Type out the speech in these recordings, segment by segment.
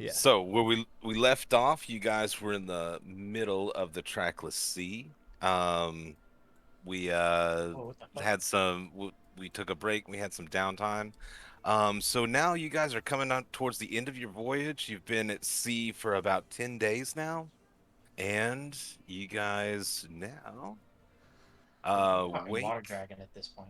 Yeah. So where we left off, you guys were in the middle of the trackless sea. Um, we Oh, what the fuck? had we took a break. We had some downtime. So now you guys are coming out towards the end of your voyage. You've been at sea for about 10 days now, and you guys now Fucking water wake. dragon at this point.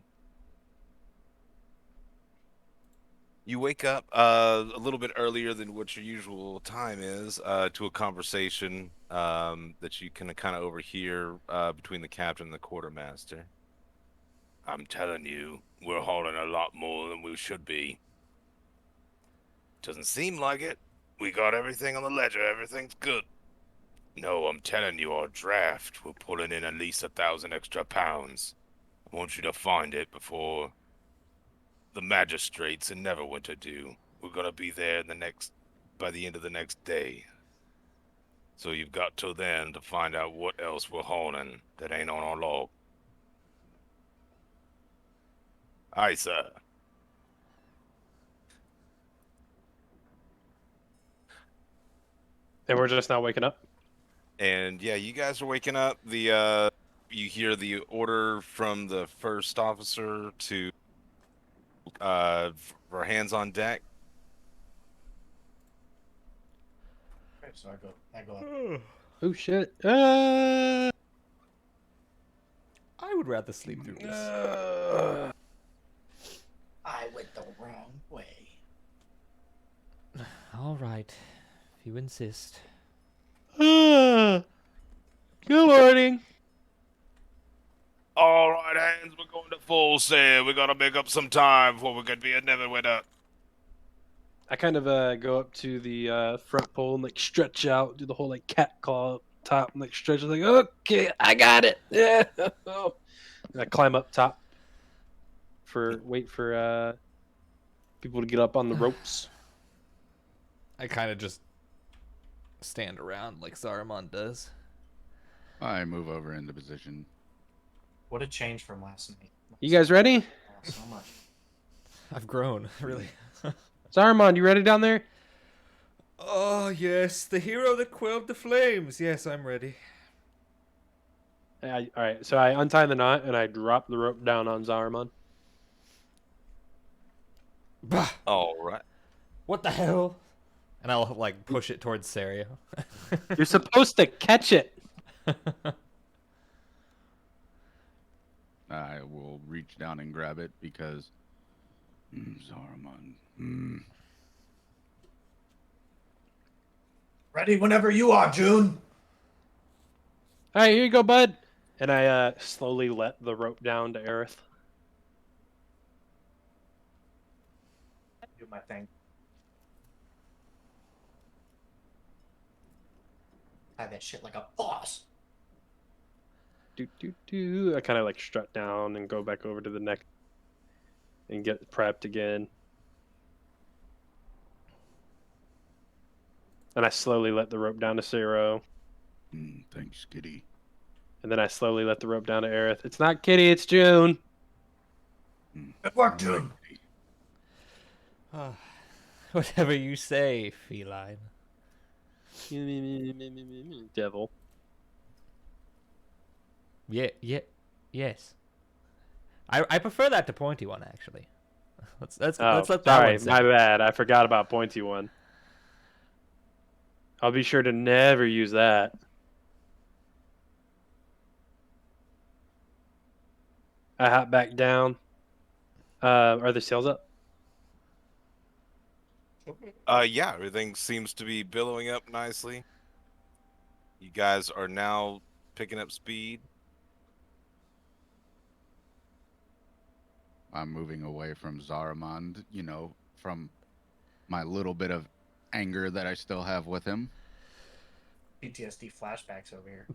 You wake up a little bit earlier than what your usual time is to a conversation that you can kind of overhear between the captain and the quartermaster. I'm telling you, we're hauling a lot more than we should be. Doesn't seem like it. We got everything on the ledger. Everything's good. No, I'm telling you, our draft, we're pulling in at least 1,000 extra pounds. I want you to find it before the magistrates in Neverwinter do. We're gonna be there by the end of the next day. So you've got till then to find out what else we're hauling that ain't on our log. Aye, sir. And we're just now waking up. And yeah, you guys are waking up. You hear the order from the first officer to for hands on deck. Okay, so I go up. Oh shit. I would rather sleep through this. I went the wrong way. All right, if you insist. Good morning. All right, hands, we're going to full sail. We gotta make up some time before we could be a Neverwinter. I kind of go up to the front pole and like stretch out, do the whole like cat claw up top and like stretch like okay, I got it. Yeah. And I climb up top wait for people to get up on the ropes. I kind of just stand around like Zarramond does. I move over into position. What a change from last night. You guys ready? Oh, so much. I've grown, really. Zarramond, you ready down there? Oh, yes, the hero that quelled the flames. Yes, I'm ready. All right, so I untie the knot and I drop the rope down on Zarramond. Bah! All right. What the hell? And I'll, like, push it towards Saria. You're supposed to catch it. I will reach down and grab it because Zarramond. Ready whenever you are, June. All right, here you go, bud. And I slowly let the rope down to Aerith. Do my thing. Have that shit like a boss. I kind of like strut down and go back over to the neck and get prepped again. And I slowly let the rope down to Zero. Thanks, Kitty. And then I slowly let the rope down to Aerith. It's not Kitty, it's June. Good work, June. Whatever you say, feline. Devil. Yes. I prefer that to pointy one, actually. Let's let that sorry, one sit. my bad. I forgot about pointy one. I'll be sure to never use that. I hop back down. Are the sails up? Yeah, everything seems to be billowing up nicely. You guys are now picking up speed. I'm moving away from Zarramond, from my little bit of anger that I still have with him. PTSD flashbacks over here.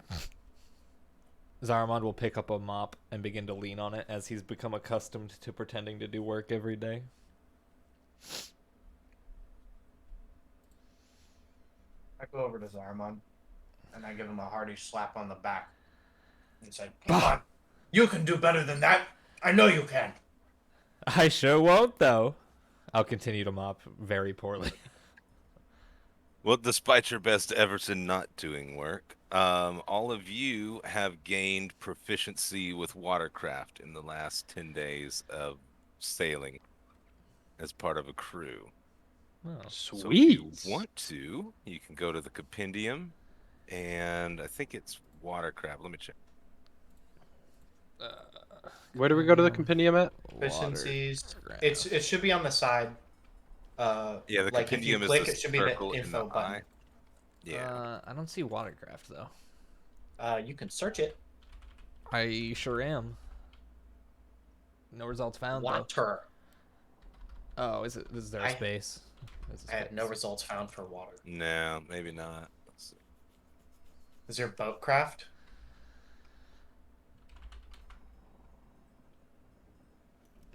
Zarramond will pick up a mop and begin to lean on it as he's become accustomed to pretending to do work every day. I go over to Zarramond and I give him a hearty slap on the back and say, "Come on, you can do better than that. I know you can." I sure won't, though. I'll continue to mop very poorly. Well, despite your best efforts in not doing work, all of you have gained proficiency with watercraft in the last 10 days of sailing as part of a crew. Oh. So if you Sweet. want to, you can go to the compendium, and I think it's watercraft. Let me check. Where do we go to the compendium at? Efficiencies. Watercraft. It should be on the side. Yeah, the Like if you compendium is click, the it should be the circle in the info button. eye. Yeah. I don't see watercraft though. You can search it. I sure am. No results found though. Water. Oh, is it? Is there a I- space? There's a I have no space. results found for water. No, maybe not. Let's see. Is there boatcraft?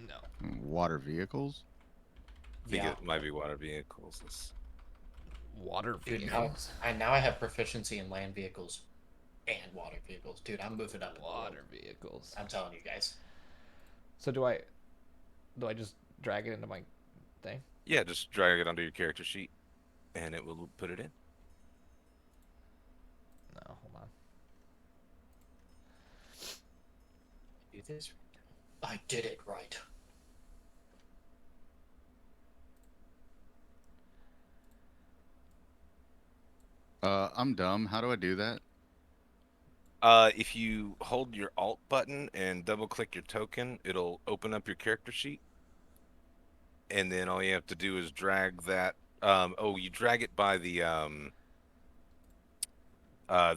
No. Water vehicles? I think Yeah. it might be water vehicles. Water Dude, vehicles. now I have proficiency in land vehicles and water vehicles. Dude, I'm moving up. in the world. Water vehicles. I'm telling you guys. So do I just drag it into my thing? Yeah, just drag it onto your character sheet, and it will put it in. No, hold on. Do this. I did it right. I'm dumb. How do I do that? If you hold your Alt button and double click your token, it'll open up your character sheet. And then all you have to do is drag that. You drag it by the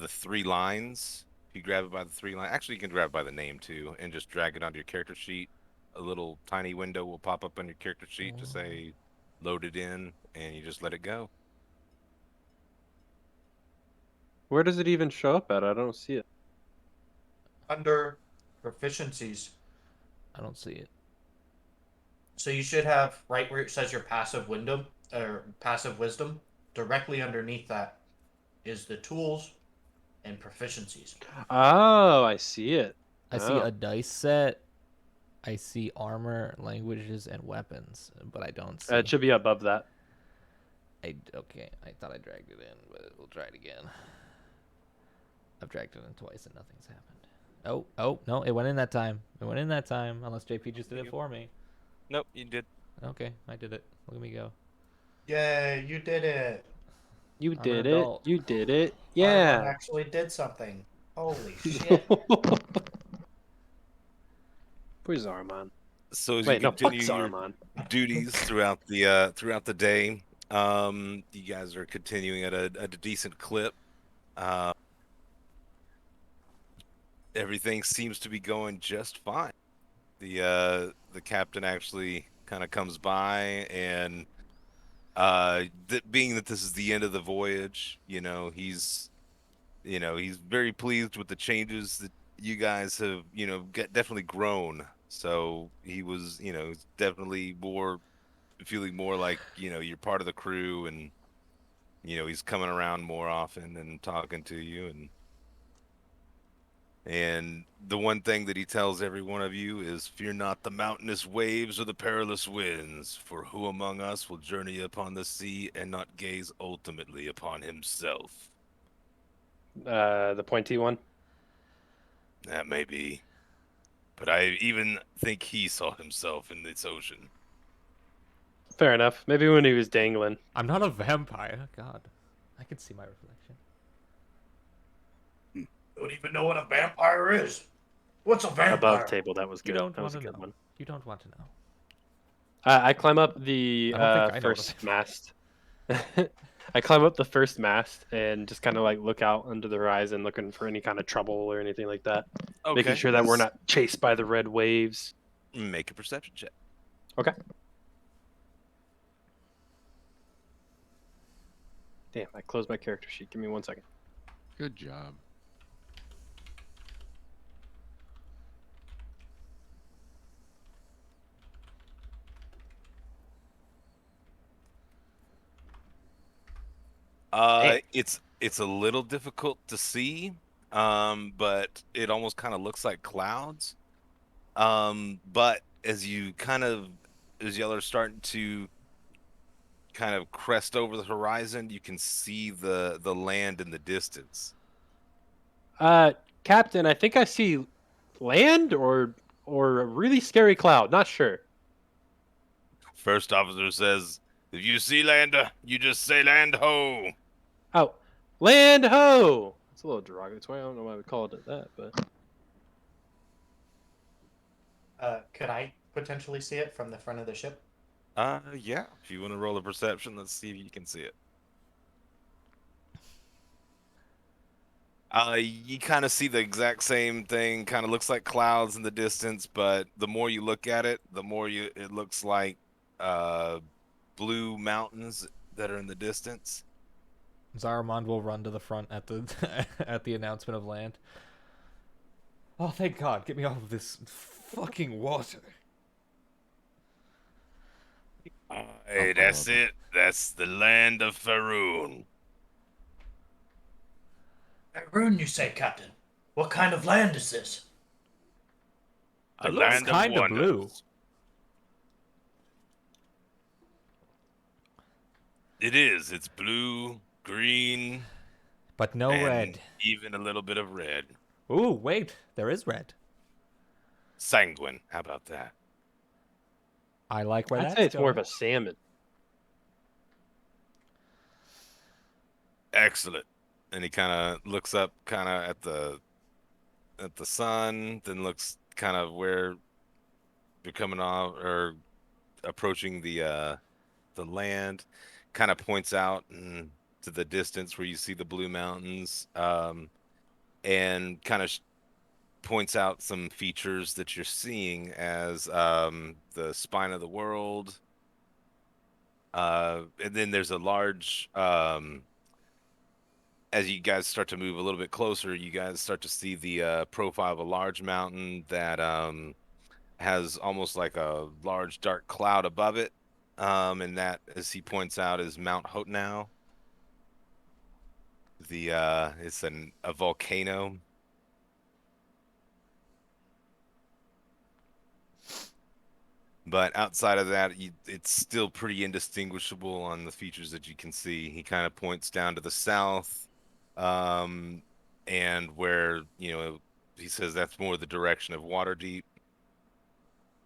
3 lines. If you grab it by the 3 lines, actually you can grab it by the name too, and just drag it onto your character sheet. A little tiny window will pop up on your character sheet to say loaded in, and you just let it go. Where does it even show up at? I don't see it. Under proficiencies. I don't see it. So you should have right where it says your passive window or passive wisdom. Directly underneath that is the tools and proficiencies. Oh, I see it. I see Oh. a dice set. I see armor, languages, and weapons, but I don't see. It should be above that. Okay, I thought I dragged it in, but we'll try it again. I've dragged it in twice and nothing's happened. Oh, no, it went in that time. It went in that time, unless JP just did it for me. Nope, you did. Okay, I did it. Look at me go. Yay, you did it. You I'm an did it. adult. You did it. Armon Yeah. actually did something. Holy shit. Where's Zarramond? So as Wait, you no, fuck continue your Zarramond. duties throughout the day, you guys are continuing at a decent clip. Everything seems to be going just fine. The captain actually kind of comes by, and being that this is the end of the voyage, he's very pleased with the changes that you guys have definitely grown. So he was he's definitely feeling more like you're part of the crew, and he's coming around more often and talking to you, and the one thing that he tells every one of you is, fear not the mountainous waves or the perilous winds, for who among us will journey upon the sea and not gaze ultimately upon himself? The pointy one. That may be, but I even think he saw himself in this ocean. Fair enough. Maybe when he was dangling. I'm not a vampire. God, I can see my reflection. Don't even know what a vampire is. What's a vampire? Above table. That was You good. don't That want was a to good know. one. You don't want to know. I climb up the I don't think I know what a first mast. I climb up the first mast and just kind of like look out under the horizon, looking for any kind of trouble or anything like that. Okay. Making sure that we're not chased by the red waves. Make a perception check. Okay. Damn, I closed my character sheet. Give me 1 second. Good job. It's a little difficult to see, but it almost kind of looks like clouds. But as y'all are starting to kind of crest over the horizon, you can see the land in the distance. Captain, I think I see land or a really scary cloud. Not sure. First officer says, "If you see lander, you just say land ho." Oh, land ho! It's a little derogatory. I don't know why we called it that, but Could I potentially see it from the front of the ship? Yeah. If you want to roll a perception, let's see if you can see it. You kind of see the exact same thing. Kind of looks like clouds in the distance, but the more you look at it, the more it looks like blue mountains that are in the distance. Zarramond will run to the front at the at the announcement of land. Oh, thank God! Get me off of this fucking water. Hey, that's it. That's the land of Faroon. Maroon, you say, Captain? What kind of land is this? A It looks land of kind of wonders. blue. It is. It's blue, green, But no and red. even a little bit of red. Ooh, wait, there is red. Sanguine. How about that? I like where I'd that's say it's going. more of a salmon. Excellent. And he kind of looks up, kind of at the sun, then looks kind of where you're coming off or approaching the land. Kind of points out to the distance where you see the blue mountains, and kind of points out some features that you're seeing as the spine of the world. And then there's a large, as you guys start to move a little bit closer, you guys start to see the profile of a large mountain that has almost like a large dark cloud above it. And that, as he points out, is Mount Hotenow. It's a volcano. But outside of that, it's still pretty indistinguishable on the features that you can see. He kind of points down to the south, um, and where, he says that's more the direction of Waterdeep.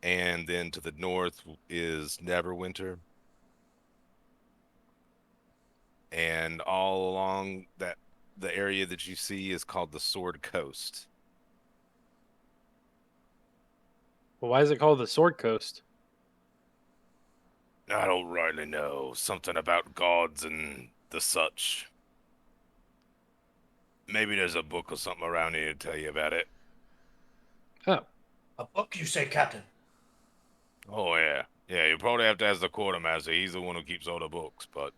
And then to the north is Neverwinter. And all along the area that you see is called the Sword Coast. Well, why is it called the Sword Coast? I don't rightly know. Something about gods and the such. Maybe there's a book or something around here to tell you about it. Oh, A book, you say, Captain? Oh, yeah. Yeah, you probably have to ask the quartermaster. He's the one who keeps all the books, but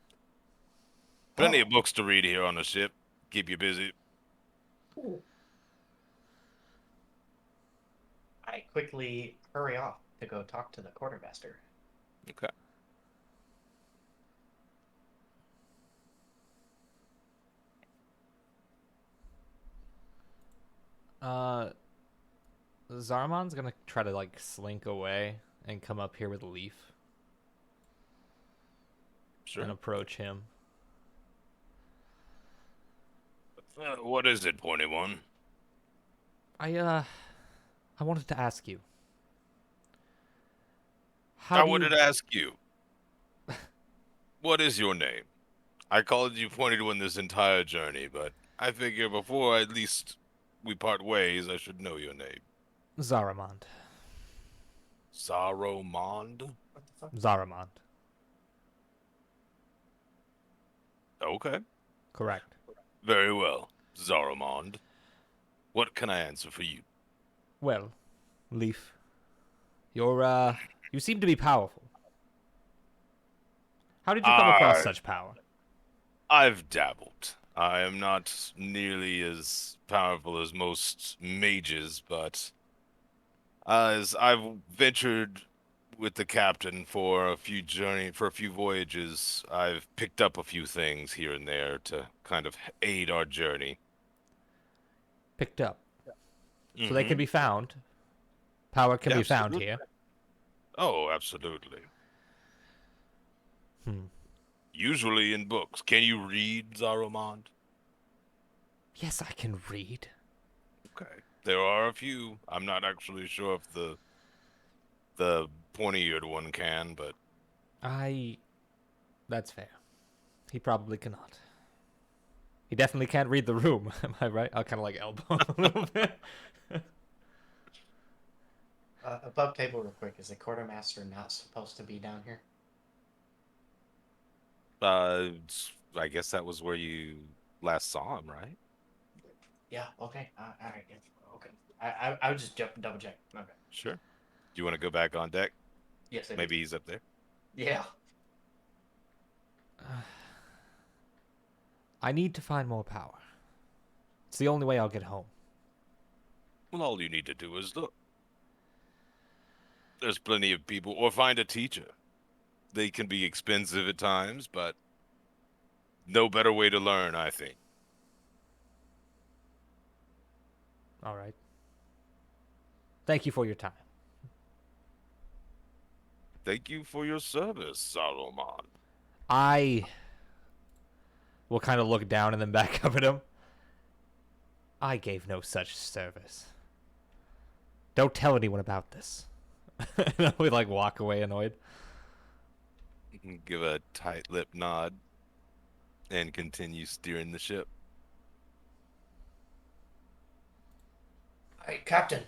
plenty of books to read here on the ship. Keep you busy. I quickly hurry off to go talk to the quartermaster. Okay. Zarmon's gonna try to like slink away and come up here with Leaf Sure. and approach him. What is it, Pointy One? I wanted to ask you. I wanted to ask you. What is your name? I called you Pointy One this entire journey, but I figure before at least we part ways, I should know your name. Zarramond. Zarramond? What the fuck? Zarramond. Okay. Correct. Very well, Zarramond. What can I answer for you? Well, Leaf, you seem to be powerful. How did you come across such power? I've dabbled. I am not nearly as powerful as most mages, but as I've ventured with the captain for a few voyages, I've picked up a few things here and there to kind of aid our journey. Picked up. So they can be found. Power can be found Absolutely. here. Oh, absolutely. Usually in books. Can you read, Zarramond? Yes, I can read. Okay. There are a few. I'm not actually sure if the pointy-eared one can, but That's fair. He probably cannot. He definitely can't read the room. Am I right? I'll kind of like elbow him a little bit. Above table, real quick. Is the quartermaster not supposed to be down here? I guess that was where you last saw him, right? Yeah. Okay. All right. Yeah, okay. I would just double check. Okay. Sure. Do you want to go back on deck? Yes, I do. Maybe he's up there. Yeah. I need to find more power. It's the only way I'll get home. Well, all you need to do is look. There's plenty of people, or find a teacher. They can be expensive at times, but no better way to learn, I think. All right. Thank you for your time. Thank you for your service, Zarramond. I will kind of look down and then back up at him. I gave no such service. Don't tell anyone about this. And I would like walk away annoyed. You can give a tight lip nod and continue steering the ship. Hey, Captain.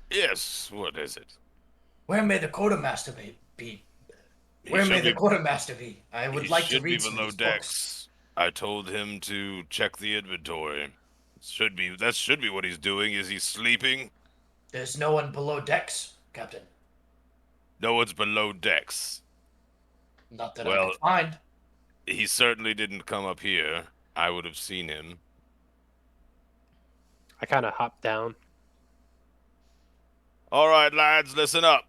Yes, what is it? Where may the quartermaster be? He Where may should the be- quartermaster be? I would he like to should be read some of below these books. decks. I told him to check the inventory. That should be what he's doing. Is he sleeping? There's no one below decks, Captain. No one's below decks. Not that I Well, could find. he certainly didn't come up here. I would have seen him. I kind of hop down. All right, lads, listen up.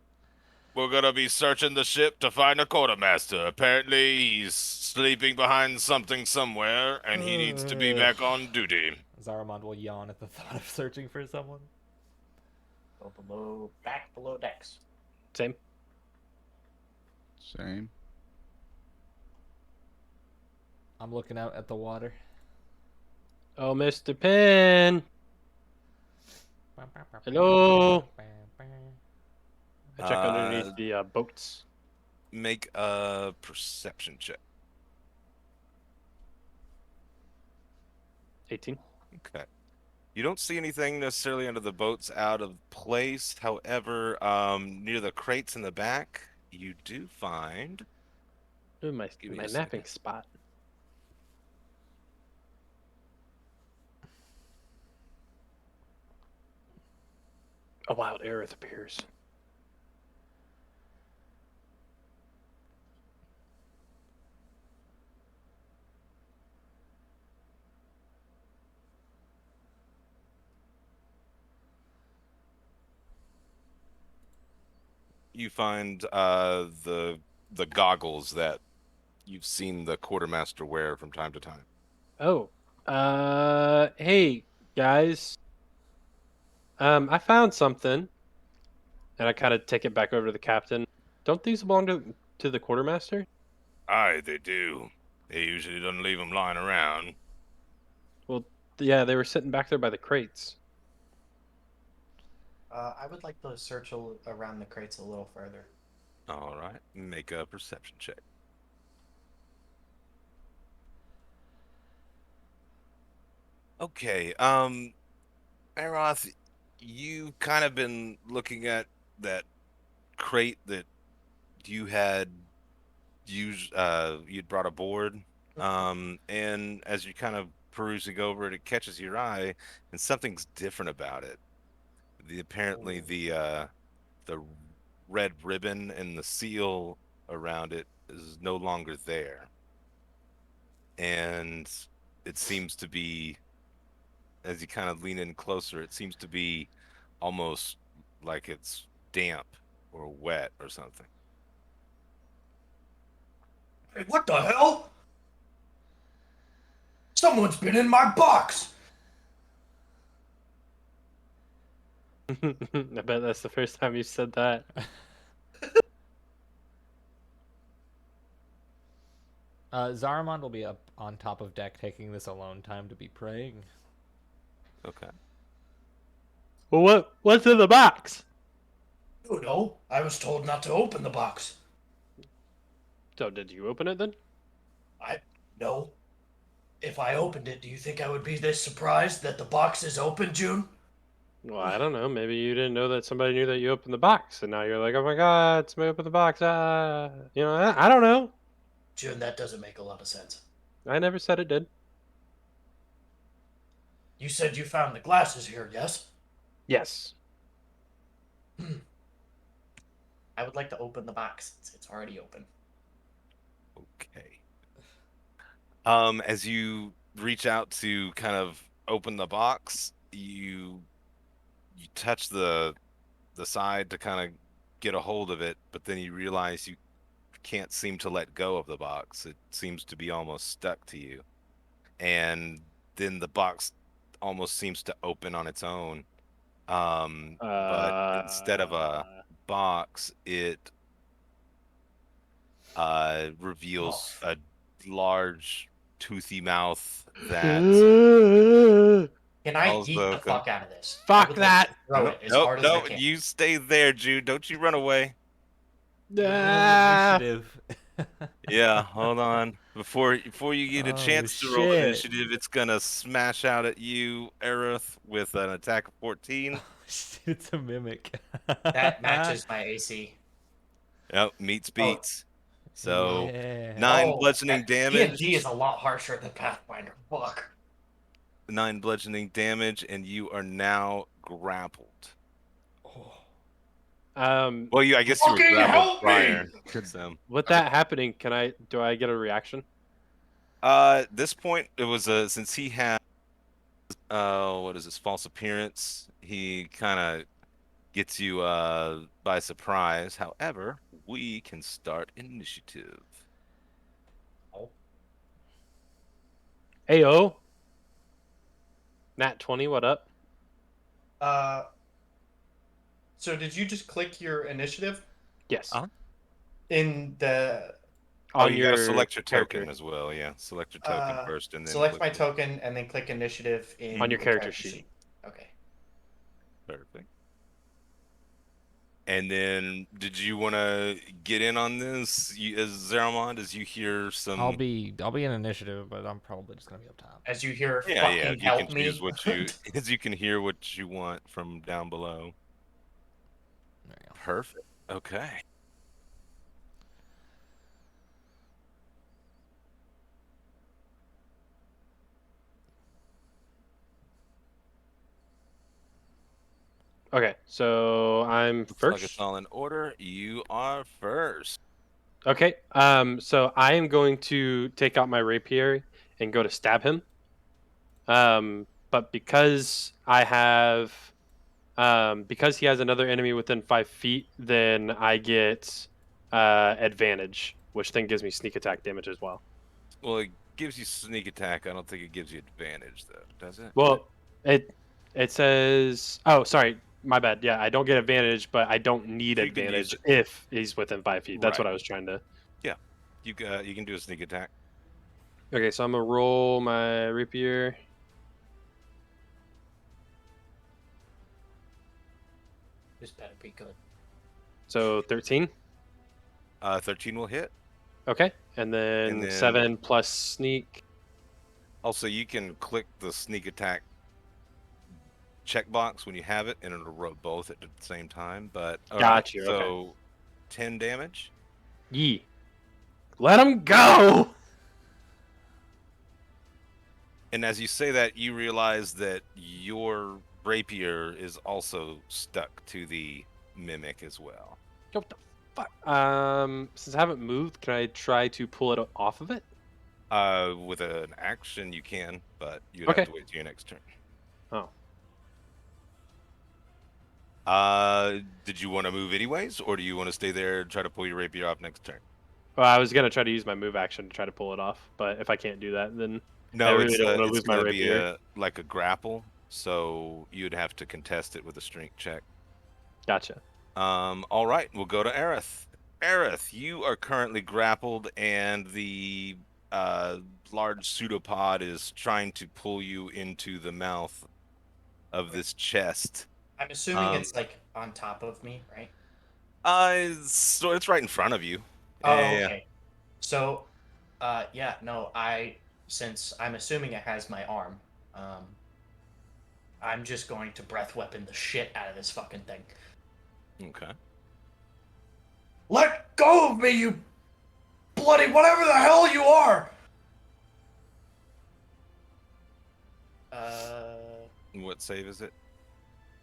We're gonna be searching the ship to find a quartermaster. Apparently, he's sleeping behind something somewhere, and he needs to be back on duty. Zarramond will yawn at the thought of searching for someone. Go back below decks. Same. Same. I'm looking out at the water. Oh, Mr. Penn. Hello. I check underneath the boats. Make a perception check. 18. Okay. You don't see anything necessarily under the boats out of place. However, near the crates in the back, you do find. Ooh, my Give me my a napping second. spot. A wild aerith appears. You find the goggles that you've seen the quartermaster wear from time to time. Oh. Hey, guys. I found something. And I kind of take it back over to the captain. Don't these belong to the quartermaster? Aye, they do. They usually don't leave them lying around. Well, yeah, they were sitting back there by the crates. I would like to search around the crates a little further. All right, make a perception check. Okay, Aroth, you kind of been looking at that crate that you had you'd brought aboard, and as you're kind of perusing over it, it catches your eye, and something's different about it. Apparently the red ribbon and the seal around it is no longer there, and it seems to be, as you kind of lean in closer, it seems to be almost like it's damp or wet or something. Hey, what the hell? Someone's been in my box! I bet that's the first time you said that. Zarramond will be up on top of deck, taking this alone time to be praying. Okay. Well, what's in the box? Oh no, I was told not to open the box. So did you open it then? No. If I opened it, do you think I would be this surprised that the box is open, June? Well, I don't know. Maybe you didn't know that somebody knew that you opened the box, and now you're like, oh my god, somebody opened the box. I don't know. June, that doesn't make a lot of sense. I never said it did. You said you found the glasses here, yes? Yes. I would like to open the box since it's already open. Okay. As you reach out to kind of open the box, you touch the side to kind of get a hold of it, but then you realize you can't seem to let go of the box. It seems to be almost stuck to you. And then the box almost seems to open on its own. But instead of a box, it reveals a large toothy mouth that Can I also eat the fuck out of this? Fuck I would that. Like to throw Nope, it as nope, hard as I nope, can. you stay there, Jude. Don't you run away. Roll Ah. initiative. Yeah, hold on. Before you get a Oh, chance to roll shit. initiative, it's gonna smash out at you, Aerith, with an attack of 14. It's a mimic. That matches my AC. Yep, meets beats. So Yeah. 9 bludgeoning D&D damage. is a lot harsher than Pathfinder. Fuck. 9 bludgeoning damage, and you are now grappled. Well, I guess you were Fucking grappled help me! prior. Could- So. With that happening, do I get a reaction? This point, it was since he had what is this, false appearance, he kind of gets you by surprise. However, we can start initiative. Ayo. Nat 20, what up? So did you just click your initiative Yes. in the Oh, On you gotta your select your character. token as well. Yeah, select your token first, and then select click my it. token and then click initiative in On your the character sheet. Okay. Perfect. And then, did you want to get in on this, as Zarramond, as you hear some? I'll be in initiative, but I'm probably just gonna be up top. As you hear, Yeah, fucking you help can me. choose what you, as you can hear what you want from down below. There you go. Perfect. Okay. Okay, so I'm Looks first. like it's all in order. You are first. Okay, so I am going to take out my rapier and go to stab him. But because I have, because he has another enemy within 5 feet, then I get advantage, which then gives me sneak attack damage as well. Well, it gives you sneak attack. I don't think it gives you advantage, though, does it? Well, it says, oh, sorry, my bad. Yeah, I don't get advantage, but I don't need You can use advantage if he's within 5 feet. That's what Right. I was trying to. Yeah, you can do a sneak attack. Okay, so I'm gonna roll my rapier. This better be good. So 13. 13 will hit. Okay, and then 7 plus sneak. Also, you can click the sneak attack checkbox when you have it, and it'll roll both at the same time. But all right, Got you, so okay. 10 damage. Yee. Let him go! And as you say that, you realize that your rapier is also stuck to the mimic as well. What the fuck? Since I haven't moved, can I try to pull it off of it? With an action, you can, but you'd Okay. have to wait till your next turn. Oh. Did you want to move anyways, or do you want to stay there and try to pull your rapier off next turn? Well, I was gonna try to use my move action to try to pull it off, but if I can't do that, then No, I really don't want to it's lose my gonna be rapier. like a grapple, so you'd have to contest it with a strength check. Gotcha. All right, we'll go to Aerith. Aerith, you are currently grappled, and the large pseudopod is trying to pull you into the mouth of this chest. I'm assuming it's like on top of me, right? So it's right in front of you. Oh, Yeah. okay. So, yeah, no, since I'm assuming it has my arm, um, I'm just going to breath weapon the shit out of this fucking thing. Okay. Let go of me, you bloody whatever the hell you are! What save is it?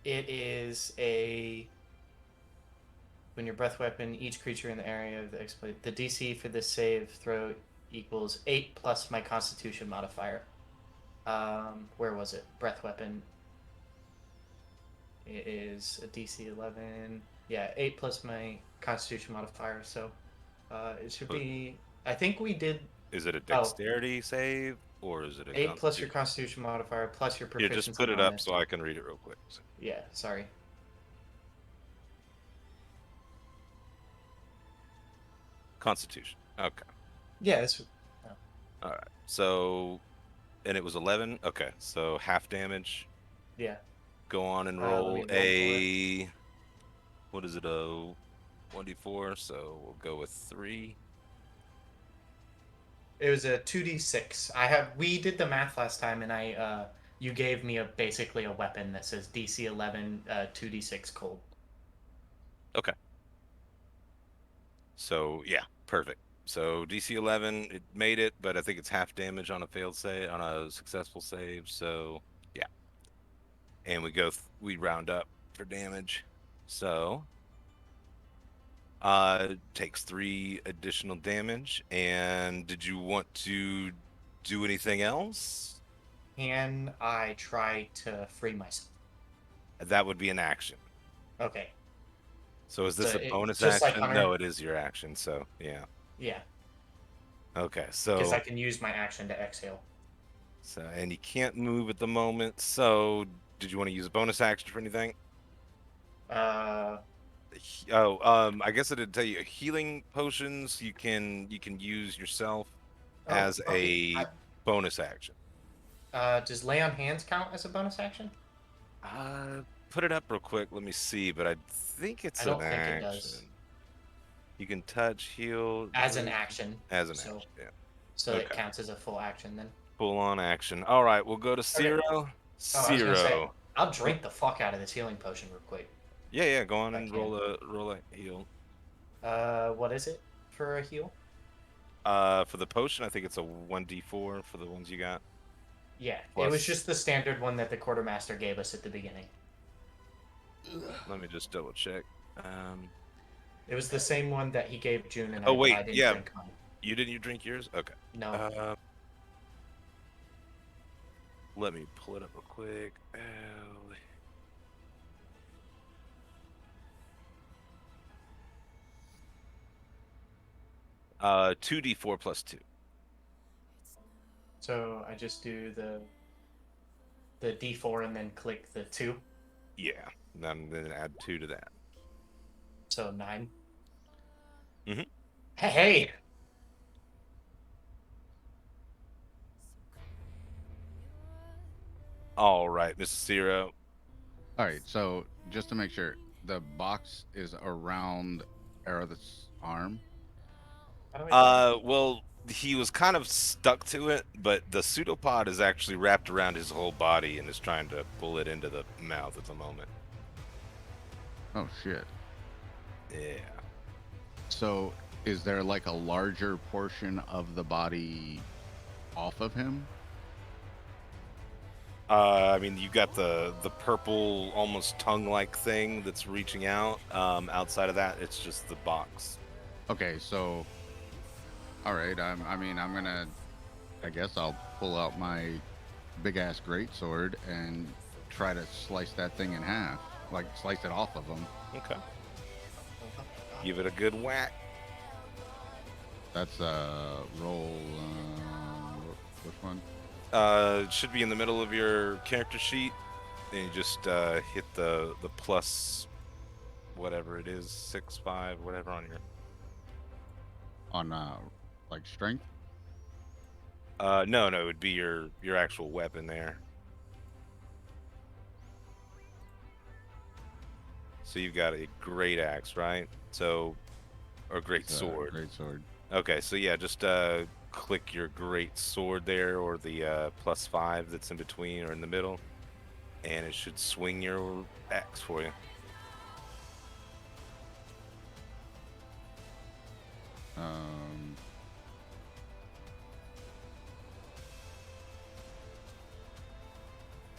It is a. When your breath weapon, each creature in the area of the exploit. The DC for this save throw equals 8 plus my Constitution modifier. Where was it? Breath weapon. It is a DC 11. Yeah, 8 plus my Constitution modifier. So, it should be. I think we did. Is it a Oh, dexterity save or is it a 8 plus your constitution? Constitution modifier plus your Here, proficiency. just put it up bonus. so I can read it real quick. Yeah, sorry. Constitution. Okay. Yeah, it's. All right. So, and it was 11. Okay. So half damage. Yeah. Go on and Let me roll roll for a. What is it? A 1d4. So we'll go with 3. It was a 2d6. We did the math last time, and you gave me basically a weapon that says DC 11, 2d6 cold. Okay. So yeah, perfect. So DC 11, it made it, but I think it's half damage on a failed save, on a successful save. So yeah, and we round up for damage. So takes 3 additional damage. And did you want to do anything else? Can I try to free myself? That would be an action. Okay. So is this So a bonus just like action? Hunter? No, it is your action. So yeah. Yeah, Okay. because So I can use my action to exhale. and you can't move at the moment. So did you want to use a bonus action for anything? I guess I didn't tell you. Healing potions you can use yourself as okay. a bonus action. Does lay on hands count as a bonus action? Put it up real quick. Let me see, but I think it's I don't an think it action. does. You can touch, heal As an action. as an so, action. Yeah, So it Okay. counts as a full action then. full on action. All right, we'll go to Zero. Oh, I was gonna say, Zero. I'll drink the fuck out of this healing potion real quick. Yeah. Go on I and can. roll a heal. What is it for a heal? For the potion, I think it's a 1d4 for the ones you got. Yeah, it Plus- was just the standard one that the quartermaster gave us at the beginning. Let me just double check. It was the same one that he gave June, and Oh, I wait, didn't yeah. drink mine. You drink yours? Okay. No, Let me pull it up real quick. 2d4 plus 2. so I just do the D4 and then click the 2, Yeah. Then add 2 to that. so 9. Mhm. Hey! All right, Mr. Zero. All right, so just to make sure, the box is around Aerith's arm. How do I Well, he was kind of stuck to it, but the pseudopod is actually wrapped around his whole body and is trying to pull it into the mouth at the moment. Oh shit. Yeah. So is there like a larger portion of the body off of him? I mean, you got the purple, almost tongue-like thing that's reaching out. Outside of that, it's just the box. Okay, so all right, I'm gonna, I guess I'll pull out my big ass greatsword and try to slice that thing in half, like slice it off of him. Okay. Give it a good whack. That's roll. Which one? It should be in the middle of your character sheet, and you just hit the plus, whatever it is, 6, 5, whatever on your. On like strength. No, it would be your actual weapon there. So you've got a great axe, right? So, or great It's a sword. great sword. Okay, so yeah, just click your great sword there, or the +5 that's in between or in the middle, and it should swing your axe for you. Um,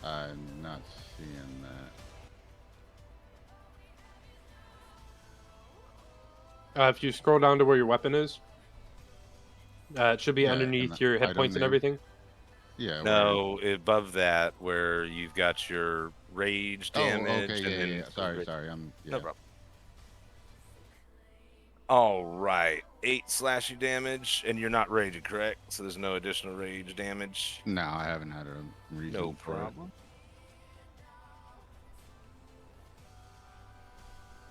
I'm not seeing that. If you scroll down to where your weapon is, it should be Yeah, in underneath the your hit item points and name. everything. Yeah. No, above that, where you've got your rage Oh, damage, okay. and Yeah, then yeah. Sorry. No Yeah. problem. All right, 8 slashy damage, and you're not raging, correct? So there's no additional rage damage. No, I haven't had a reason No for it. problem.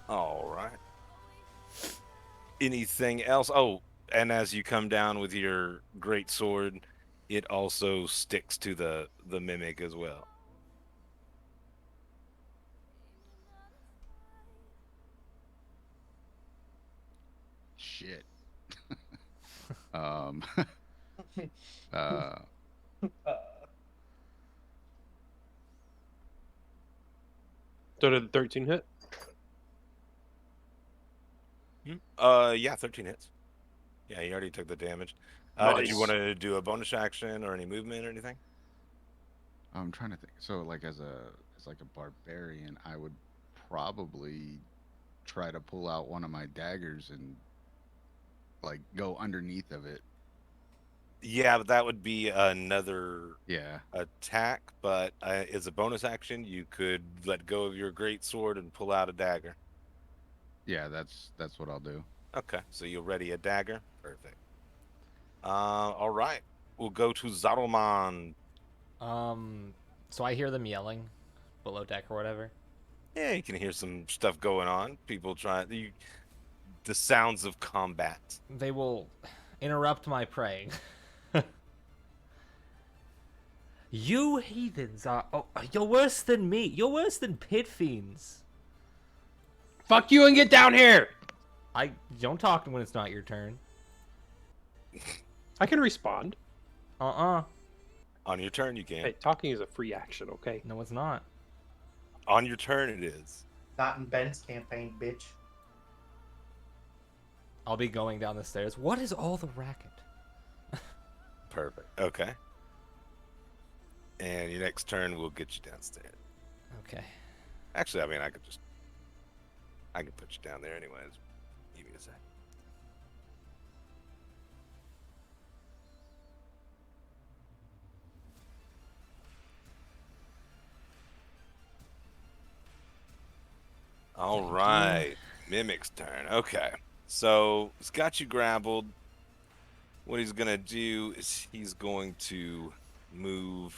All right. Anything else? Oh, and as you come down with your great sword, it also sticks to the mimic as well. Shit. um. uh. So did the 13 hit? Yeah, 13 hits. Yeah, you already took the damage. Did you want to do a bonus action or any movement or anything? I'm trying to think. So, like, as like a barbarian, I would probably try to pull out one of my daggers and like go underneath of it. Yeah, but that would be another Yeah. attack. But as a bonus action, you could let go of your great sword and pull out a dagger. Yeah, that's what I'll do. Okay, so you'll ready a dagger. Perfect. All right. We'll go to Zarramond. So I hear them yelling below deck or whatever. Yeah, you can hear some stuff going on. People trying the sounds of combat. They will interrupt my praying. You heathens are... Oh, you're worse than me. You're worse than pit fiends. Fuck you and get down here! I don't talk when it's not your turn. I can respond. Uh-uh. On your turn, you can. Hey, talking is a free action, okay? No, it's not. On your turn, it is. Not in Ben's campaign, bitch. I'll be going down the stairs. What is all the racket? Perfect. Okay. And your next turn will get you downstairs. Okay. Actually, I mean, I could put you down there anyways. Give me a sec. All Thank right. Mimic's turn. Okay. So it's got you grappled. What he's gonna do is he's going to move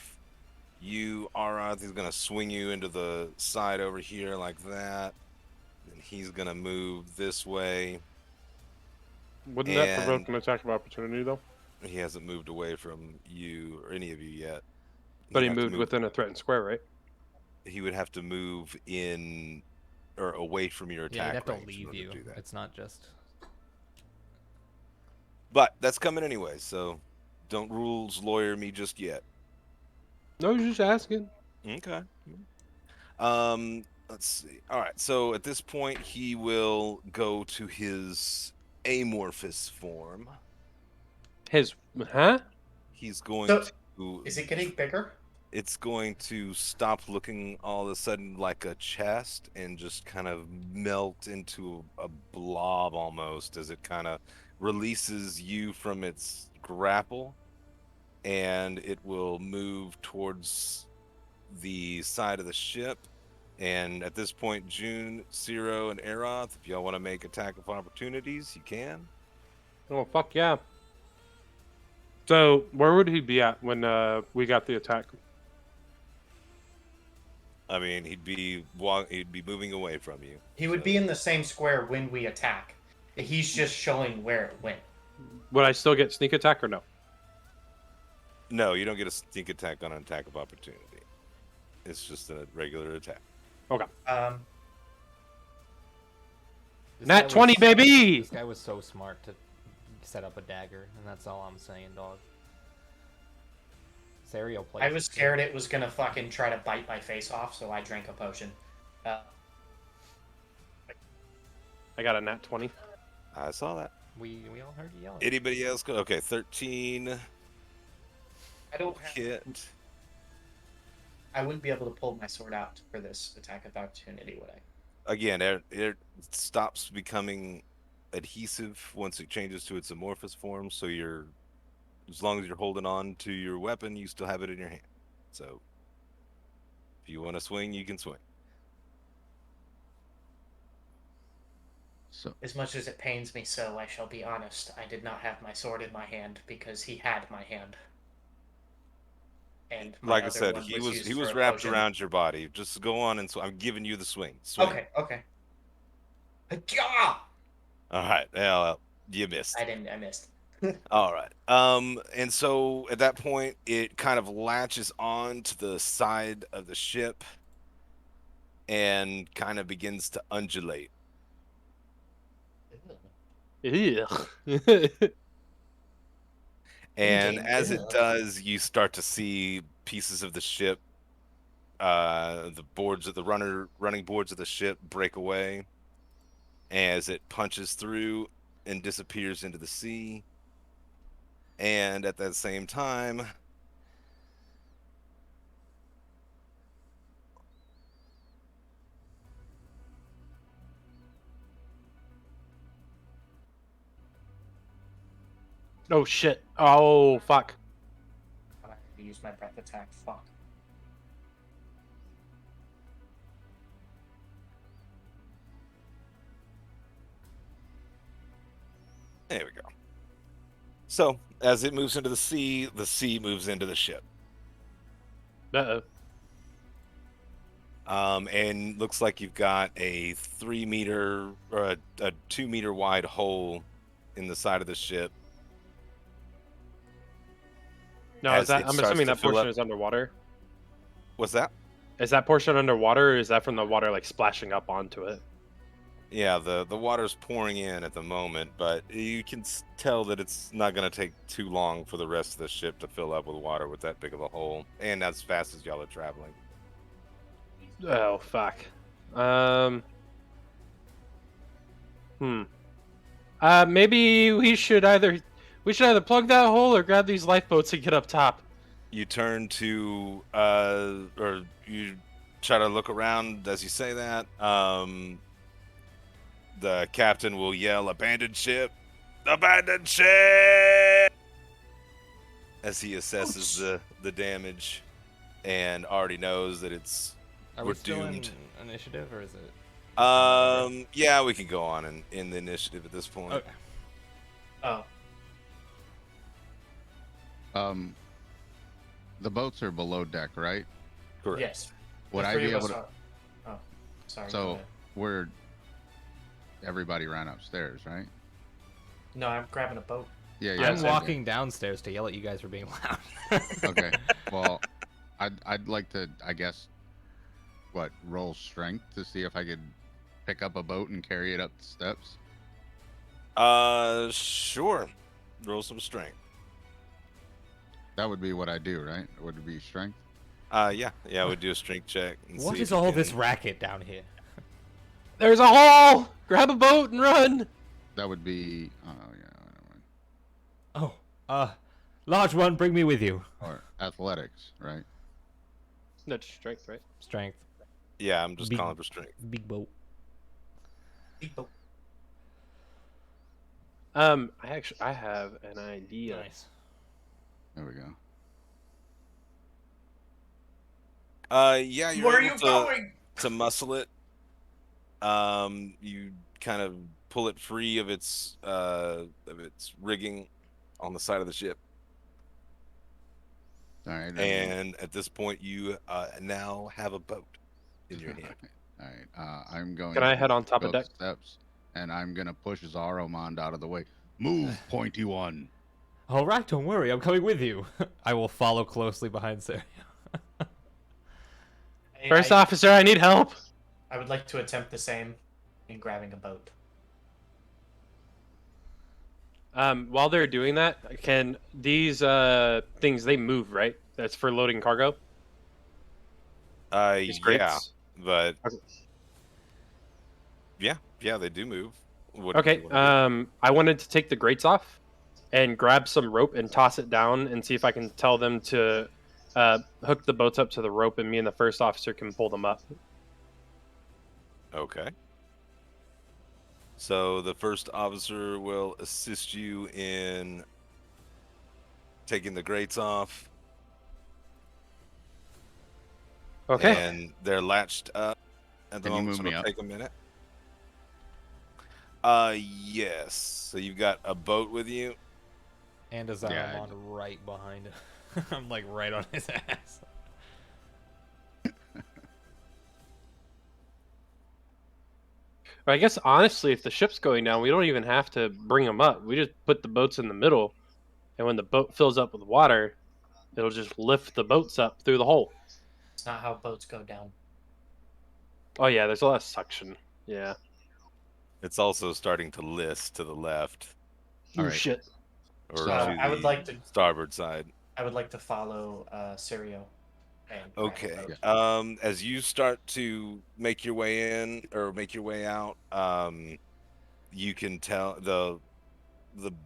you, Arath. He's gonna swing you into the side over here like that. And he's gonna move this way. Wouldn't that And- provoke an attack of opportunity, though? He hasn't moved away from you or any of you yet. But He'd he have to moved move- within a threatened square, right? He would have to move in or away from your Yeah, attack you'd have to range in leave order you. to do that. It's not just... But that's coming anyway, so don't rules lawyer me just yet. No, you're just asking. Okay. Let's see. All right. So at this point, he will go to his amorphous form. His, huh? He's going So, to. Is it getting bigger? It's going to stop looking all of a sudden like a chest and just kind of melt into a blob almost as it kind of releases you from its grapple, and it will move towards the side of the ship. And at this point, June, Ciro, and Aroth, if y'all want to make attack of opportunities, you can. Oh, fuck yeah. So, where would he be at when we got the attack? I mean, he'd be moving away from you. He would be in the same square when we attack. He's just showing where it went. Would I still get sneak attack or no? No, you don't get a sneak attack on an attack of opportunity. It's just a regular attack. Okay. This Nat guy was- 20, baby! This guy was so smart to set up a dagger, and that's all I'm saying, dog. Sario plays. I was scared it was gonna fucking try to bite my face off, so I drank a potion. I got a nat 20. I saw that. We all heard you yelling. Anybody else go? Okay, 13 I don't have, hit. I wouldn't be able to pull my sword out for this attack of opportunity, would I? Again, it stops becoming adhesive once it changes to its amorphous form. So you're, as long as you're holding on to your weapon, you still have it in your hand. So if you want to swing, you can swing. So As much as it pains me so, I shall be honest, I did not have my sword in my hand because he had my hand. And my Like I other said, one he used was for a wrapped potion. around your body. Just go on and I'm giving you the swing. Swing. Okay. Yeah! All right. Well, you missed. I missed. All right. And so at that point, it kind of latches on to the side of the ship and kind of begins to undulate. Ugh. And In-game as it ugh. does, you start to see pieces of the ship, the boards of the running boards of the ship break away as it punches through and disappears into the sea. And at that same time, Oh, shit. Oh, fuck. I have to use my breath attack. Fuck. there we go. So as it moves into the sea moves into the ship. Uh-oh. And looks like you've got a 3 meter or a 2 meter wide hole in the side of the ship. No, As is that? it I'm starts assuming to that fill portion up- is underwater. What's that? Is that portion underwater, or is that from the water like splashing up onto it? Yeah, the water's pouring in at the moment, but you can tell that it's not going to take too long for the rest of the ship to fill up with water with that big of a hole, and as fast as y'all are traveling. Oh, fuck. Maybe we should either plug that hole or grab these lifeboats and get up top. You turn to, or you try to look around as you say that. The captain will yell, "Abandoned ship! Abandoned ship!" as he assesses the damage and already knows that it's Are we're we still doomed. in initiative, or is it? Yeah, we can go on in the initiative at this point. Okay. Oh, the boats are below deck, right? Correct. yes. Would The I three be of able us to? are- Oh, sorry. go So ahead. we're everybody ran upstairs, right? No, I'm grabbing a boat. Yeah, Yeah, I'm same walking downstairs to yell at you guys for being loud. Okay. Well, I'd like to, I guess, roll strength to see if I could pick up a boat and carry it up the steps. Sure. Roll some strength. That would be what I do, right? Would it be strength? Yeah, we'll do a strength check. And What see is if you all this can- racket down here? There's a hole! Grab a boat and run! That would be. Oh yeah, never mind. Oh, large one, bring me with you. Or athletics, right? That's strength, right? Strength, Yeah, I'm just Big- calling for strength. big boat. I have an idea. Nice. There we go. Yeah, you're Where are able you going? to muscle it. You kind of pull it free of its rigging on the side of the ship, All right. and at this point, you now have a boat in your hand. All right. I'm going. Can I to head on top go of up deck? the steps, and I'm gonna push Zarramond out of the way. Move, pointy one. All right, don't worry. I'm coming with you. I will follow closely behind Sarah. First officer, I need help. I would like to attempt the same in grabbing a boat. While they're doing that, can these things they move, right? That's for loading cargo. These Yeah, crates. but Okay. yeah, they do move. What did Okay. you want I wanted to take the grates off and grab some rope and toss it down and see if I can tell them to hook the boats up to the rope, and me and the first officer can pull them up. to do? Okay. So the first officer will assist you in taking the grates off, Okay. and they're latched up at the Can you moment. move So me it'll up? take a minute. Yes. So you've got a boat with you. And a Yeah, Zarramond right behind him. I'm like right on his ass. I guess honestly, if the ship's going down, we don't even have to bring them up. We just put the boats in the middle, and when the boat fills up with water, it'll just lift the boats up through the hole. It's not how boats go down. Oh yeah, there's a lot of suction. Yeah. It's also starting to list to the left All Oh right. shit. or So- to I would the like to. starboard side. I would like to follow Sirio. And grab the Okay. boat. As you start to make your way in or make your way out, you can tell the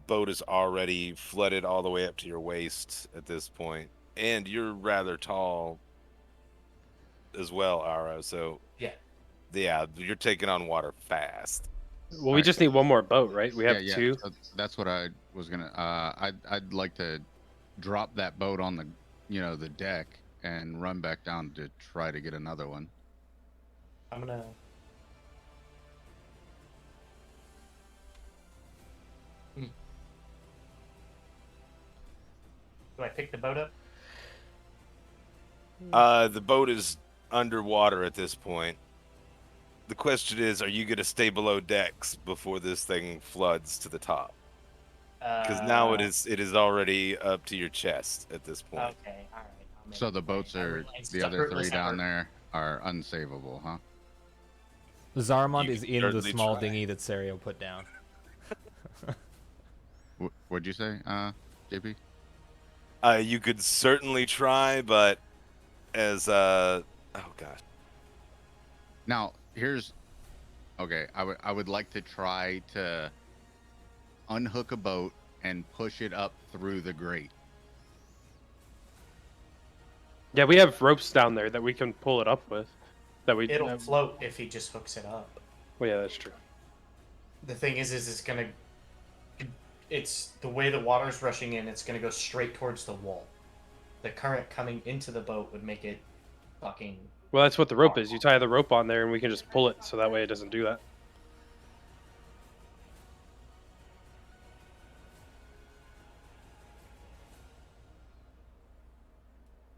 boat is already flooded all the way up to your waist at this point, and you're rather tall as well, Ara. So yeah, you're taking on water fast. Well, we just need one more boat, right? We have yeah, two. so that's what I was gonna. I'd like to drop that boat on the, the deck and run back down to try to get another one. I'm gonna. Do I pick the boat up? The boat is underwater at this point. The question is, are you going to stay below decks before this thing floods to the top? Because now it is already up to your chest at this point. Okay, all right. I'll make So it the work. boats I are realize the it's a other fruitless three down effort. there are unsavable, huh? Zarramond You is can in the certainly small try. dinghy that Serio put down. What'd you say, JP? You could certainly try, but as oh gosh, Now here's okay. I would like to try to unhook a boat and push it up through the grate. Yeah, we have ropes down there that we can pull it up with. It'll float if he just hooks it up. Well, yeah, that's true. The thing is it's gonna. It's the way the water's rushing in. It's gonna go straight towards the wall. The current coming into the boat would make it fucking. Well, that's what the rope is. You tie the rope on there, and we can just pull it, so that way it doesn't do that.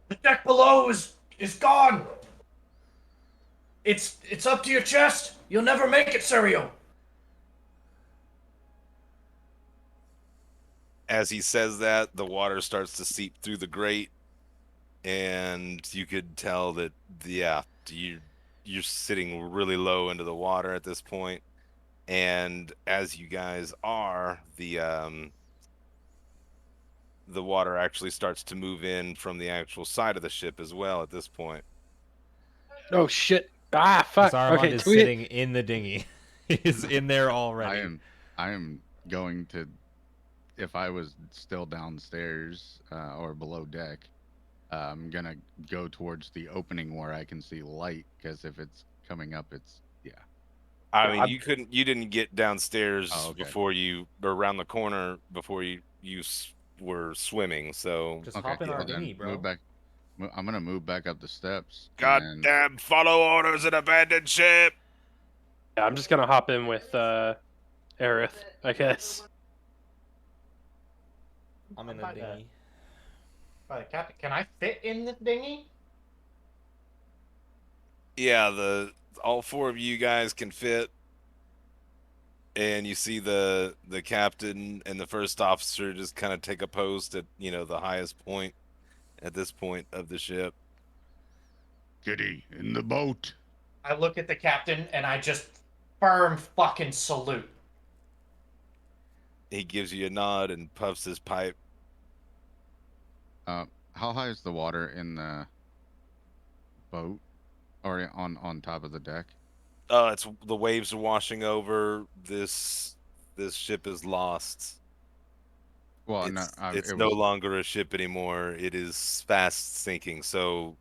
The deck below is gone. It's up to your chest. You'll never make it, Serio. as he says that, the water starts to seep through the grate, and you could tell that you're sitting really low into the water at this point. And as you guys are, the water actually starts to move in from the actual side of the ship as well at this point. Oh shit! Ah, fuck. Zarramond Okay, is tweet it. sitting in the dinghy. He's in there already. I am going to, if I was still downstairs or below deck, I'm gonna go towards the opening where I can see light, because if it's coming up, it's I mean, you didn't get downstairs Oh, okay. before you, or around the corner before you were swimming. So Just okay. hop in our Well, then dinghy, bro. move back. I'm gonna move back up the steps. and- goddamn, follow orders and abandon ship. Yeah, I'm just gonna hop in with Aerith, I guess. I'm in the By the- dinghy. By the captain, can I fit in the dinghy? Yeah, all four of you guys can fit and you see the captain and the first officer just kind of take a post at the highest point at this point of the ship. Kitty, in the boat. I look at the captain and I just firm fucking salute. He gives you a nod and puffs his pipe. How high is the water in the boat, or on top of the deck? It's the waves are washing over. This ship is lost. Well, no, It's it no was. longer a ship anymore. It is fast sinking. So,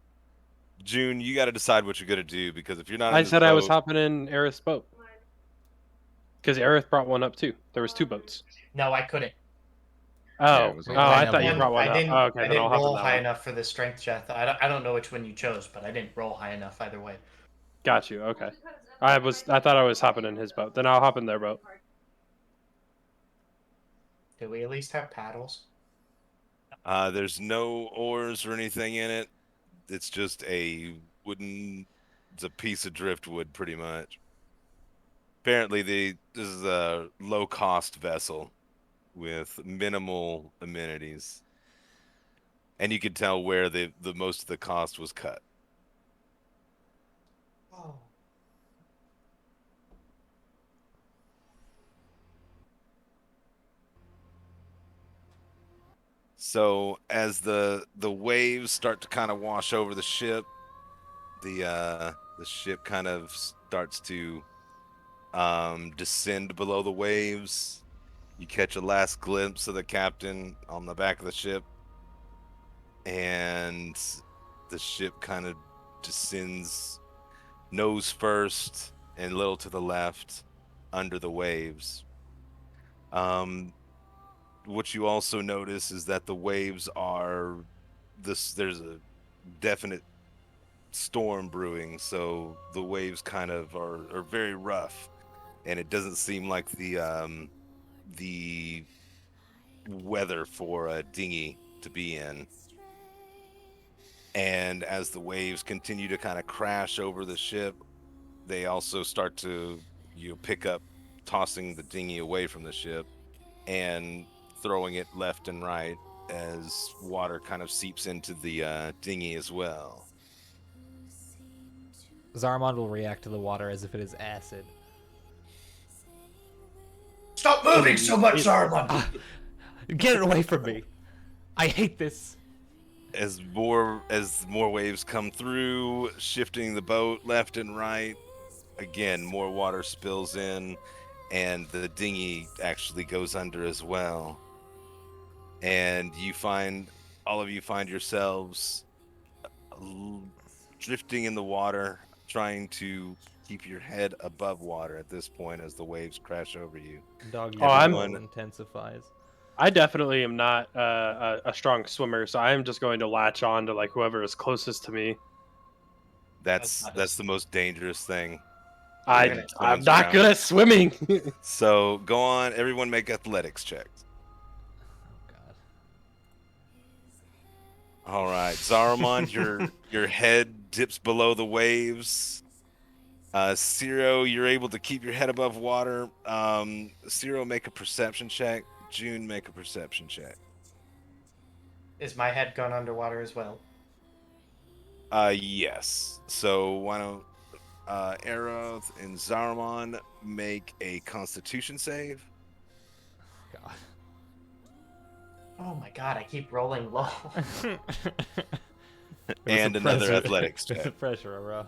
June, you got to decide what you're gonna do, because if you're not in I this said I was boat, hopping in Aerith's boat because Aerith brought one up too. There was 2 boats. No, I couldn't. Yeah, Oh, it was oh, all I Rhino thought you boat. brought one I up. didn't. Oh, okay, I then I'll didn't hop in roll that high one. enough for the strength check. I don't know which one you chose, but I didn't roll high enough either way. Got you. Okay. I thought I was hopping in his boat. Then I'll hop in their boat. Do we at least have paddles? there's no oars or anything in it. It's just it's a piece of driftwood, pretty much. Apparently, this is a low-cost vessel with minimal amenities, and you can tell where the most of the cost was cut. Oh. So as the waves start to kind of wash over the ship, the ship kind of starts to descend below the waves. You catch a last glimpse of the captain on the back of the ship, and the ship kind of descends nose first and a little to the left under the waves. What you also notice is that the waves are there's a definite storm brewing, so the waves kind of are very rough, and it doesn't seem like the weather for a dinghy to be in. And as the waves continue to kind of crash over the ship, they also start to pick up, tossing the dinghy away from the ship and throwing it left and right as water kind of seeps into the dinghy as well. Zarramond will react to the water as if it is acid. Stop moving so much, Zarramond! Get it away from me! I hate this. As more waves come through, shifting the boat left and right, again more water spills in, and the dinghy actually goes under as well. And all of you find yourselves drifting in the water, trying to keep your head above water at this point as the waves crash over you. Dog Oh, I'm- level intensifies. I definitely am not a strong swimmer, so I am just going to latch on to like whoever is closest to me. That's the most dangerous thing. I'm Someone's not good drowning. at swimming. So go on, everyone make athletics checks. Oh god. All right, Zarramond, your head dips below the waves. Ciro, you're able to keep your head above water. Ciro, make a perception check. June, make a perception check. Is my head gone underwater as well? Yes. So why don't Aeroth and Zarramond make a Constitution save? God. Oh my god, I keep rolling low. It was And the another pressure- athletics it was the check. pressure, bro.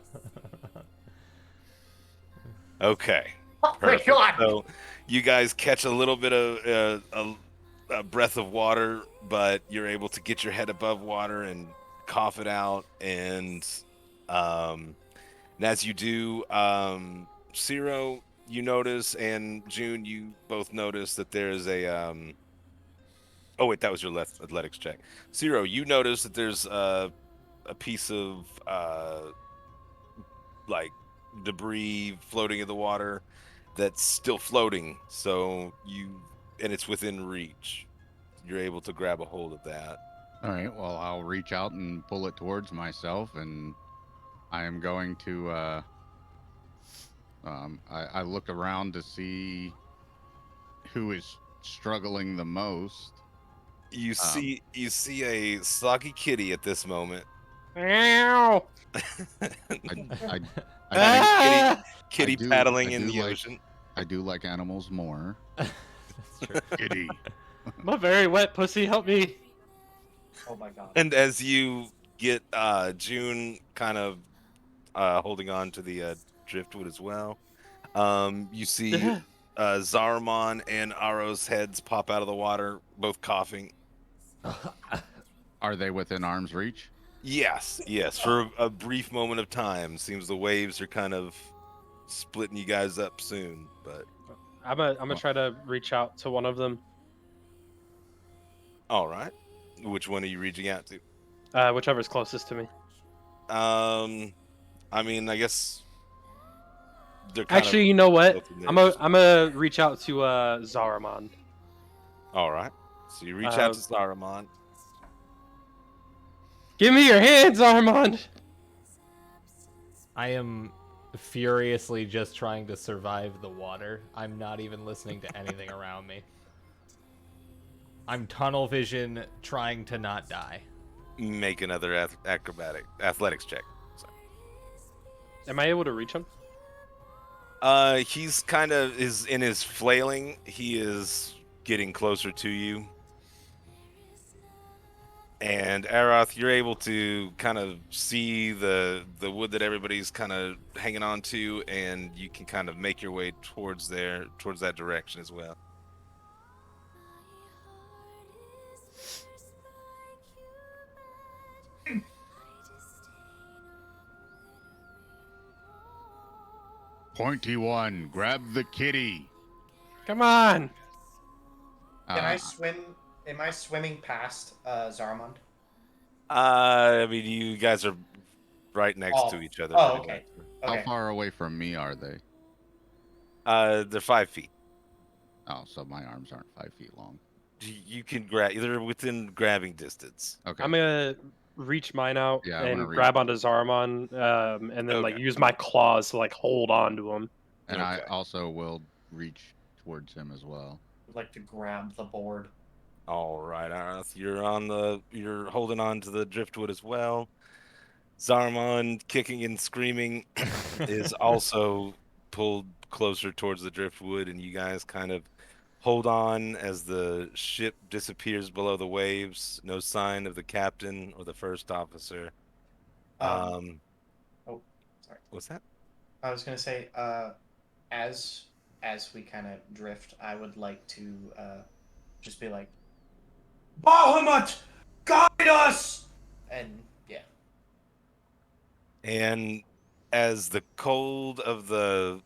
Okay. Oh my Perfect. god! So you guys catch a little bit of a breath of water, but you're able to get your head above water and cough it out. And as you do, Ciro, you notice, and June, you both notice that there's a oh wait, that was your left athletics check. Ciro, you notice that there's a piece of like debris floating in the water that's still floating. So and it's within reach. You're able to grab a hold of that. All right. Well, I'll reach out and pull it towards myself, and I am going to. I look around to see who is struggling the most. You see a soggy kitty at this moment. Ow! I Ah! Kitty do- paddling I in do the like- ocean. I do like animals more. That's true. Kitty. I'm a very wet pussy. Help me. Oh my god. And as you get June kind of holding on to the driftwood as well, you see Zarramond and Aro's heads pop out of the water, both coughing. Are they within arm's reach? Yes, for a brief moment of time. Seems the waves are kind of splitting you guys up soon, but I'm gonna try to reach out to one of them. all right. Which one are you reaching out to? Whichever's closest to me. I mean, I guess they're kind Actually, you know what? both in there, I'm just- gonna reach out to Zarramond. all right. So you reach out to Zarramond. Give me your hands, Zarramond. I am furiously just trying to survive the water. I'm not even listening to anything around me. I'm tunnel vision trying to not die. Make another athletics check. Am I able to reach him? He's kind of is in his flailing. He is getting closer to you. And Aroth, you're able to kind of see the wood that everybody's kind of hanging on to, and you can kind of make your way towards that direction as well. Pointy one, grab the kitty. Come on. Can I swim? Am I swimming past Zarramond? I mean, you guys are right next to each other. Oh, pretty okay. much. How Okay. far away from me are they? They're 5 feet. Oh, so my arms aren't 5 feet long. You can grab. They're within grabbing distance. Okay. I'm gonna reach mine out Yeah, I'm and gonna grab onto Zarramond, and then like Okay. use my claws to like hold on to him. And I Okay. also will reach towards him as well. I'd like to grab the board. All right, Arath, you're holding on to the driftwood as well. Zarmon, kicking and screaming, is also pulled closer towards the driftwood, and you guys kind of hold on as the ship disappears below the waves. No sign of the captain or the first officer. Oh, sorry. What's that? I was gonna say, as we kind of drift, I would like to just be like, Bahamut, guide us, and yeah. And as the cold of the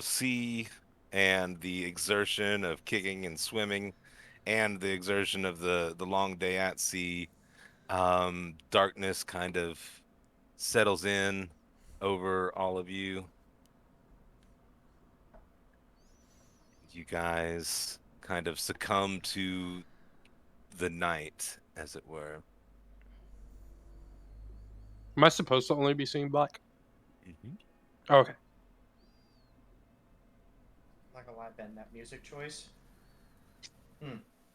sea and the exertion of kicking and swimming and the exertion of the long day at sea, darkness kind of settles in over all of you. You guys kind of succumb to the night, as it were. Am I supposed to only be seeing black? Mm-hmm. Oh, okay. Not gonna lie, Ben, that music choice.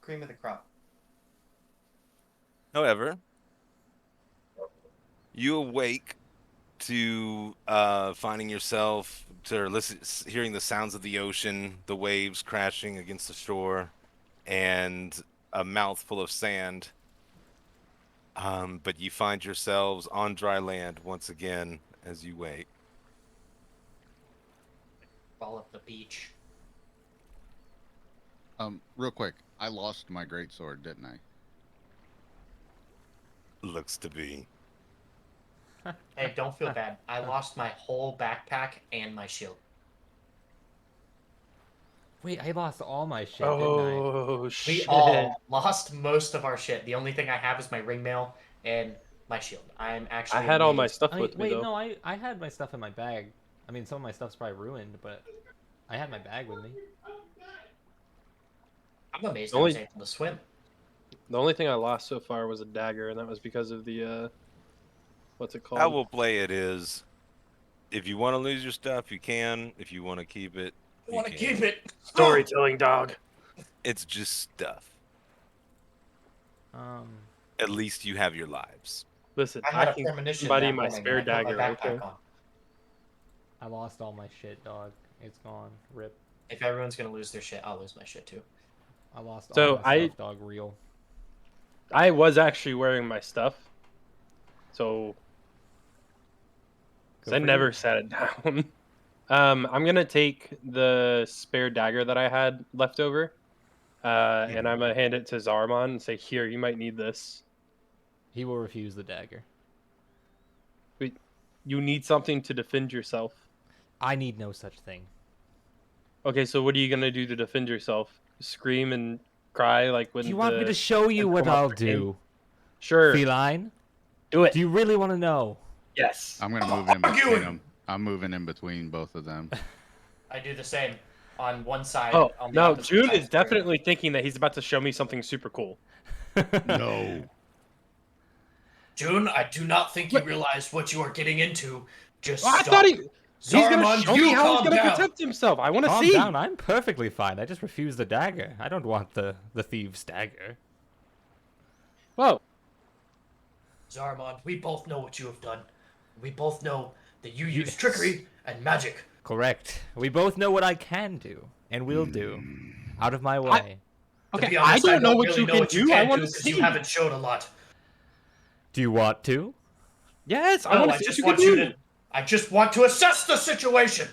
Cream of the crop. However, you awake to finding yourself hearing the sounds of the ocean, the waves crashing against the shore, and a mouthful of sand. But you find yourselves on dry land once again as you wake. Ball up the beach. Real quick, I lost my greatsword, didn't I? Looks to be. Hey, don't feel bad. I lost my whole backpack and my shield. Wait, I lost all my shit, didn't Oh We shit! all lost most of our shit. The only thing I have is my ringmail and my shield. I'm actually. I had all my amazed. stuff I? with me Wait, though. no, I had my stuff in my bag. I mean, some of my stuff's probably ruined, but I had my bag with me. I'm amazed The I was only- able to swim. The only thing I lost so far was a dagger, and that was because of the what's it called? How we'll play it is, if you want to lose your stuff, you can. If you want to keep it, I want to can. keep it. Storytelling dog. It's just stuff. Um, At least you have your lives. Listen, I had I a can premonition somebody that my morning, spare and I put dagger. my backpack Okay. on. I lost all my shit, dog. It's gone. Rip. If everyone's gonna lose their shit, I'll lose my shit too. I lost So all my stuff, dog. Real. I was actually wearing my stuff, so Good I for never you. sat it down. I'm gonna take the spare dagger that I had left over, and I'm gonna hand it to Zarramond and say, "Here, you might need this. He will refuse the dagger. You need something to defend yourself." I need no such thing. Okay, so what are you gonna do to defend yourself? Scream and cry like when Do you want me the to show you when what the I'll monster came? do? Sure, Feline? do it. Do you really want to know? Yes. I'm gonna move in between them. I'm moving in between both of them. I do the same on one side. Oh on the no, opposite June side is of the room. definitely thinking that he's about to show me something super cool. No. June, I do not think you realize what you are getting into. Just Oh, I stop. thought he's gonna Zarramond, show me you how he's calm gonna down. protect himself. I want to Calm see. down. I'm perfectly fine. I just refused the dagger. I don't want the thieves' dagger. Whoa. Zarramond, we both know what you have done. We both know that you Yes. use trickery and magic. Correct. We both know what I can do and will do. Out of my way. To Okay, be honest, I don't know what really you know can what you do. I can want do to because see. you haven't showed a lot. Do you want to? Yes, I No, want I to see just what want you you can do. to. I just want to assess the situation.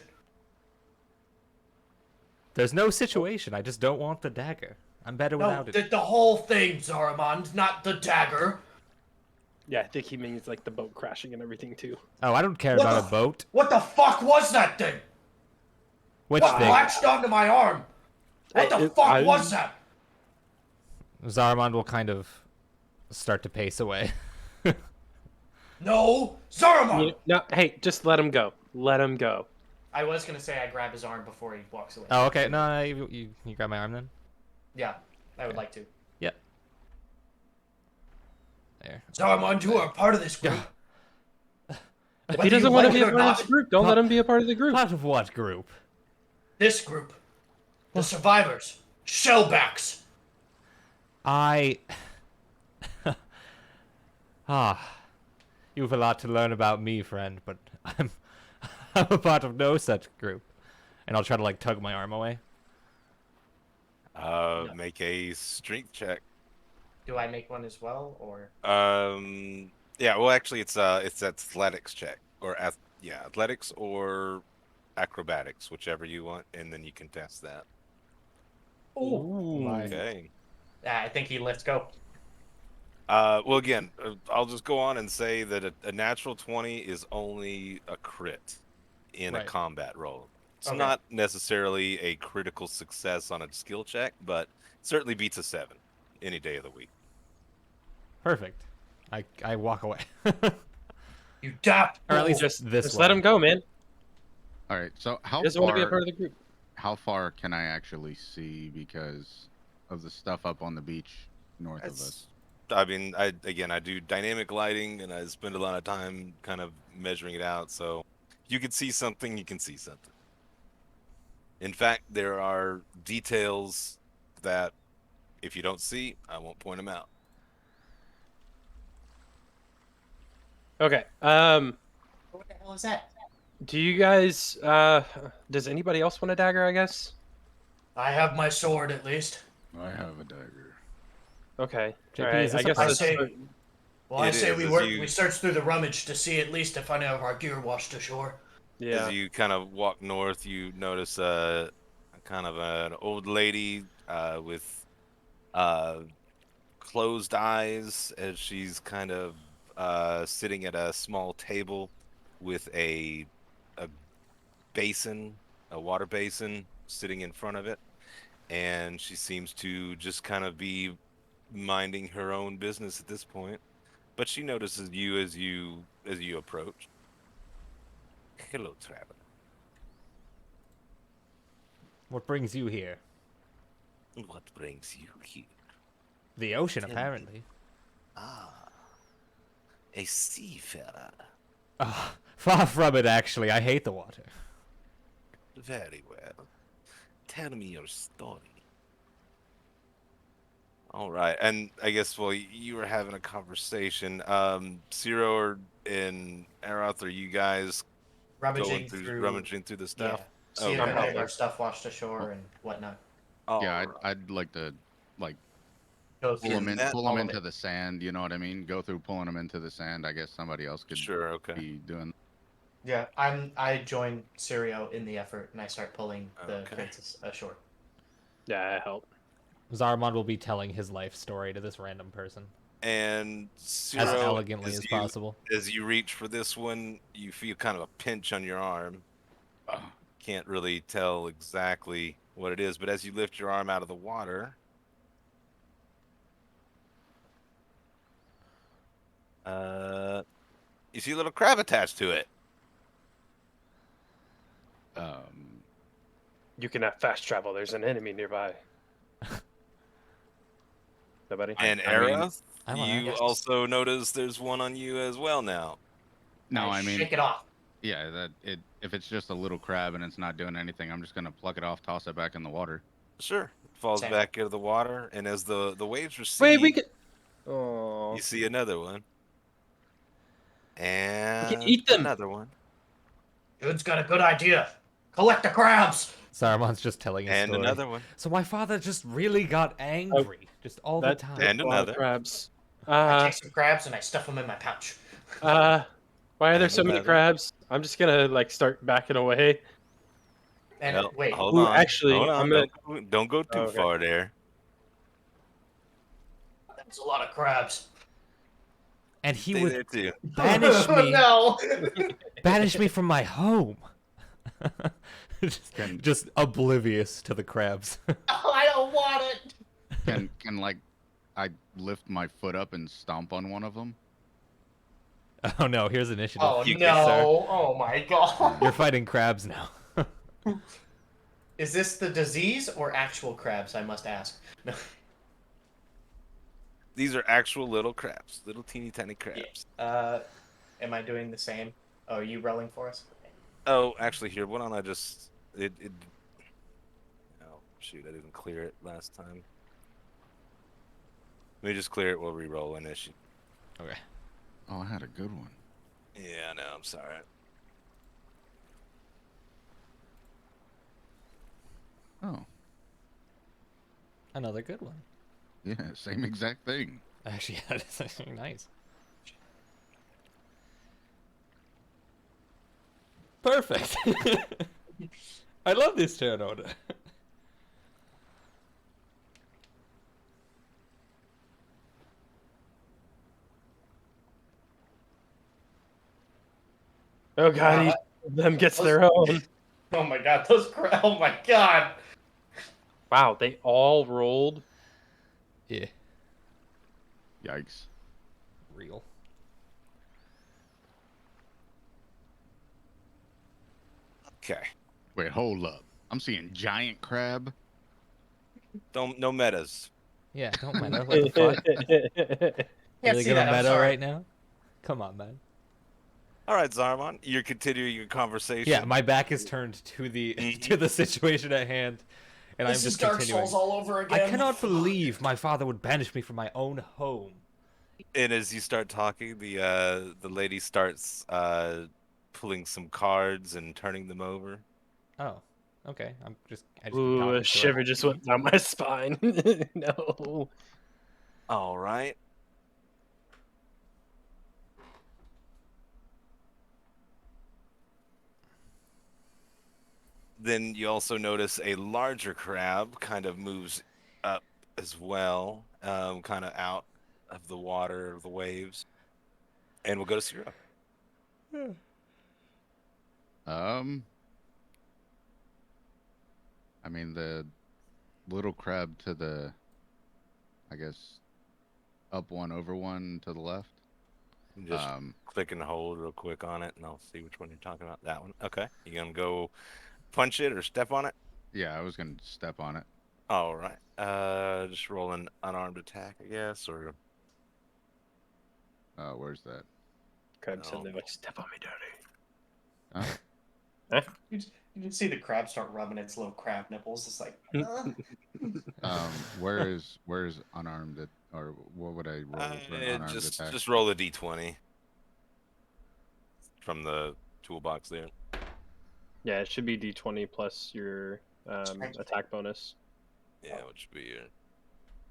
There's no situation. I just don't want the dagger. I'm better No, without it. the whole thing, Zarramond, not the dagger. Yeah, I think he means like the boat crashing and everything too. Oh, I don't care What about the- a boat. What the fuck was that thing? Which What thing? latched onto my arm? What the fuck was that? Zarramond will kind of start to pace away. No, Zarramond. No, hey, just let him go. Let him go. I was gonna say I grab his arm before he walks away. Oh, okay. No, you grab my arm then? Yeah, I would like to. Yep. There. Zarramond, you are a part of this group. If Whether he doesn't you want to like be it a or part of not, the group, don't let him be a part of the group. Part of what group? this group, the survivors, Shellbacks. I... You've a lot to learn about me, friend, but I'm a part of no such group. And I'll try to, like, tug my arm away. Make a strength check. Do I make one as well, or? Yeah. Well, actually, it's athletics check or athletics or acrobatics, whichever you want, and then you can test that. Ooh. My- Okay. I think he lets go. Well, again, I'll just go on and say that a natural 20 is only a crit in a Right. combat roll. It's Okay. not necessarily a critical success on a skill check, but it certainly beats a 7 any day of the week. Perfect. I walk away. You daft. Or at least fool. just this Just way. let him go, man. All right. So how He doesn't want to be a far? part of the group. How far can I actually see because of the stuff up on the beach north of us? I mean, I do dynamic lighting, and I spend a lot of time kind of measuring it out. So, you can see something, you can see something. In fact, there are details that if you don't see, I won't point them out. Okay. What the hell is that? Do you guys? Does anybody else want a dagger? I guess. I have my sword at least. I have a dagger. Okay. JP, All right. is this I a guess part let's of- start- Well, I It say is, we as work. you- We search through the rummage to see at least if any of our gear washed ashore. Yeah. As you kind of walk north, you notice a kind of an old lady with closed eyes as she's kind of sitting at a small table with a basin, a water basin, sitting in front of it, and she seems to just kind of be minding her own business at this point. But she notices you as you approach. Hello, traveler. What brings you here? What brings you here? The ocean, Tell me. apparently. A seafarer. Far from it, actually. I hate the water. Very well. Tell me your story. All right, and I guess while you were having a conversation, Zero and Aroth, are you guys Rummaging through. rummaging through the Yeah. stuff? Seeing I'm if any of helping. our stuff washed ashore Oh, and whatnot. yeah, All I'd like to like Go pull through them in, that- pull all them of into it. the sand. You know what I mean? Go through pulling them into the sand. I guess somebody else could Sure. Okay. be doing. Yeah, I join Sirio in the effort and I start pulling the Okay. crates ashore. Yeah, I help. Zarramond will be telling his life story to this random person And as Zero, elegantly as possible. as you reach for this one, you feel kind of a pinch on your arm. Can't really tell exactly what it is, but as you lift your arm out of the water, you see a little crab attached to it. You cannot fast travel. There's an enemy nearby. Nobody? And I mean- Aerith, I wanna- you Yes. also notice there's one on you as well now. No, I mean, shake it off. yeah, if it's just a little crab and it's not doing anything, I'm just gonna pluck it off, toss it back in the water. Sure. Falls Same. back into the water, and as the waves recede, Wait, we can. Oh, you see another one. And eat them. another one. Dude's got a good idea. Collect the crabs. Saruman's just telling his And story. another one. So my father just really got angry, just all the that- time. And a lot of another. crabs. I take some crabs and I stuff them in my pouch. Why are there And so many another. crabs? I'm just gonna like start backing away. And Well, wait, hold Ooh, on. actually, hold on. I'm gonna- Don't go too Oh, okay. far there. that's a lot of crabs. And he Stay would there too. banish me, No. banish me from my home. just, Can- just oblivious to the crabs. I don't want it. Can like I lift my foot up and stomp on one of them? Oh no, here's initiative. Oh You no! can, sir. Oh my god! You're fighting crabs now. Is this the disease or actual crabs? I must ask. No. These are actual little crabs, little teeny tiny crabs. Am I doing the same? Oh, are you rolling for us? Oh, actually, here. Why don't I just it? Oh shoot! I didn't clear it last time. Let me just clear it. We'll re-roll an issue. Okay. Oh, I had a good one. Yeah, no, I'm sorry. Oh, Another good one. yeah, same exact thing. Actually, that is actually nice. Perfect. I love this turn order. Oh god, Wow, each of them gets their own. Oh my god, those crabs! Oh my god! Wow, they all rolled. Yeah, Yikes. real. Okay. Wait, hold up. I'm seeing giant crab. No metas. Yeah, don't meta. What the fuck? Can't Really see gonna that. I'm meta sorry. right now? Come on, man. All right, Zarramond, you're continuing your conversation. Yeah, my back is turned to the to the situation at hand, and This I'm is just Dark continuing. Souls all over I again. cannot believe my father would banish me from my own home. And as you start talking, the lady starts pulling some cards and turning them over. Oh, okay. I just keep Ooh, talking to a her. shiver just went down my spine. No. All right. Then you also notice a larger crab kind of moves up as well, kind of out of the water, of the waves. And we'll go to Zero. I mean the little crab to the, I guess, up one, over one to the left. Just click and hold real quick on it, and I'll see which one you're talking about. That one. Okay. You gonna go punch it or step on it? Yeah, I was gonna step on it. All right. Just roll an unarmed attack, I guess, or Where's that? Crab No. said they like step on me, daddy. Huh? You just see the crab start rubbing its little crab nipples. It's like, Where's unarmed or what would I roll for an unarmed attack? Just roll a d20 from the toolbox there. Yeah, it should be D20 plus your Strength. attack bonus. Yeah, which would be your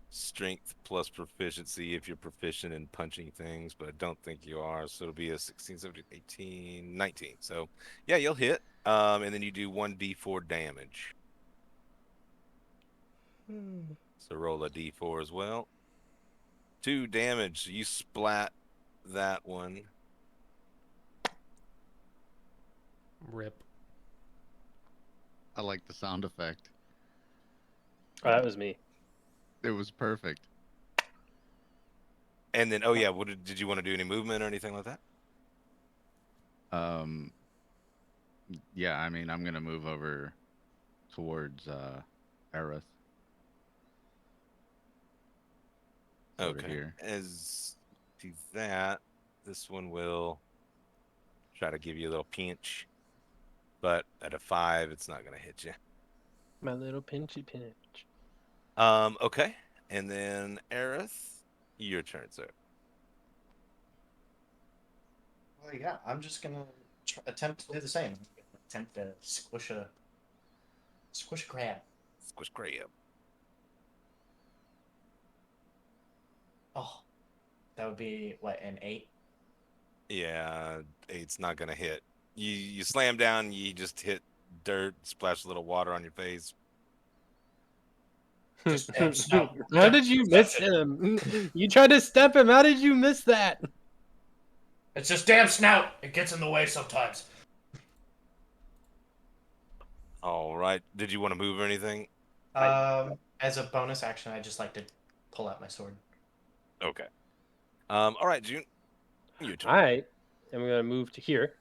strength plus proficiency if you're proficient in punching things, but I don't think you are. So it'll be a 16, 17, 18, 19. So yeah, you'll hit. And then you do 1d4 damage. So roll a d4 as well. 2 damage. So you splat that one. Rip. I like the sound effect. Oh, that was me. It was perfect. And then, oh yeah, did you want to do any movement or anything like that? Yeah, I mean, I'm gonna move over towards Aerith. Sort of Okay. here. As to that, this one will try to give you a little pinch, but at a 5, it's not gonna hit you. My little pinchy pinch. Okay. And then Aerith, your turn, sir. well, yeah, I'm just gonna attempt to do the same. Attempt to squish a crab. Squish crab. Oh, that would be what, an 8? Yeah, 8's not gonna hit. You slam down, you just hit dirt, splash a little water on your face. Just snout. How did you miss him? You tried to step him. How did you miss that? It's just damn snout. It gets in the way sometimes. All right. Did you want to move or anything? As a bonus action, I just like to pull out my sword. Okay. All right, June. Your turn. I am going to move to here.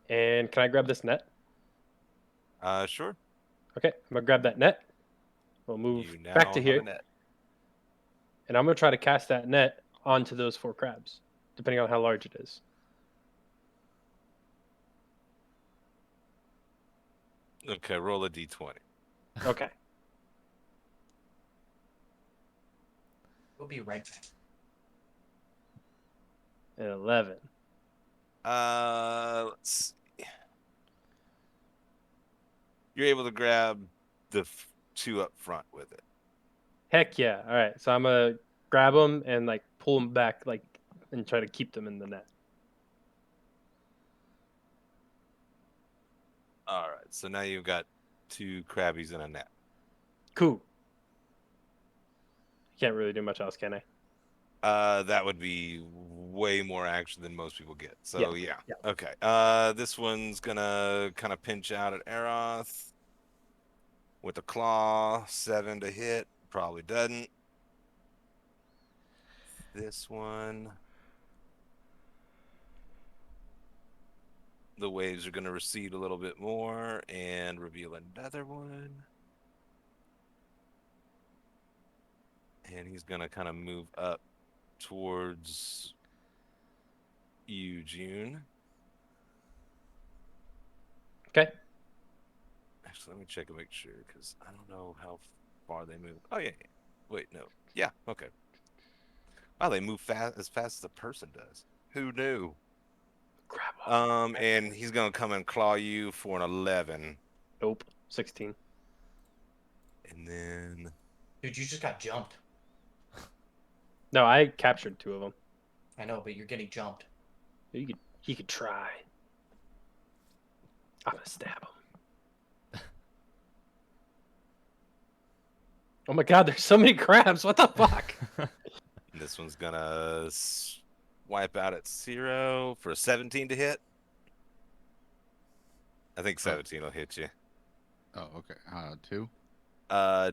And can I grab this net? Sure. Okay, I'm going to grab that net. We'll move You now back to have here. a net. And I'm going to try to cast that net onto those 4 crabs, depending on how large it is. Okay, roll a d20. Okay. We'll be right back. An 11. Let's see. You're able to grab the 2 up front with it. Heck yeah. All right. So I'm going to grab them and like pull them back like and try to keep them in the net. All right, so now you've got 2 crabbies in a net. Cool. Can't really do much else, can I? That would be way more action than most people get. So yeah. Yeah. Okay. This one's gonna kind of pinch out at Aeroth with a claw. 7 to hit. Probably doesn't. This one. The waves are gonna recede a little bit more and reveal another one. And he's gonna kind of move up towards you, June. Okay. Actually, let me check and make sure, because I don't know how far they move. Oh, yeah. Wait, no. Yeah, okay. Wow, they move as fast as a person does. Who knew? Grab And he's going to come and claw you for an 11. Nope. 16. And then... Dude, you just got jumped. No, I captured 2 of them. I know, but you're getting jumped. He could try. I'm gonna stab him. Oh my god, there's so many crabs. What the fuck? This one's going to wipe out at 0 for a 17 to hit. I think 17 will hit you. Oh, okay. 2.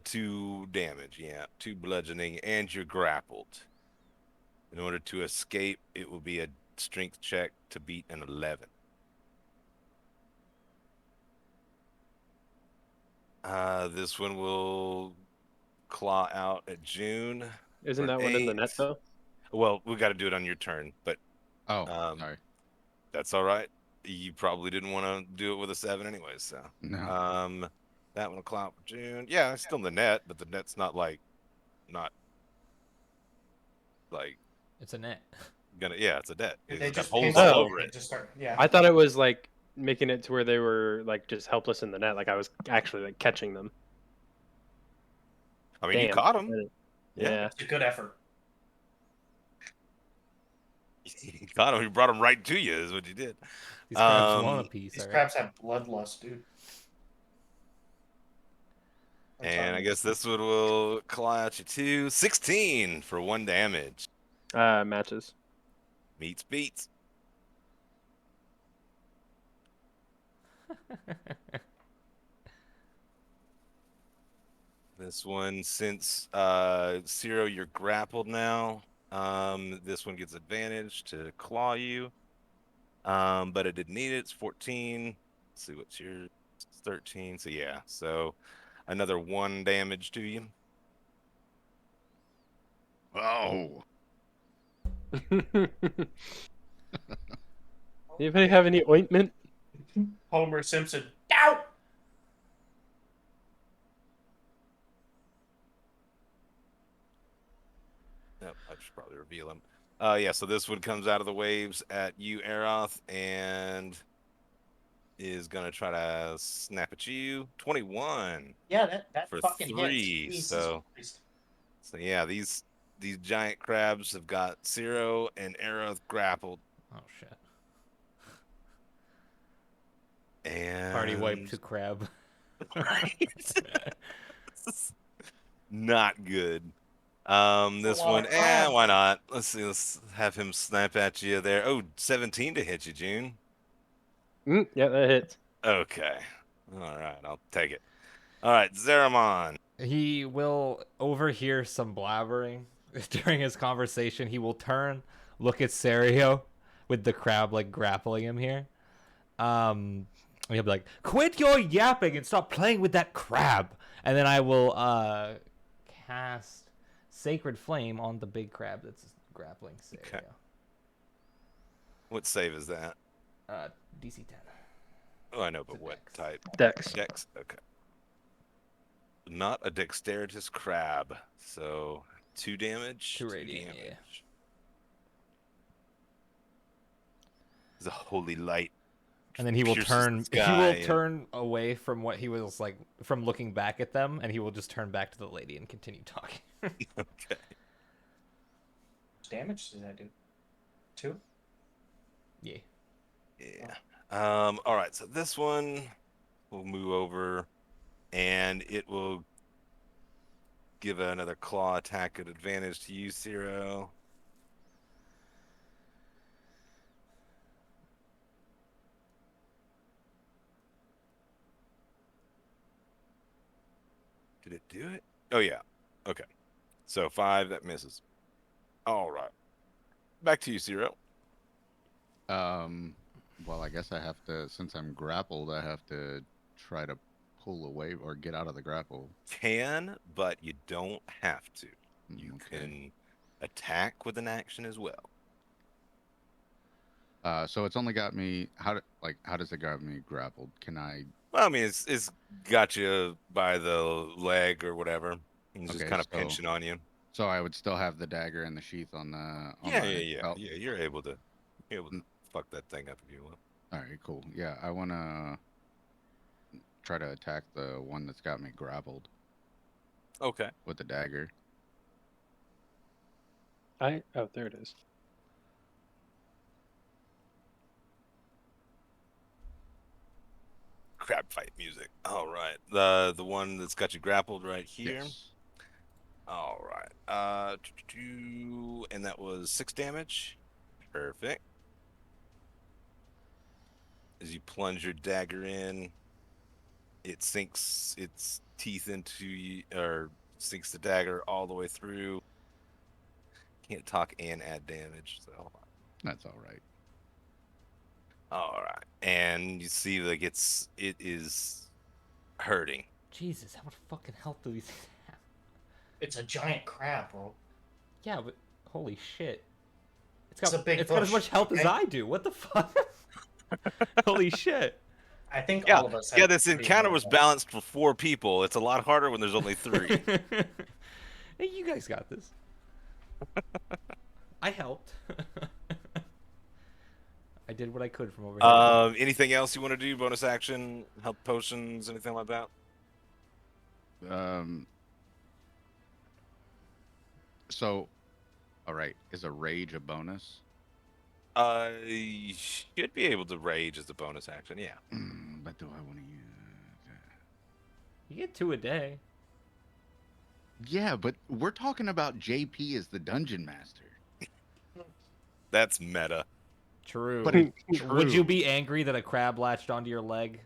2 damage, yeah. 2 bludgeoning, and you're grappled. In order to escape, it will be a strength check to beat an 11. This one will claw out at June. Isn't for that one in the 8. net though? Well, we got to do it on your turn, but Oh, Um, sorry. that's all right. you probably didn't want to do it with a 7 anyways. So, No. that one will clout for June. Yeah, it's still in the net, but the net's not like It's a net. gonna. Yeah, it's a net. They It's got just holes pinned all Oh. over They it. just start. Yeah. I thought it was like making it to where they were like just helpless in the net, like I was actually like catching them. I mean, you Damn. caught them. Yeah. It's a good effort. You caught them. You brought them right to you. Is what you did. These crabs want a piece. These All right. crabs have bloodlust, dude. I'm And telling I you. guess this one will claw at you too. 16 for 1 damage. Matches. Meets beats. This one, since Zero, you're grappled now. This one gets advantage to claw you. But it didn't need it. It's 14. Let's see what's your 13. So yeah, so another 1 damage to you. Oh. Anybody have any ointment? Homer Simpson. Ow! Yep, I should probably reveal him. Yeah, so this one comes out of the waves at you, Aeroth, and is gonna try to snap at you. 21 Yeah, that for fucking 3. hits. Jesus So Christ. yeah, these giant crabs have got Zero and Aeroth grappled. Oh shit. And Party wipe to crab. Not good. This a lot one, of crabs. why not? Let's see, let's have him snap at you there. Oh, 17 to hit you, June. Yeah, that hits. Okay. All right, I'll take it. All right, Zarramond. He will overhear some blabbering during his conversation. He will turn, look at Serio with the crab like grappling him here. And he'll be like, "Quit your yapping and stop playing with that crab." And then I will cast Sacred Flame on the big crab that's grappling Serio. Okay. What save is that? DC 10. Oh, I know, but It's a what dex. type? Dex. Dex. Okay. Not a dexterous crab, so 2 damage. 2 radiant, yeah. It's a holy light. And then he will pierces turn. the He will sky turn away from what he was like, from looking back at them, and he will just turn back to the lady and continue talking. Okay. How much damage does that do? 2? Yeah. Yeah. All right. So this one will move over, and it will give another claw attack at advantage to you, Zero. Did it do it? Oh yeah. Okay. So 5, that misses. All right. Back to you, Zero. Well, I guess I have to, since I'm grappled, I have to try to pull away or get out of the grapple. Can, but you don't have to. You Okay. can attack with an action as well. So it's only got me. How does it got me grappled? Can I? Well, I mean, it's got you by the leg or whatever. He's just Okay, kind of so- pinching on you. So I would still have the dagger and the sheath on the. On Yeah, my yeah. belt? You're able to fuck that thing up if you want. All right, cool. Yeah, I wanna try to attack the one that's got me grappled Okay. with the dagger. Oh, there it is. Crab fight music. All right. The one that's got you grappled right here. Yes. All right. And that was 6 damage. Perfect. As you plunge your dagger in, it sinks its teeth into you, or sinks the dagger all the way through. Can't talk and add damage, so hold on. That's all right. All right. And you see, like, it is hurting. Jesus, how much fucking health do these things have? It's a giant crab, bro. Yeah, but holy shit. It's a big It's got as bush, much health as okay? I do. What the fuck? Holy shit. I think Yeah, all of us yeah. have This pretty encounter low was health. balanced for 4 people. It's a lot harder when there's only 3. Hey, you guys got this. I helped. I did what I could from over here. Anything else you want to do? Bonus action, health potions, anything like that? So, all right, is a rage a bonus? You should be able to rage as a bonus action. Yeah. But do I want to use? You get 2 a day. Yeah, but we're talking about JP as the dungeon master. That's meta. True. But it's Would you true. be angry that a crab latched onto your leg?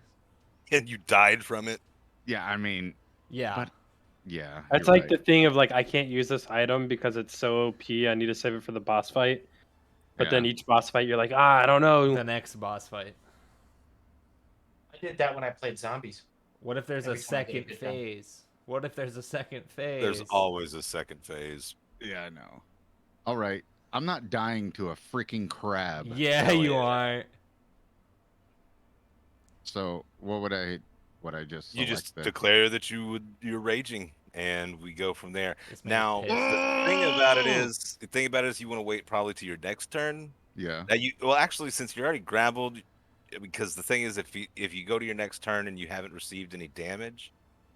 And you died from it. Yeah, I mean, Yeah. but yeah, That's you're like right. the thing of like I can't use this item because it's so OP. I need to save it for the boss fight. But then Yeah. each boss fight, you're like, I don't know. The next boss fight. I did that when I played zombies. What if there's Every a time I did a second good time. phase? What if there's a second phase? There's always a second phase. Yeah, I know. All right, I'm not dying to a freaking crab. Yeah, Hell you yeah. aren't. So what would I just You select just there? declare that you're raging, and we go from there. This man's Now, pissed. the thing about it is, you want to wait probably to your next turn. Yeah. Now well, actually, since you're already grappled, because the thing is, if you go to your next turn and you haven't received any damage,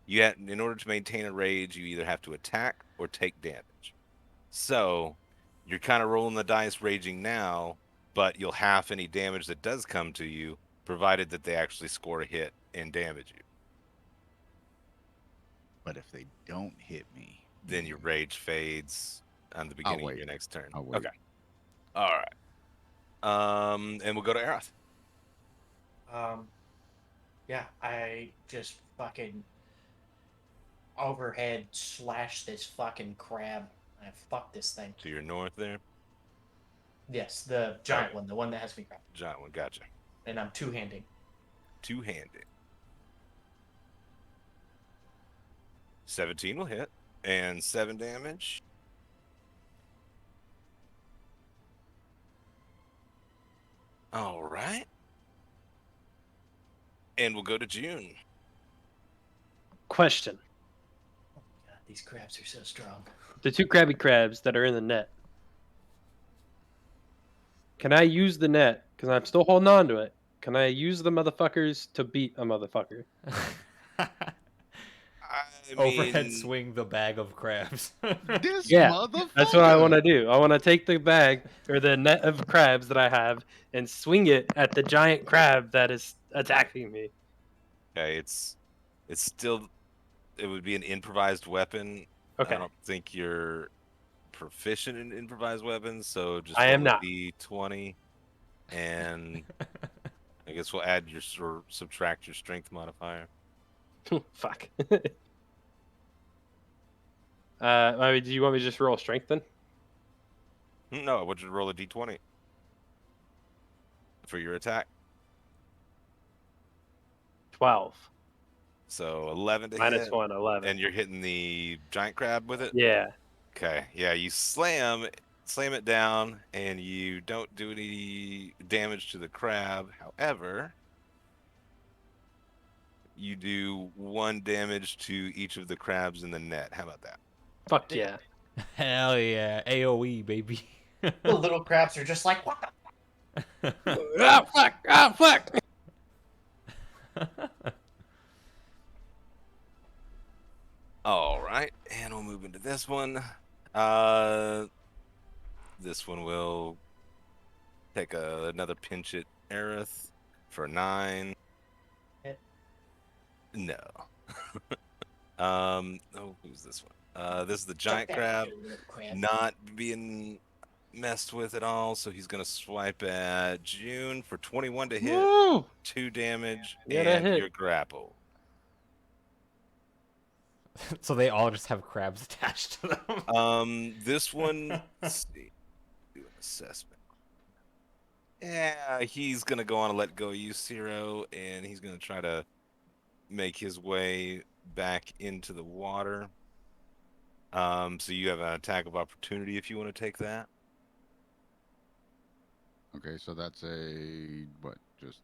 in order to maintain a rage, you either have to attack or take damage. So you're kind of rolling the dice, raging now, but you'll half any damage that does come to you, provided that they actually score a hit and damage you. But if they don't hit me, Then your rage fades on the beginning of your next turn. I'll wait. Okay. All right. And we'll go to Aeroth. Yeah, I just fucking overhead slash this fucking crab. I fuck this thing. To your north there. Yes, the giant one, the one that has me grabbed. Giant one, gotcha. And I'm two-handing. Two-handed. 17 will hit. And 7 damage. All right. And we'll go to June. Question. God, these crabs are so strong. The 2 crabby crabs that are in the net. Can I use the net? Because I'm still holding on to it. Can I use the motherfuckers to beat a motherfucker? I Overhead mean, swing the bag of crabs. This Yeah, motherfucker. That's what I want to do. I want to take the bag or the net of crabs that I have and swing it at the giant crab that is attacking me. okay, it's still, it would be an improvised weapon. Okay. I don't think you're proficient in improvised weapons, so just I am roll a not. D20, and I guess we'll add or subtract your strength modifier. Fuck. I mean, do you want me to just roll strength then? No, I want you to roll a D20 for your attack. 12. So 11 to Minus hit, 1, 11. and you're hitting the giant crab with it. Yeah. Okay, yeah, you slam it down, and you don't do any damage to the crab. However, you do 1 damage to each of the crabs in the net. How about that? Fuck yeah. Hell yeah. AoE, baby. The little crabs are just like, what the? Ah, fuck! Ah, fuck! All right, and we'll move into this one. This one will take another pinch at Aerith for 9. Hit. No. Oh, who's this one? This is the giant crab, not being messed with at all. So he's gonna swipe at June for 21 to hit, Woo! 2 damage, Yeah, that and hit. you're grappled. So they all just have crabs attached to them. This one, let's see, do an assessment. Yeah, he's gonna go on and let go of you, Zero, and he's gonna try to make his way back into the water. So you have an attack of opportunity if you want to take that. Okay, so that's a what? Just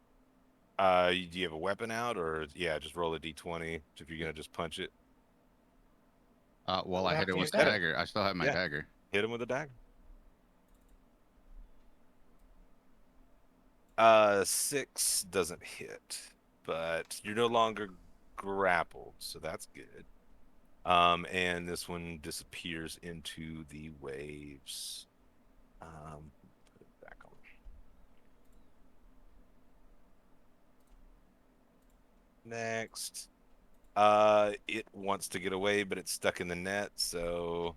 Do you have a weapon out, or yeah, just roll a d20 if you're gonna just punch it. well, What I hit happened it to with your the dagger? dagger. I still have my Yeah. dagger. Hit him with a dagger. 6 doesn't hit, but you're no longer grappled, so that's good. And this one disappears into the waves. Put it back on. Next. It wants to get away, but it's stuck in the net, so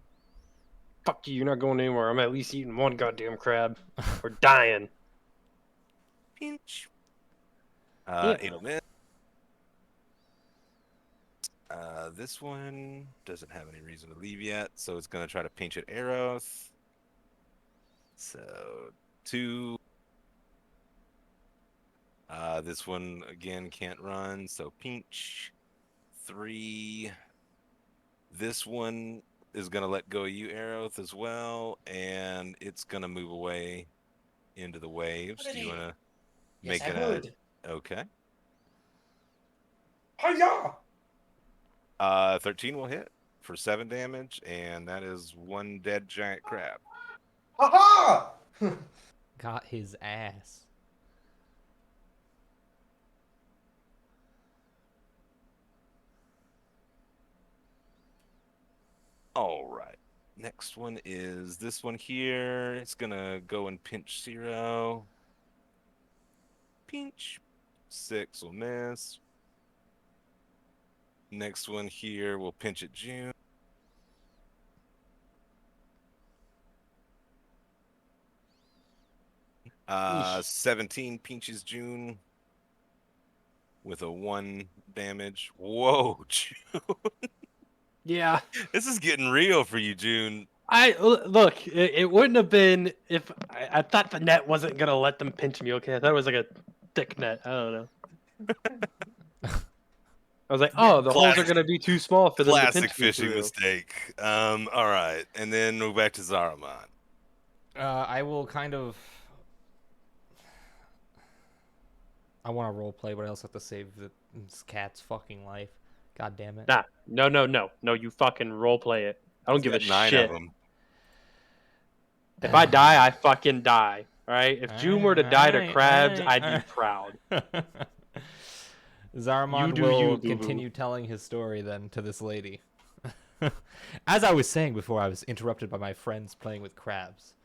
Fuck you, you're not going anywhere. I'm at least eating one goddamn crab. Or dying. pinch. Yeah. It'll miss. This one doesn't have any reason to leave yet, so it's gonna try to pinch at Aeroth. So 2. This one again can't run, so pinch. 3. This one is gonna let go of you, Aeroth, as well, and it's gonna move away into the waves. Do you wanna Yes, make I it would. okay? Hiya! 13 will hit for 7 damage, and that is 1 dead giant crab. Ha Got his ass. All right. Next one is this one here. It's gonna go and pinch 0. Pinch. 6 will miss. Next one here will pinch at June. Yeesh. 17 pinches June with a 1 damage. Whoa, June. Yeah. This is getting real for you, June. Look. It wouldn't have been if I thought the net wasn't gonna let them pinch me. Okay, I thought it was like a thick net. I don't know. I was like, oh, the holes are gonna be too small for them to Classic pinch me fishing through. mistake. All right, and then we're back to Zarramond. I will kind of. I want to role play, but I also have to save this cat's fucking life. God damn it. Nah, no. You fucking role play it. I don't give a Got 9 shit. of them. If I die, I fucking die. All right. If June were to die to Alright, crabs, alright, I'd be proud. Zarramond do will you, boo-boo. continue telling his story then to this lady. As I was saying before, I was interrupted by my friends playing with crabs.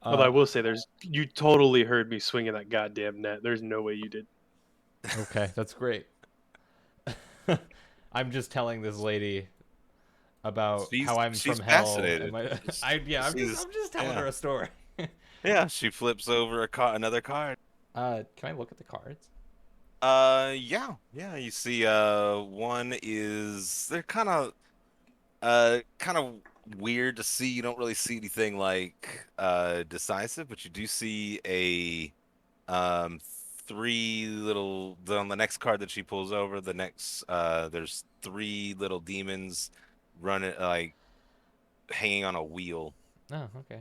Although I will say, you totally heard me swinging that goddamn net. There's no way you did. Okay, that's great. I'm just telling this lady about how I'm She's from hell. fascinated. I'm just telling her a story. Yeah, she flips over another card. Can I look at the cards? Yeah. You see, one is they're kind of weird to see. You don't really see anything like decisive, but you do see a 3 little on the next card that she pulls over. The next there's 3 little demons running like hanging on a wheel. Oh, okay.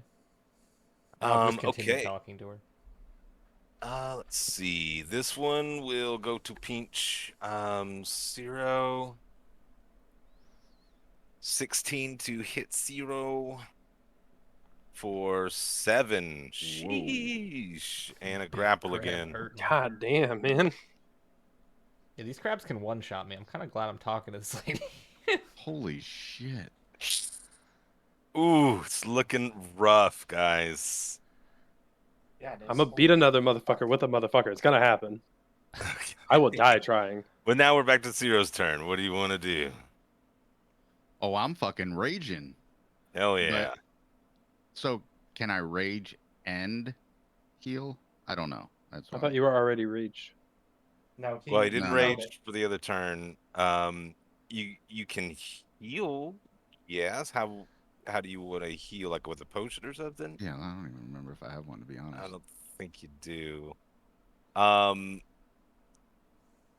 I'll just continue Okay. talking to her. Let's see. This one will go to pinch 0. 16 to hit 0 for 7. Sheesh. And a grapple Crab again. hurt me. God damn, man. Yeah, these crabs can one-shot me. I'm kind of glad I'm talking to this lady. Holy shit! Ooh, it's looking rough, guys. Yeah, it is. I'm gonna beat another motherfucker with a motherfucker. It's gonna happen. I will die trying. But now we're back to Zero's turn. What do you want to do? Oh, I'm fucking raging. Hell yeah. But, so can I rage and heal? I don't know. That's I what thought you were already reached. No, Well, he didn't No. rage for the other turn. You can heal. Yes. How do you want to heal? Like with a potion or something? Yeah, I don't even remember if I have one, to be honest. I don't think you do.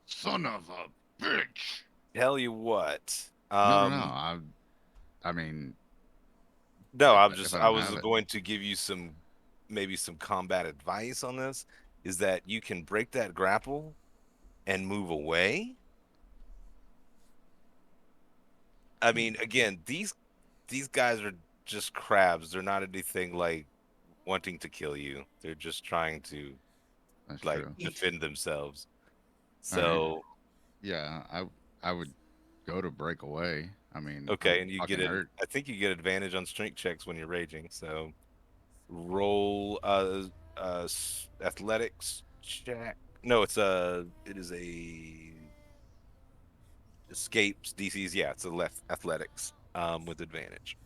Son of a bitch! Tell you what. No. I mean, No, if I I don't was have it. going to give you some maybe some combat advice on this, is that you can break that grapple and move away. I mean, again, these guys are just crabs. They're not anything like wanting to kill you. They're just trying to That's like true. defend themselves. All right. So Yeah, I would go to break away. I mean, okay, I'm and you get fucking it. hurt. I think you get advantage on strength checks when you're raging. So roll athletics check. No, it is a escapes DC's. Yeah, it's a left athletics with advantage.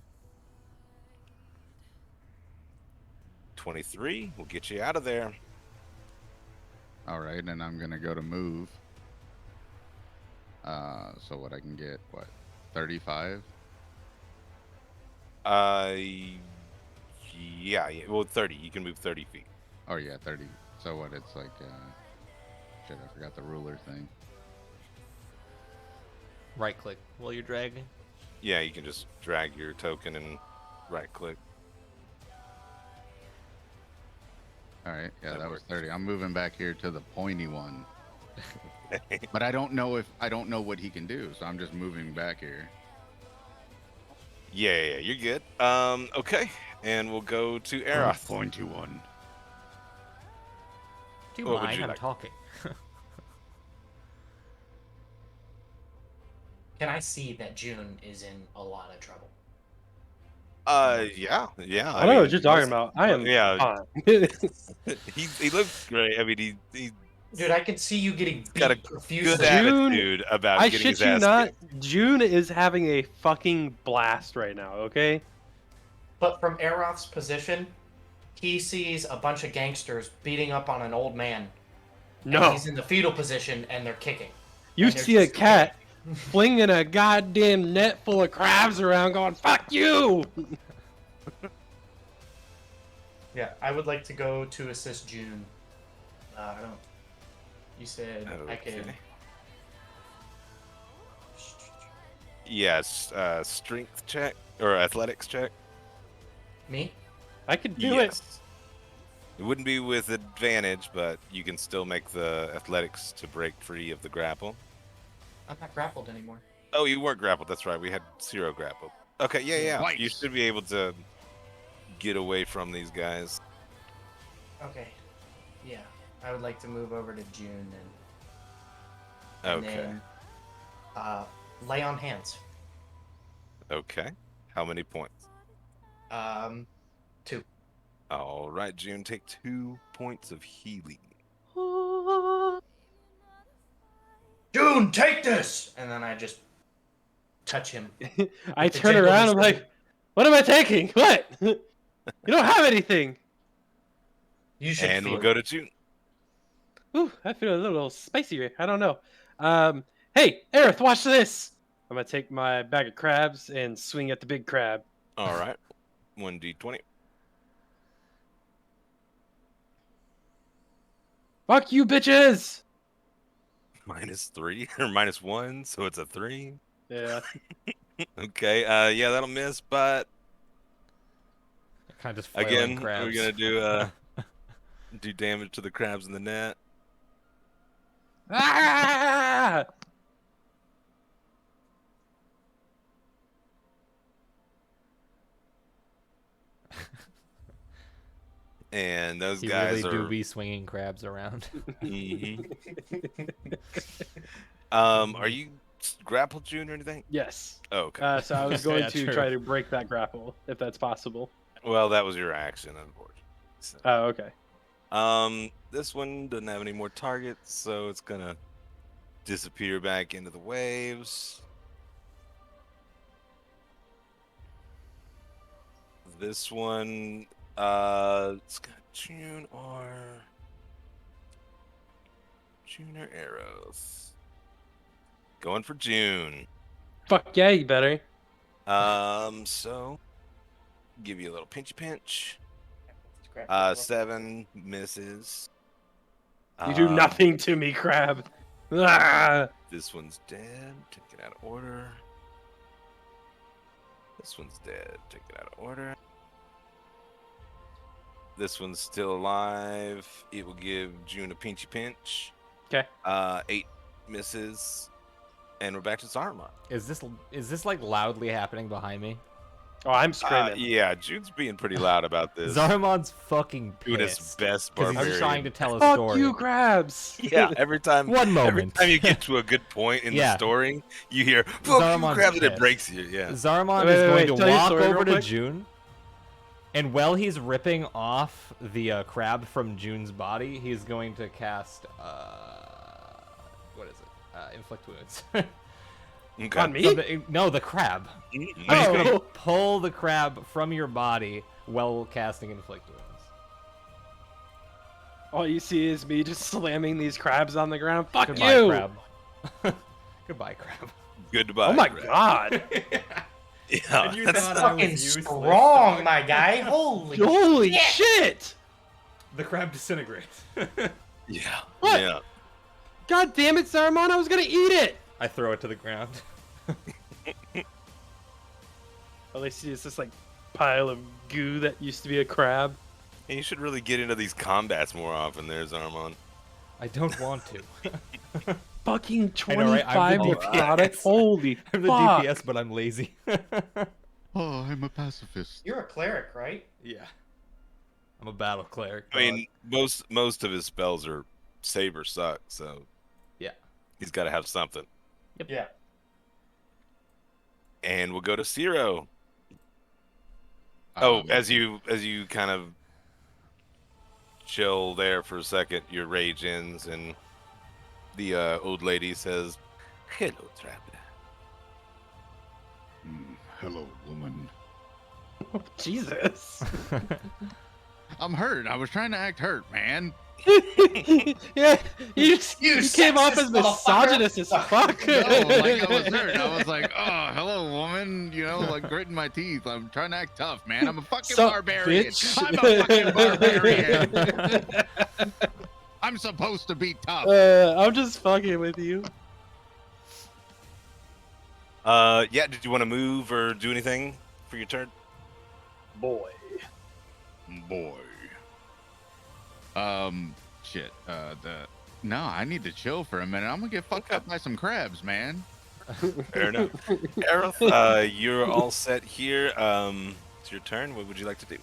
23 will get you out of there. All right, and I'm gonna go to move. So what I can get? What? 35. Yeah, yeah. Well, 30. You can move 30 feet. Oh yeah, 30. So what? It's like shit. I forgot the ruler thing. Right click while you're dragging. Yeah, you can just drag your token and right click. All right. Yeah, That that was works. 30. I'm moving back here to the pointy one. But I don't know what he can do, so I'm just moving back here. Yeah, you're good. Okay, and we'll go to Aeroth. Pointy one. Do you What would mind? you I'm like? talking. Can I see that June is in a lot of trouble? Yeah. I don't know what you're talking listen- about. I am Yeah, fine. he looks great. I mean, he Dude, I can see you getting got a beat good profusely. June- attitude about I getting shit his you ass not. kicked. June is having a fucking blast right now. Okay. But from Aeroth's position, he sees a bunch of gangsters beating up on an old man. And No, he's in the fetal position and they're kicking. you And they're see a just cat flinging a goddamn net full of crabs around, going "fuck you." Yeah, I would like to go to assist June. I don't. You said I could. Okay. Yes, strength check or athletics check. Me? I could do it. It wouldn't be with advantage, but you can still make the athletics to break free of the grapple. I'm not grappled anymore. Oh, you weren't grappled. That's right. We had 0 grapple. Okay, yeah. You Twice. should be able to get away from these guys. Okay. Yeah, I would like to move over to June and Okay. then lay on hands. Okay. How many points? 2. All right, June, take 2 points of healing. June, take this! And then I just touch him. I With the turn jingle around. I'm machine. like, "What am I taking? What? You don't have anything." You should And feel we'll go to June. Ooh, I feel a little spicier. I don't know. Hey, Aerith, watch this. I'm gonna take my bag of crabs and swing at the big crab. All right. 1d20. Fuck you, bitches! -3 or -1, so it's a 3. Yeah. Okay. Yeah, that'll miss, but Kind of just flailing again, crabs. we're gonna do damage to the crabs in the net. Ah! And those You guys really are. do be swinging crabs around. Mhm. Are you grappled, June, or anything? Yes. Oh, okay. So I was going Yeah, to true. try to break that grapple, if that's possible. Well, that was your action, unfortunately. So, Oh, okay. this one doesn't have any more targets, so it's gonna disappear back into the waves. This one, it's got June or arrows. Going for June. Fuck yeah, you better. So give you a little pinchy pinch. Grapple. 7 misses. You do nothing to me, crab. Ah! This one's dead. Take it out of order. This one's dead. Take it out of order. This one's still alive. It will give June a pinchy pinch. 'Kay. 8 misses, and we're back to Zarramond. Is this like loudly happening behind me? Oh, I'm screaming. Yeah, June's being pretty loud about this. Zarramond's fucking Doing his pissed best because barbarian. he's trying to tell a Fuck story. you, crabs. Yeah, every time. One Every moment. time you get to a good point in Yeah. the story, you hear "fuck you, Zarramon's crabs," and it pissed. breaks you. Yeah. Zarramond Wait, is wait, going wait, to tell your walk story real over to quick. June, and while he's ripping off the crab from June's body, he's going to cast what is it? Inflict wounds. Okay. On me? No, the crab. Mhm. I'm just gonna Oh. pull the crab from your body while casting inflict wounds. All you see is me just slamming these crabs on the ground. Fuck Goodbye, you. crab. Goodbye, crab. Goodbye. Oh my crab. god. Yeah. And you That's thought I was Fucking useless, strong, dog. my guy. Holy Holy shit. shit. The crab disintegrates. yeah. What? Yeah. God damn it, Zarramond. I was going to eat it. I throw it to the ground. At least it's this like pile of goo that used to be a crab. And you should really get into these combats more often. There's Zarramond. I don't want to. Fucking I know, right? 25 I'm the necrotic. DPS. Holy I'm the fuck. DPS, but I'm lazy. Oh, I'm a pacifist. You're a cleric, right? Yeah. I'm a battle cleric. I mean, most of his spells are save or suck, so yeah. he's got to have something. Yeah. And we'll go to Zero. Um, As you kind of chill there for a second, your rage ends, and the old lady says, "Hello, traveler." Hello, woman. Jesus. I'm hurt. I was trying to act hurt, man. Yeah, you You came off sexist as misogynist as fuck. No, like I was hurt. I was like, oh, hello, woman. You know, like gritting my teeth. I'm trying to act tough, man. I'm a fucking Sup, barbarian. bitch? I'm a fucking barbarian. I'm supposed to be tough. I'm just fucking with you. Yeah. Did you want to move or do anything for your turn? Boy. Boy. Shit. No, I need to chill for a minute. I'm gonna get fucked up by some crabs, man. Fair enough. Aerith, you're all set here. It's your turn. What would you like to do?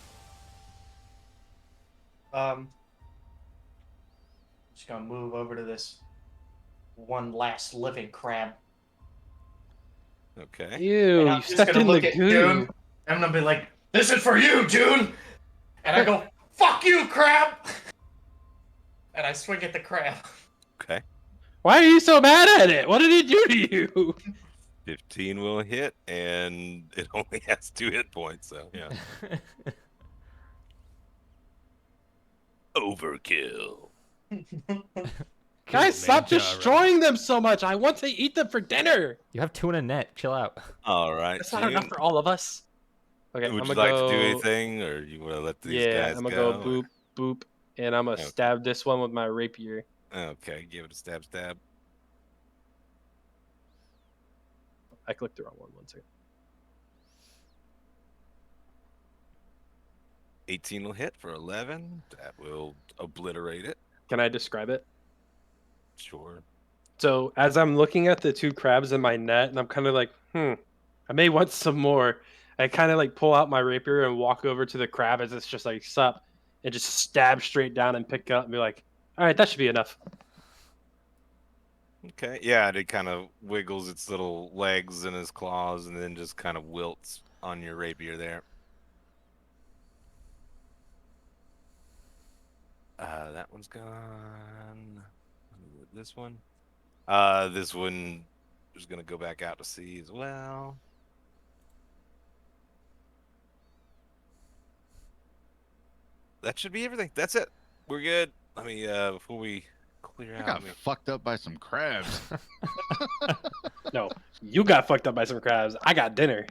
Just gonna move over to this one last living crab. Okay. Ew, And you I'm just stepped gonna in the look at goo. June. I'm gonna be like, "This is for you, June," and I go, "Fuck you, crab!" And I swing at the crab. Okay. Why are you so mad at it? What did he do to you? 15 will hit, and it only has 2 hit points, so yeah. Overkill. Guys, stop destroying them so much. I want to eat them for dinner. You have 2 in a net. Chill out. All right. That's not enough for all of us. Okay, Would I'm you gonna like go... to do anything, or you want to let these Yeah, guys I'm gonna go? go boop, boop, and I'm gonna Okay. stab this one with my rapier. Okay, give it a stab, stab. I clicked the wrong one. 1 second. 18 will hit for 11. That will obliterate it. Can I describe it? Sure. So as I'm looking at the 2 crabs in my net, and I'm kind of like, I may want some more. I kind of like pull out my rapier and walk over to the crab as it's just like, sup, and just stab straight down and pick it up and be like, all right, that should be enough. Okay. Yeah, it kind of wiggles its little legs and its claws, and then just kind of wilts on your rapier there. That one's gone. This one. This one is gonna go back out to sea as well. That should be everything. That's it. We're good. Let me before we clear I out. got let me- fucked up by some crabs. No, you got fucked up by some crabs. I got dinner.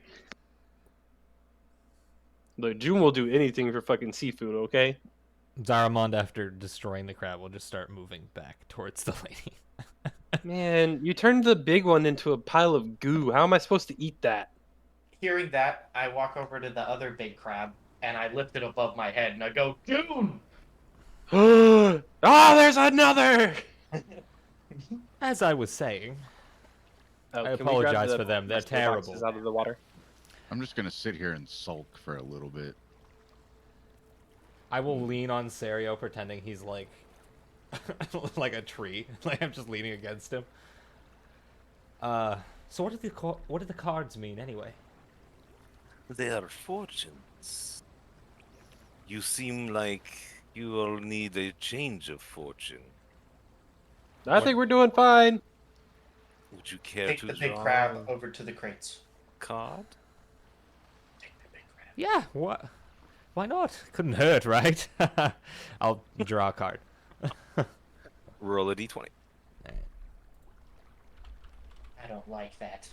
Look, June will do anything for fucking seafood, okay? Zarramond, after destroying the crab, will just start moving back towards the lady. Man, you turned the big one into a pile of goo. How am I supposed to eat that? Hearing that, I walk over to the other big crab and I lift it above my head and I go, Dune! Oh, there's another. As I was saying, Oh, I can we grab apologize the for them. They're rest of the boxes terrible. out of the water. I'm just gonna sit here and sulk for a little bit. I will lean on Serio pretending he's like like a tree. Like I'm just leaning against him. So what do the cards mean anyway? They are fortunes. You seem like you will need a change of fortune. I think we're doing fine. Would you care Take to the big draw crab a over to the crates. card? Take the big crab. Yeah, what? Why not? Couldn't hurt, right? I'll draw a card. Roll a d20. I don't like that.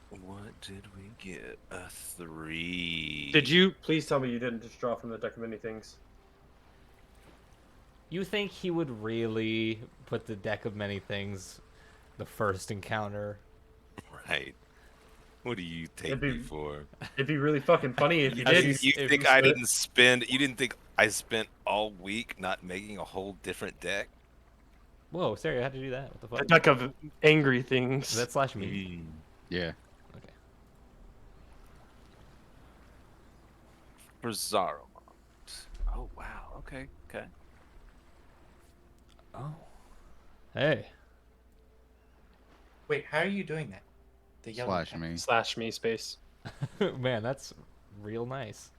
What did we get? A 3. Did you please tell me you didn't just draw from the deck of many things? You think he would really put the deck of many things the first encounter? Right. What do you take It'd me be- for? It'd be really fucking funny if you As did. he's- You if think he's I the- didn't spend? You didn't think I spent all week not making a whole different deck? Whoa, Serio, how'd you do that? What the The fuck? deck of angry things. Is that slash me? Yeah. Okay. For Zarramond. Oh wow. Okay. Okay. Oh. Hey. Wait, how are you doing that? The yellow Slash pen. me. Slash me space. Man, that's real nice.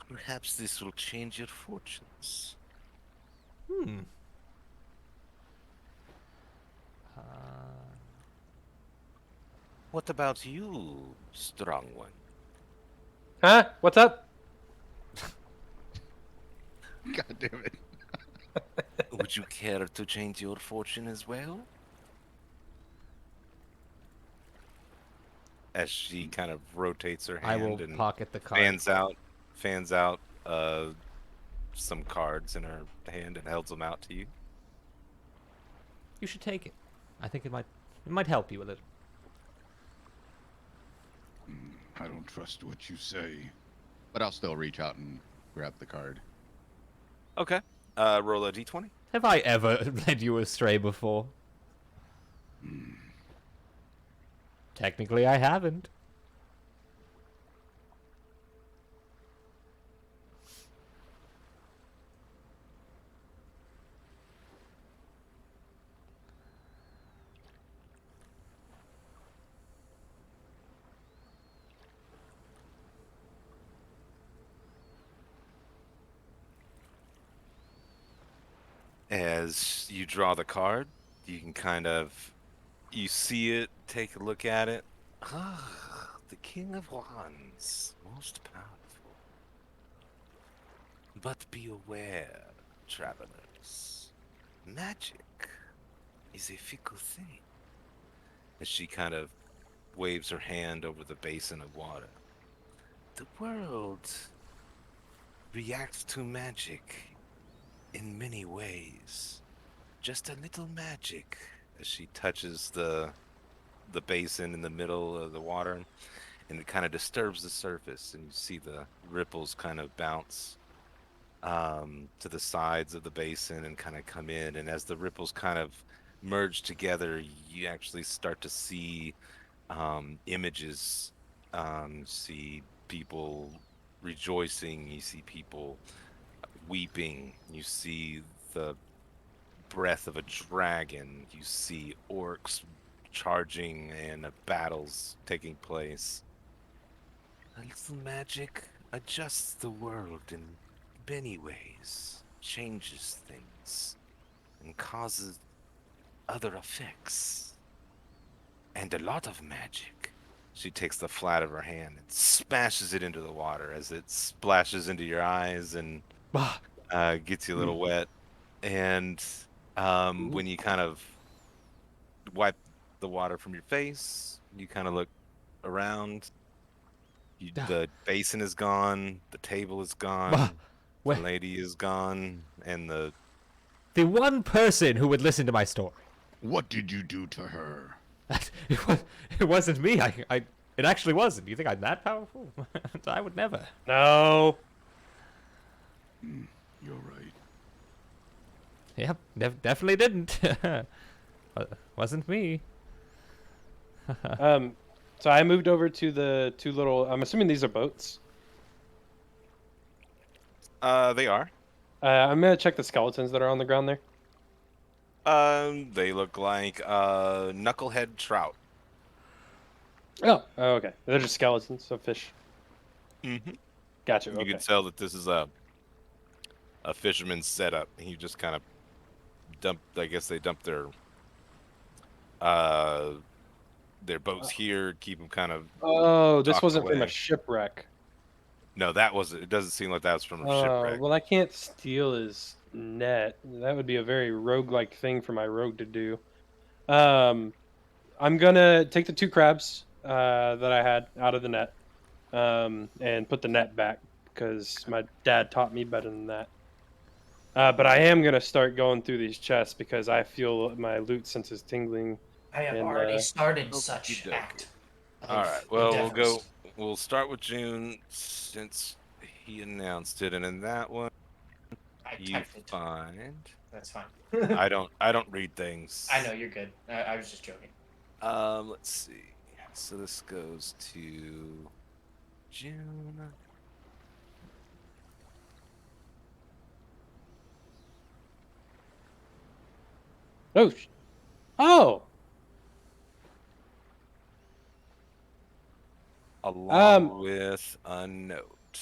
Perhaps this will change your fortunes. Hmm. What about you, strong one? Huh? What's up? God damn it. Would you care to change your fortune as well? As she kind of rotates her I hand will and pocket the card. fans out some cards in her hand and holds them out to you. You should take it. I think it might help you with it. I don't trust what you say. But I'll still reach out and grab the card. Okay. Roll a d20. Have I ever led you astray before? Technically, I haven't. As you draw the card, you can you see it, take a look at it. Ah, the King of Wands, most powerful. But be aware, travelers. Magic is a fickle thing. As she kind of waves her hand over the basin of water. The world reacts to magic in many ways. Just a little magic. As she touches the basin in the middle of the water, and it kind of disturbs the surface, and you see the ripples kind of bounce to the sides of the basin and kind of come in. And as the ripples kind of merge together, you actually start to see images. See people rejoicing. You see people weeping. You see the breath of a dragon. You see orcs charging and battles taking place. A little magic adjusts the world in many ways, changes things, and causes other effects. And a lot of magic. She takes the flat of her hand and smashes it into the water as it splashes into your eyes and gets you a little wet. And when you kind of wipe the water from your face, you kind of look around. The basin is gone, the table is gone, the Where- lady is gone, and The one person who would listen to my story. What did you do to her? It wasn't me. It actually wasn't. You think I'm that powerful? I would never. No. You're right. Yep, definitely didn't. Wasn't me. So I moved over to the two little. I'm assuming these are boats. They are. I'm gonna check the skeletons that are on the ground there. They look like knucklehead trout. Oh, okay. They're just skeletons, so fish. Mm-hmm. Gotcha. You Okay. can tell that this is a fisherman's setup. He just kind of dumped. I guess they dumped their boats here, keep them kind of. Oh, this Docked wasn't from a away. shipwreck. No, that was. It doesn't seem like that was from a Oh, shipwreck. well, I can't steal his net. That would be a very rogue-like thing for my rogue to do. I'm gonna take the two crabs that I had out of the net, and put the net back because my dad taught me better than that. But I am gonna start going through these chests because I feel my loot sense is tingling. I have And, already started okey such doke. act. All of right. Well, we'll endeavors. go. We'll start with June since he announced it, and in that one I you typed it. find. That's fine. I don't read things. I know you're good. I was just joking. Let's see. So this goes to June. Oh, oh. Along with a note.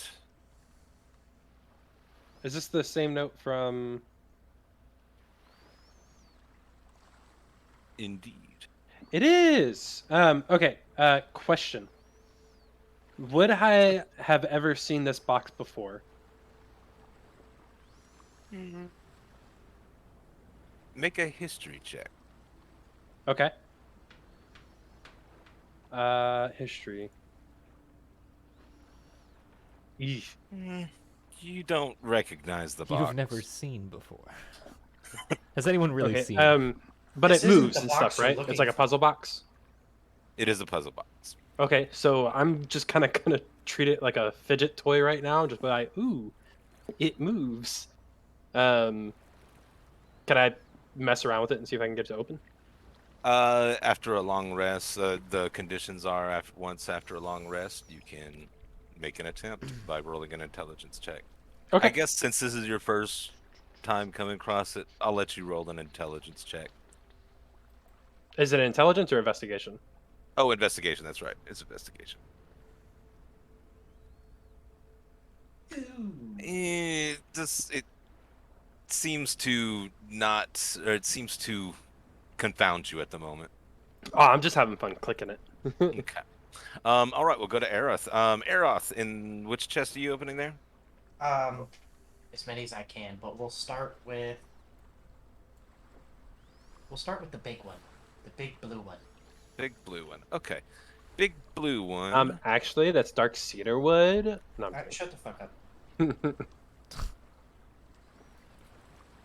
Is this the same note from? Indeed. It is. Okay. Question. Would I have ever seen this box before? Make a history check. Okay. History. Eesh. You don't recognize the box. You've never seen before. Has anyone really Okay. seen it? But This it isn't moves the and box stuff, you're right? looking It's like a for. puzzle box. It is a puzzle box. Okay, so I'm just kind of gonna treat it like a fidget toy right now. Just be like, ooh, it moves. Can I mess around with it and see if I can get it to open? After a long rest, the conditions are after a long rest, you can make an attempt by rolling an intelligence check. Okay. I guess since this is your first time coming across it, I'll let you roll an intelligence check. Is it intelligence or investigation? Oh, investigation. That's right. It's investigation. It seems to not, or it seems to confound you at the moment. Oh, I'm just having fun clicking it. Okay. All right, we'll go to Aeroth. Aeroth, in which chest are you opening there? As many as I can, but we'll start with the big one, the big blue one. Big blue one. Okay. Big blue one. Actually, that's dark cedar wood. No, I'm kidding. Shut the fuck up.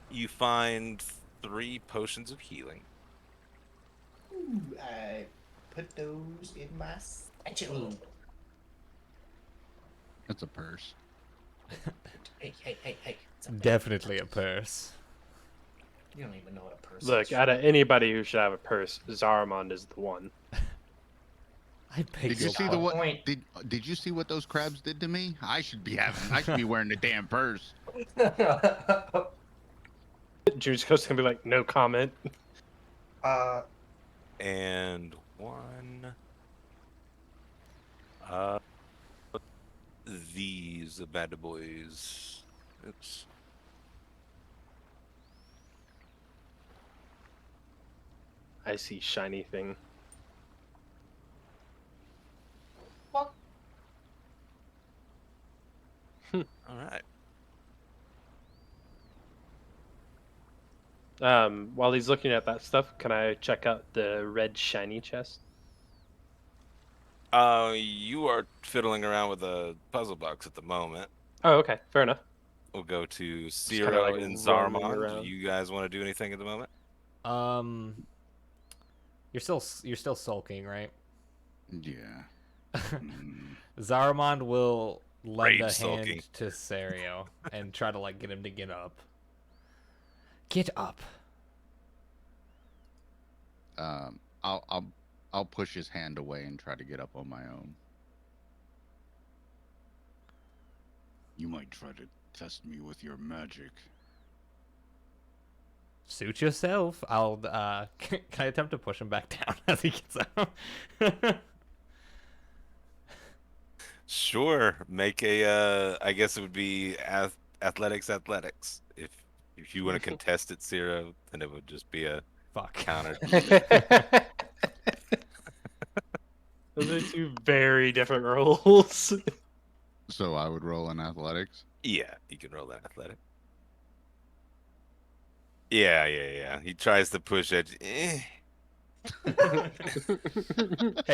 You find 3 potions of healing. Ooh, I put those in my satchel. That's a purse. Hey. It's a bag. Definitely a purse. You don't even know what a purse Look, is. out of anybody who should have a purse, Zarramond is the one. I beg Did you your see the pardon. what? Point. Did you see what those crabs did to me? I should be wearing the damn purse. June's just gonna be like, no comment. And 1. These bad boys. Oops. I see shiny thing. What? All right. While he's looking at that stuff, can I check out the red shiny chest? You are fiddling around with a puzzle box at the moment. Oh, okay, fair enough. We'll go to kinda Zero like and roaming Zarramond. Do around. you guys want to do anything at the moment? You're still sulking, right? Yeah. Mm. Zarramond will lend a Rage sulking. hand to Serio and try to like get him to get up. Get up. I'll push his hand away and try to get up on my own. You might try to test me with your magic. Suit yourself. I'll can I attempt to push him back down as he gets out? Sure. Make a. I guess it would be athletics. If you want to contest it, Zero, then it would just be a Fuck. counter. Those are two very different roles. So I would roll in athletics. Yeah, you can roll that athletic. Yeah. He tries to push it. Hey,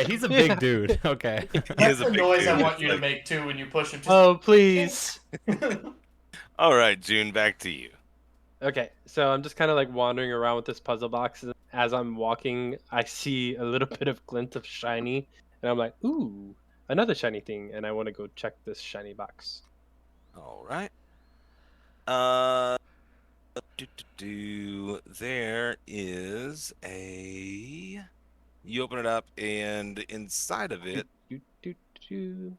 he's a big dude. Okay. He That's is a the big noise I dude. want It's you to like- make too when you push him. Just... Oh, please. All right, June, back to you. Okay, so I'm just kind of like wandering around with this puzzle box. And as I'm walking, I see a little bit of glint of shiny, and I'm like, ooh, another shiny thing, and I want to go check this shiny box. All right. There is a. You open it up, and inside of it, Do, do, do.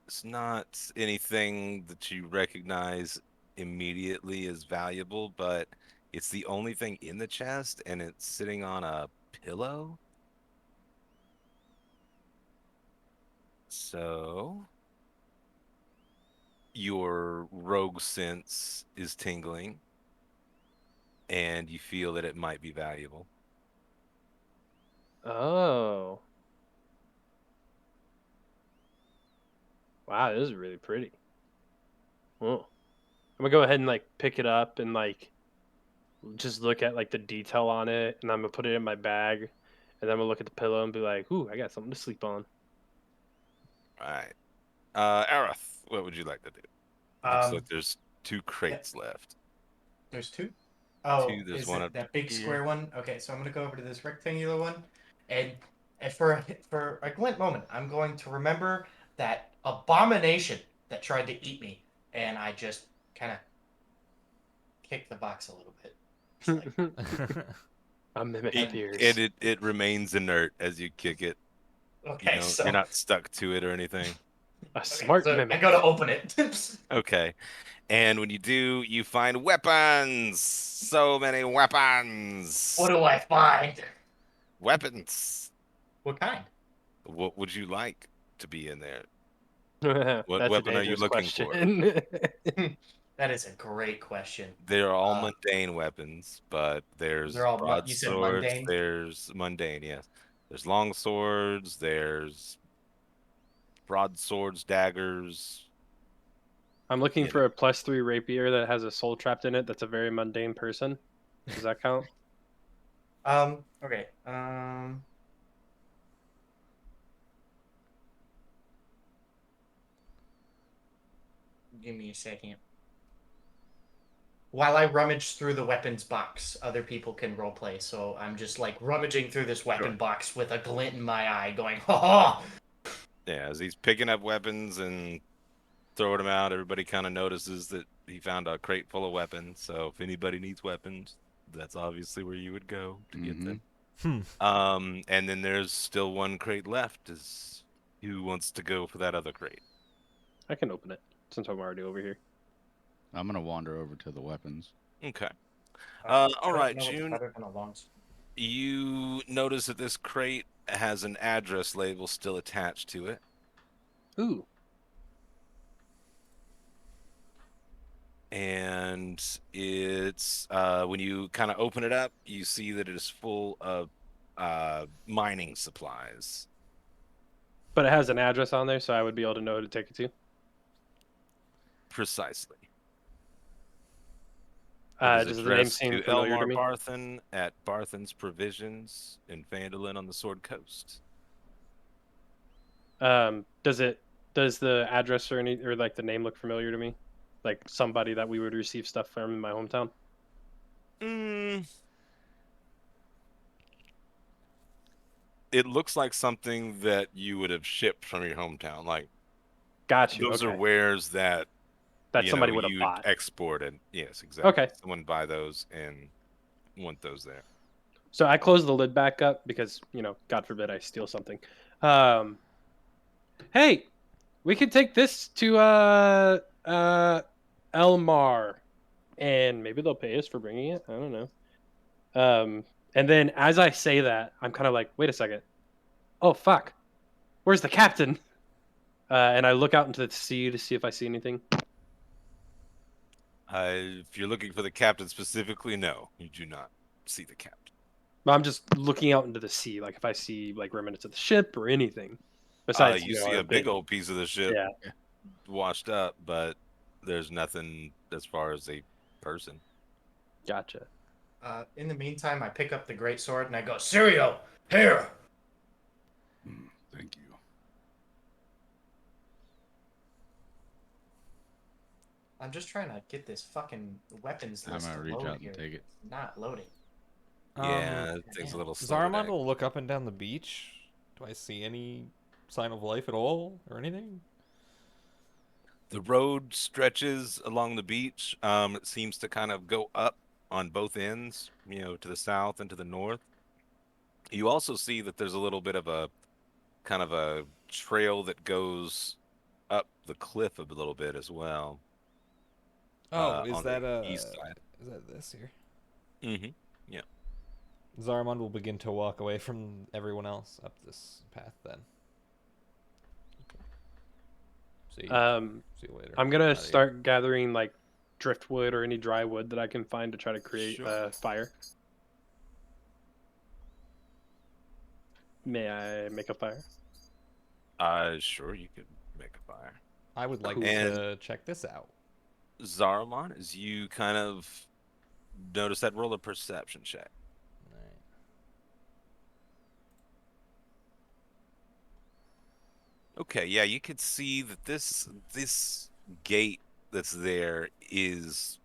it's not anything that you recognize immediately as valuable, but it's the only thing in the chest, and it's sitting on a pillow. So your rogue sense is tingling, and you feel that it might be valuable. Oh. Wow, this is really pretty. Oh. I'm gonna go ahead and like pick it up and like just look at like the detail on it, and I'm gonna put it in my bag, and then I'm gonna look at the pillow and be like, ooh, I got something to sleep on. All right. Aerith, what would you like to do? Looks like there's 2 crates left. There's two. Oh, There's is one it up that big here. square one? Okay, so I'm gonna go over to this rectangular one, and for a glint moment, I'm going to remember that abomination that tried to eat me, and I just kind of kick the box a little bit. Just like, A mimic It, appears. it remains inert as you kick it. okay, so You're not stuck to it or anything. A okay, smart so mimic. I go to open it. Okay. And when you do, you find weapons. So many weapons. What do I find? Weapons. What kind? What would you like to be in there? What That's weapon a are you dangerous looking for? question. That is a great question. They're all mundane weapons, but there's They're all you said broadswords. mundane? There's mundane, yes. There's long swords. There's broadswords, daggers. I'm looking You for a +3 rapier that has a soul trapped in it. That's a very mundane person. Does that count? Okay. Give me a second. While I rummage through the weapons box, other people can roleplay. So I'm just like rummaging through this weapon box with a glint in my eye, going, "Ha ha!" Yeah, as he's picking up weapons and throwing them out, everybody kind of notices that he found a crate full of weapons. So if anybody needs weapons, that's obviously where you would go to get them. And then there's still 1 crate left. Is who wants to go for that other crate? I can open it since I'm already over here. I'm gonna wander over to the weapons. Okay. I All don't right, know what's June. better than a long sword. You notice that this crate has an address label still attached to it. Ooh. And it's when you kind of open it up, you see that it is full of mining supplies. But it has an address on there, so I would be able to know who to take it to. Precisely. Does the name addressed seem to familiar Elmar to me? Barthen at Barthen's Provisions in Phandalin on the Sword Coast. Does the address or like the name look familiar to me? Like somebody that we would receive stuff from in my hometown? it looks like something that you would have shipped from your hometown. Like Got you. those are Okay. wares that That somebody would have you'd bought. exported. Yes, exactly. Okay. Someone buy those and want those there. So I close the lid back up because, God forbid I steal something. Hey, we could take this to Elmar, and maybe they'll pay us for bringing it. I don't know. And then as I say that, I'm kind of like, wait a second. Oh fuck, where's the captain? And I look out into the sea to see if I see anything. If you're looking for the captain specifically, no, you do not see the captain. I'm just looking out into the sea, like if I see like remnants of the ship or anything. Besides, You see our a big old piece of the ship Yeah. washed up, but there's nothing as far as a person. Gotcha. In the meantime, I pick up the great sword and I go, Sirio, here. Thank you. I'm just trying to get this fucking weapons I'm list gonna to reach load out here. and take it. It's not loading. Yeah, it takes a little slow. Zarramond will look up and down the beach. Do I see any sign of life at all or anything? The road stretches along the beach. It seems to kind of go up on both ends, to the south and to the north. You also see that there's a little bit of a kind of a trail that goes up the cliff a little bit as well. Oh, is on that the east side? Is that this here? Mm-hmm. Yeah. Zarramond will begin to walk away from everyone else up this path then. See you later. I'm gonna Outta here. start gathering like driftwood or any dry wood that I can find to try to create Sure. a fire. May I make a fire? Sure, you could make a fire. I would like Cool. to check this out. Zarramond, as you kind of notice that, roll a perception check. Alright. Okay, yeah, you could see that this gate that's there is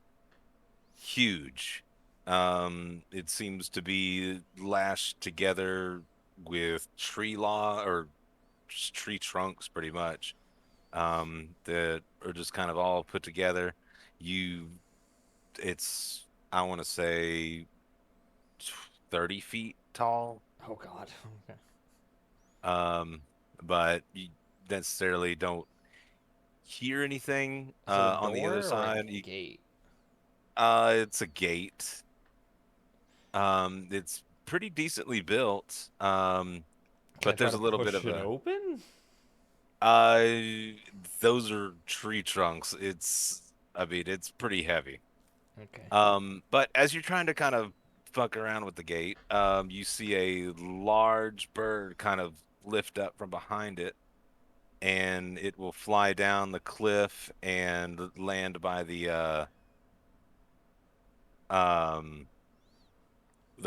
huge. It seems to be lashed together with tree trunks, pretty much. That are just kind of all put together. It's I want to say 30 feet tall. Oh God. Okay. But you necessarily don't hear anything Is it a on the other door or side. a gate? It's a gate. It's pretty decently built. Can I But try there's to a little push bit of it a. open? Those are tree trunks. I mean, it's pretty heavy. Okay. But as you're trying to kind of fuck around with the gate, you see a large bird kind of lift up from behind it, and it will fly down the cliff and land by the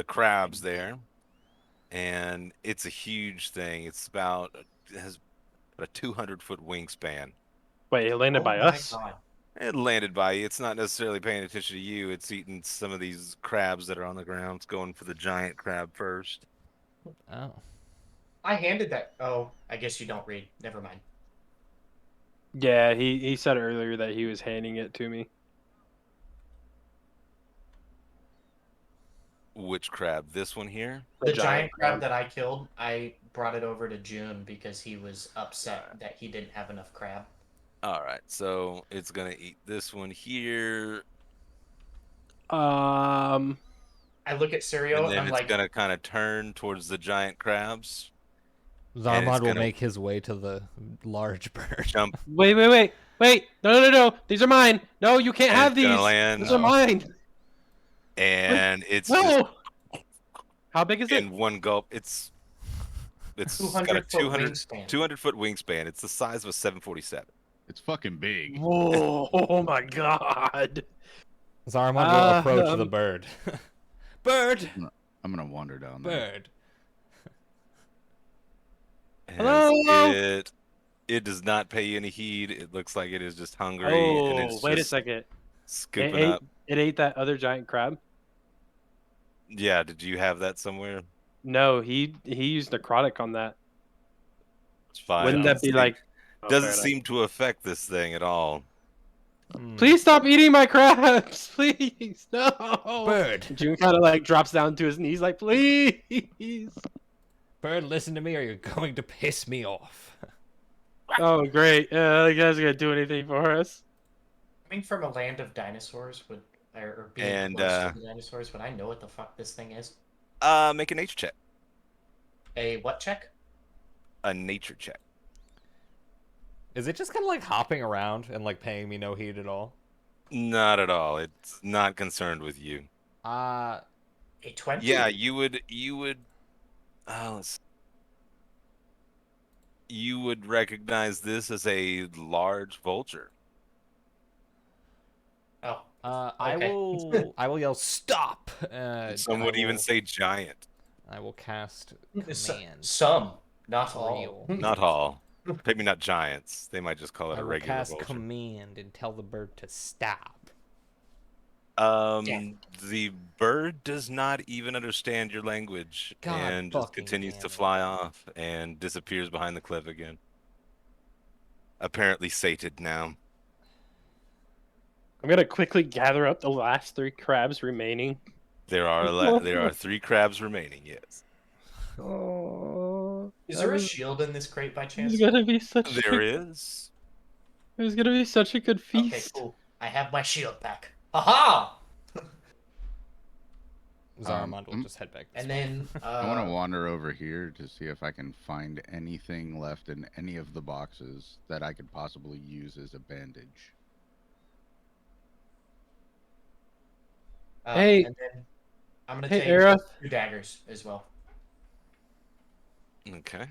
crabs there. And it's a huge thing. It has a 200-foot wingspan. Wait, it landed Oh by my us? God. It landed by you. It's not necessarily paying attention to you. It's eating some of these crabs that are on the ground. It's going for the giant crab first. Oh. I handed that. Oh, I guess you don't read. Never mind. Yeah, he said earlier that he was handing it to me. Which crab? This one here? The giant crab that I killed, I brought it over to June because he was upset that he didn't have enough crab. All right. So it's going to eat this one here. Um, I look at Sirio And and then I'm it's like, going to kind of turn towards the giant crabs. Zarramond will gonna- make his way to the large bird. Jump. wait! No! These are mine. No, you can't And have it's gonna these. land. These are mine. And it's just No. How big is it? in one gulp. It's got a 200-foot 200 wingspan. 200-foot wingspan. It's the size of a 747. It's fucking big. Whoa! Oh my God! Zarramond will approach the Um, bird. Bird! I'm gonna wander down there. Bird. And Hello? it does not pay any heed. It looks like it is just hungry, and Oh, it's wait a just second. scooping It ate, up. it ate that other giant crab. Yeah, did you have that somewhere? No, he used necrotic on that. It's fine. Wouldn't that be like? Oh, fair Doesn't enough. seem to affect this thing at all. Please stop eating my crabs, please. No. Bird. June kind of like drops down to his knees, like, please. Bird, listen to me, or you're going to piss me off. Oh, great. You guys are gonna do anything for us? Coming from a land of dinosaurs, or being And, close to the dinosaurs, would I know what the fuck this thing is? Make a nature check. A what check? A nature check. Is it just kind of like hopping around and like paying me no heed at all? Not at all. It's not concerned with you. Uh, A 20? Yeah, you would. You would recognize this as a large vulture. Oh. I Okay. will yell stop. Some I would even will- say giant. I will cast S- command. Some, not For all. real. Not all. Maybe not giants. They might just call it I a will regular cast vulture. command and tell the bird to stop. Yeah. The bird does not even understand your language God and just fucking continues damn to it. fly off and disappears behind the cliff again. Apparently sated now. I'm gonna quickly gather up the last 3 crabs remaining. There are 3 crabs remaining. Yes, Oh, Is there a shield in this crate by It chance? was gonna be such. there is. It was gonna be such a good Okay, feast. cool. I have my shield back. Aha! Zarramond will just head back. This And way. then I want to wander over here to see if I can find anything left in any of the boxes that I could possibly use as a bandage. Hey. and then I'm gonna Hey, take Aerith. 2 daggers as well. Okay.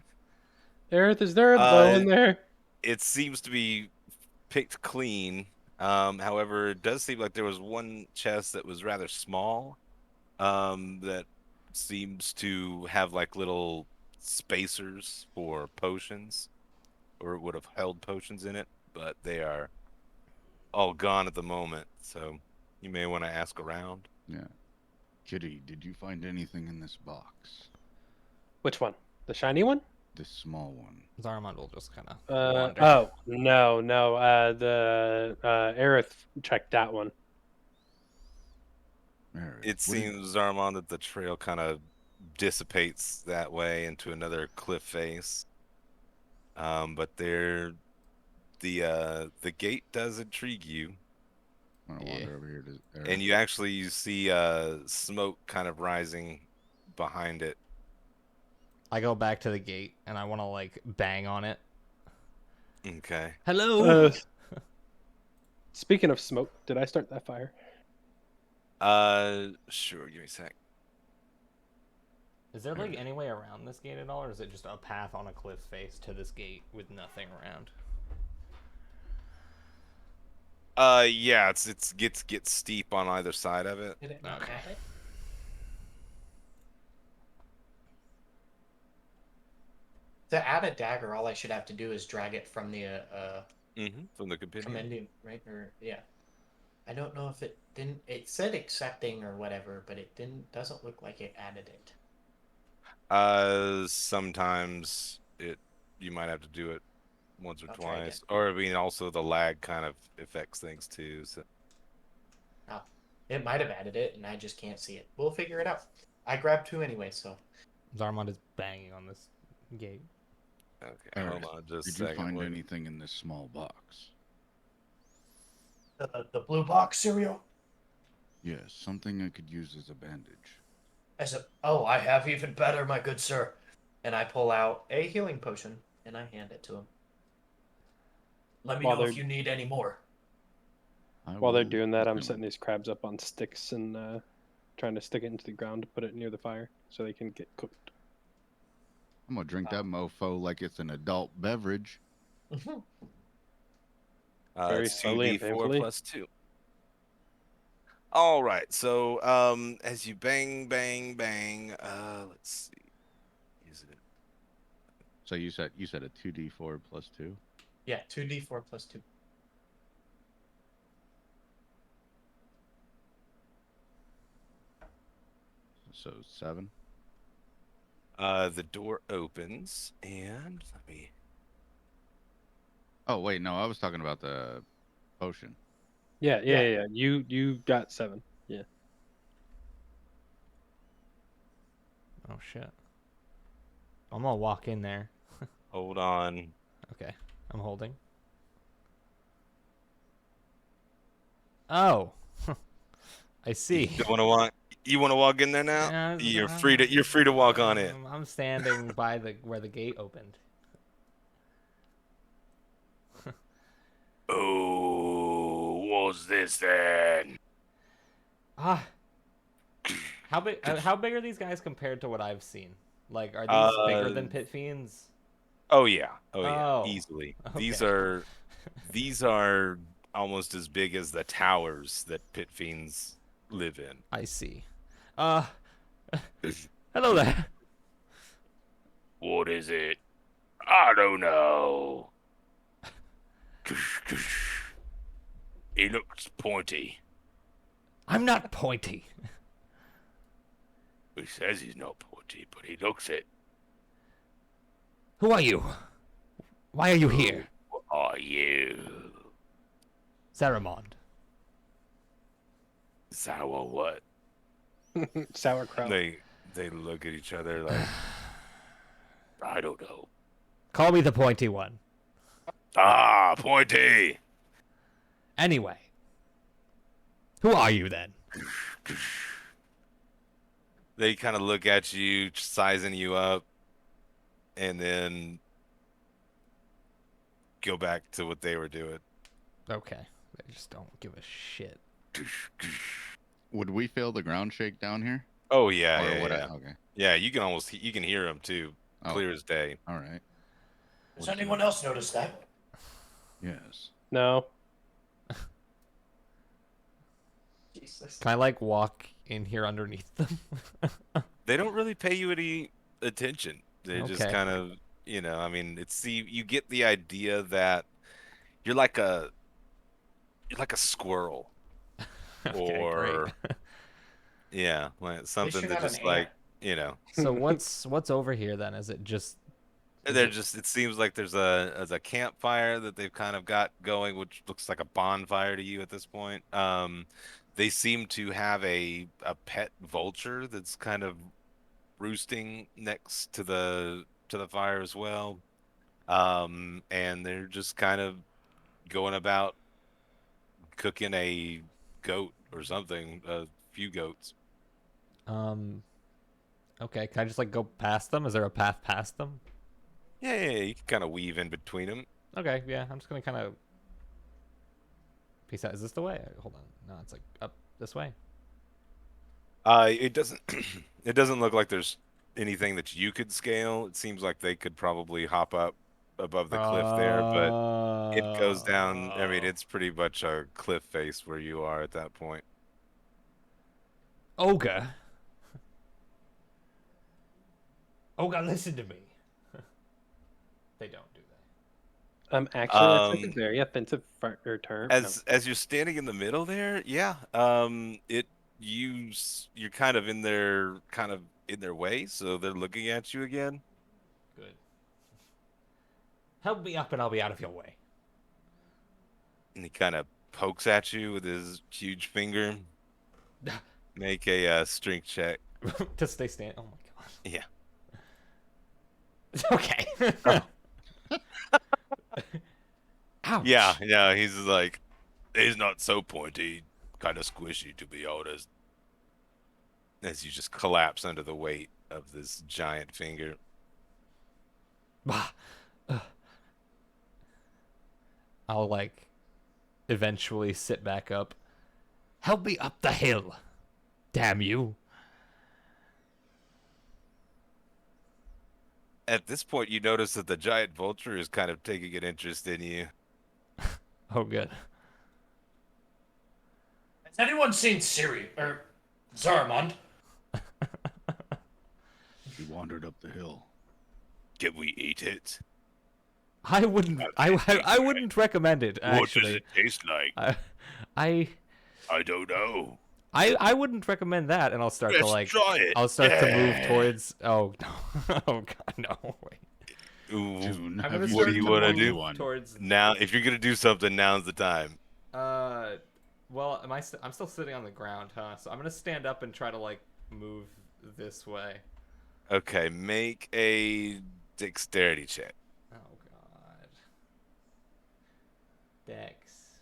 Aerith, is there a bow Uh, in there? It seems to be picked clean. However, it does seem like there was one chest that was rather small. That seems to have like little spacers for potions, or it would have held potions in it, but they are all gone at the moment. So you may want to ask around. Yeah. Kitty, did you find anything in this box? Which one? The shiny one? This small one. Zarramond will just kind of Oh no. The Aerith checked that one. Aerith, It what is- seems, Zarramond, that the trail kind of dissipates that way into another cliff face. But the gate does intrigue you. I want to Yeah. wander over here to Aerith. And you see smoke kind of rising behind it. I go back to the gate and I want to like bang on it. Okay. Hello. Speaking of smoke, did I start that fire? Sure, give me a sec. Is there like any way around this gate at all, or is it just a path on a cliff face to this gate with nothing around? Yeah, it gets steep on either side of it. Did it not Okay. have it? To add a dagger, all I should have to do is drag it from the From the compendium. compendium, right? Or yeah. I don't know if it didn't. It said accepting or whatever, but it didn't. Doesn't look like it added it. Sometimes you might have to do it once or I'll try again. twice, or I mean, also the lag kind of affects things too. So It might have added it, and I just can't see it. We'll figure it out. I grabbed 2 anyway, so. Zarramond is banging on this gate. okay, hold Aerith, on just a did you second. find wait. anything in this small box? The blue box cereal. Yes, something I could use as a bandage. Oh, I have even better, my good sir. And I pull out a healing potion and I hand it to him. Let me While know if they're- you need any more. While they're doing that, I'm setting these crabs up on sticks and trying to stick it into the ground to put it near the fire so they can get cooked. I'm gonna drink that mofo like it's an adult beverage. Very It's slowly and 2d4 painfully. plus 2. All right, so as you bang, let's see. Is it? So you said a 2d4 plus 2. Yeah, 2d4 plus 2. So 7. The door opens, and let me. Oh wait, no, I was talking about the potion. Yeah. You got 7. Yeah. Oh shit. I'm gonna walk in there. Hold on. Okay, I'm holding. Oh, I see. You want to walk? You want to walk in there now? Yeah, You're free to. You're free to walk on in. I'm standing by the where the gate opened. Oh, what's this then? Ah, how big are these guys compared to what I've seen? Like, are these bigger than pit fiends? Oh yeah. Oh yeah. Oh, Easily. okay. These are almost as big as the towers that pit fiends live in. I see. Uh, hello there. What is it? I don't know. He looks pointy. I'm not pointy. He says he's not pointy, but he looks it. Who are you? Why are you here? Who are you? Zarramond. Sour what? Sauerkraut. They look at each other like, I don't know. Call me the pointy one. Ah, pointy. Anyway. Who are you then? They kind of look at you, sizing you up, and then go back to what they were doing. Okay. They just don't give a shit. Would we feel the ground shake down here? Oh yeah, Or yeah, what? yeah. Okay. Yeah, you can hear them too, Oh. clear as day. All right. Does anyone else notice that? Yes. No. Jesus. Can I like walk in here underneath them? They don't really pay you any attention. They just Okay. kind of, I mean, you get the idea that you're like a squirrel, Okay, or great. yeah, like something you're that not just an like ant. So what's over here then? Is it just is they're it- just. It seems like there's a campfire that they've kind of got going, which looks like a bonfire to you at this point. They seem to have a pet vulture that's kind of roosting next to the fire as well. And they're just kind of going about cooking a goat or something, a few goats. um okay, can I just like go past them? Is there a path past them? Yeah, you can kind of weave in between them. Okay, yeah, I'm just gonna kind of peace out. Is this the way? Hold on. No, it's like up this way. It doesn't it doesn't look like there's anything that you could scale. It seems like they could probably hop up above the cliff there, but it goes down. I mean, it's pretty much a cliff face where you are at that point. Ogre. Ogre, listen to me. They don't do that. Actually, that's like a very offensive term. As you're standing in the middle there, yeah, you're kind of in their way, so they're looking at you again. Good. Help me up and I'll be out of your way. And he kind of pokes at you with his huge finger. Make a strength check. To stay stand. Oh my god. Yeah. Okay. Ouch. Yeah, he's not so pointy, kind of squishy to be honest. As you just collapse under the weight of this giant finger. Bah. Ugh. I'll like eventually sit back up. Help me up the hill. Damn you. At this point, you notice that the giant vulture is kind of taking an interest in you. Oh good. Has anyone seen Siri or Zarramond? He wandered up the hill. Can we eat it? I wouldn't I wouldn't recommend it actually. What does it taste like? I I don't know. I wouldn't recommend that, and I'll start to Let's like try it. I'll start to move Yeah. towards. Oh no! Oh god, no! Wait. Ooh, June, I'm have gonna you what start do you to wanna move do? One? towards. Now, if you're gonna do something, now's the time. Well, I'm still sitting on the ground, huh? So I'm gonna stand up and try to like move this way. Okay, make a dexterity check. Oh god. Dex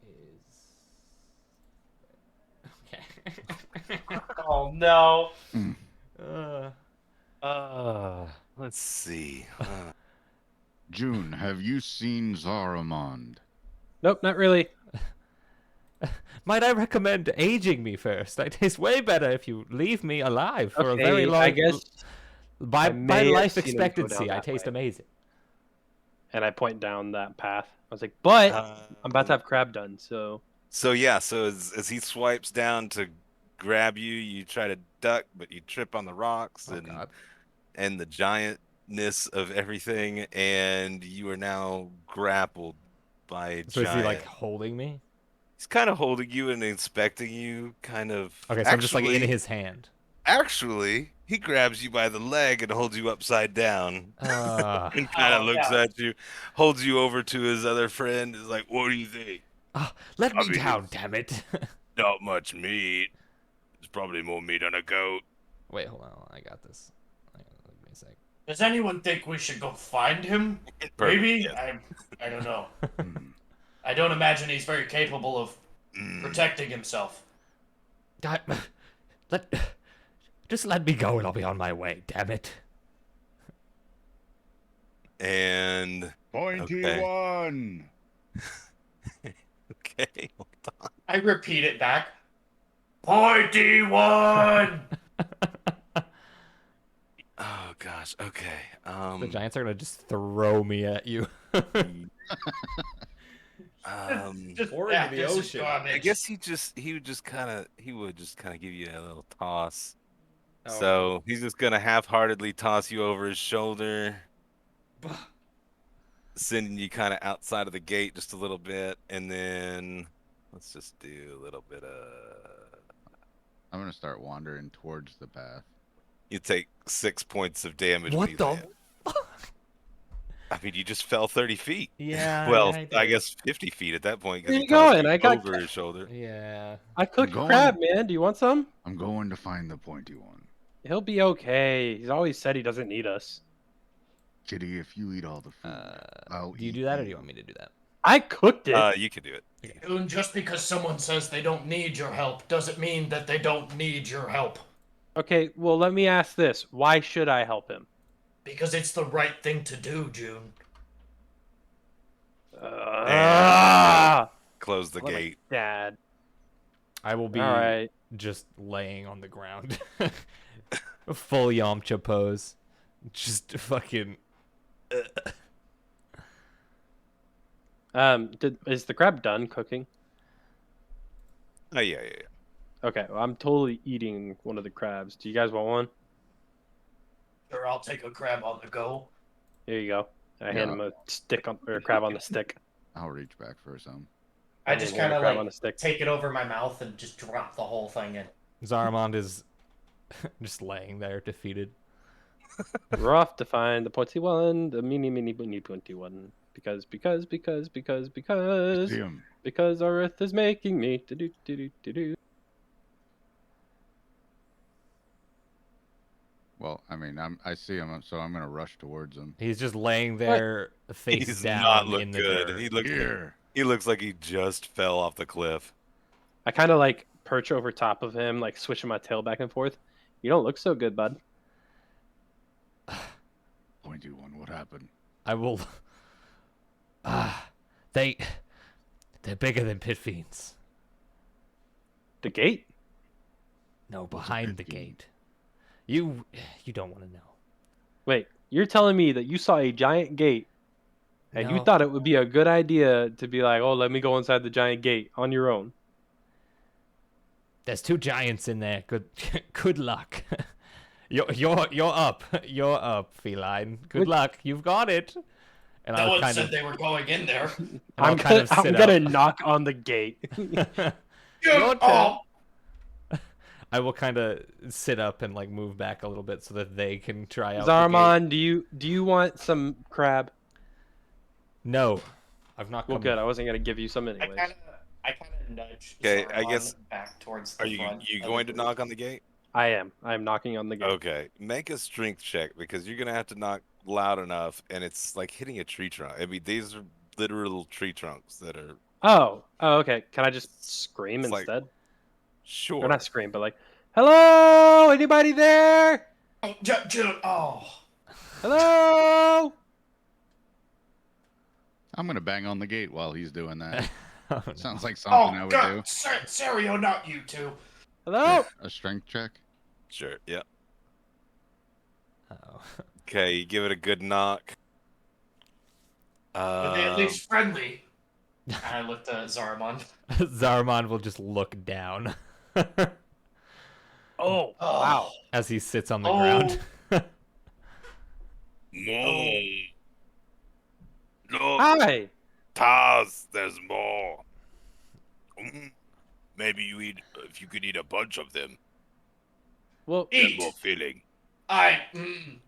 is okay. Oh no. Let's see. June, have you seen Zarramond? Nope, not really. Might I recommend aging me first? I taste way better if you leave me alive for a very Okay, long. I guess. by I may have life seen him go expectancy, down I that taste way. amazing. And I point down that path. I was like, but I'm about to Um, have crab done, so So yeah, so as he swipes down to grab you, you try to duck, but you trip on the rocks Oh god. and the giantness of everything, and you are now grappled by a So is he like giant. holding me? He's kind of holding you and inspecting you, kind of. Okay, so I'm just like in his hand. Actually, he grabs you by the leg and holds you upside down, and kind of Oh, looks no. at you, holds you over to his other friend. Is like, "What do you think? Let I me mean, down, damn it. Not much meat. There's probably more meat on a goat." Wait, hold on. I got this. Hang on, give me a sec. Does anyone think we should go find him? Perfect, Maybe? yes. I don't know. Hmm. I don't imagine he's very capable of Mm. protecting himself. God, just let me go and I'll be on my way, damn it. And Pointy Okay. one. okay, hold on. I repeat it back. Pointy one! Oh gosh. Okay. The giants are gonna just throw me at you. Just Or into the this is ocean. garbage. I guess he would just kind of give you a little toss. Oh. So he's just gonna half-heartedly toss you over his shoulder, sending you kind of outside of the gate just a little bit, and then let's just do a little bit of. I'm gonna start wandering towards the path. You take 6 points of damage. when What you the? land. I mean, you just fell 30 feet. Yeah. Well, yeah, I guess 50 feet at that point. 'cause Where he you tossed going? I got over his shoulder. Yeah. I cooked going- crab, man. Do you want some? I'm going to find the pointy one. He'll be okay. He's always said he doesn't need us. Kitty, if you eat all the food, I'll Do you eat do that, or do you want me to do that? I cooked it. You can do it. And just because someone says they don't need your help doesn't mean that they don't need your help. Okay, well, let me ask this. Why should I help him? Because it's the right thing to do, June. Close the What am I, gate. Dad. I will be All right. just laying on the ground, full Yamcha pose, just fucking. Is the crab done cooking? Oh yeah. Okay, well, I'm totally eating one of the crabs. Do you guys want one? Sure, I'll take a crab on the go. Here you go. I hand Yeah. him a stick or a crab on the stick. I'll reach back for some. I just hand him kind a of crab like on the stick. take it over my mouth and just drop the whole thing in. Zarramond is just laying there, defeated. We're off to find the pointy one, the mini pointy one. Because See him. because our Earth is making me do. Well, I mean, I see him, so I'm gonna rush towards him. He's just laying there, face He's down not look in the good. dirt. He looks like he just fell off the cliff. I kind of like perch over top of him, like switching my tail back and forth. You don't look so good, bud. Pointy one, what happened? I will. They're bigger than pit fiends. The gate? No, What's a behind the pit fiend? gate. You don't want to know. Wait, you're telling me that you saw a giant gate and you No. thought it would be a good idea to be like, oh, let me go inside the giant gate on your own. There's 2 giants in there. Good luck. You're up. You're up, feline. Good What? luck. You've got it. And No I'll one kind said of they were going in there. I'll I'm kind gonna, of I'm sit gonna up. knock on the gate. Your turn. I will kind of sit up and like move back a little bit so that they can try out the gate. Zarramond, do you want some crab? No, I've not Well, come. good. I wasn't gonna give you some I anyways. kind of nudge Okay, I Zarramond guess- back towards Are the you front. of the going to group. knock on the gate? I am. I'm knocking on the gate. Okay, make a strength check because you're gonna have to knock loud enough, and it's like hitting a tree trunk. I mean, these are literal tree trunks that are Oh, okay. Can I just scream It's like- instead? Or sure. not scream, but like, hello, anybody there? Oh, Hello. I'm gonna bang on the gate while he's doing that. Oh, no. Sounds like something I would do. Serio, not you two. Hello. A strength check. Sure. Yeah. Uh-oh. Okay, you give it a good knock. Are they at least friendly? And I looked at Zarramond. Zarramond will just look down Oh, Oh. wow. as he sits on the Oh. ground. More. Look, Hi. Taz, there's more. Maybe if you could eat a bunch of them, Well, get more filling.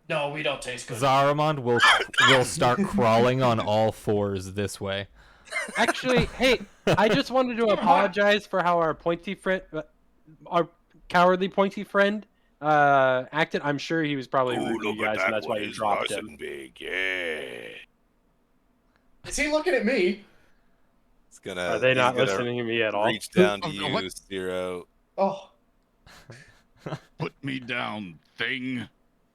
No, we don't taste good. Zarramond will start crawling on all fours this way. actually, hey, I just wanted to apologize for how our our cowardly pointy friend, acted. I'm sure he was probably rude to you guys, and that's why you dropped him. Big. Yeah. Is he looking at me? It's gonna. Are they he's not gonna listening to me at all? Reach down to What? you, Zero. Oh, Put me down, thing.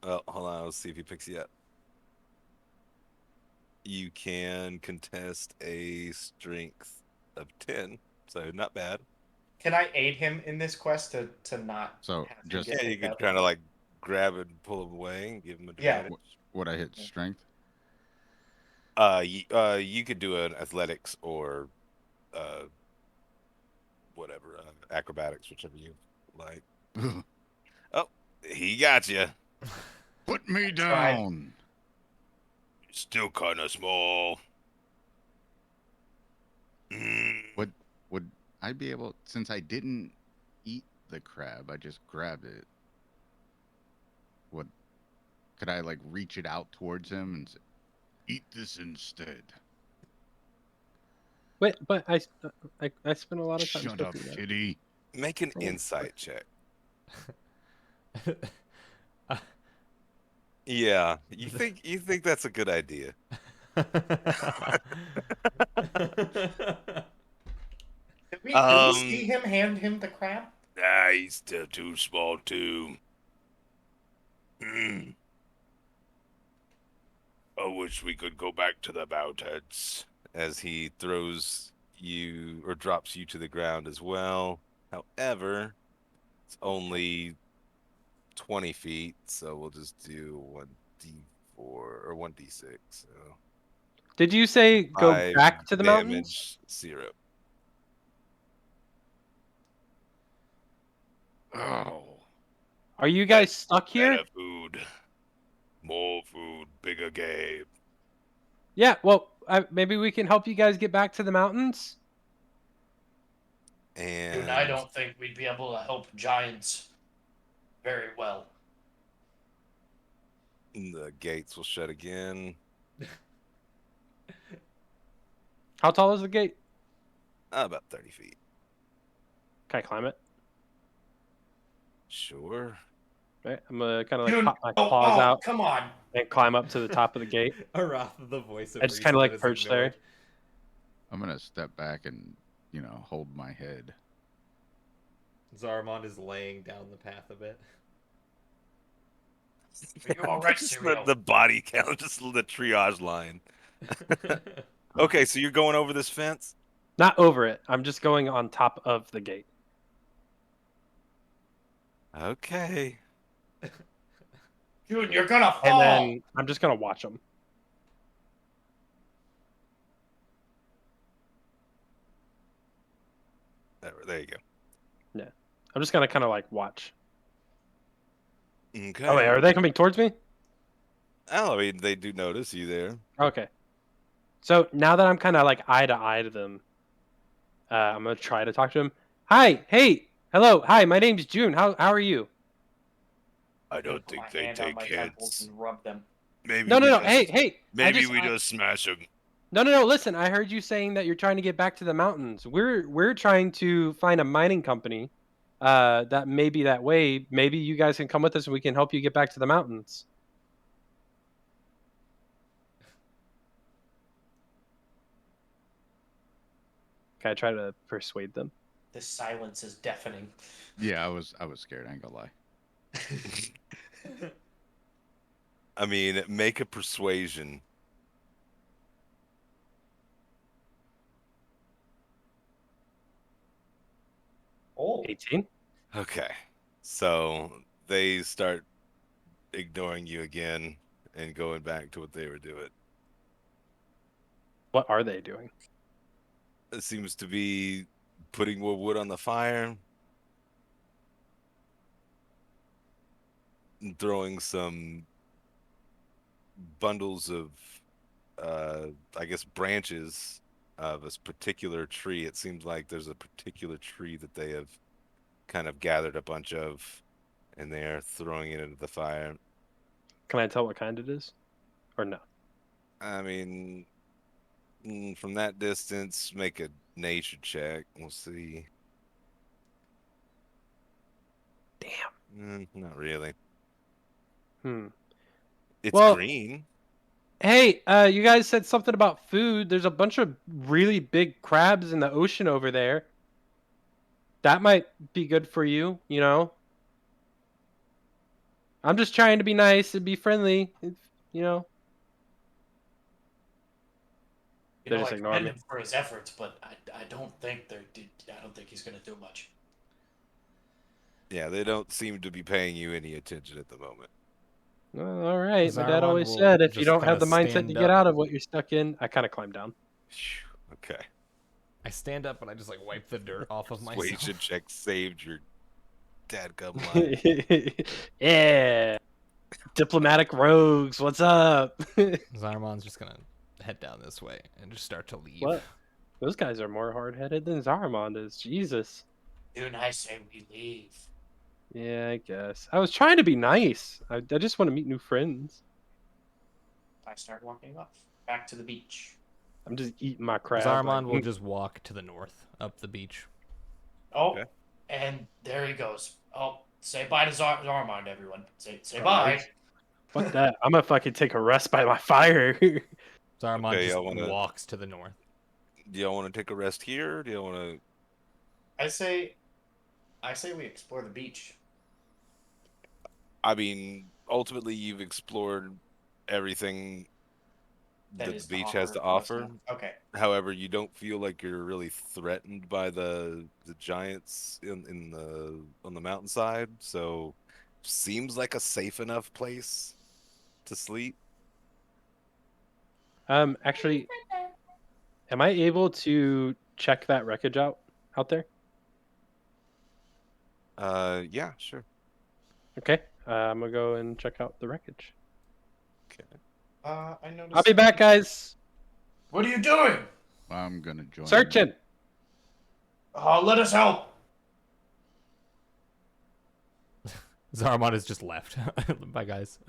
Oh, hold on. Let's see if he picks you up. You can contest a strength of 10, so not bad. can I aid him in this quest to not? So, have him just- get Yeah, you picked could up? kind of like grab it and pull him away and give him a Yeah. advantage. Would I hit strength? You could do an athletics or whatever, acrobatics, whichever you like. Oh, he got you. Put me Try. down. Still kind of small. Would I be able, since I didn't eat the crab, I just grabbed it. Could I like reach it out towards him and say, eat this instead? Wait, but I spent a lot of time. Shut up, cooking that. kitty. Make an Oh, insight check. Yeah, you think that's a good idea? Did we Um, see him hand him the crab? Nah, he's still too small too. I wish we could go back to the mountains. As he throws you or drops you to the ground as well. However, it's only 20 feet, so we'll just do 1d4 or 1d6. So Did you say go 5 back to the damage, mountains? 0. Oh. Are you guys stuck here? Better food, more food, bigger game. Yeah. Well, maybe we can help you guys get back to the mountains. And Dude, I don't think we'd be able to help giants very well. the gates will shut again. How tall is the gate? About 30 feet. Can I climb it? Sure. Right. I'm gonna kind of like Dude, pop my claws out Come on. and climb up to the top of the gate. Arath, the voice of I just kind of reason like that is perch there. ignored. I'm gonna step back and, hold my head. Zarramond is laying down the path a bit. Are you all right, Just Cereal? the body count, just the triage line. Okay, so you're going over this fence? Not over it. I'm just going on top of the gate. Okay. Dude, you're gonna fall. And then I'm just gonna watch them. There you go. I'm just gonna kind of like watch. Okay. Oh wait, are they coming towards me? Oh, I mean, they do notice you there. Okay. So now that I'm kind of like eye to eye to them, I'm gonna try to talk to them. Hi, hey, Hello, hi, my name's June. How are you? I I'm gonna don't put think my they hand on take my temples hits. and rub them. Maybe No, we no, no. just Hey, maybe we just smash them. no, no, no. Listen, I heard you saying that you're trying to get back to the mountains. We're trying to find a mining company, that may be that way. Maybe you guys can come with us and we can help you get back to the mountains. Can I try to persuade them? This silence is deafening. Yeah, I was scared. I ain't gonna lie. I mean, make a persuasion. Oh, 18. Okay. So they start ignoring you again and going back to what they were doing. What are they doing? It seems to be putting more wood on the fire, and throwing some bundles of, I guess, branches of this particular tree. It seems like there's a particular tree that they have kind of gathered a bunch of, and they are throwing it into the fire. Can I tell what kind it is, or no? I mean, from that distance, make a nature check. We'll see. Damn. Not really. Hmm. It's Well, green. hey, you guys said something about food. There's a bunch of really big crabs in the ocean over there. That might be good for you, you know? I'm just trying to be nice and be friendly, you know? They just I ignore commend me. him for his efforts, but I don't think I don't think he's gonna do much. Yeah, they don't seem to be paying you any attention at the moment. Well, all right. My dad Zarramond always will said if you just don't kind have of the mindset to stand get up. out of what you're stuck in, I kind of climb down. Phew, okay. I stand up and I just like wipe the dirt off of myself. Persuasion check saved your dadgum life. Yeah. Diplomatic rogues, what's up? Zarmon's just gonna head down this way and just start to leave. What? Those guys are more hard-headed than Zarramond is. Jesus. Dude, I say we leave. Yeah, I guess. I was trying to be nice. I just want to meet new friends. I start walking off back to the beach. I'm just eating my crab. Zarmond will like, just walk to the north up the beach. Oh, Okay. and there he goes. Oh, say bye to Zarmond, everyone. Say Oh, bye. Fuck that. I'm gonna fucking take a rest by my fire. Zarmond Okay, just y'all wanna- walks to the north. Do y'all want to take a rest here? Or do y'all want to? I say we explore the beach. I mean, ultimately, you've explored everything that the is beach has to offer. Okay. However, you don't feel like you're really threatened by the giants in the on the mountainside. So, seems like a safe enough place to sleep. Actually, am I able to check that wreckage out there? Yeah, sure. Okay. I'm gonna go and check out the wreckage. Okay. I noticed. I'll be back, guys. What are you doing? I'm gonna join. Searching. Let us help. Zarmond is just left. Bye, guys.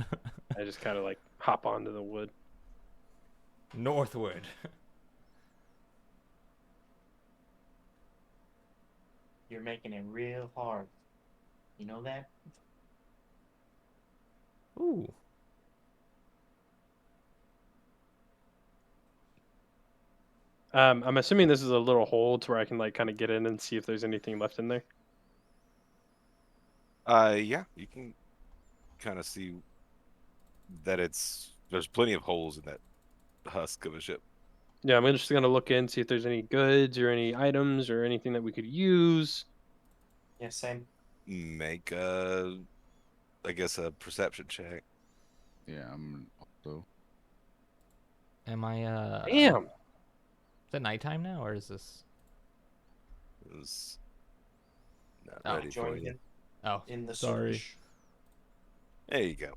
I just kind of like hop onto the wood. Northward. You're making it real hard. You know that? Ooh. I'm assuming this is a little hole to where I can like kind of get in and see if there's anything left in there. Yeah, you can kind of see that there's plenty of holes in that husk of a ship. Yeah, I'm just gonna look in, see if there's any goods or any items or anything that we could use. Yeah, same. Make I guess a perception check. Yeah, I'm also. Am I, Damn. Is it nighttime now, or is this... It was not Oh, ready for Join you. him Oh, in the sorry. search. There you go.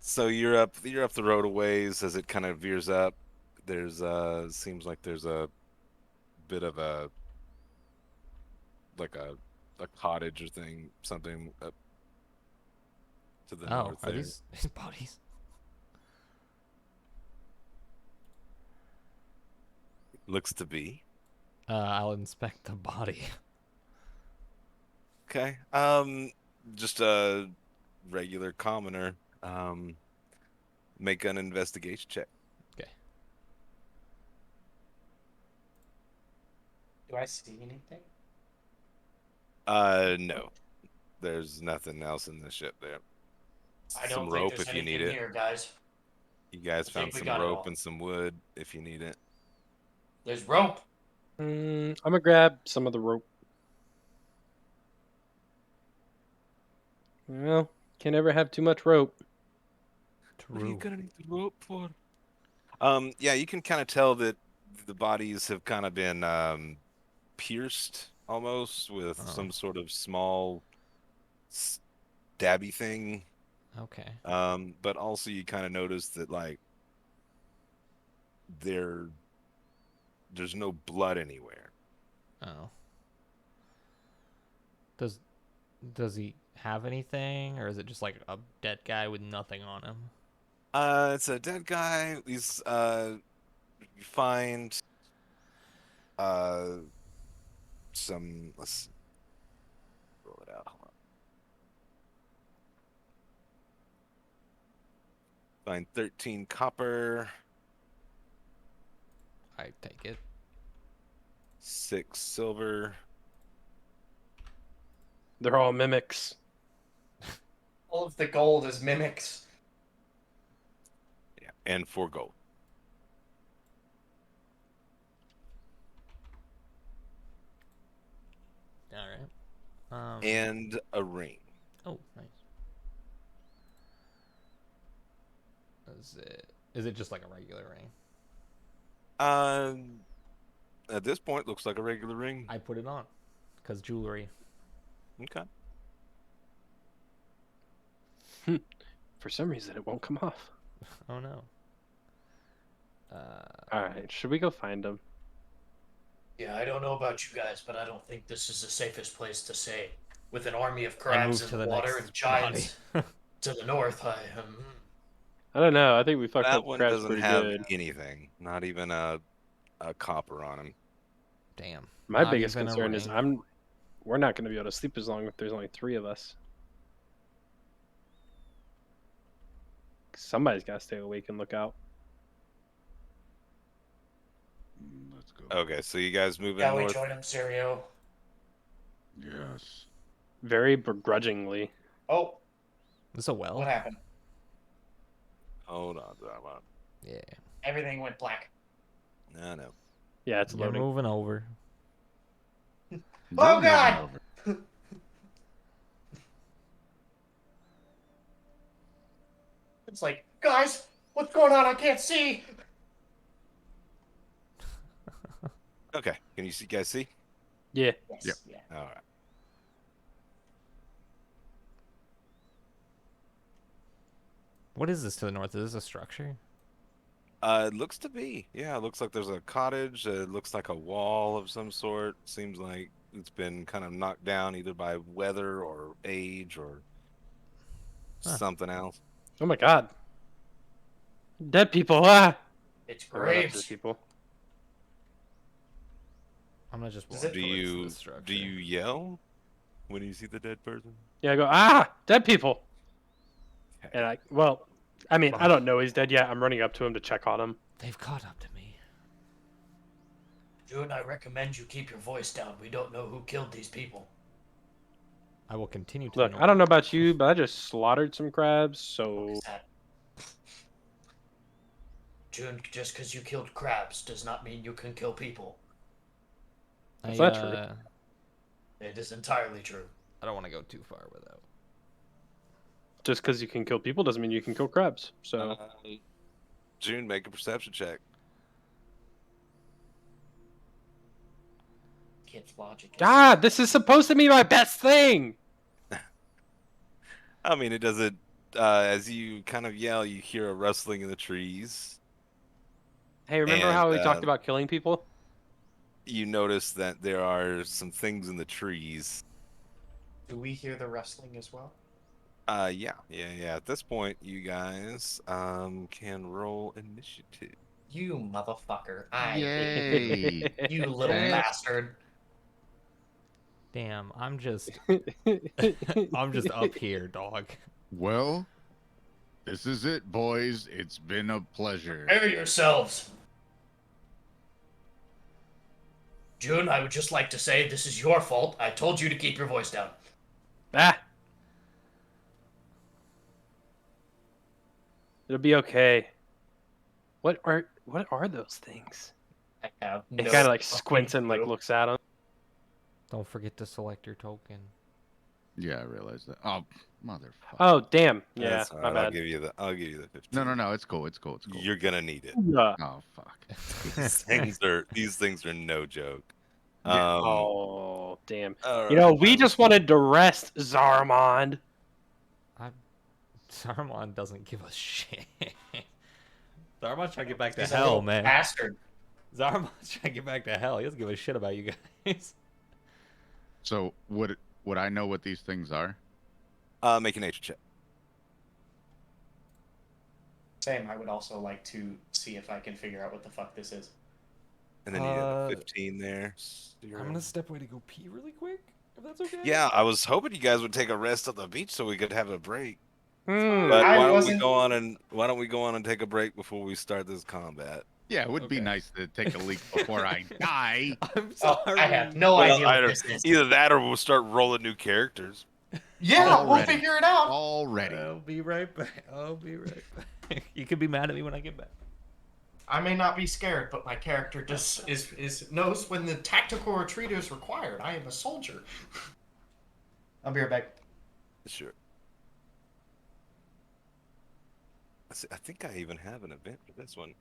So you're up the road a ways as it kind of veers up. There's seems like there's a bit of a like a a cottage or thing, something up to the Oh, north are there. these bodies? Looks to be. I'll inspect the body. Okay. Just a regular commoner. Make an investigation check. Okay. Do I see anything? No. There's nothing else in the ship there. I Some don't think rope there's if you need anything it. here, guys. You guys I think found we some got it rope all. and some wood if you need it. There's rope. I'm gonna grab some of the rope. Well, can't ever have too much rope. What are you True. gonna need the rope for? Yeah, you can kind of tell that the bodies have kind of been pierced almost with Oh. some sort of small stabby thing. Okay. But also you kind of notice that like there's no blood anywhere. Oh. Does he have anything, or is it just like a dead guy with nothing on him? It's a dead guy. He's you find some, let's roll it out. Hold on. Find 13 copper, I take it. 6 silver, They're all mimics. All of the gold is mimics. yeah, and 4 gold. All right. And a ring. Oh, nice. Is it just like a regular ring? At this point, looks like a regular ring. I put it on, cause jewelry. Okay. For some reason, it won't come off. Oh no. All right, should we go find them? Yeah, I don't know about you guys, but I don't think this is the safest place to stay. With an army of I crabs move to in the the water next and giants to the north, I don't know. I think we fucked That up one crabs doesn't pretty have good. anything, not even a copper on him. Damn. My Not biggest even a concern is ring. we're not going to be able to sleep as long if there's only 3 of us. Somebody's got to stay awake and look out. Let's go. Okay, so you guys moving yeah, we north? join him, Serio. Yes. Very begrudgingly. Oh, This a well? what happened? Hold on, Zarramond. Yeah. Everything went black. No. Yeah, it's You're loading. moving over. Oh, You're moving God! over. It's like, guys, what's going on? I can't see. Okay, can you guys see? Yeah. Yes. Yep. Yeah. All right. What is this to the north? Is this a structure? It looks to be. Yeah, it looks like there's a cottage. It looks like a wall of some sort. Seems like it's been kind of knocked down either by weather or age or Huh. something else. Oh my god. Dead people. Ah. It's I run up to the graves. people. I'm gonna just Does walk it- towards the structure. Do you yell when you see the dead person? Yeah, I go, ah, dead people. And I don't know he's dead yet. I'm running up to him to check on him. They've caught up to me. June, I recommend you keep your voice down. We don't know who killed these people. I will continue to Look, the I don't know about you, but I just slaughtered some crabs, so What is that? June, just because you killed crabs does not mean you can kill people. That's not true. It is entirely true. I don't want to go too far without. just because you can kill people doesn't mean you can kill crabs. So June, make a perception check. Kid's logic. God, this is supposed to be my best thing. I mean, it doesn't. As you kind of yell, you hear a rustling in the trees. Hey, remember And, how we talked about killing people? You notice that there are some things in the trees Do we hear the rustling as well? Yeah. At this point, you guys can roll initiative. You motherfucker. I hate Yay! you, little Thanks. bastard. Damn, I'm just up here, dog. Well, this is it, boys. It's been a pleasure. Prepare yourselves. June, I would just like to say this is your fault. I told you to keep your voice down. Ah. It'll be okay. What are those things? I have It no kind of like fucking squints and like clue. looks at him. Don't forget to select your token. Yeah, I realized that. Oh, motherfucker. Oh damn! Yeah, That's all my right. bad. I'll give you the 15. No. It's cool. It's cool. It's cool. You're gonna need it. Oh, fuck. These things are no joke. Yeah. Oh damn! all You know, right. we just wanted to rest Zarramond. Zarramond doesn't give a shit. Zarramond's trying to get back to He's a hell, little man. bastard. Zarramond's trying to get back to hell. He doesn't give a shit about you guys. So would I know what these things are? Make a nature check. Same. I would also like to see if I can figure out what the fuck this is. And then you have a 15 there. I'm gonna step away to go pee really quick, if that's okay. Yeah, I was hoping you guys would take a rest at the beach so we could have a break. Hmm. But I why don't we wasn't- go on and take a break before we start this combat? Yeah, it would be Okay. nice to take a leak before I die. I'm Oh, sorry. I have no Well, idea what this is. either that or we'll start rolling new characters. Yeah, we'll Already. figure it out. Already. I'll be right back. You can be mad at me when I get back. I may not be scared, but my character just is knows when the tactical retreat is required. I am a soldier. I'll be right back. Sure. I think I even have an event for this one.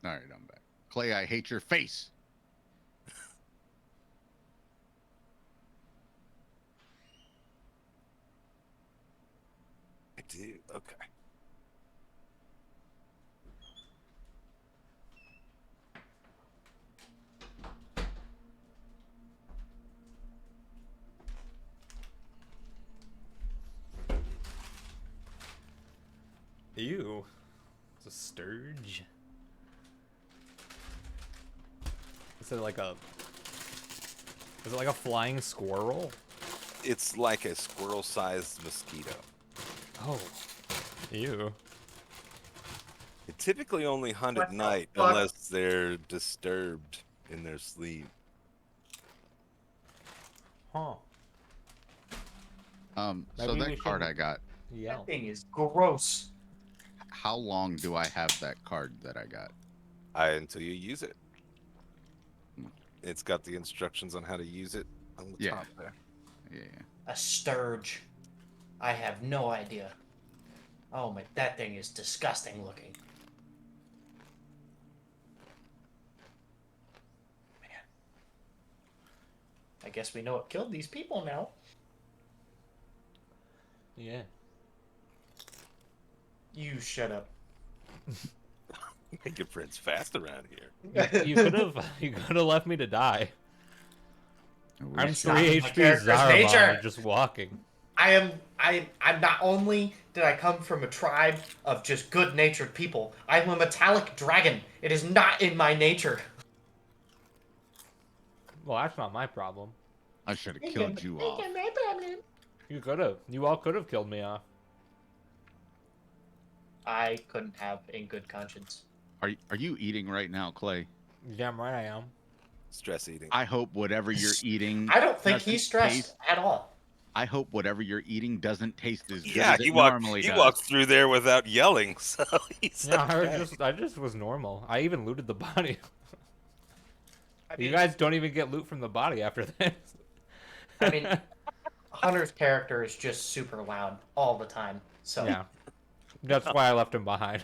All right, I'm back. Clay, I hate your face. I do. Okay. Ew. It's a sturge. Is it like a flying squirrel? It's like a squirrel-sized mosquito. Oh. Ew. They typically only hunt What at the night fuck? unless they're disturbed in their sleep. Huh. So Maybe we that card should- I got, Yeah. That thing is gross. how long do I have that card that I got? Until you use it. Hmm. It's got the instructions on how to use it on the Yeah. top there. Yeah. A sturge. I have no idea. Oh my, that thing is disgusting looking. Man. I guess we know what killed these people now. Yeah. You shut up. Making friends fast around here. You could have left me to die. I'm It's not 3 in my HP character's Zarramond nature. just walking. I'm not only did I come from a tribe of just good-natured people, I'm a metallic dragon. It is not in my nature. Well, that's not my problem. I should have killed you off. You could have. You all could have killed me off. I couldn't have in good conscience. Are you eating right now, Clay? Damn right I am. stress eating. I hope whatever you're eating. I don't think doesn't he's stressed taste- at all. I hope whatever you're eating doesn't taste as good Yeah, as it normally he does. walked through there without yelling, so he's Yeah, okay. I just was normal. I even looted the body. I You mean, guys don't even get loot from the body after this. I mean, Hunter's character is just super loud all the time. So Yeah, that's why I left him behind.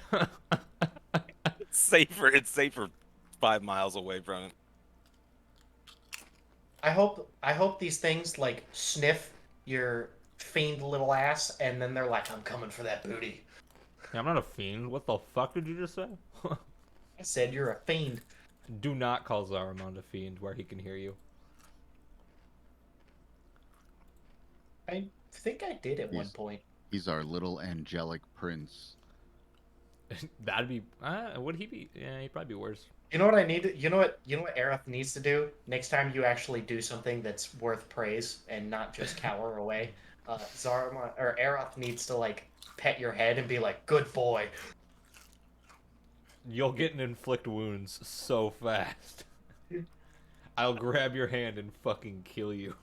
It's safer. It's safer 5 miles away from him. I hope these things like sniff your fiend little ass, and then they're like, "I'm coming for that booty." Yeah, I'm not a fiend. What the fuck did you just say? I said you're a fiend. Do not call Zarramond a fiend where he can hear you. I think I did at one He's- point. He's our little angelic prince. That'd be. Would he be? Yeah, he'd probably be worse. You know what I need? You know what Aerith needs to do next time you actually do something that's worth praise and not just cower away. Zarma or Aerith needs to like pet your head and be like, "Good boy." You'll get and inflict wounds so fast. I'll grab your hand and fucking kill you.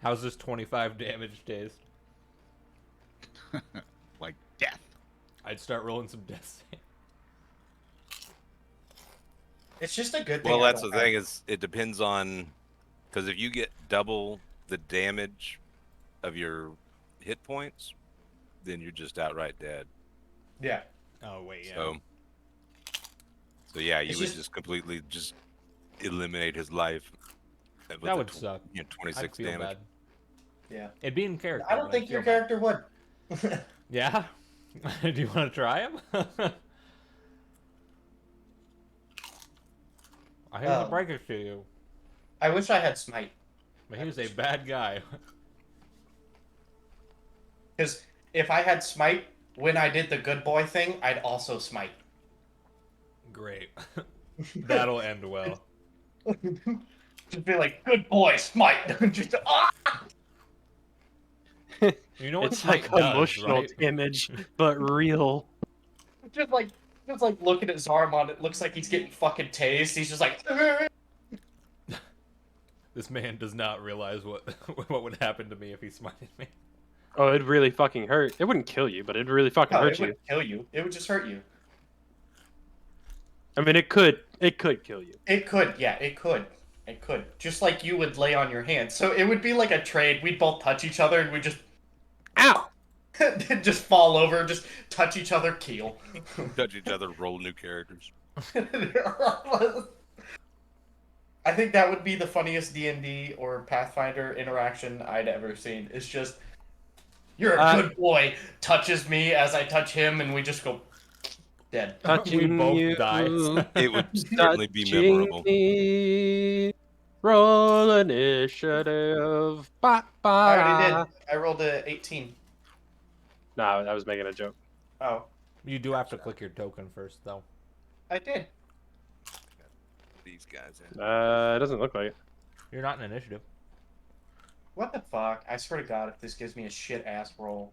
How's this 25 damage taste? Like death. I'd start rolling some death saves. It's just a good thing. Well, I that's the don't thing have- is it depends on, because if you get double the damage of your hit points, then you're just outright dead. Yeah. Oh wait, yeah. So yeah, you It's would just- just completely just eliminate his life. with That the would suck. 26 I'd feel damage. bad. Yeah. It'd be in character. I don't but think I'd your feel bad. character would. Yeah? Do you want to try him? I hate to Um, break it to you, I wish I had smite. but he was a bad guy. Because if I had smite when I did the good boy thing, I'd also smite. Great. That'll end well. Just be like, good boy, smite. Just You know what It's smite like does, emotional right? damage, but real. just like looking at Zarramond, it looks like he's getting fucking tased. He's just like, This man does not realize what what would happen to me if he smited me. Oh, it'd really fucking hurt. It wouldn't kill you, but it'd really fucking no, hurt it you. wouldn't kill you. It would just hurt you. I mean, it could kill you. It could, yeah, it could. It could. Just like you would lay on your hand. So it would be like a trade. We'd both touch each other and we'd just Ow! just fall over, just touch each other, keel. Touch each other, roll new characters. I think that would be the funniest D&D or Pathfinder interaction I'd ever seen. It's just, you're a good boy, touches me as I touch him, and we just go dead. Touching both you, die. It would certainly be touching memorable. me. Roll initiative. Ba, ba, I already did. I rolled a 18. No, I was making a joke. Oh, You do have to click your token first, though. I did. These guys in. It doesn't look like it. You're not in initiative. What the fuck? I swear to God, if this gives me a shit ass roll.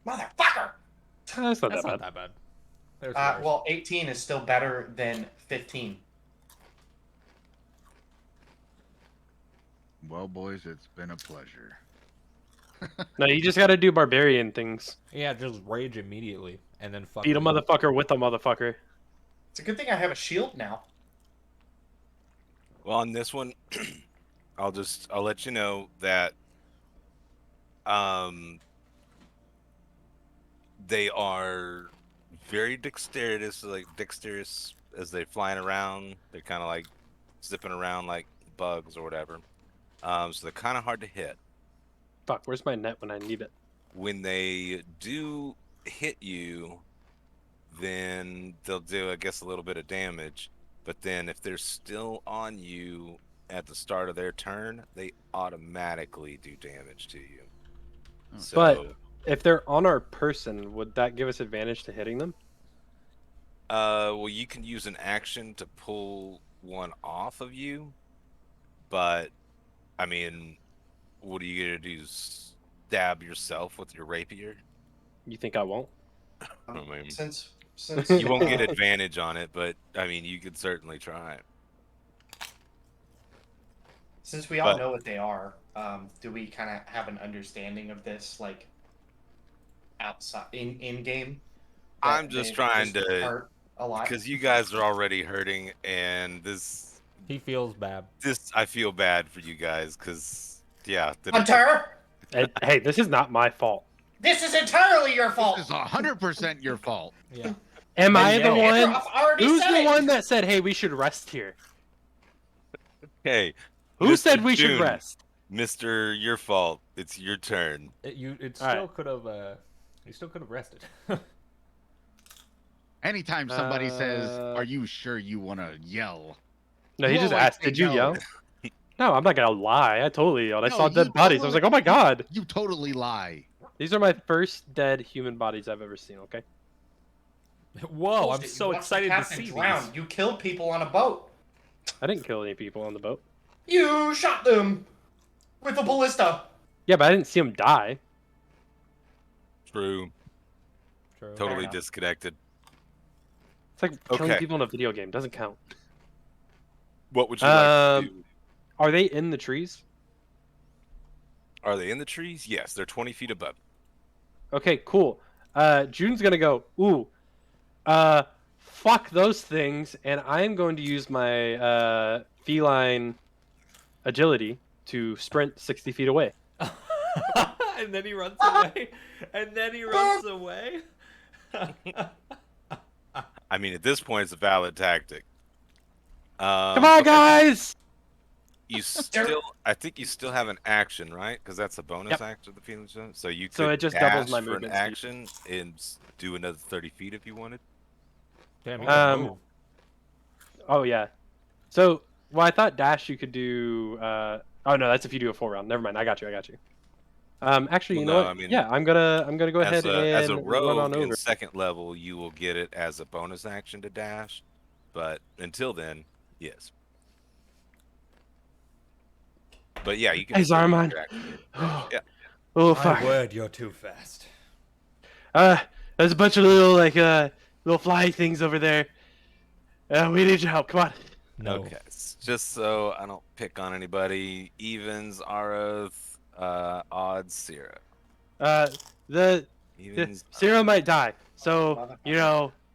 Motherfucker! That's not That's that not bad. that bad. There's worse. Well, 18 is still better than 15. Well, boys, it's been a pleasure. No, you just gotta do barbarian things. Yeah, just rage immediately, and then fuck. Beat a him. motherfucker with a motherfucker. It's a good thing I have a shield now. Well, on this one, I'll let you know that they are very dexterous as they're flying around. They're kind of like zipping around like bugs or whatever. So they're kind of hard to hit. Fuck, where's my net when I need it? When they do hit you, then they'll do, I guess, a little bit of damage. But then if they're still on you at the start of their turn, they automatically do damage to you. Oh. So, But if they're on our person, would that give us advantage to hitting them? well, you can use an action to pull one off of you. But, I mean, what are you going to do? Stab yourself with your rapier? You think I won't? I mean, Since you won't get advantage on it, but I mean, you could certainly try. since we all But- know what they are, do we kind of have an understanding of this, like outside in game? I'm just trying to, hurt a lot. because you guys are already hurting, and this He feels bad. I feel bad for you guys, because yeah, Hunter, Hey, this is not my fault. this is entirely your fault. This is 100% your fault. Yeah. Am They I the yell. one? I've already Who's said the it. one that said, "Hey, we should rest here"? Hey, Who Mr. said we should June, rest? Mister, your fault. It's your turn. It All right. still could have. You still could have rested. Anytime somebody says, Uh, "Are you sure you want to yell?" No, he You just always asked, say "Did you no. yell?" No, I'm not gonna lie. I totally yelled. I No, saw you dead bodies. I was totally- like, "Oh my god!" You totally lie. These are my first dead human bodies I've ever seen. Okay. Whoa! I'm Bullshit, so you watched the excited to captain see drown. these. You killed people on a boat. I didn't kill any people on the boat. You shot them with a ballista. Yeah, but I didn't see them die. True. True. Totally enough. disconnected. It's like killing Okay. people in a video game. Doesn't count. What would you like to do? Are they in the trees? Are they in the trees? Yes, they're 20 feet above. Okay, cool. June's gonna go, ooh, fuck those things, and I'm going to use my feline agility to sprint 60 feet away. And then he runs away. And then he runs away. I mean, at this point, it's a valid tactic. Come on, guys! You still, I think you still have an action, right? Because that's a bonus Yep. action of the feeling zone. So you could So it just doubles dash my for an movement speed. action and do another 30 feet if you wanted. Damn, he can move. Oh yeah. So, well, I thought dash you could do. Oh no, that's if you do a full round. Never mind. I got you. Actually, you Well, know no, what? I mean, Yeah, I'm gonna go ahead As a and run on rogue in over. second level, you will get it as a bonus action to dash. But until then, yes. But yeah, you can. Hey, still use Zarramond. your action to dash. Yeah. Oh fuck. word, you're too fast. There's a bunch of little fly things over there. We need your help. Come on. No. Okay. Just so I don't pick on anybody, evens, Aroth, odds, zero. The Evens. Zero might die, so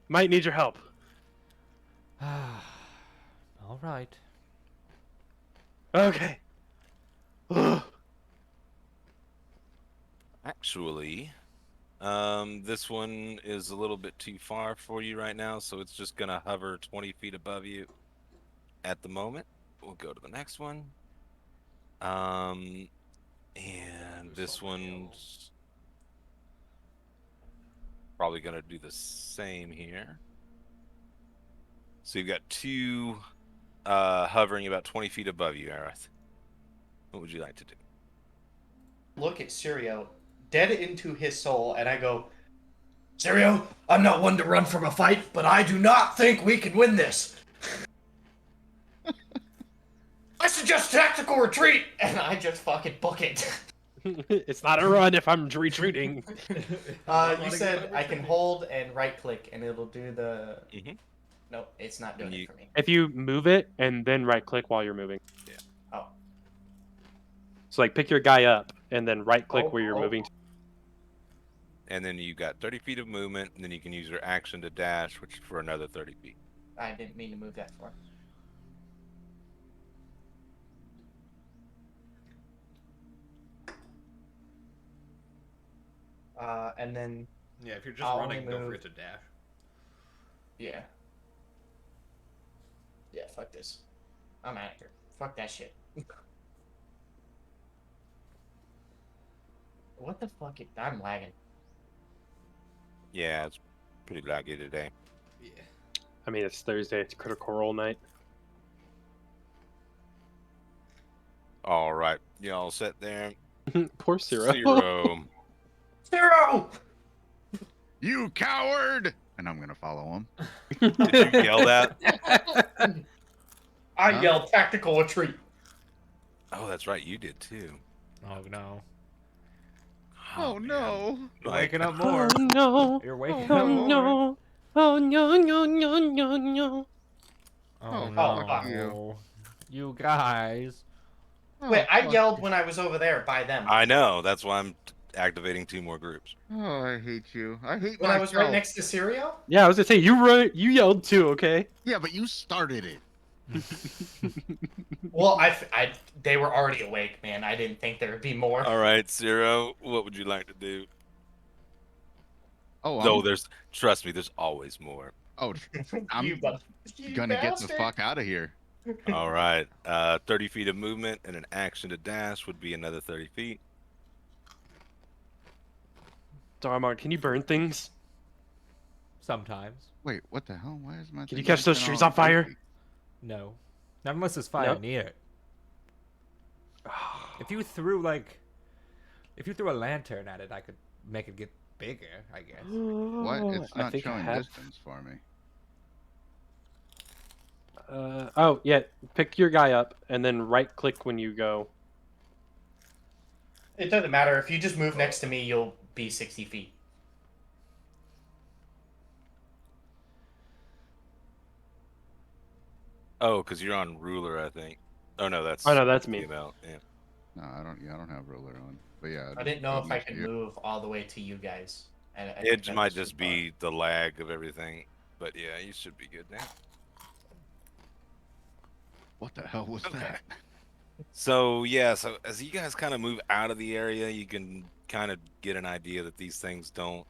might need your help. All right. Okay. Actually, this one is a little bit too far for you right now, so it's just gonna hover 20 feet above you at the moment. We'll go to the next one. And this one's probably gonna do the same here. So you've got two hovering about 20 feet above you, Aerith. What would you like to do? Look at Sirio, dead into his soul, and I go, Sirio, I'm not one to run from a fight, but I do not think we can win this. I suggest tactical retreat, and I just fucking book it. It's not a run if I'm retreating. You said I can hold and right click, and it'll do the. Mhm. Nope, it's not doing it for me. If you move it and then right click while you're moving. Yeah. Oh. So like pick your guy up and then right click where you're moving to. And then you got 30 feet of movement, and then you can use your action to dash, which for another 30 feet. I didn't mean to move that far. And then, Yeah, if you're just I'll running, only don't move- forget to dash. yeah. Yeah, fuck this. I'm out of here. Fuck that shit. What the fuck? I'm lagging. Yeah, it's pretty laggy today. Yeah. I mean, it's Thursday. It's Critical Role night. All right, you all set there? Poor Zero. Zero. Zero! You coward! And I'm gonna follow him. Did you yell that? I Huh? yelled tactical retreat. Oh, that's right, you did too. Oh no. Oh, man. no. You're Like, waking up more. Oh no! You're waking Oh, up Oh more. no! Oh no! No! No! No! No! Oh Oh, no. fuck you. You guys. Wait, Oh, I fuck yelled you. when I was over there by them. I know. That's why I'm activating 2 more groups. Oh, I hate you. I hate When I myself. was right next to Cereal? Yeah, I was gonna say you yelled too. Okay. Yeah, but you started it. Well, they were already awake, man. I didn't think there would be more. All right, Zero. What would you like to do? Oh, No, trust me, there's always more. Oh, I'm you gonna get the bastard. fuck out of here. All right. 30 feet of movement and an action to dash would be another 30 feet. Zarramond, can you burn things? Sometimes. Wait, what the hell? Why is my Can you thing catch those acting trees all on fire? goofy? No. Not unless there's fire No? near it. If you threw a lantern at it, I could make it get bigger, I guess. What? It's I not think I showing have. distance for me. Oh yeah, pick your guy up and then right click when you go. It doesn't matter. If you just move next to me, you'll be 60 feet. Oh, because you're on ruler, I think. Oh no, that's Oh no, that's me. female. Yeah. No, I don't. Yeah, I don't have ruler on. But yeah, I didn't know go if I next to could you. move all the way to you guys. I think It that might was just too far. be the lag of everything, but yeah, you should be good now. What the hell was that? So yeah, so as you guys kind of move out of the area, you can kind of get an idea that these things don't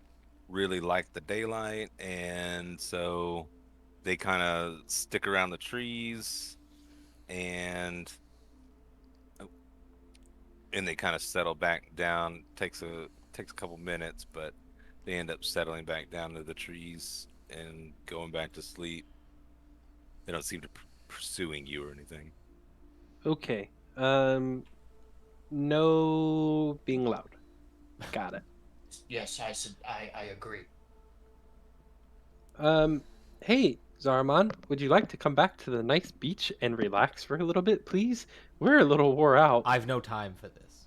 really like the daylight, and so they kind of stick around the trees, and they kind of settle back down. Takes a couple minutes, but they end up settling back down to the trees and going back to sleep. They don't seem to pursuing you or anything. Okay. No being loud. Got it. Yes, I agree. Hey, Zarramond, would you like to come back to the nice beach and relax for a little bit, please? We're a little wore out. I've no time for this.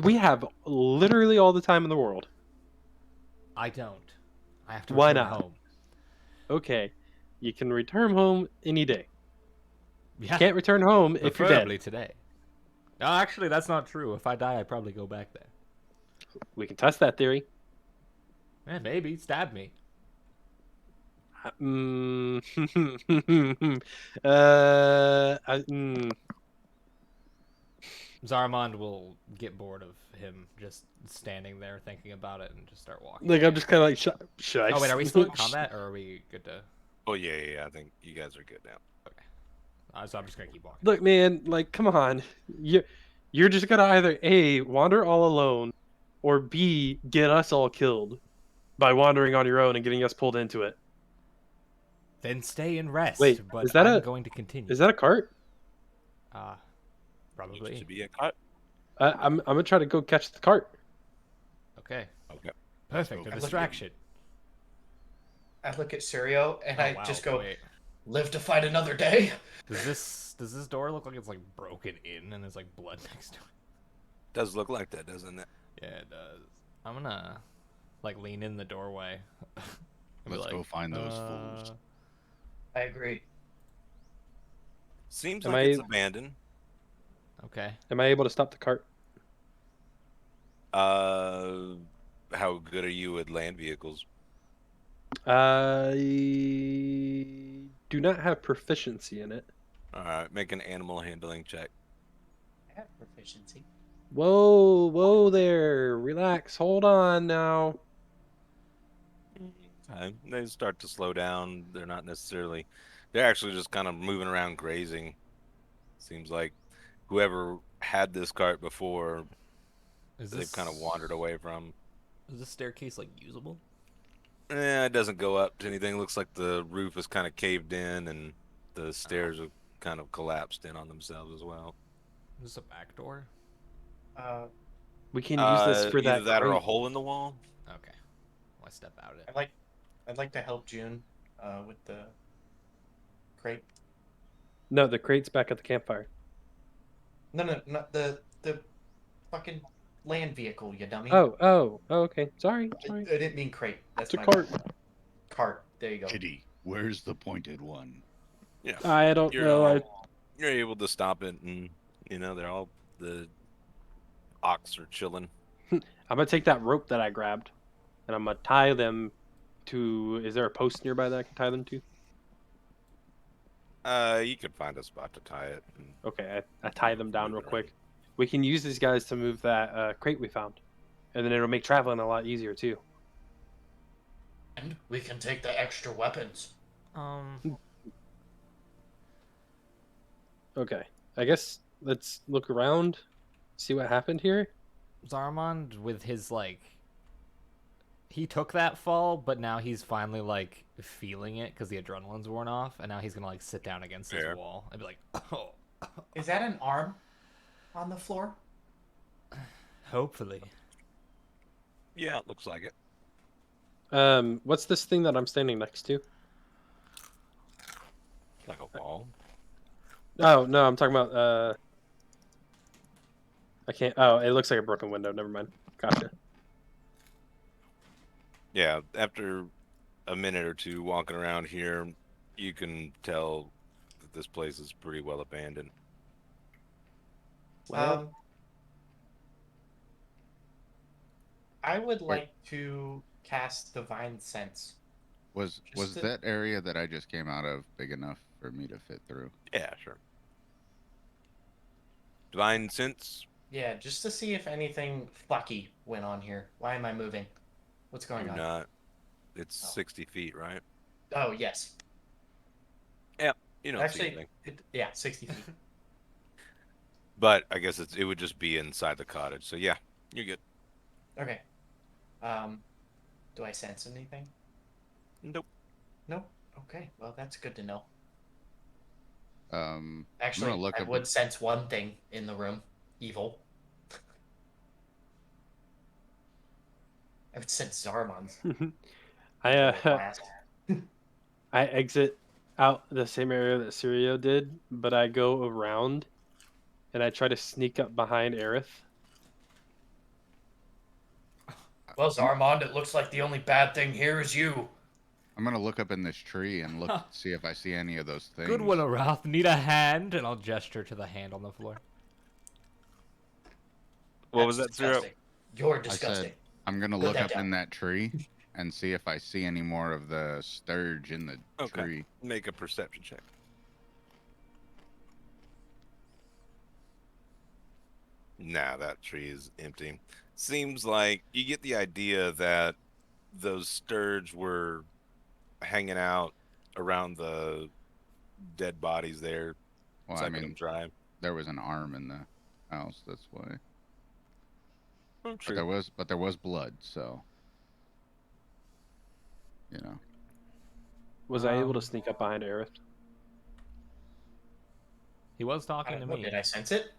We have literally all the time in the world. I don't. I have to Why return not? home. Okay, you can return home any day. Yeah. Can't return home if you're Preferably dead. today. No, actually, that's not true. If I die, I'd probably go back there. We can test that theory. Maybe. Stab me. Mm, Zarramond will get bored of him just standing there thinking about it and just start walking. Like I'm just kind of like, should I? Oh wait, are we still in combat or are we good to? Oh yeah. I think you guys are good now. So I'm just gonna keep walking. Look, man, like, come on. You're just gonna either A, wander all alone, or B, get us all killed by wandering on your own and getting us pulled into it. Then stay and rest. Wait, but is that I'm a- going to continue. Is that a cart? Needs Probably. to be a cut. I'm gonna try to go catch the cart. Okay. Okay. Perfect. go. A distraction. I look at Cereal and Oh, I wow, just go, wait. live to fight another day. Does this door look like it's like broken in and there's like blood next to it? Does look like that, doesn't it? Yeah, it does. I'm gonna like lean in the doorway. and be Let's go find those fools. I agree. Seems Am like it's I- abandoned. Okay. Am I able to stop the cart? How good are you with land vehicles? I do not have proficiency in it. All right, make an animal handling check. I have proficiency. Whoa there. Relax. Hold on now. They start to slow down. They're not necessarily. They're actually just kind of moving around, grazing. Seems like whoever had this cart before, they've kind of wandered away from. Is this staircase like usable? It doesn't go up to anything. Looks like the roof is kind of caved in, and the stairs have kind of collapsed in on themselves as well. Is this a back door? We can use this for either that or a crate. hole in the wall. Okay. Well, I step out it. I'd like to help June with the crate. No, the crate's back at the campfire. No, not the fucking land vehicle, you dummy. Oh, okay. Sorry. I didn't mean crate. That's It's a my cart. bad. Cart. There you go. Kitty, where's the pointed one? Yeah. I don't You're know. you're able to stop it, and they're all the ox are chilling. I'm gonna take that rope that I grabbed, and I'm gonna tie them to. Is there a post nearby that I can tie them to? You can find a spot to tie it. And Okay, I tie them down move real it quick. around. We can use these guys to move that crate we found, and then it'll make traveling a lot easier too. And we can take the extra weapons. Okay, I guess let's look around, see what happened here. Zarramond with his like, he took that fall, but now he's finally like feeling it because the adrenaline's worn off, and now he's gonna like sit down against his Fair. wall and be like, oh. Is that an arm on the floor? Hopefully. Yeah, it looks like it. What's this thing that I'm standing next to? Like a wall. Oh no, I'm talking about. I can't. Oh, it looks like a broken window. Never mind. Gotcha. Yeah, after a minute or two walking around here, you can tell that this place is pretty well abandoned. Well, I would like to cast Divine Sense. Was Just to- that area that I just came out of big enough for me to fit through? Yeah, sure. Divine sense. Yeah, just to see if anything fucky went on here. Why am I moving? What's going You're on? not. It's Oh. 60 feet, right? Oh, yes. You don't see Actually, anything. yeah, 60 feet. But I guess it would just be inside the cottage. So yeah, you're good. Okay. Do I sense anything? Nope. Nope. Okay, well, that's good to know. I'm Actually, gonna look I up would sense one thing in the room. Evil. I would sense Zarramond's I blast. I exit out the same area that Sirio did, but I go around, and I try to sneak up behind Aerith. Well, Zarramond, it looks like the only bad thing here is you. I'm gonna look up in this tree and look see if I see any of those things. Good one, Arath. Need a hand? And I'll gesture to the hand on the floor. What was That's that, Zero? disgusting. You're I disgusting. said I'm gonna Put look that up down. in that tree and see if I see any more of the sturge in the Okay. tree. Make a perception check. Nah, that tree is empty. Seems like you get the idea that those sturge were hanging out around the dead bodies there, Well, I sucking them mean, dry. there was an arm in the house. That's why. Oh, But true. there was blood. So, you know. Was I able to Um, sneak up behind Aerith? He was I talking to don't know. me. Did I sense it?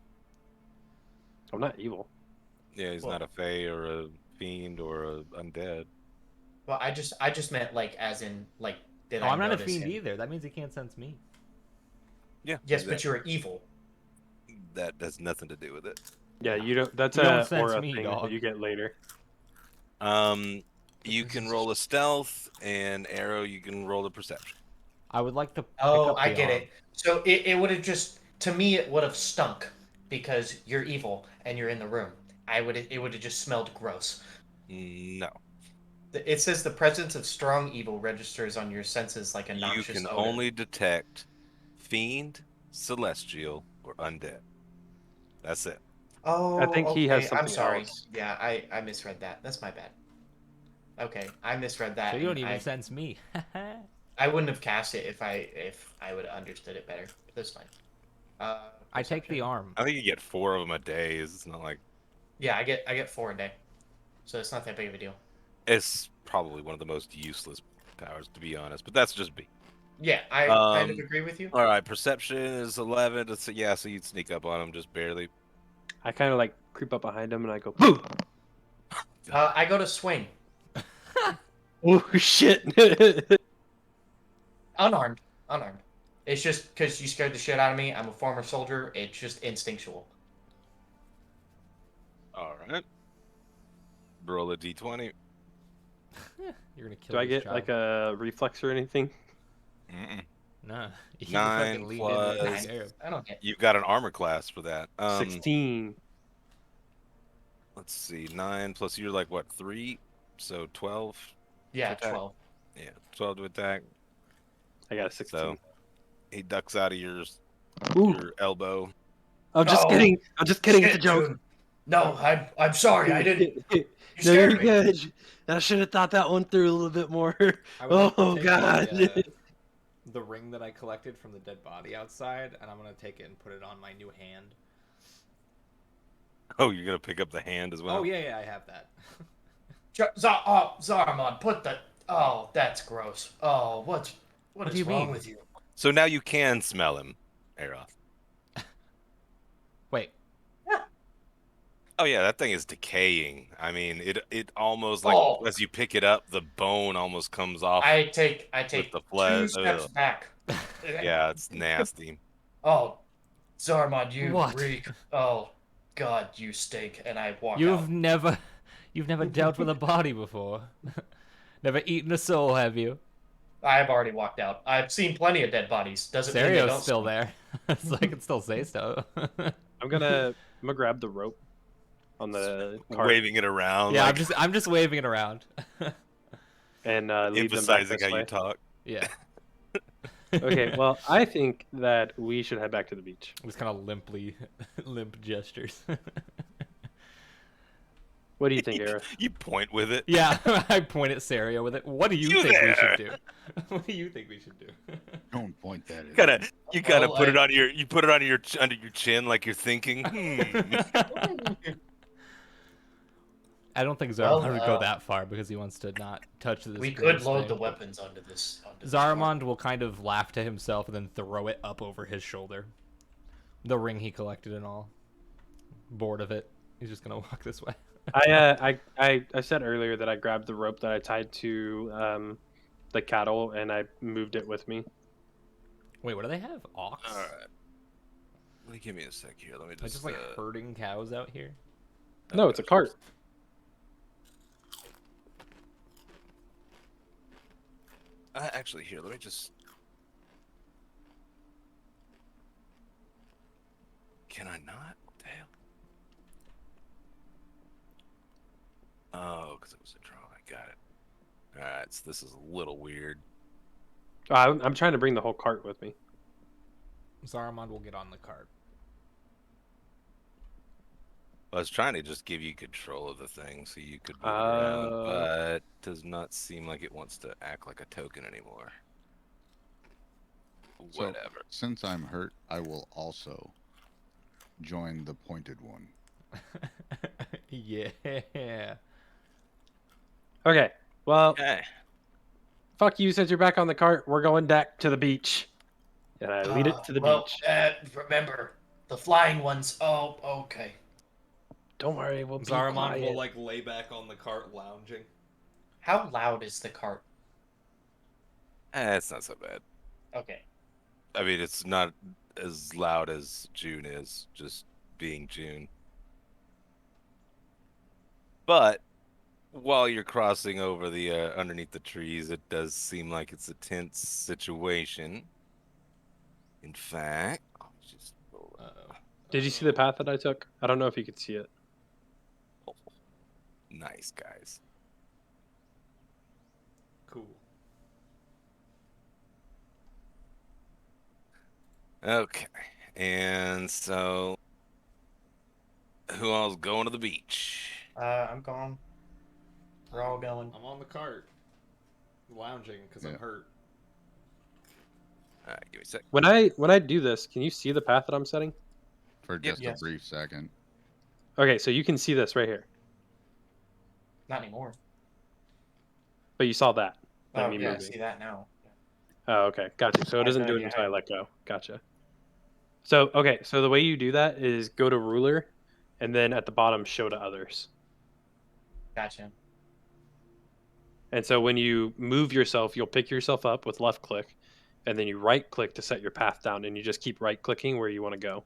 I'm not evil. Yeah, he's Well- not a fae or a fiend or a undead. Well, I just meant like as in like did Oh, I I'm not a notice fiend him? either. That means he can't sense me. Yeah. Yes, that, but you're evil. that has nothing to do with it. Yeah, you don't. That's You don't a sense aura me, thing dog. that you get later. You can roll a stealth, and Arrow, you can roll a perception. I would like to pick Oh, up I the get arm. it. So it would have just to me it would have stunk because you're evil and you're in the room. It would have just smelled gross. No. It says the presence of strong evil registers on your senses like a You noxious can odor. only detect fiend, celestial, or undead. That's it. Oh, I think he has okay, I'm something sorry. else. Yeah, I misread that. That's my bad. Okay, I misread that. So you don't and even sense me. I wouldn't have cast it if I would have understood it better. That's fine. I take the perception. arm. I think you get 4 of them a day. It's not like Yeah, I get 4 a day, so it's not that big of a deal. it's probably one of the most useless powers, to be honest. But that's just me. Yeah, I kind of Um, agree with you. All right, perception is 11. So yeah, so you'd sneak up on him just barely. I kind of like creep up behind him and I go, boom! I go to swing, Oh shit! unarmed. It's just because you scared the shit out of me. I'm a former soldier. It's just instinctual. All right. Roll a d20. You're gonna kill Do I this get child. like a reflex or anything? Mm-mm. Nah. You 9 fucking leaned plus- into it. Nice. Scare him. I don't get. You've got an armor class for that. 16. Let's see. 9 plus you're like what, 3? So 12. Yeah, attack? 12. Yeah, 12 to attack. I got a 16. So he ducks out of Ooh. your elbow. I'm just Oh, kidding. I'm just kidding. It's a Shit, joke. dude. No, I'm sorry. I didn't. You No, you're scared me. good. I should have thought that one through a little bit more. I would like to Oh take god. the ring that I collected from the dead body outside, and I'm gonna take it and put it on my new hand. Oh, you're gonna pick up the hand as well. Oh yeah, I have that. Zarramond, put the. Oh, that's gross. Oh, what What is do you wrong mean? with you? So now you can smell him, Aeroth. Wait, Oh yeah, that thing is decaying. I mean, it almost like Oh. as you pick it up, the bone almost comes off. I take the 2 flesh. steps Ugh. back. Yeah, it's nasty. Oh, Zarramond, you What? reek. Oh, God, you stink. And I walk you've out. never dealt with a body before. Never eaten a soul, have you? I have already walked out. I've seen plenty of dead bodies. Doesn't mean they Serio's don't still stink. there, so I can still say so. I'm gonna grab the rope on the cart Waving it around. Yeah, like, I'm just waving it around. and lead them back emphasizing this how way. you talk. Yeah. Okay, well, I think that we should head back to the beach. Just kind of limp gestures. What do you think, Era? You point with it. Yeah, I point at Saria with it. What do you You think we there. should do? What do you think we should do? Don't point that at Kinda, me. you kind of Well, put it I- on your, under your chin like you're thinking. I don't think Well, Zarramond would go that far because he wants to not touch this. We great could load thing. the weapons onto this. Zarramond will kind of laugh to himself and then throw it up over his shoulder. The ring he collected and all. Bored of it. He's just gonna walk this way. I said earlier that I grabbed the rope that I tied to the cattle and I moved it with me. Wait, what do they have? Ox? All right. Let me give me a sec here. Let me Like just. just like herding cows out here? No, it's a cart. Actually, here. Let me just. Can I not? What the hell? Oh, because it was a draw. I got it. All right. So this is a little weird. I'm trying to bring the whole cart with me. Zarramond will get on the cart. I was trying to just give you control of the thing so you could move it around, Oh. but does not seem like it wants to act like a token anymore. So, Whatever. since I'm hurt, I will also join the pointed one. Yeah. Okay, well, Okay. fuck you. Since you're back on the cart, we're going back to the beach. And I lead it to the beach. Remember, the flying ones. Oh, okay. Don't worry, we'll be Zarramond quiet. will like lay back on the cart lounging. How loud is the cart? It's not so bad. Okay. I mean, it's not as loud as June is, just being June. But while you're crossing over the underneath the trees, it does seem like it's a tense situation. In fact, I'll just roll up. Uh-oh. Did you see the path that I took? I don't know if you could see it. Oh, nice, guys. Cool. Okay, and so who all's going to the beach? I'm gone. We're all going. I'm on the cart. Lounging because I'm Yeah. hurt. All right, give me a sec. When I do this, can you see the path that I'm setting? For just Yes. a brief second. Okay, so you can see this right here. Not anymore. But you saw that. Oh, me yeah, I moving. see that now. Oh, okay. Gotcha. So it I doesn't do know it you until I have- let go. Gotcha. So, okay. So the way you do that is go to ruler and then at the bottom, show to others. Gotcha. And so when you move yourself, you'll pick yourself up with left click and then you right click to set your path down and you just keep right clicking where you want to go.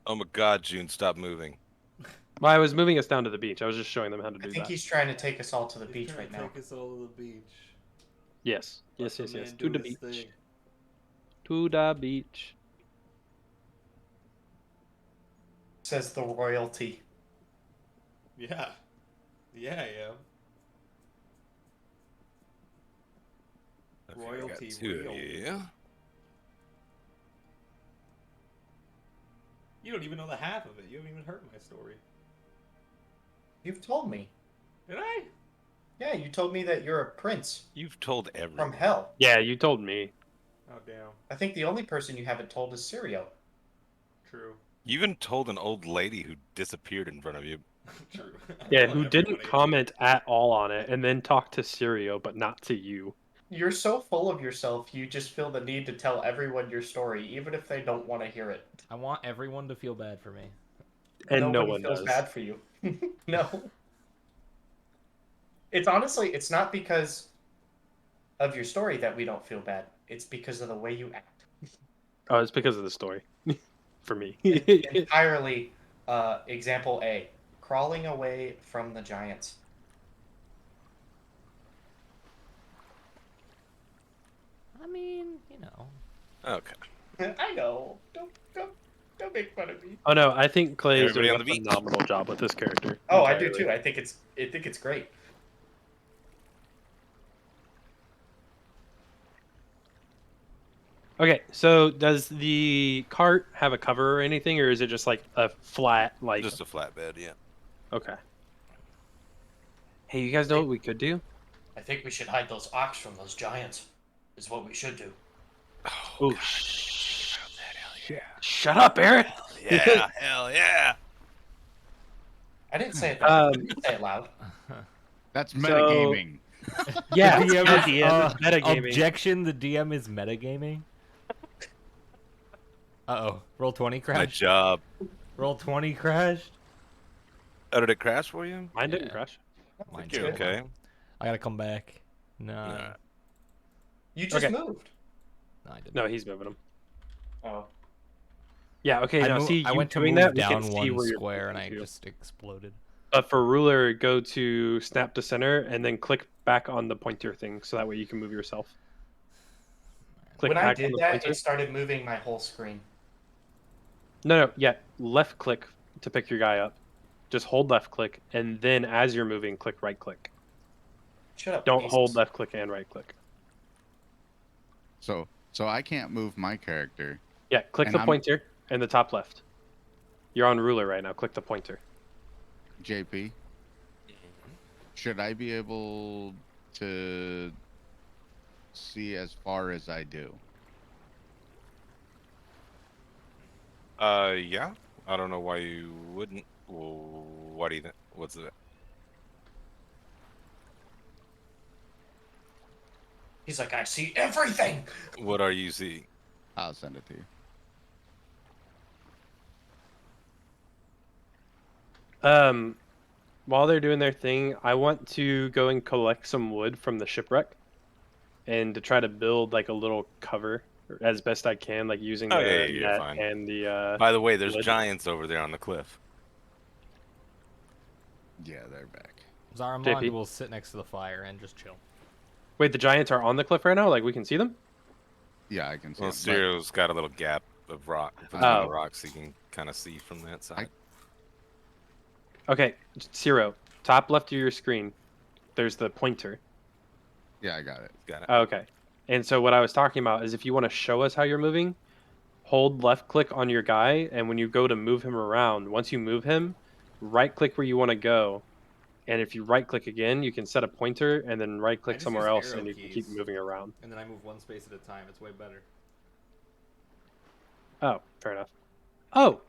Oh my God, June, stop moving. Well, I was moving us down to the beach. I was just showing them how to I do think that. he's trying to take us all to the beach right now. Take us all to the beach. Yes. Let Yes, the yes, yes. man To do the his beach. thing. To the beach. Says the royalty. Yeah. Yeah, I am. I think I got Royalty two of real. you. You don't even know the half of it. You haven't even heard my story. You've told me. Did I? Yeah, you told me that you're a prince You've told from everyone. hell. Yeah, you told me. Oh, damn. I think the only person you haven't told is Sirio. True. You even told an old lady who disappeared in front of you. True. Yeah, who didn't comment at all on it, and then talked to Sirio, but not to you. You're so full of yourself, you just feel the need to tell everyone your story, even if they don't want to hear it. I want everyone to feel bad for me. And Nobody no one feels does. bad for you. No. It's honestly, it's not because of your story that we don't feel bad. It's because of the way you act. Oh, it's because of the story. For me. Entirely, example A, crawling away from the giants. I mean, you know. Okay. I know. Don't make fun of me. Oh no, I think Clay is Everybody doing on a the beach? phenomenal job with this character. Oh, I do entirely. too. I think it's great. Okay, so does the cart have a cover or anything, or is it just like a flat, like? Just a flatbed, yeah. Okay. Hey, you guys know what we could do? I think we should hide those ox from those giants. Is what we should do. Oh, Oh, God, hell shut up, Aaron. yeah. Hell yeah. I didn't say it. That I didn't say it loud. That's So- metagaming. Yeah, The DM at the end, it's metagaming. Objection, the DM is metagaming. Uh-oh. Roll 20 My crashed. job. Roll 20 crashed. Oh, did it crash for you? Mine didn't Yeah. crash. Mine You're did. okay. I gotta come back. No. Alright. You just Okay. moved. No, I didn't. No, he's moving them. Oh. Yeah, okay, now see, I you went to doing move that, we can down see one where you're square and I pointing to. just exploded. But for ruler, go to snap to center and then click back on the pointer thing, so that way you can move yourself. Click When I back on did the that, pointer. it started moving my whole screen. No, yeah, left click to pick your guy up. Just hold left click, and then as you're moving, click right click. Shut up. Don't Jesus. hold left click and right click. So I can't move my character. Yeah, click And the I'm- pointer in the top left. You're on ruler right now. Click the pointer. JP, should I be able to see as far as I do? Yeah. I don't know why you wouldn't. Well, what do you think? What's it? He's like, I see everything. What are you seeing? I'll send it to you. While they're doing their thing, I want to go and collect some wood from the shipwreck, and to try to build like a little cover as best I can, like using Oh, the yeah, you're net fine. and the. By the way, there's wood. giants over there on the cliff. Yeah, they're back. Zarramond JP? will sit next to the fire and just chill. Wait, the giants are on the cliff right now. Like we can see them. Yeah, I can see. Well, it, but Cyril's got a little gap of rock between Oh. the rocks, so you can kind of see from that side. Okay, Zero. Top left of your screen, there's the pointer. yeah, I got it. Got it. Oh, okay. And so what I was talking about is if you want to show us how you're moving, hold left click on your guy, and when you go to move him around, once you move him, right click where you want to go. And if you right click again, you can set a pointer and then right click just somewhere use else arrow and you can keep keys. moving around. And then I move one space at a time. It's way better. Oh, fair enough. Oh,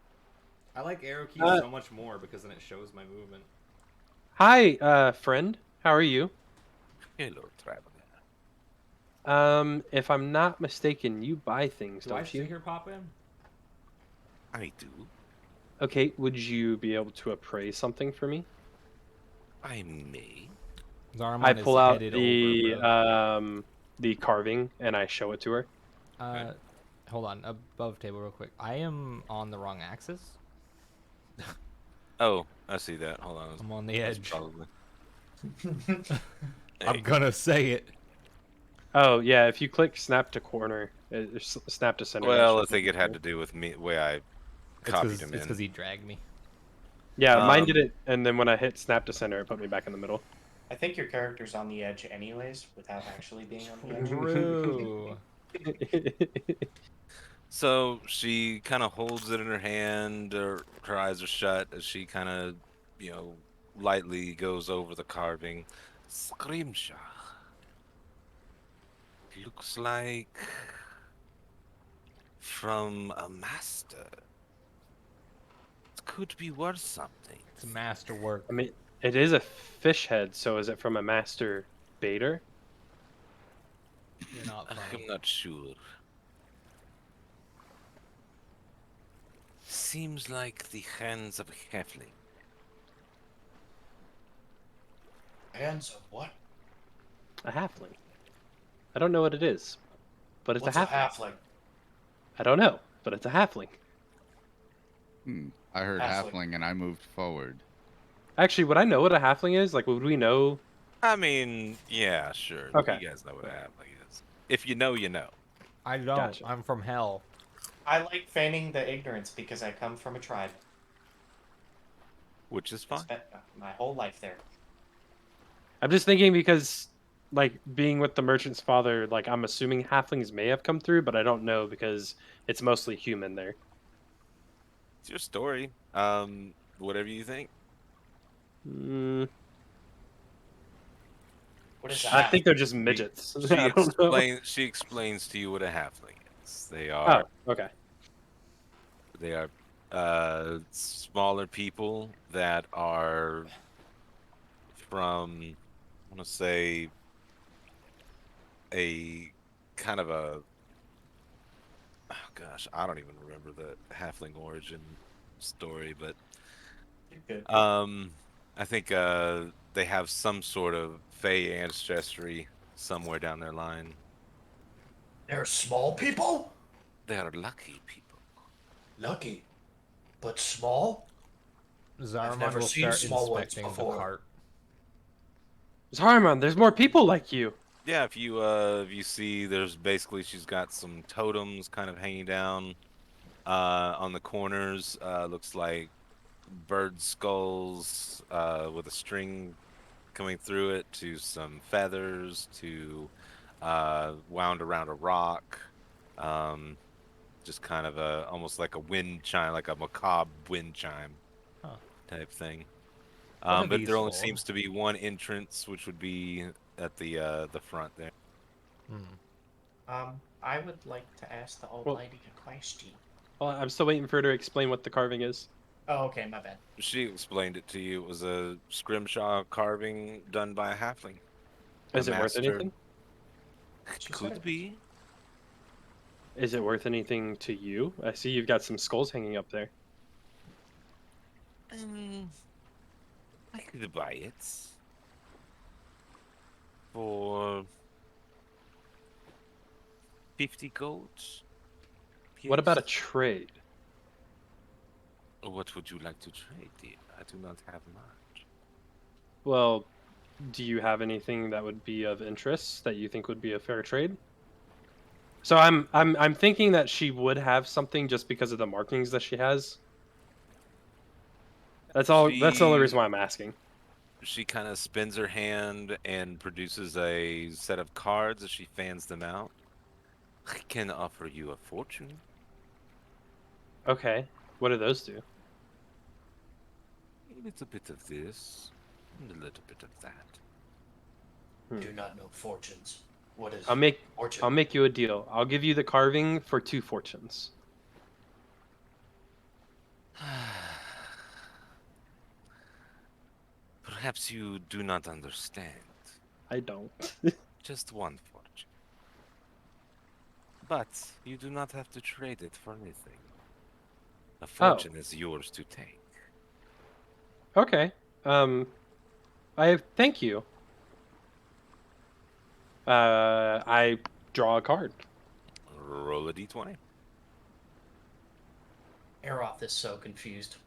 I like arrow keys so much more because then it shows my movement. hi, friend. How are you? Hello, traveler. If I'm not mistaken, you buy things, Do I don't see you? her pop in? I do. Okay, would you be able to appraise something for me? I may. Zarramond I is pull out headed the over, the carving and I show it to her. bro. Hold on, above table real quick. I am on the wrong axis. Oh, I see that. Hold on. I'm on the That's edge. probably. I'm gonna say it. Oh yeah, if you click snap to corner, snap to center. that Well, should I think be it had cool. to do with me the way I It's copied him because in. he dragged me. Yeah, mine did Um, it, and then when I hit snap to center, it put me back in the middle. I think your character's on the edge anyways, without actually being on the edge. True. So she kind of holds it in her hand, her eyes are shut as she kind of, lightly goes over the carving. Scrimshaw. Looks like from a master. It could be worth something. It's a masterwork. I mean, it is a fish head, so is it from a master baiter? You're not funny. I'm not sure. Seems like the hands of a halfling. Hands of what? A halfling. I don't know what it is, but it's What's a a halfling. halfling? I don't know, but it's a halfling. I heard Halfling. halfling and I moved forward. Actually, would I know what a halfling is? Like, would we know? I mean, yeah, sure. Okay. You guys know what a halfling is. If you know, you know. I don't. Gotcha. I'm from hell. I like feigning the ignorance because I come from a tribe. Which is I fine. spent my whole life there. I'm just thinking because, like, being with the merchant's father, like, I'm assuming halflings may have come through, but I don't know because it's mostly human there. It's your story. Whatever you think. Mm, What is I that? think they're just midgets. She I don't know. explains to you what a halfling is. They Oh, are okay. smaller people that are from, I want to say, a kind of a, oh gosh, I don't even remember the halfling origin story, but You're good. I think they have some sort of fey ancestry somewhere down their line. They're small people? They are lucky people. Lucky. But small? Zarramond never will seen start small ones inspecting the before. cart. Zarramond, there's more people like you. Yeah, if you see, there's basically she's got some totems kind of hanging down on the corners. Looks like bird skulls with a string coming through it to some feathers to wound around a rock. Just kind of a almost like a wind chime, like a macabre wind chime Huh. type thing. What are But these there only for? seems to be one entrance, which would be at the front there. I would like to ask the old Well- lady a question. Well, I'm still waiting for her to explain what the carving is. Oh, okay, my bad. She explained it to you. It was a scrimshaw carving done by a halfling. Is A it worth master. anything? She Could said- be. Is it worth anything to you? I see you've got some skulls hanging up there. I could buy it for 50 gold. What about a Yes. trade? What would you like to trade, dear? I do not have much. Well, do you have anything that would be of interest that you think would be a fair trade? So I'm thinking that she would have something just because of the markings that she has. That's all. That's the only reason why I'm asking. She kind of spins her hand and produces a set of cards as she fans them out. I can offer you a fortune. Okay, what do those do? A little bit of this, and a little bit of that. Do not know fortunes. What is I'll make fortune? you a deal. I'll give you the carving for 2 fortunes. Perhaps you do not understand. I don't. Just one fortune. But you do not have to trade it for anything. A fortune is yours to take. Okay. I thank you. I draw a card. Roll a d20. Aeroth is so confused.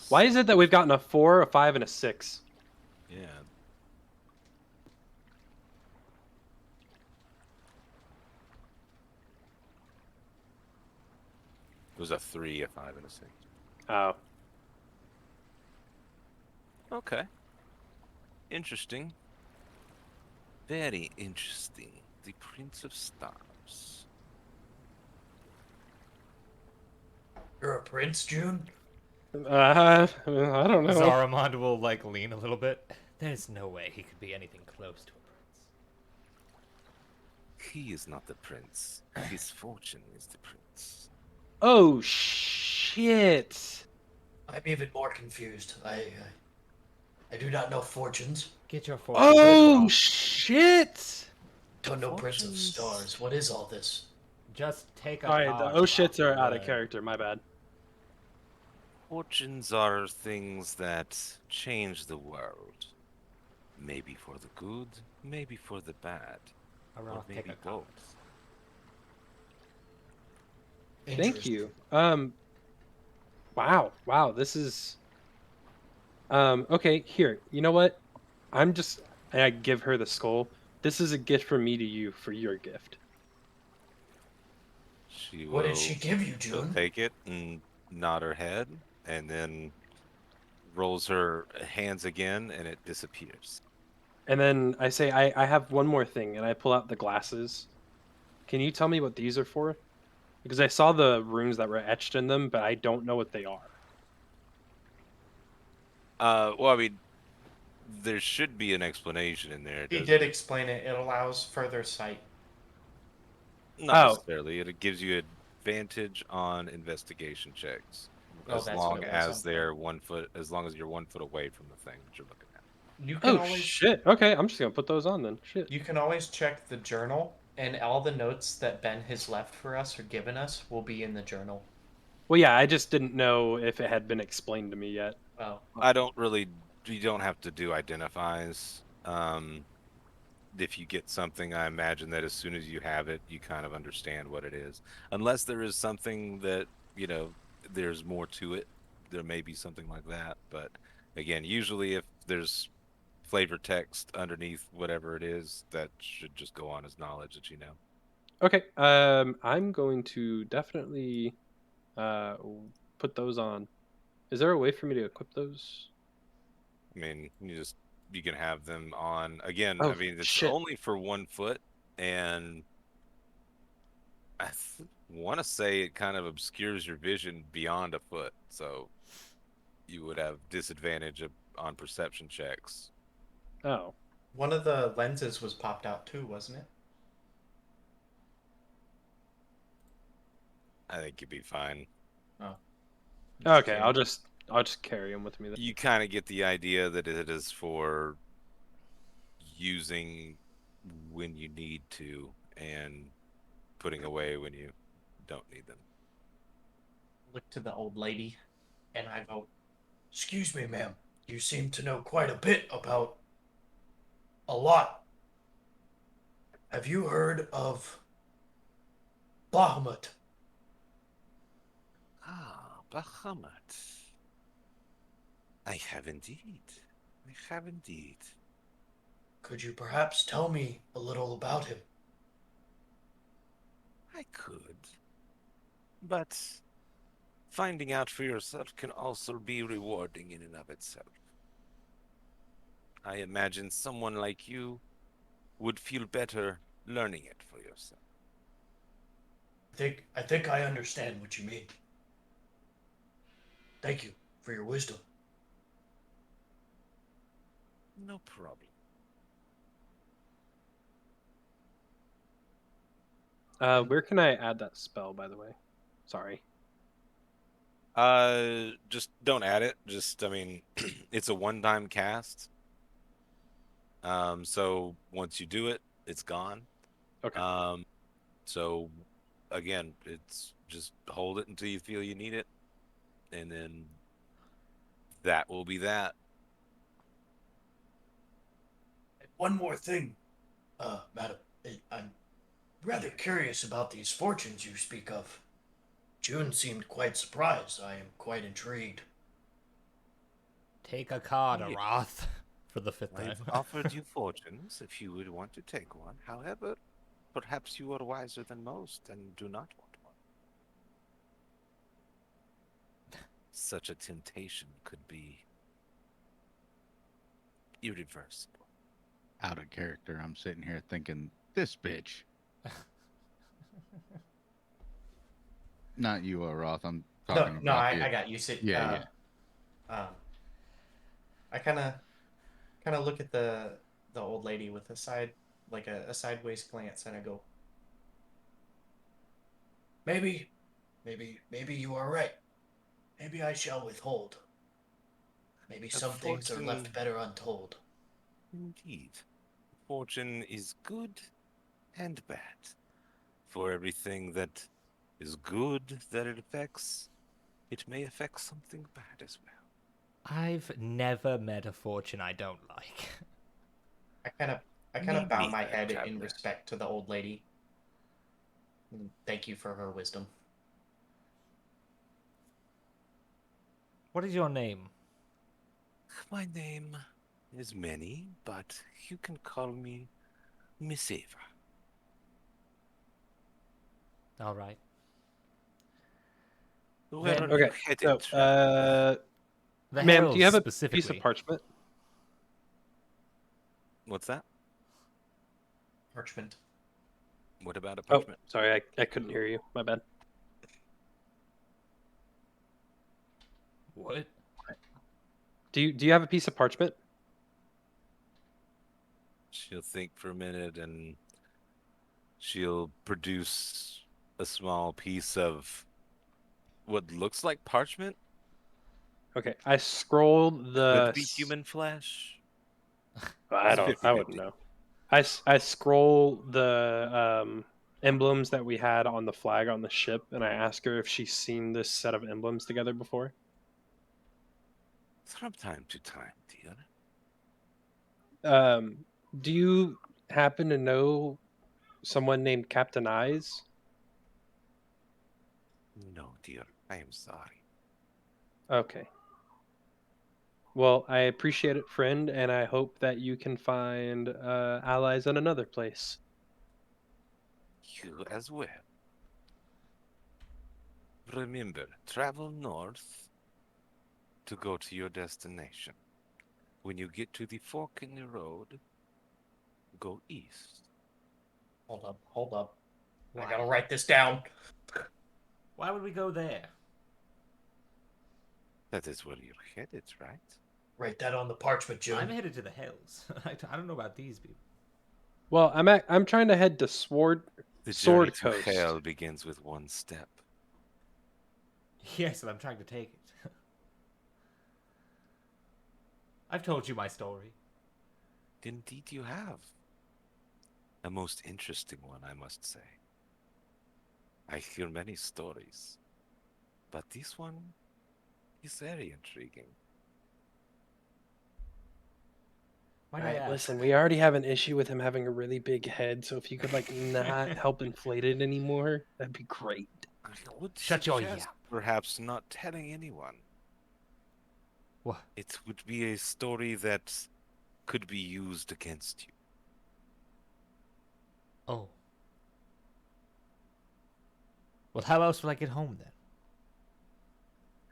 Why is it that we've gotten a 4, a 5, and a 6? Yeah. It was a 3, a 5, and a 6. Oh. Okay. Interesting. Very interesting. The Prince of Stars. You're a prince, June? I don't know. Zarramond will like lean a little bit. There's no way he could be anything close to a prince. He is not the prince. His fortune is the prince. Oh, shit. I'm even more confused. I do not know fortunes. Get your fortune. Oh, shit. Don't know Prince of Fortunes. Stars. What is all this? Just take a All right, the card oh off shits the are out of wood. character. My bad. Fortunes are things that change the world. Maybe for the good, maybe for the bad. Around, Or take maybe a card. both. Thank you. Interesting. Wow, this is okay, here. You know what? I give her the skull. This is a gift from me to you for your gift. She What did will she give you, she'll June? take it and nod her head and then rolls her hands again and it disappears. And then I say I have one more thing and I pull out the glasses. Can you tell me what these are for? Because I saw the runes that were etched in them, but I don't know what they are. Well, I mean, there should be an explanation in there. It He doesn't did explain it. It allows further sight. not Oh. necessarily. It gives you advantage on investigation checks Oh, as that's what long it was. as they're 1 foot, as long as you're 1 foot away from the thing that you're looking at. You can Oh always shit. Okay, I'm just gonna put those on then. Shit. you can always check the journal, and all the notes that Ben has left for us or given us will be in the journal. Well, yeah, I just didn't know if it had been explained to me yet. Oh, I don't really. You don't have to do identifies. If you get something, I imagine that as soon as you have it, you kind of understand what it is. Unless there is something that, you know, there's more to it. There may be something like that. But again, usually if there's flavor text underneath whatever it is, that should just go on as knowledge that you know. Okay. I'm going to definitely uh put those on. Is there a way for me to equip those? I mean, you can have them on again. I Oh mean, it's shit. only for 1 foot, and I want to say it kind of obscures your vision beyond a foot, so you would have disadvantage on perception checks. Oh. one of the lenses was popped out too, wasn't it? I think you'd be fine. Oh. Okay, I'll just carry them with me then. You kind of get the idea that it is for using when you need to and putting away when you don't need them. Look to the old lady, and I go, "Excuse me, ma'am. You seem to know quite a bit about a lot. Have you heard of Bahamut?" Ah, Bahamut. I have indeed. I have indeed. Could you perhaps tell me a little about him? I could. But finding out for yourself can also be rewarding in and of itself. I imagine someone like you would feel better learning it for yourself. I think I understand what you mean. Thank you for your wisdom. No problem. Where can I add that spell, by the way? Sorry. Just don't add it. Just, I mean, it's a one-time cast. So once you do it, it's gone. Okay. So again, it's just hold it until you feel you need it, and then that will be that. One more thing, madam. I'm rather curious about these fortunes you speak of. June seemed quite surprised. I am quite intrigued. Take a card, Yes. Aroth, for the 5th time. I've offered you fortunes if you would want to take one. However, perhaps you are wiser than most and do not want one. Such a temptation could be irreversible. Out of character. I'm sitting here thinking, this bitch. Not you, Roth. I'm No, talking no, about I got you. Sit. Yeah, I kind of look at the old lady with a side like a sideways glance, and I go, maybe you are right. Maybe I shall withhold. Maybe some things are left fortune- better untold. Indeed. Fortune is good and bad. For everything that is good that it affects, it may affect something bad as well. I've never met a fortune I don't like. I kind Me of bow my neither, head in traveler. respect to the old lady. And thank you for her wisdom. What is your name? My name is many, but you can call me Miss Ava. All right. Where Then- are you Okay. headed, So, traveler? The ma'am, Hells do you have a specifically. piece of parchment? What's that? Parchment. What about a Oh, parchment? sorry, I couldn't hear you. My bad. What? Do you have a piece of parchment? She'll think for a minute and she'll produce a small piece of what looks like parchment. Okay, I scrolled the. Could be human flesh. I It's don't. I 50-50. wouldn't know. I scroll the emblems that we had on the flag on the ship, and I ask her if she's seen this set of emblems together before. From time to time, dear. Do you happen to know someone named Captain Eyes? No, dear. I am sorry. Okay. Well, I appreciate it, friend, and I hope that you can find allies in another place. You as well. Remember, travel north to go to your destination. When you get to the fork in the road, go east. Hold up. I Why? gotta write this down. Why would we go there? That is where you're headed, right? Write that on the parchment, I'm June. headed to the Hells. I don't know about these people. Well, I'm trying to head to Sword The journey Sword to Coast. hell begins with one step. Yes, and I'm trying to take it. I've told you my story. Indeed, you have. A most interesting one, I must say. I hear many stories, but this one is very intriguing. Why All not right, ask? listen, we already have an issue with him having a really big head, so if you could like not help inflate it anymore, that'd be great. I would Shut your suggest yap. perhaps not telling anyone. What? It would be a story that could be used against you. Oh. Well, how else will I get home then?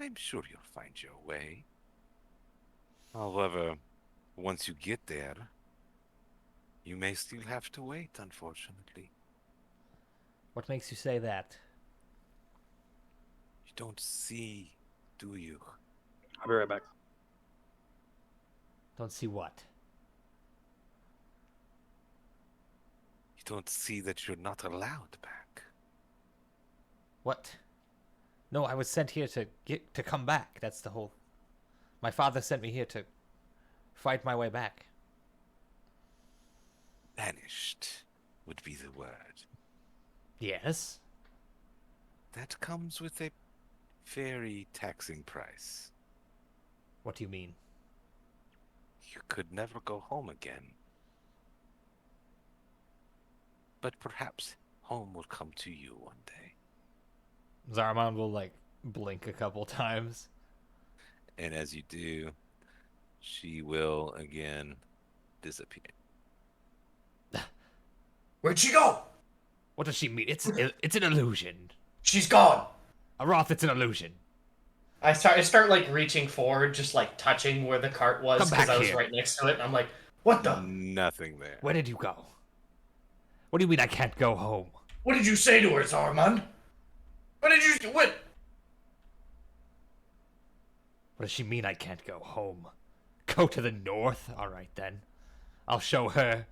I'm sure you'll find your way. However, once you get there, you may still have to wait, unfortunately. What makes you say that? You don't see, do you? I'll be right back. Don't see what? You don't see that you're not allowed back. What? No, I was sent here to come back. That's the whole. My father sent me here to fight my way back. Banished would be the word. Yes. That comes with a very taxing price. What do you mean? You could never go home again. But perhaps home will come to you one day. Zarramond will like blink a couple times. And as you do, she will again disappear. Where'd she go? What does she mean? It's an illusion. She's gone. Aroth, it's an illusion. I start like reaching forward, just like touching where the cart was Come because back I was here. right next to it. And I'm like, what the? Nothing there. Where did you go? What do you mean I can't go home? What did you say to her, Zarramond? What did you... What? What does she mean I can't go home? Go to the north? Alright then. I'll show her.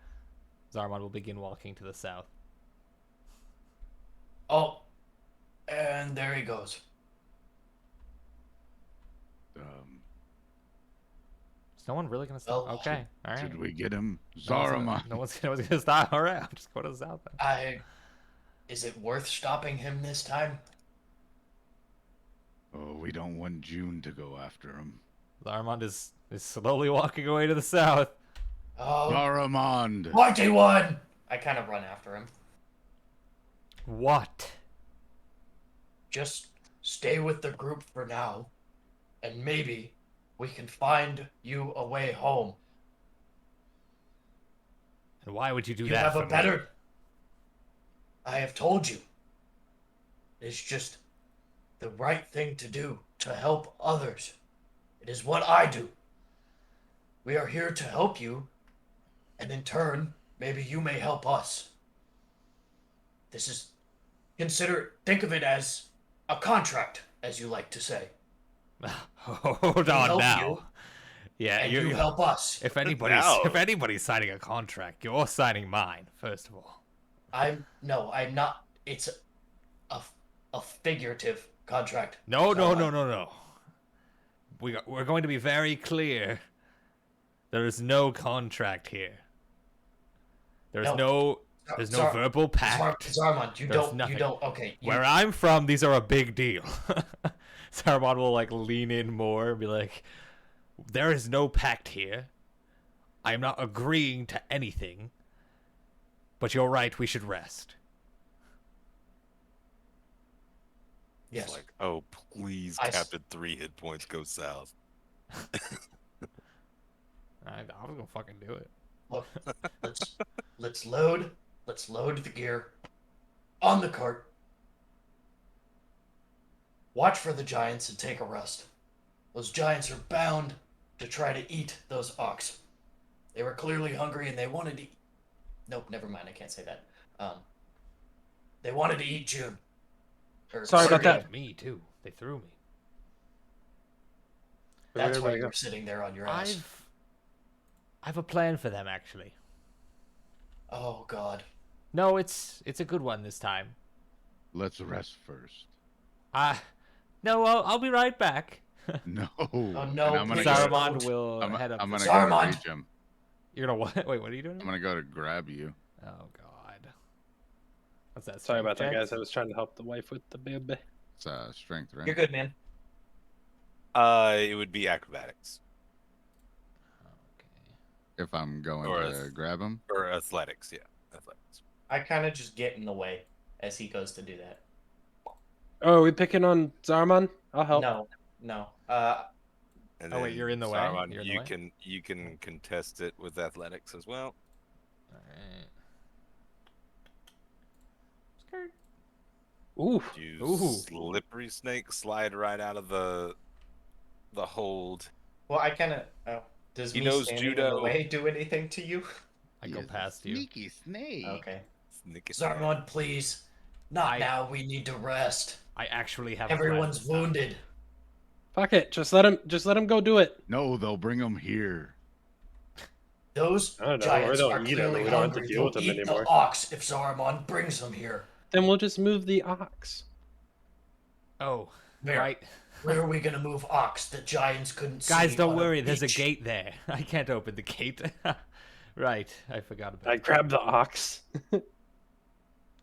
Zarramond will begin walking to the south. Oh. And there he goes. Is no one really gonna stop? Oh, Okay, alright. Should we get him? No Zarramond. one's gonna stop. Alright, I'll just go to the south then. Is it worth stopping him this time? Oh, we don't want June to go after him. Zarramond is slowly walking away to the south. Oh, Zarramond! mighty one! I kind of run after him. What? Just stay with the group for now, and maybe we can find you a way home. And why would you do You that have for a me? better... I have told you. It's just the right thing to do to help others. It is what I do. We are here to help you, and in turn, maybe you may help us. This is... think of it as a contract, as you like to say. Hold on help now. you, Yeah, And you you help us. If anybody's No. if anybody's signing a contract, you're signing mine. First of all. I'm not. It's a figurative contract. No. Zarramond. We're going to be very clear. There is no contract here. There's no Zar- verbal pact. Zarramond, you There's don't. nothing. You don't. Okay. Where I'm from, these are a big deal. Zarramond will like lean in more and be like, "There is no pact here. I am not agreeing to anything. But you're right. We should rest." Yes. It's like, oh, please, I s- Captain 3 hit points go south. I was gonna fucking do it. Look, let's load the gear on the cart. Watch for the giants and take a rest. Those giants are bound to try to eat those ox. They were clearly hungry and they wanted to eat. Nope, never mind. I can't say that. They wanted to eat June. Sorry about Sergey. that. Me too. They threw me. That's Where why do I you're go? sitting there on your ass. I've a plan for them actually. Oh God. No, it's a good one this time. Let's rest first. No, I'll be right back. No. Oh, And no, I'm gonna please. go, Zarramond will I'm, head up. I'm the gonna stairs. go to Zarramond! reach him. You're gonna what? Wait, what are you doing? I'm gonna go to grab you. Oh God. What's that? Sorry strength about that, check? guys. I was trying to help the wife with the baby. It's strength, right? You're good, man. It would be acrobatics Okay. If I'm going Or to grab him. or athletics. Yeah, athletics. I kind of just get in the way as he goes to do that. Oh, are we picking on Zarramond? I'll help. No. And Oh, wait, then, you're in the way? Zarramond, You're in the way? you can contest it with athletics as well. All right. Skirt. Ooh. You Ooh. slippery snake slide right out of the hold. Well, I kind of. Oh, does He me knows standing in judo. the way do anything to you? I He go is a past you. Sneaky snake. Okay. Sneaky snake. Zarramond, please. Not I- now. We need to rest. I actually have. a plan Everyone's this time. wounded. Fuck it. Just let him go do it. No, they'll bring him here. Those I don't know, or giants they'll are eat 'em clearly and we don't have to hungry. deal They'll with 'em eat anymore. the ox if Zarramond brings them here. Then we'll just move the ox. Oh, Where? right. Where are we gonna move ox? The giants couldn't see. Guys, don't on worry. There's a beach? gate there. I can't open the gate. Right. I forgot about I it. grabbed the ox.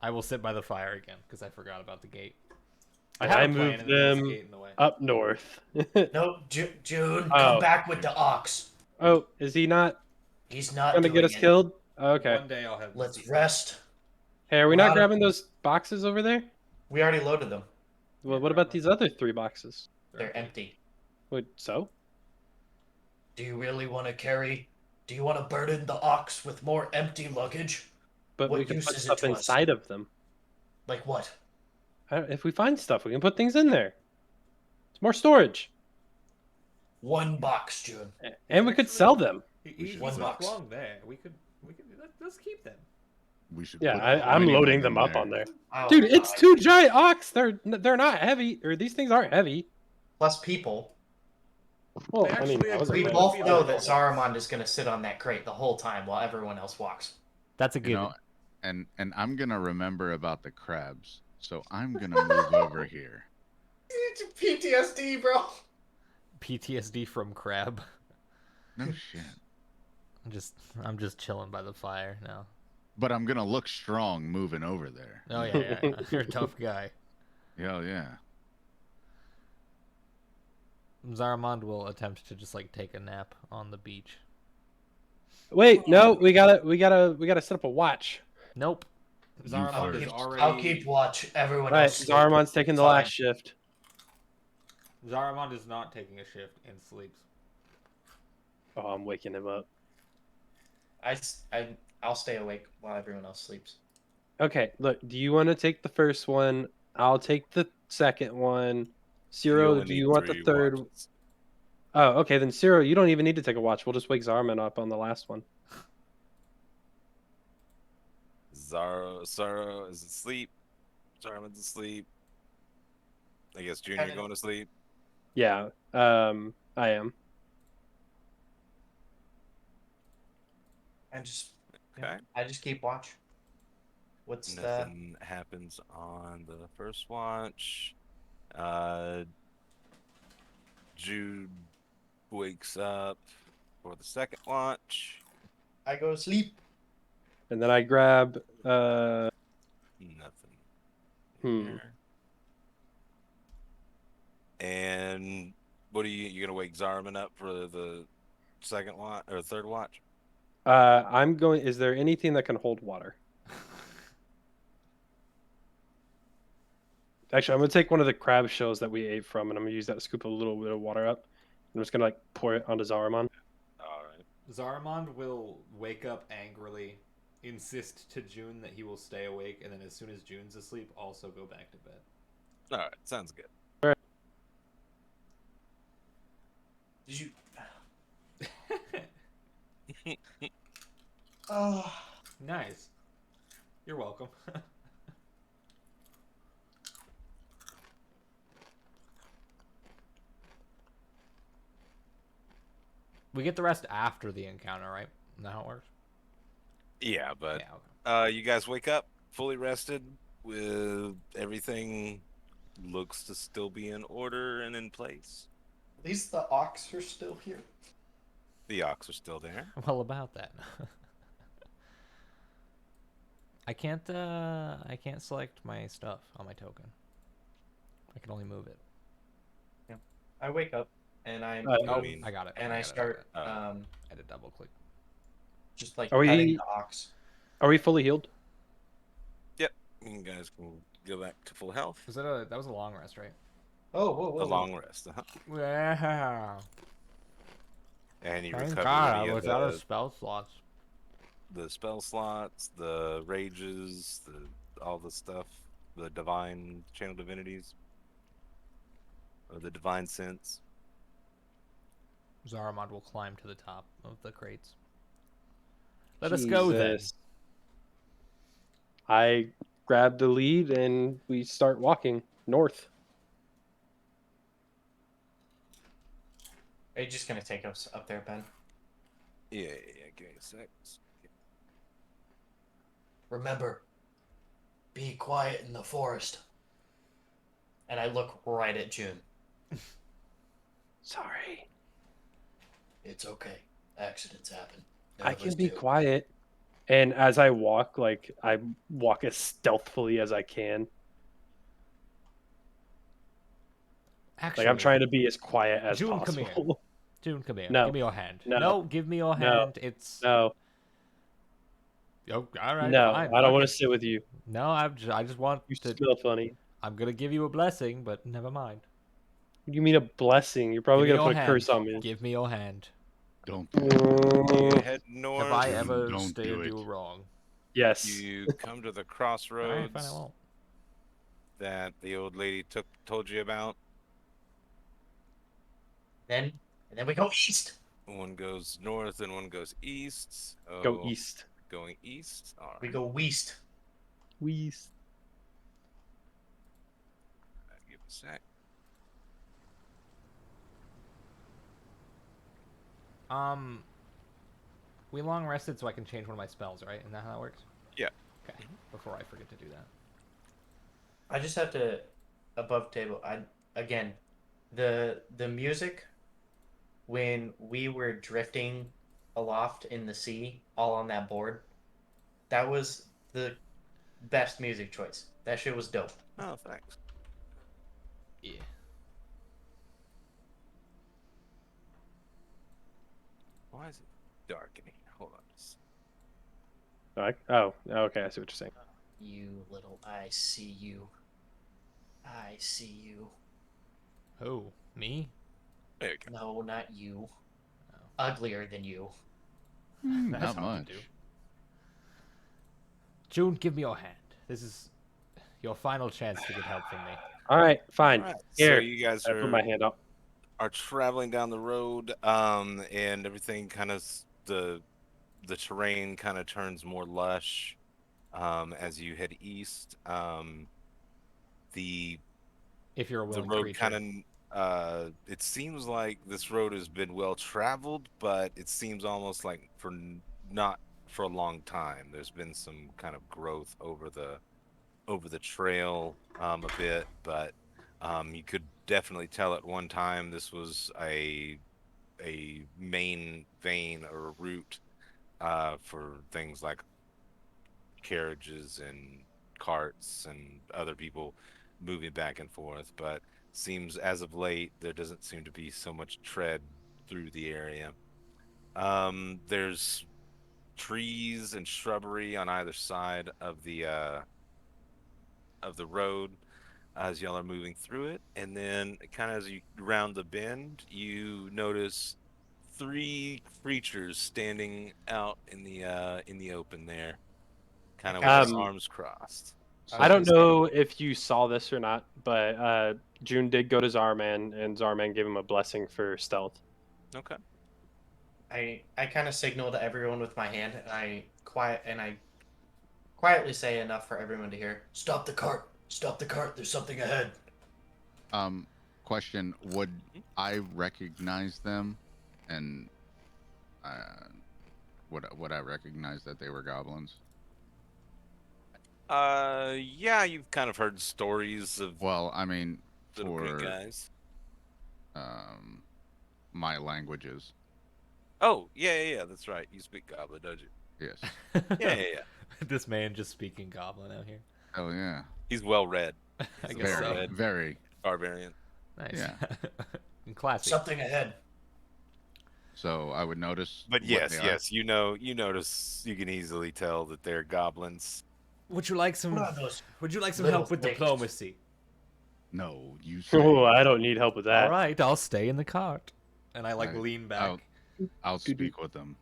I will sit by the fire again because I forgot about the gate. I have a plan moved and there's a them gate in the way. up north. No, June, Oh. come back with the ox. Oh, is he not He's not going to doing get us it. killed? Okay. One day I'll have. the Let's secret. rest. Hey, are we We're not out of- grabbing those boxes over there? We already loaded them. Well, what about these other 3 boxes? They're empty. Wait, so? Do you really want to carry? Do you want to burden the ox with more empty luggage? But What we can use put is it stuff to us? inside of them. Like what? If we find stuff, we can put things in there. It's more storage, One box, June. and we could sell them. He's One not box. wrong there. We could let's keep them. We should. Yeah, put I'm 21 loading them in up there. on there. Oh, Dude, it's God. 2 giant ox. They're not heavy, or these things aren't heavy. Plus people. Well, They I mean, actually I was agree We with afraid. both the know feeling. that Zarramond is going to sit on that crate the whole time while everyone else walks. That's a You given. know, and I'm gonna remember about the crabs, so I'm gonna move over here. PTSD, bro. PTSD from crab. No shit. I'm just chilling by the fire now. But I'm gonna look strong moving over there. Oh yeah. You're a tough guy. Hell yeah. Zarramond will attempt to just like take a nap on the beach. Wait, no, we gotta set up a watch. Nope. You Zarramond is first. already. I'll keep watch. Everyone Right, else. sleep. Zarramond's taking the Fine. last shift. Zarramond is not taking a shift and sleeps. Oh, I'm waking him up. I'll stay awake while everyone else sleeps. Okay, look, do you want to take the first one? I'll take the second one. You Ciro, only do need you want the 3 third? watches. Oh, okay, then Ciro, you don't even need to take a watch. We'll just wake Zarman up on the last one. Zaro is asleep. Zarmon's asleep. I guess Junior Kinda- going to sleep. Yeah, I am. Okay. I just keep watch. What's the Nothing happens on the first watch. Jude wakes up for the second watch. I go to sleep. And then I grab Nothing. Hmm. Here. And what are you gonna wake Zarman up for the second watch or third watch? I'm going. Is there anything that can hold water? Actually, I'm gonna take one of the crab shells that we ate from, and I'm gonna use that to scoop a little bit of water up. I'm just gonna like pour it onto Zarman. All right. Zarramond will wake up angrily, insist to June that he will stay awake, and then as soon as June's asleep, also go back to bed. All right. Sounds good. Did you? Oh, Nice. You're welcome. We get the rest after the encounter, right? Isn't that how it works? Yeah, but Yeah, okay. you guys wake up fully rested with everything looks to still be in order and in place. at least the ox are still here. The ox are still there. Well, about that. I can't select my stuff on my token. I can only move it. I wake up and I'm I mean, I got it. and got I it, start got it. Oh. um I had to double click. just like Are we- petting the ox. Are we fully healed? You guys can go back to full health. That was a long rest, right? Oh, whoa, whoa, A whoa. long rest. Yeah. And you Thank recover God I any was of out of spell slots. the spell slots, the rages, all the stuff, the divine channel divinities, or the divine sense. Zarramond will climb to the top of the crates. Let us go then. Jesus. I grab the lead and we start walking north. Are you just gonna take us up there, Ben? Yeah. Give me a sec. Remember, be quiet in the forest. And I look right at June. Sorry. It's okay. Accidents happen. I None of can us be do. quiet. And as I walk, like I walk as stealthily as I can. Actually, Like I'm trying to be as quiet as June, come here. possible. June, come here. No. Give me your hand. No. Give me your No. hand. It's No, oh, all right. no, fine, I don't fuck want it. to sit with you. No, I just want You to. smell funny. I'm gonna give you a blessing, but never mind. You mean a blessing? You're probably Give me gonna your put a hand. curse on me. Give me your hand. Don't do it. You head north. Have I Dude, ever don't do steered you it. wrong? Yes. You come to the All right, crossroads fine, I won't. that the old lady told you about. And then we go east. One goes north and one goes east. Go Oh, east. Going east. All right. We go west. West. Give a sec. We long rested so I can change one of my spells, right? Isn't that how that works? Yeah. Okay. Before I forget to do that. I just have to above table. Again, the music when we were drifting aloft in the sea, all on that board, that was the best music choice. That shit was dope. Oh, thanks. Yeah. Why is it dark in here? Hold on. Oh, okay. I see what you're saying. You little, I see you. I see you. Who? Me? There you go. No, not you. Oh. Uglier than you. That's Not hard much. to do. June, give me your hand. This is your final chance to get help from me. All right, fine. All right. Here, So you guys I put my hand up. are traveling down the road, and everything kind of the terrain kind of turns more lush, as you head east. The If you're a the willing road creature. kind of it seems like this road has been well traveled, but it seems almost like not for a long time. There's been some kind of growth over the trail a bit, but you could definitely tell at one time this was a main vein or route for things like carriages and carts and other people moving back and forth. But seems as of late there doesn't seem to be so much tread through the area. There's trees and shrubbery on either side of the road as y'all are moving through it, and then kind of as you round the bend, you notice three creatures standing out in the open there, kind of with their arms crossed. I don't know if you saw this or not, but June did go to Zarman, and Zarman gave him a blessing for stealth. Okay. I kind of signal to everyone with my hand, and I quietly say enough for everyone to hear. Stop the cart. Stop the cart. There's something ahead. Question: would I recognize them, and would I recognize that they were goblins? Yeah, you've kind of heard stories of Well, I mean, little green for guys. my languages. Oh, yeah, that's right. You speak Goblin, don't you? Yes. Yeah. This man just speaking goblin out here. Oh yeah. He's well read. I He's a guess so. well-read Very. barbarian. Nice. Yeah. And classy. Something ahead. So I would notice. But what yes, they are. yes, you notice. You can easily tell that they're goblins. Would you like some? What are those Would you like some little help with things? diplomacy? No, you say. Oh, I don't need help with that. All right, I'll stay in the cart. And I Right. lean back. I'll speak with them.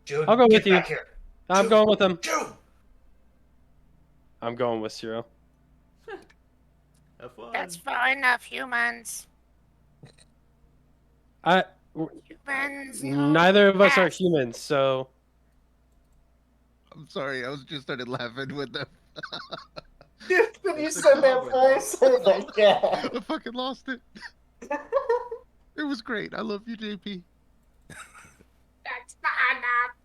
June, I'll go get with you. back here. I'm June. going with him. June! I'm going with Cyril. Have fun. That's far enough, humans. Humans. Neither of us are Yes. humans, so I'm sorry, I was just started laughing with them. When you said that voice, oh my god. I fucking lost it. It was great. I love you, JP. That's far enough.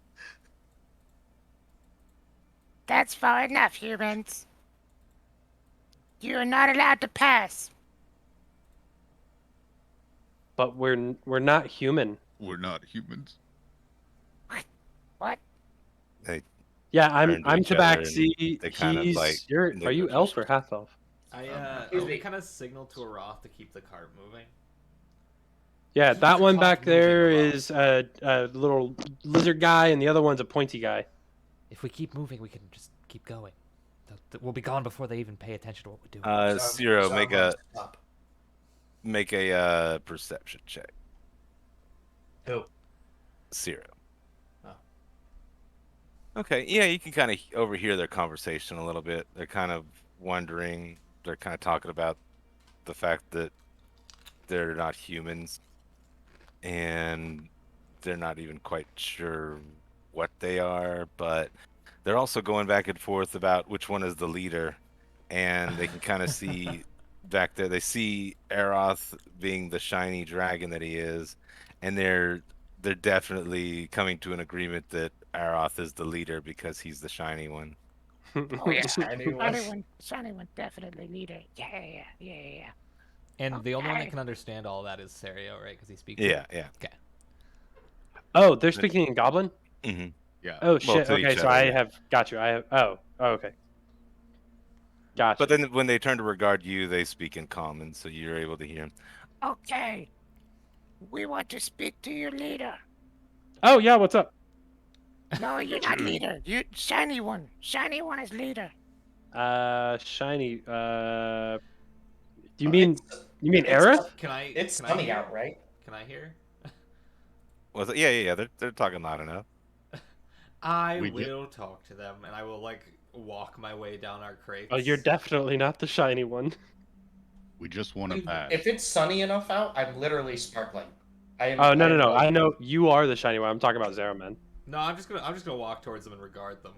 That's far enough, humans. You're not allowed to pass. but we're not human. We're not humans. What? They Yeah, Turn to I'm each other Tabaxi. and they kind of, like, look Are you at elf each or half elf? I kind of signal to Aroth to keep the cart moving. Yeah, that one Fuck back moving there around. is a little lizard guy, and the other one's a pointy guy. If we keep moving, we can just keep going. We'll be gone before they even pay attention to what we're doing. Zero, Stop. make a perception check. Who? Zero. Oh. Okay, yeah, you can kind of overhear their conversation a little bit. They're kind of wondering. They're kind of talking about the fact that they're not humans, and they're not even quite sure what they are, but they're also going back and forth about which one is the leader, and they can kind of see back there. They see Aroth being the shiny dragon that he is, and they're definitely coming to an agreement that Aroth is the leader because he's the shiny one. Oh yeah, Anyone? shiny one, definitely leader. Yeah. And the only one that Okay. can understand all that is Serio, right? Because he speaks. Yeah, it? yeah. Okay. Oh, they're speaking in Goblin. hmm Yeah. Oh Well, shit. to Okay, each so other, I yeah. have got you. I have. Oh. Okay. Gotcha. But then when they turn to regard you, they speak in common, so you're able to hear them. Okay. We want to speak to your leader. Oh yeah. What's up? No, you're not leader. You shiny one. Shiny one is leader. Shiny. Do you Oh, mean it's, Aerith? Can I? It's can I sunny hear? out, right? Can I hear? Was it? Yeah. They're talking loud enough. I We ju- will talk to them, and I will like walk my way down our crates. Oh, you're definitely not the shiny one. We just want to pass. If it's sunny enough out, I'm literally sparkling. I am. Oh no I no am no! like- I know you are the shiny one. I'm talking about Zarramond. No, I'm just gonna walk towards them and regard them.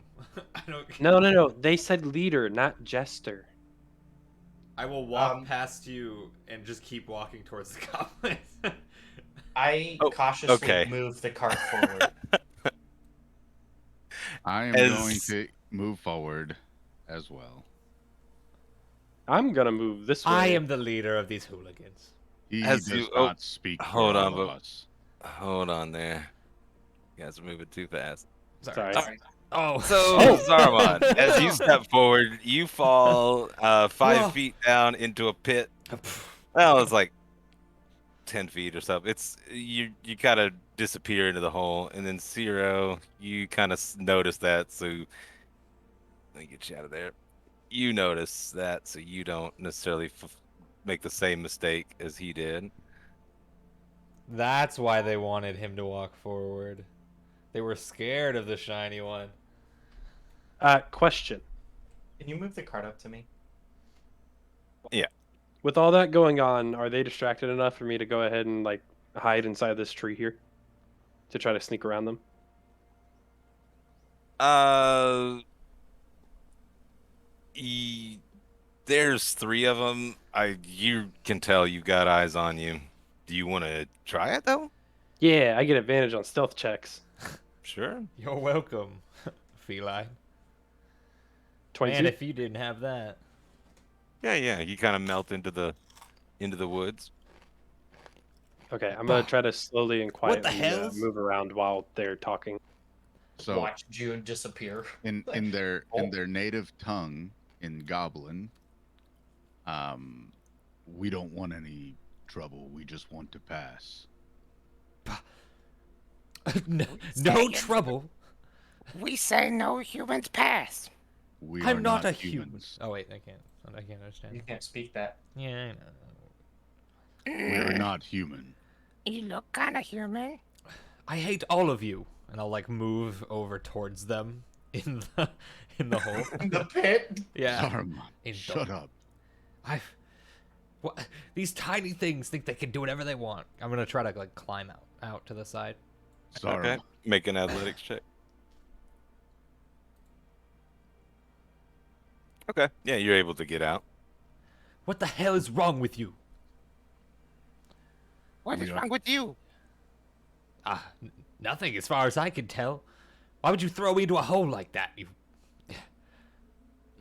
I don't. No. They said leader, not jester. I will walk Um, past you and just keep walking towards the goblins. I Oh, cautiously okay. move the cart forward. I am going to move forward as well. I'm gonna move this way. I am the leader of these hooligans. He As does you- not speak for hold on, all of but- us. Hold on there. You guys are moving too fast. Sorry. Alright. Oh, So, Oh. Zarramond, as you step forward, you fall 5 Whoa. feet down into a pit. Well, it's like 10 feet or something. It's you kind of disappear into the hole, and then Zero, you kind of notice that, so let me get you out of there. You notice that, so you don't necessarily make the same mistake as he did. That's why they wanted him to walk forward. They were scared of the shiny one. Question. Can you move the cart up to me? With all that going on, are they distracted enough for me to go ahead and like hide inside this tree here to try to sneak around them? There's 3 of them. You can tell you've got eyes on you. Do you want to try it though? Yeah, I get advantage on stealth checks. Sure. You're welcome, feline. 22. Man, if you didn't have that. Yeah. You kind of melt into the woods. Okay, I'm gonna try to slowly and What the quietly hells? move around while they're talking. So Watch June disappear. in their native tongue, in Goblin, we don't want any trouble. We just want to pass. no Say it. trouble. We say no humans pass. We I'm are not a human. humans. Oh wait, I can't understand. You can't speak that. Yeah, I know. We are not human. You look kind of human. I hate all of you, and I'll like move over towards them in the hole. The pit. Yeah. Zarramond, In shut the- up. What? These tiny things think they can do whatever they want. I'm gonna try to like climb out to the side. Zarramond. Okay. Make an athletics check. Okay. Yeah, you're able to get out. What the hell is wrong with you? What is Yeah. wrong with you? Nothing as far as I can tell. Why would you throw me into a hole like that?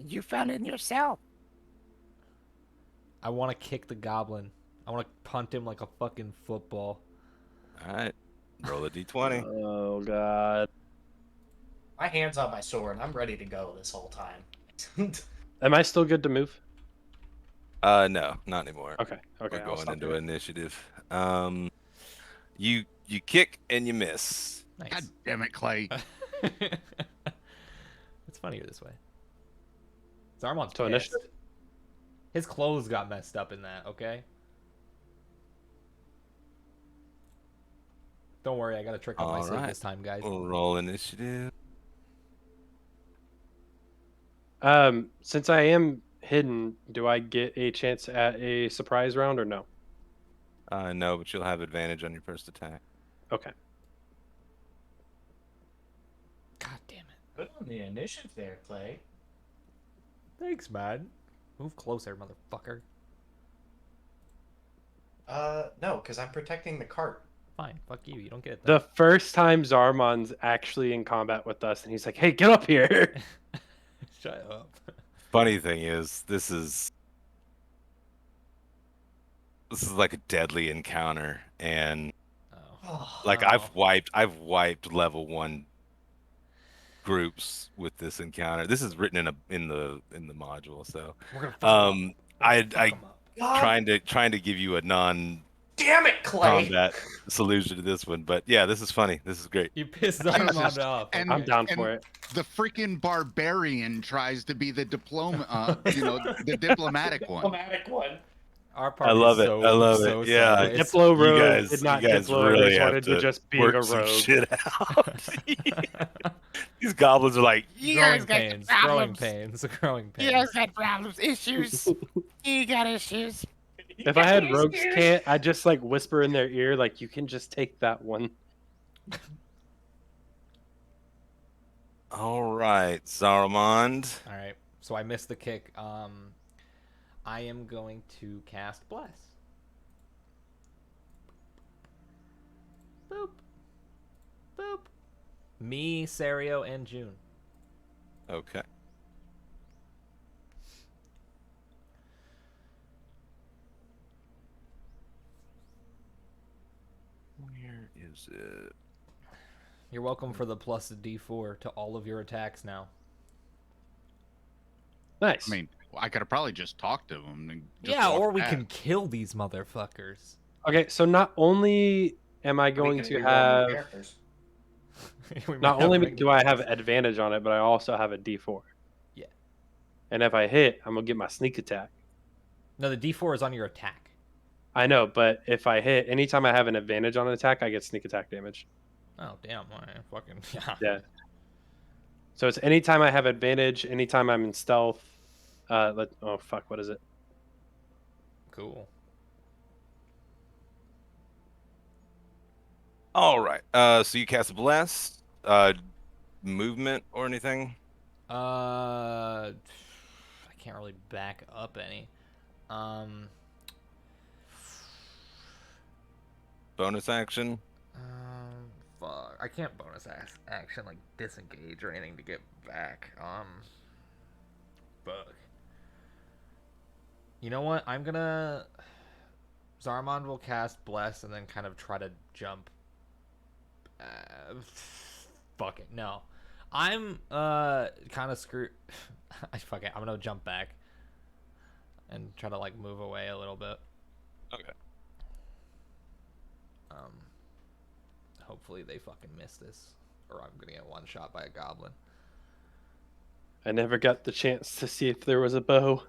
You fell in yourself. I want to kick the goblin. I want to punt him like a fucking football. All right. Roll a d20. Oh god. My hand's on my sword. I'm ready to go this whole time. Am I still good to move? No, not anymore. Okay. Okay. We're I'll going stop into here. initiative. You kick and you miss. Nice. God damn it, Clay. It's funnier this way. Zarmond's So pissed. initiative? His clothes got messed up in that, okay? Don't worry, I got a trick up my All sleeve right. this time, guys. We'll roll initiative. Since I am hidden, do I get a chance at a surprise round or no? No, but you'll have advantage on your first attack. Okay. God damn it. Good on the initiative there, Clay. Thanks, man. Move closer, motherfucker. No, because I'm protecting the cart. Fine, fuck you. You don't get it. The first time Zarramond's actually in combat with us, and he's like, "Hey, get up here!" Shut up. Funny thing is, this is like a deadly encounter, and Oh. like Oh. I've wiped level 1 groups with this encounter. This is written in the module, so We're gonna fuck 'em up. I God, trying to give you a non damn it, Clay! combat solution to this one, but yeah, this is funny. This is great. You pissed Jesus. Zarramond off. And- I'm down and- for it. The freaking barbarian tries to be the the diplomatic one. Diplomatic one. Our party I love is it. so, I love so it. Yeah, sideways. Diplo You rogue guys, did not you guys Diplo. really They have wanted to to just being work a some rogue. shit out. These goblins are like, You growing guys got pains. Growing problems. pains. Growing You pains. guys got problems, issues. You got issues. If I had rogues can't, I'd just like whisper in their ear, like, "You can just take that one." all right, Zarramond. All right. So I missed the kick. I am going to cast Bless. Boop. Boop. Me, Sario, and June. Okay. Where is it? You're welcome for the plus D4 to all of your attacks now. Nice. I mean, I could have probably just talked to him. And just Yeah, walked or we past. can kill these motherfuckers. Okay, so not only am I going to have, We might not only bring do I have advantage on it, but I also have a D4. Yeah. And if I hit, I'm gonna get my sneak attack. No, the D4 is on your attack. I know, but if I hit, anytime I have an advantage on an attack, I get sneak attack damage. Oh, damn. All right, fucking yeah. Yeah. So it's anytime I have advantage, anytime I'm in stealth. Oh fuck, what is it? Cool. All right. So you cast Bless. Movement or anything? I can't really back up any. Bonus action? Fuck. I can't bonus action like disengage or anything to get back. Fuck. You know what? I'm gonna. Zarramond will cast Bless and then kind of try to jump. Fuck it. No. I'm kind of screwed. Fuck it. I'm gonna jump back and try to like move away a little bit. Okay. Hopefully they fucking miss this, or I'm gonna get one shot by a goblin. I never got the chance to see if there was a bow.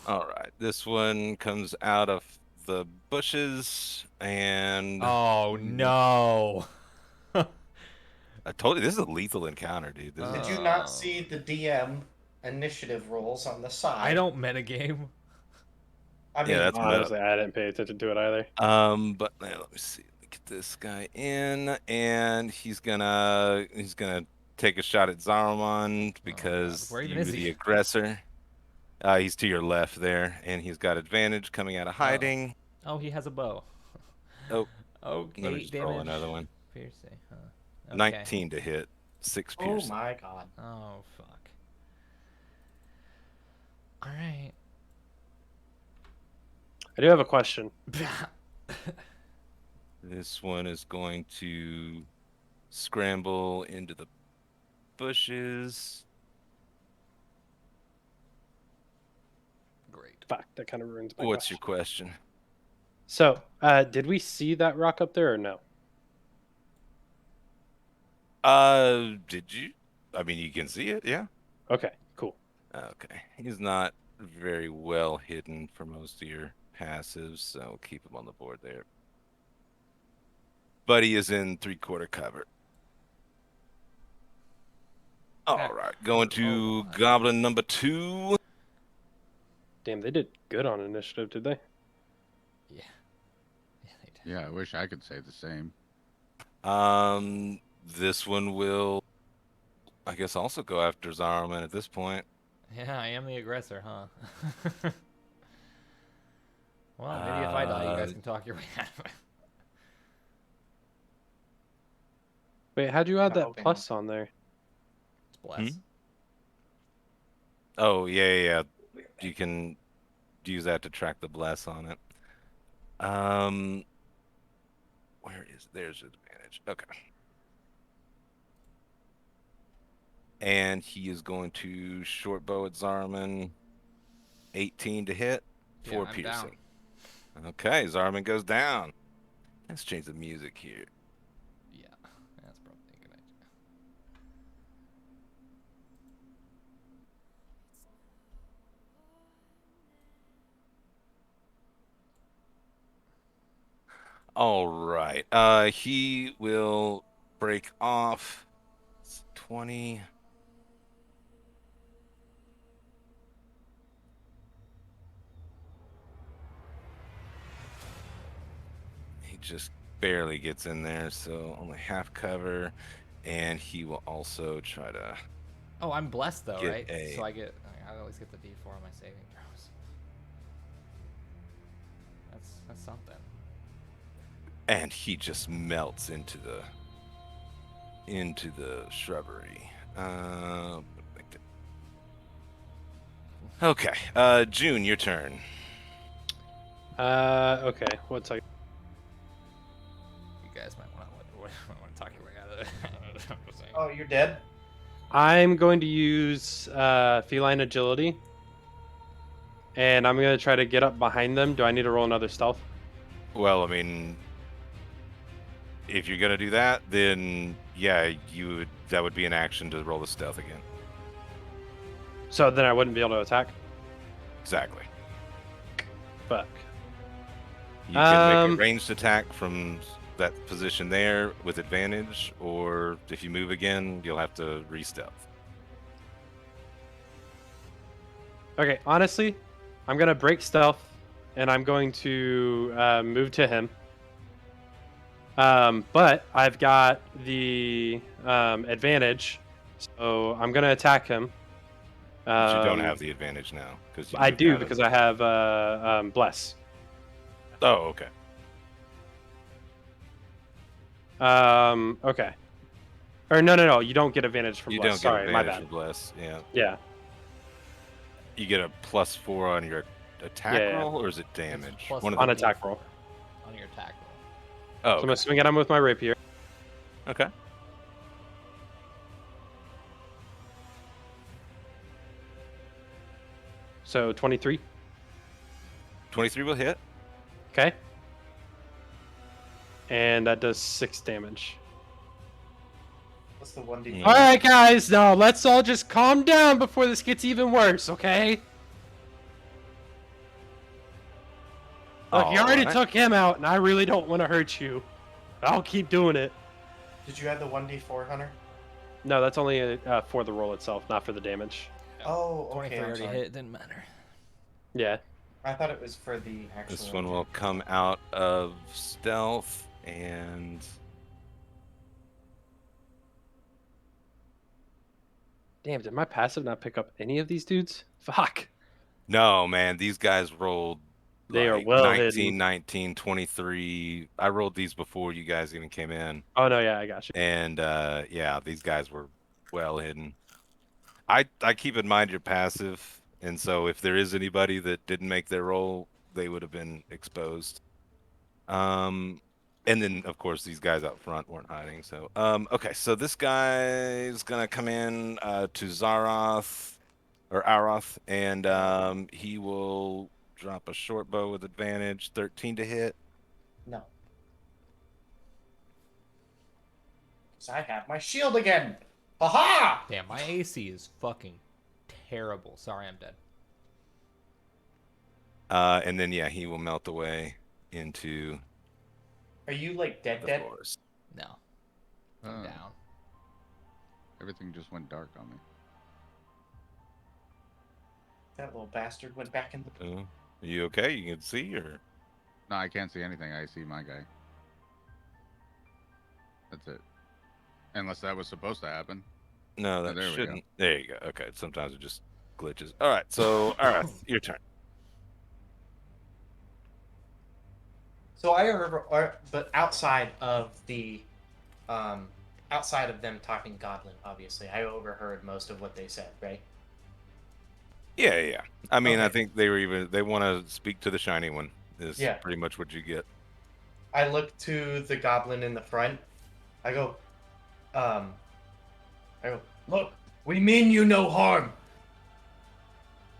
All right. This one comes out of the bushes, and Oh no! I told you this is a lethal encounter, dude. This Did is... you not see the DM initiative rolls on the side? I don't metagame. I mean, Yeah, that's meta. Honestly, I didn't pay attention to it either. But let me see. Get this guy in, and he's gonna take a shot at Zarramond because Where even you is were the he? aggressor. He's to your left there, and he's got advantage coming out of hiding. Oh, he has a bow. Oh. Okay, Let me just roll damage. another one. Piercing, huh? Okay. 19 to hit, 6 oh piercing. my god. Oh fuck. All right. I do have a question. This one is going to scramble into the bushes. Great. Fuck, that kind of ruins my What's question. your question? So, did we see that rock up there or no? Did you? I mean, you can see it, yeah. Okay, cool. Okay. He's not very well hidden for most of your passives, so we'll keep him on the board there. but he is in 3/4 cover. All right, going to Oh, Goblin number 2. Damn, they did good on initiative, did they? Yeah. Yeah, they did. Yeah, I wish I could say the same. This one will, I guess, also go after Zarramond at this point. Yeah, I am the aggressor, huh? Well, maybe if I die, you guys can talk your way out of it. Wait, how'd you add I'm that hoping plus on there? It's bless. Oh, yeah. You can use that to track the bless on it. Where is there's advantage? Okay. And he is going to short bow at Zarramond. 18 to hit, 4 I'm piercing. down. Okay, Zarramond goes down. Let's change the music here. Yeah, that's probably a good idea. All right. He will break off. It's 20. He just barely gets in there, so only half cover. And he will also try to. Oh, I'm blessed though, Get right? a- So I always get the D4 on my saving throws. That's something. And he just melts into the shrubbery. Okay. June, your turn. Okay. One second. You guys might want to talk your way out of it. I'm just saying. Oh, you're dead? I'm going to use feline agility, and I'm going to try to get up behind them. Do I need to roll another stealth? Well, I mean, if you're gonna do that, then yeah, that would be an action to roll the stealth again. So then I wouldn't be able to attack? Exactly. Fuck. You can make a ranged attack from that position there with advantage, or if you move again, you'll have to re-stealth. Okay, honestly, I'm going to break stealth, and I'm going to move to him. But I've got the advantage, so I'm going to attack him. But you don't have the advantage now because I do because I have bless. Oh, okay. Okay. Or no, you don't get advantage for You bless. don't get Sorry, my advantage bad. for bless. Yeah. Yeah. You get a +4 on your attack Yeah. roll, or is it damage? plus One of On the. attack roll. On your attack roll. Oh, So I'm gonna swing at him with my rapier. okay. So 23. 23 will hit. Okay. And that does 6 damage. What's the 1d? All right, guys. Now let's all just calm down before this gets even worse. Okay. Look, you already Alright. took him out, and I really don't want to hurt you. I'll keep doing it. Did you add the 1d4, Hunter? No, that's only for the roll itself, not for the damage. Oh, 23 okay. I'm already sorry. hit. It didn't matter. Yeah. I thought it was for the actual. This one will come out of stealth and. Damn, did my passive not pick up any of these dudes? Fuck. No, man, these guys rolled. They are like well 19, hidden. 19, 23. I rolled these before you guys even came in. Oh no, yeah, I got you. And yeah, these guys were well hidden. I keep in mind your passive, and so if there is anybody that didn't make their roll, they would have been exposed. And then of course these guys out front weren't hiding. So okay, so this guy is gonna come in to Zaroth or Aroth, and he will drop a short bow with advantage, 13 to hit. No. Because I have my shield again. Haha! Damn, my AC is fucking terrible. Sorry, I'm dead. And then yeah, he will melt away into Are you like dead? the floors. No. I'm Oh, down. everything just went dark on me. That little bastard went back in the. Are you okay? You can see, or No, I can't see anything. I see my guy. That's it. Unless that was supposed to happen. no? That there we go. shouldn't. There you go. Okay, sometimes it just glitches. All right, so Arath, your turn. So I remember, but outside of outside of them talking Goblin, obviously, I overheard most of what they said, right? Yeah. I mean, I Okay. think they want to speak to the shiny one. Is Yeah. pretty much what you get. I look to the Goblin in the front. I go, Look, we mean you no harm.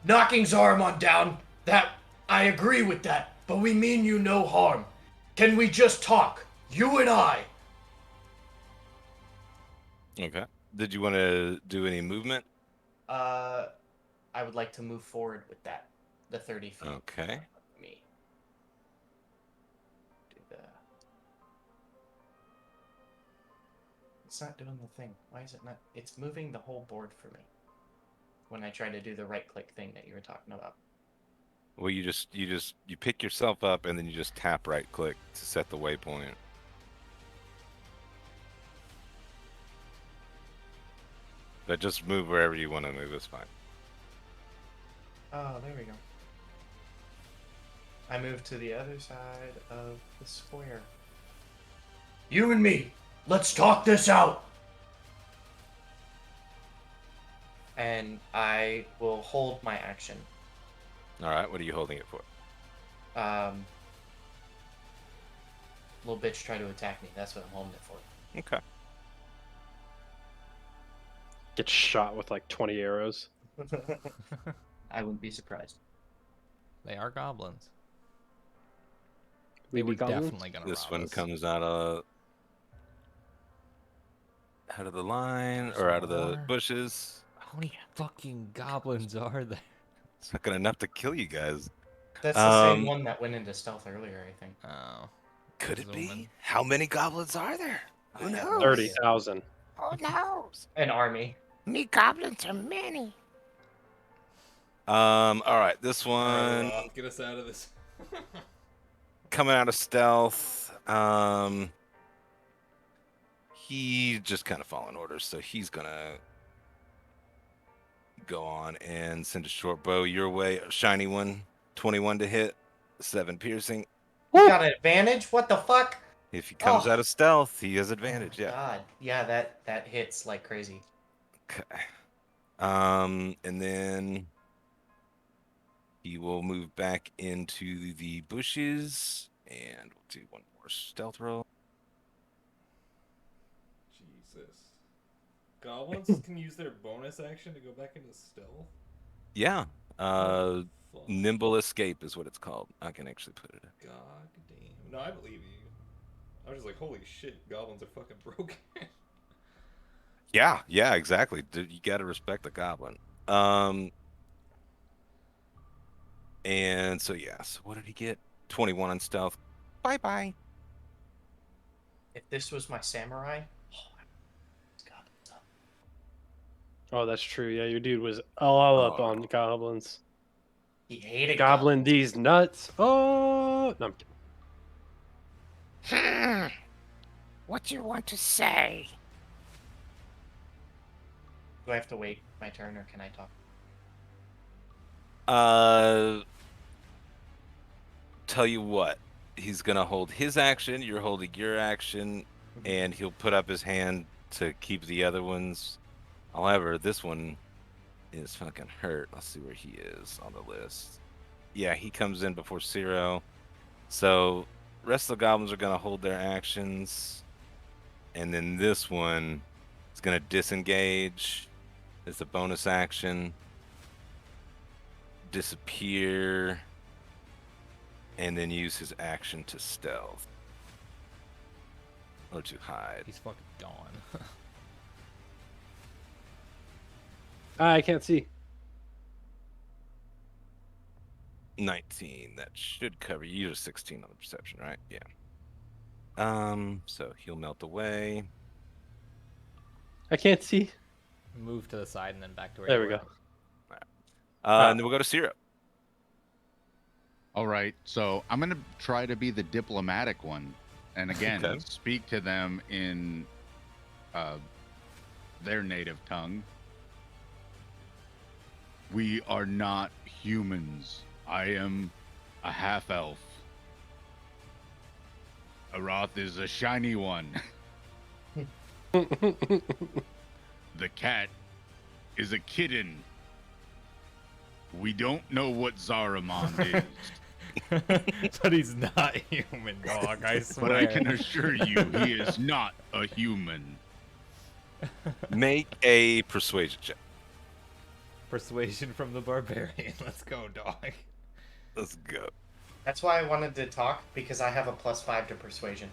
Knocking Zarramond down, that I agree with that, but we mean you no harm. Can we just talk? You and I. Okay. Did you want to do any movement? I would like to move forward with that. The 30 feet. Okay. Me. Do the. It's not doing the thing. Why is it not? It's moving the whole board for me. When I try to do the right click thing that you were talking about. Well, you pick yourself up and then you just tap right click to set the waypoint. But just move wherever you want to move. It's fine. Oh, there we go. I moved to the other side of the square. You and me. Let's talk this out. And I will hold my action. All right. What are you holding it for? Little bitch try to attack me. That's what I'm holding it for. Okay. Get shot with like 20 arrows. I wouldn't be surprised. They are goblins. We They were be goblins? definitely gonna This rob one us. comes out of the line or out of the More? bushes. How many fucking goblins are there? It's not enough to kill you guys. That's the same one that went into stealth earlier, I think. Oh. Could it be? Zooming. How many goblins are there? Who I have knows? no 30,000. Who knows? An army. Me goblins are many. All right. This one Get us out of this. coming out of stealth. He just kind of following orders, so he's gonna go on and send a short bow your way. A shiny one, 21 to hit, 7 piercing. You got an advantage? What the fuck? If he comes Oh. out of stealth, he has advantage. Oh my Yeah. God. Yeah, that hits like crazy. Okay. And then he will move back into the bushes, and we'll do one more stealth roll. Jesus. Goblins can use their bonus action to go back into stealth? Yeah. Fuck. Nimble escape is what it's called. I can actually put it. God damn. No, I believe you. I was just like, holy shit, goblins are fucking broken. Yeah, exactly. Dude, you gotta respect the goblin. And so yeah. So what did he get? 21 on stealth. Bye. If this was my samurai, God, Oh, that's true. Yeah, your dude was all up Oh. on goblins. he hated Goblin these nuts. Oh, no, I'm kidding. What do you want to say? Do I have to wait my turn, or can I talk? Tell you what. He's gonna hold his action. You're holding your action, and he'll put up his hand to keep the other ones. However, this one is fucking hurt. Let's see where he is on the list. Yeah, he comes in before Zero. So, rest of the goblins are gonna hold their actions, and then this one is gonna disengage. It's a bonus action. Disappear. And then use his action to stealth. Or to hide. He's fucking gone. I can't see. 19. That should cover you. 16 on the perception, right? Yeah. So he'll melt away. I can't see. Move to the side and then back to where There you we were. go. And then we'll go to Syrup. All right, so I'm gonna try to be the diplomatic one, and again, Okay. speak to them in their native tongue. We are not humans. I am a half elf. Aroth is a shiny one. The cat is a kitten. We don't know what Zarramond is, But he's not human, dog. I swear. but I can assure you he is not a human. Make a persuasion check. Persuasion from the barbarian. Let's go, dog. Let's go. That's why I wanted to talk, because I have a +5 to persuasion.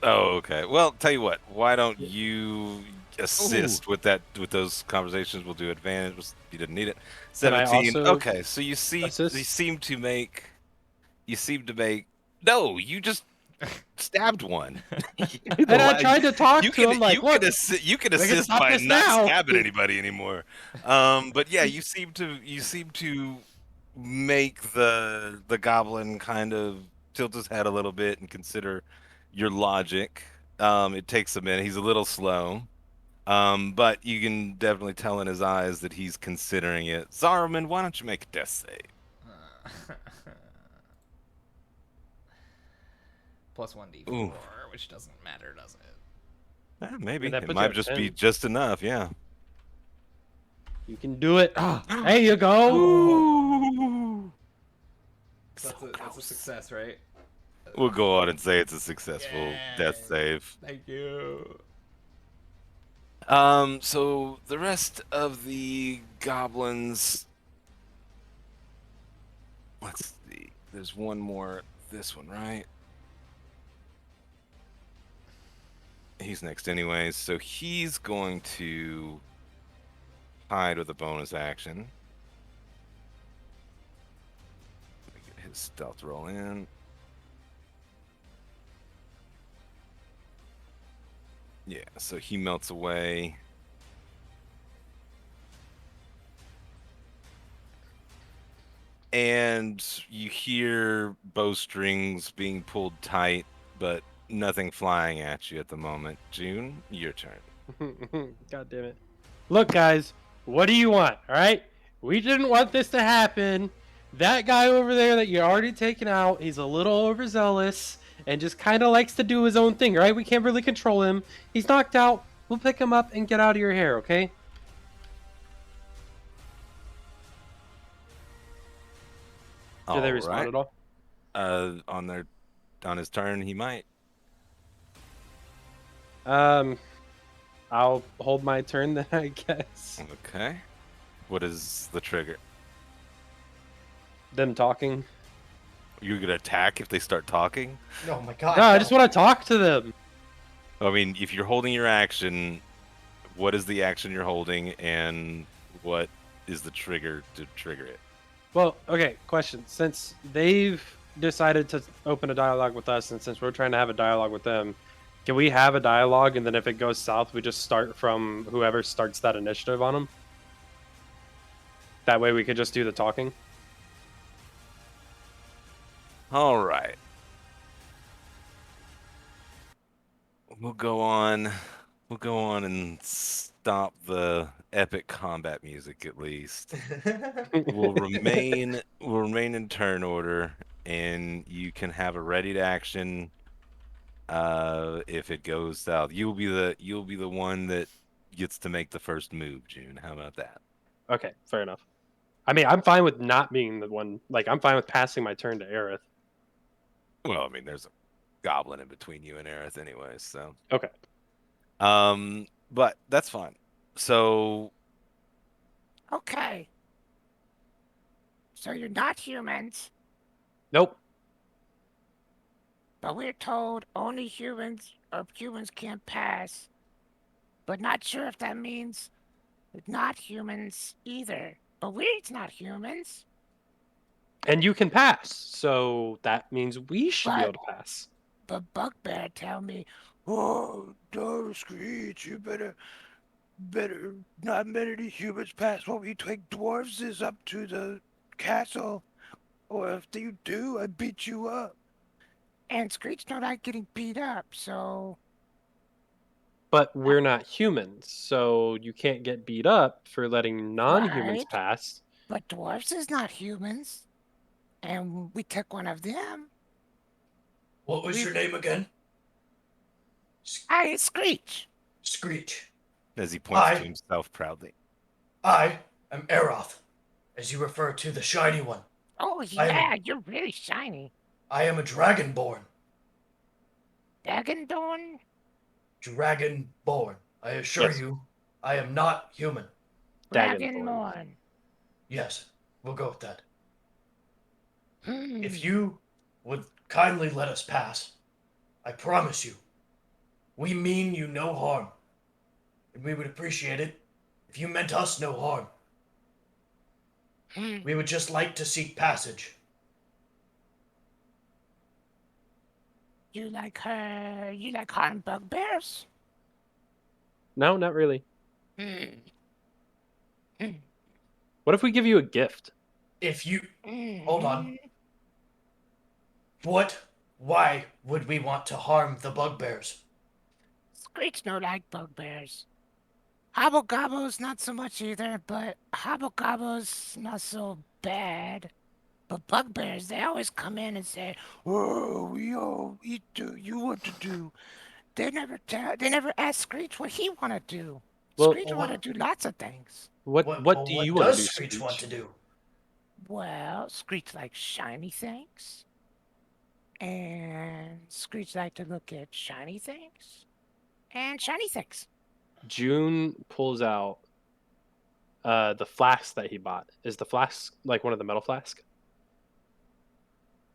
Oh, okay. Well, tell you what. Why don't you assist with those conversations? We'll do advantage. You didn't need it. Can I 17. also Okay, so you assist? seem to make. No, you just stabbed one. And I tried to talk to him, like, you look, you can we can assist stop by this not now. stabbing anybody anymore. But yeah, you seem to make the goblin kind of tilt his head a little bit and consider your logic. It takes a minute. He's a little slow. But you can definitely tell in his eyes that he's considering it. Zarramond, why don't you make a death save? Plus 1d4, Ooh. which doesn't matter, does it? Maybe that it puts you might at just be 10. just enough. Yeah. You can do it. There you go. Ooh. That's a success, right? We'll go on and say it's a successful death save. Thank you. So the rest of the goblins. Let's see. There's one more. This one, right? He's next anyways, so he's going to hide with a bonus action. Let me get his stealth roll in. Yeah, so he melts away. And you hear bowstrings being pulled tight, but nothing flying at you at the moment. June, your turn. God damn it. Look, guys, what do you want? All right? We didn't want this to happen. That guy over there that you're already taken out, he's a little overzealous and just kind of likes to do his own thing, all right? We can't really control him. He's knocked out. We'll pick him up and get out of your hair, okay? Do they respond at all? On his turn, he might. I'll hold my turn then, I guess. Okay. What is the trigger? Them talking. You're gonna attack if they start talking? Oh my god. No, I just want to talk to them. I mean, if you're holding your action, what is the action you're holding, and what is the trigger to trigger it? Well, okay, question. Since they've decided to open a dialogue with us, and since we're trying to have a dialogue with them, can we have a dialogue, and then if it goes south, we just start from whoever starts that initiative on them? That way we could just do the talking. All right. We'll go on and stop the epic combat music at least. We'll remain in turn order, and you can have a ready to action if it goes south. You'll be the one that gets to make the first move, June. How about that? Okay, fair enough. I mean, I'm fine with not being the one. Like, I'm fine with passing my turn to Aerith. Well, I mean, there's a goblin in between you and Aerith anyways, so. Okay. But that's fine. So, Okay. So you're not humans, Nope. but we're told only humans can't pass. But not sure if that means not humans either. But we're not humans. And you can pass, so that means we should be able to pass. bugbear tell me, "Oh, no, Screech, you better not many of the humans pass when we take dwarves is up to the castle, or if you do, I beat you up." And Screech don't like getting beat up, so But we're not humans, so you can't get beat up for letting non-humans Right. pass. but dwarves is not humans, and we took one of them. What was your name again? I Screech. Screech. As he points to I- himself proudly. I am Aeroth, as you refer to the shiny one. Oh yeah, you're really shiny. I am a dragonborn. Dagendorn? Dragonborn. I assure Yes. you, I am not human. Dagenborn. Dragonborn. Yes, we'll go with that. Hmm. If you would kindly let us pass, I promise you, we mean you no harm. And we would appreciate it if you meant us no harm. Hmm. We would just like to seek passage. You like her? You like harm bugbears? No, not really. Hmm. What if we give you a gift? If you. Hmm. Hold on. Why would we want to harm the bugbears? Screech no like bugbears. Hobble Gobble's not so much either, but Hobble Gobble's not so bad. But bugbears, they always come in and say, "Oh, we all eat you what to do." They never ask Screech what he wanna do. Well, Screech wanna do lots of things. What do you want to does do, Screech Screech? want to do? Well, Screech likes shiny things. And Screech like to look at shiny things. And shiny things. June pulls out the flask that he bought. Is the flask like one of the metal flasks?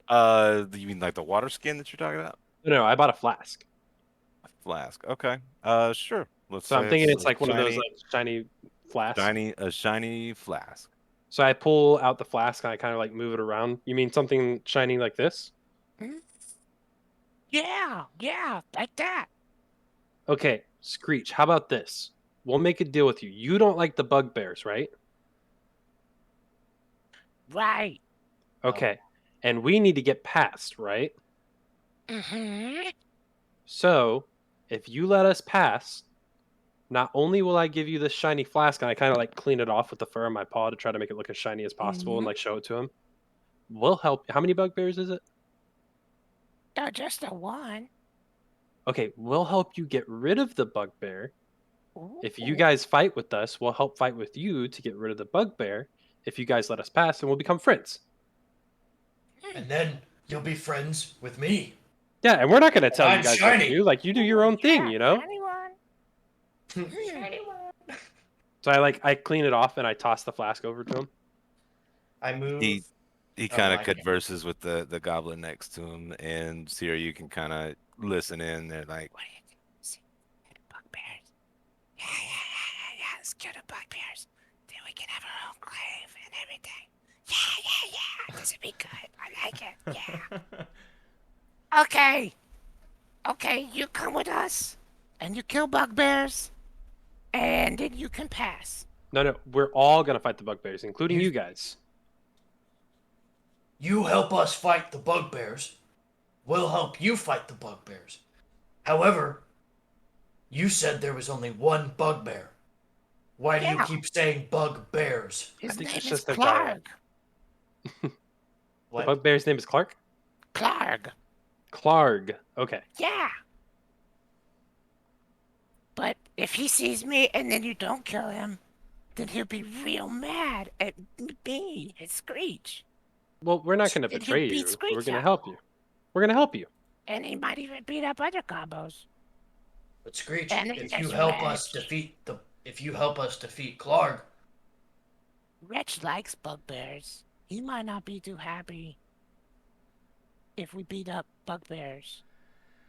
You mean like the water skin that you're talking about? No, I bought a flask. A flask. Okay. Sure. Let's So I'm say thinking it's it's a like one of those shiny, like shiny flasks. a shiny flask. So I pull out the flask and I kind of like move it around. You mean something shiny like this? Hmm? Yeah, like that. Okay, Screech, how about this? We'll make a deal with you. You don't like the bugbears, right? Right. Okay. And we need to get past, right? Mm-hmm. So, if you let us pass, not only will I give you this shiny flask, and I kind of like clean it off with the fur on my paw to try to make it look as shiny as possible and like show it to him. We'll help. How many bugbears is it? No, just a one. Okay, we'll help you get rid of the bugbear. If you Ooh. guys fight with us, we'll help fight with you to get rid of the bugbear. If you guys let us pass, and we'll become friends. And then you'll be friends with me. Yeah, and we're not going to tell you I'm guys what to shiny. do. Like, you do your own thing, Yeah, you know? shiny one. Shiny one. So I clean it off and I toss the flask over to him. I move. He Oh, kind of I can't. converses with the goblin next to him, and Sierra, you can kind of listen in. They're like, What do you think? See, bugbears. Yeah. Let's kill the bugbears. Then we can have our own grave and everything. Yeah. This would be good. I like it. Yeah. Okay, you come with us, and you kill bugbears, and then you can pass. No, we're all going to fight the bugbears, including you guys. You help us fight the bugbears. We'll help you fight the bugbears. However, you said there was only one bugbear. Why do you Yeah. keep saying bugbears? His think name it's is just their Clark. The What? bugbear's name is Clark? Clark. Clarg. Okay. Yeah. But if he sees me and then you don't kill him, then he'll be real mad at me, at Screech. Well, we're not going to Then he'll betray beat you. Screech We're going to up. help you. We're going to help you. And he might even beat up other combos. But Screech, And then if you there's help us Wretch. defeat Clark, Wretch likes bugbears. He might not be too happy if we beat up bugbears.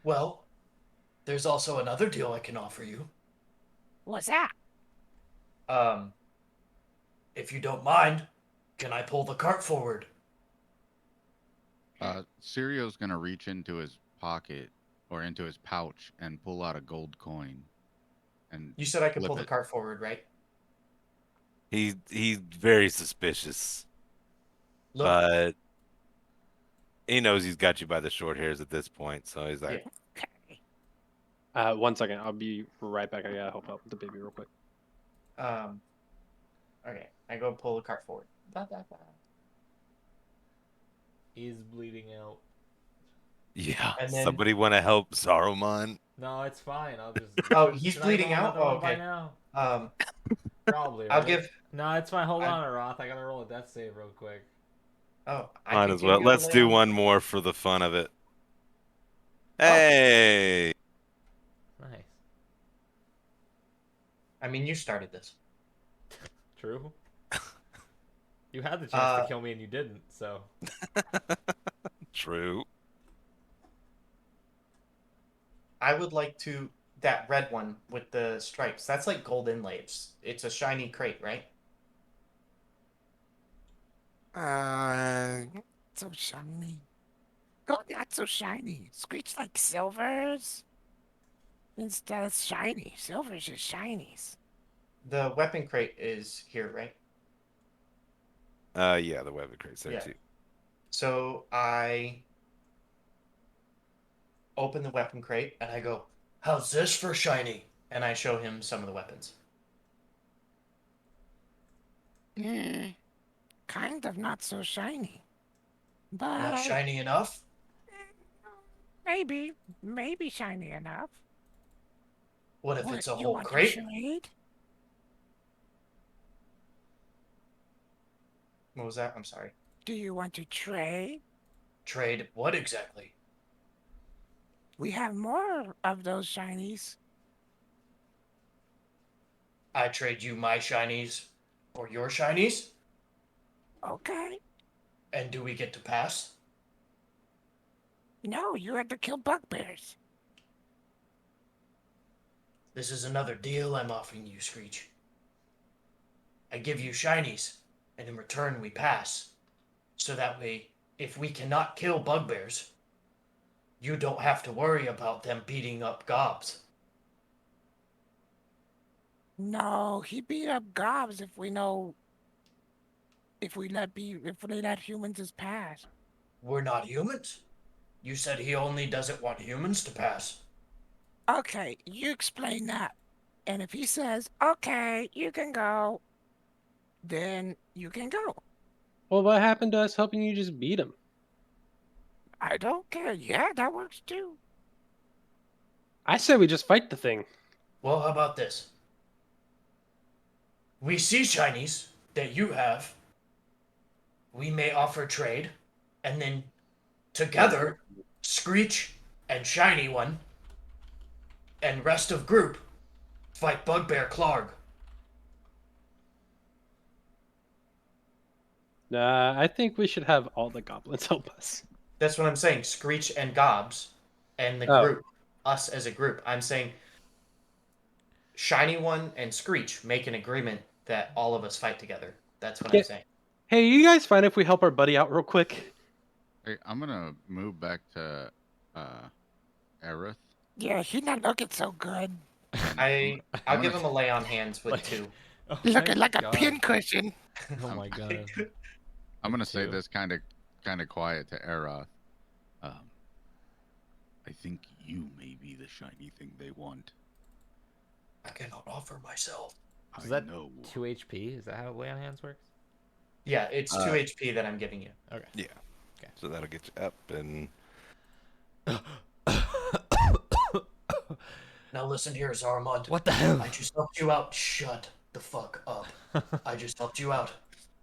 well, there's also another deal I can offer you. What's that? If you don't mind, can I pull the cart forward? Sirio's gonna reach into his pocket or into his pouch and pull out a gold coin and You said I could flip pull the it. cart forward, right? He's very suspicious, Look, but he knows he's got you by the short hairs at this point. So he's like, Yeah. Okay. 1 second. I'll be right back. I gotta help out with the baby real quick. Okay, I go pull the cart forward. He's bleeding out. "Yeah, And then- somebody want to help Zarramond?" No, it's fine. I'll just. Oh, he's Should I bleeding roll out? another Oh, one by okay. now? I'll Probably. Right? give. No, it's fine. Hold I- on, Roth. I gotta roll a death save real quick. Oh, I Might can as give well. you a Let's lay do on- one more for the fun of it. Oh. Hey, Nice. I mean, you started this. True. You had the chance to Uh, kill me and you didn't. So. true. I would like to that red one with the stripes. That's like gold inlays. It's a shiny crate, right? So shiny. Oh, not so shiny. Screech like silvers. Instead of shiny. Silver's just shinies. The weapon crate is here, right? Yeah, the weapon crate's there Yeah. too. So I open the weapon crate and I go, how's this for shiny? and I show him some of the weapons. Kind of not so shiny. But Not shiny enough? maybe shiny enough. What if What, it's a you whole want to crate? trade? What was that? I'm sorry. Do you want to trade? Trade what exactly? We have more of those shinies. I trade you my shinies for your shinies? Okay. And do we get to pass? No, you had to kill bugbears. This is another deal I'm offering you, Screech. I give you shinies, and in return we pass. So that way, if we cannot kill bugbears, you don't have to worry about them beating up gobs. No, he beat up gobs if we know. If we let humans as pass. We're not humans. You said he only doesn't want humans to pass. Okay, you explain that. And if he says, okay, you can go, then you can go. Well, what happened to us helping you just beat him? I don't care. Yeah, that works too. I said we just fight the thing. Well, how about this? We see shinies that you have. We may offer trade, and then together, Screech and Shiny One and rest of group fight Bugbear Clark. Nah, I think we should have all the goblins help us. That's what I'm saying. Screech and Gobs and the Oh. group, us as a group. I'm saying Shiny One and Screech make an agreement that all of us fight together. That's what Yeah. I'm saying. Hey, you guys fine if we help our buddy out real quick? Hey, I'm gonna move back to Aerith. Yeah, he's not looking so good. and I'll I'm give gonna- him a lay on hands with Like- 2. Oh Looking my like a God. pincushion. Oh my god. I'm gonna say too. this kind of quiet to Aeroth. I think you may be the shiny thing they want. I cannot offer myself. Is I that know. 2 HP? Is that how lay on hands works? Yeah, it's 2 HP that I'm giving you. Okay. Yeah. Okay. So that'll get you up and Now listen here, Zarramond. What the hell? I just helped you out. Shut the fuck up. I just helped you out.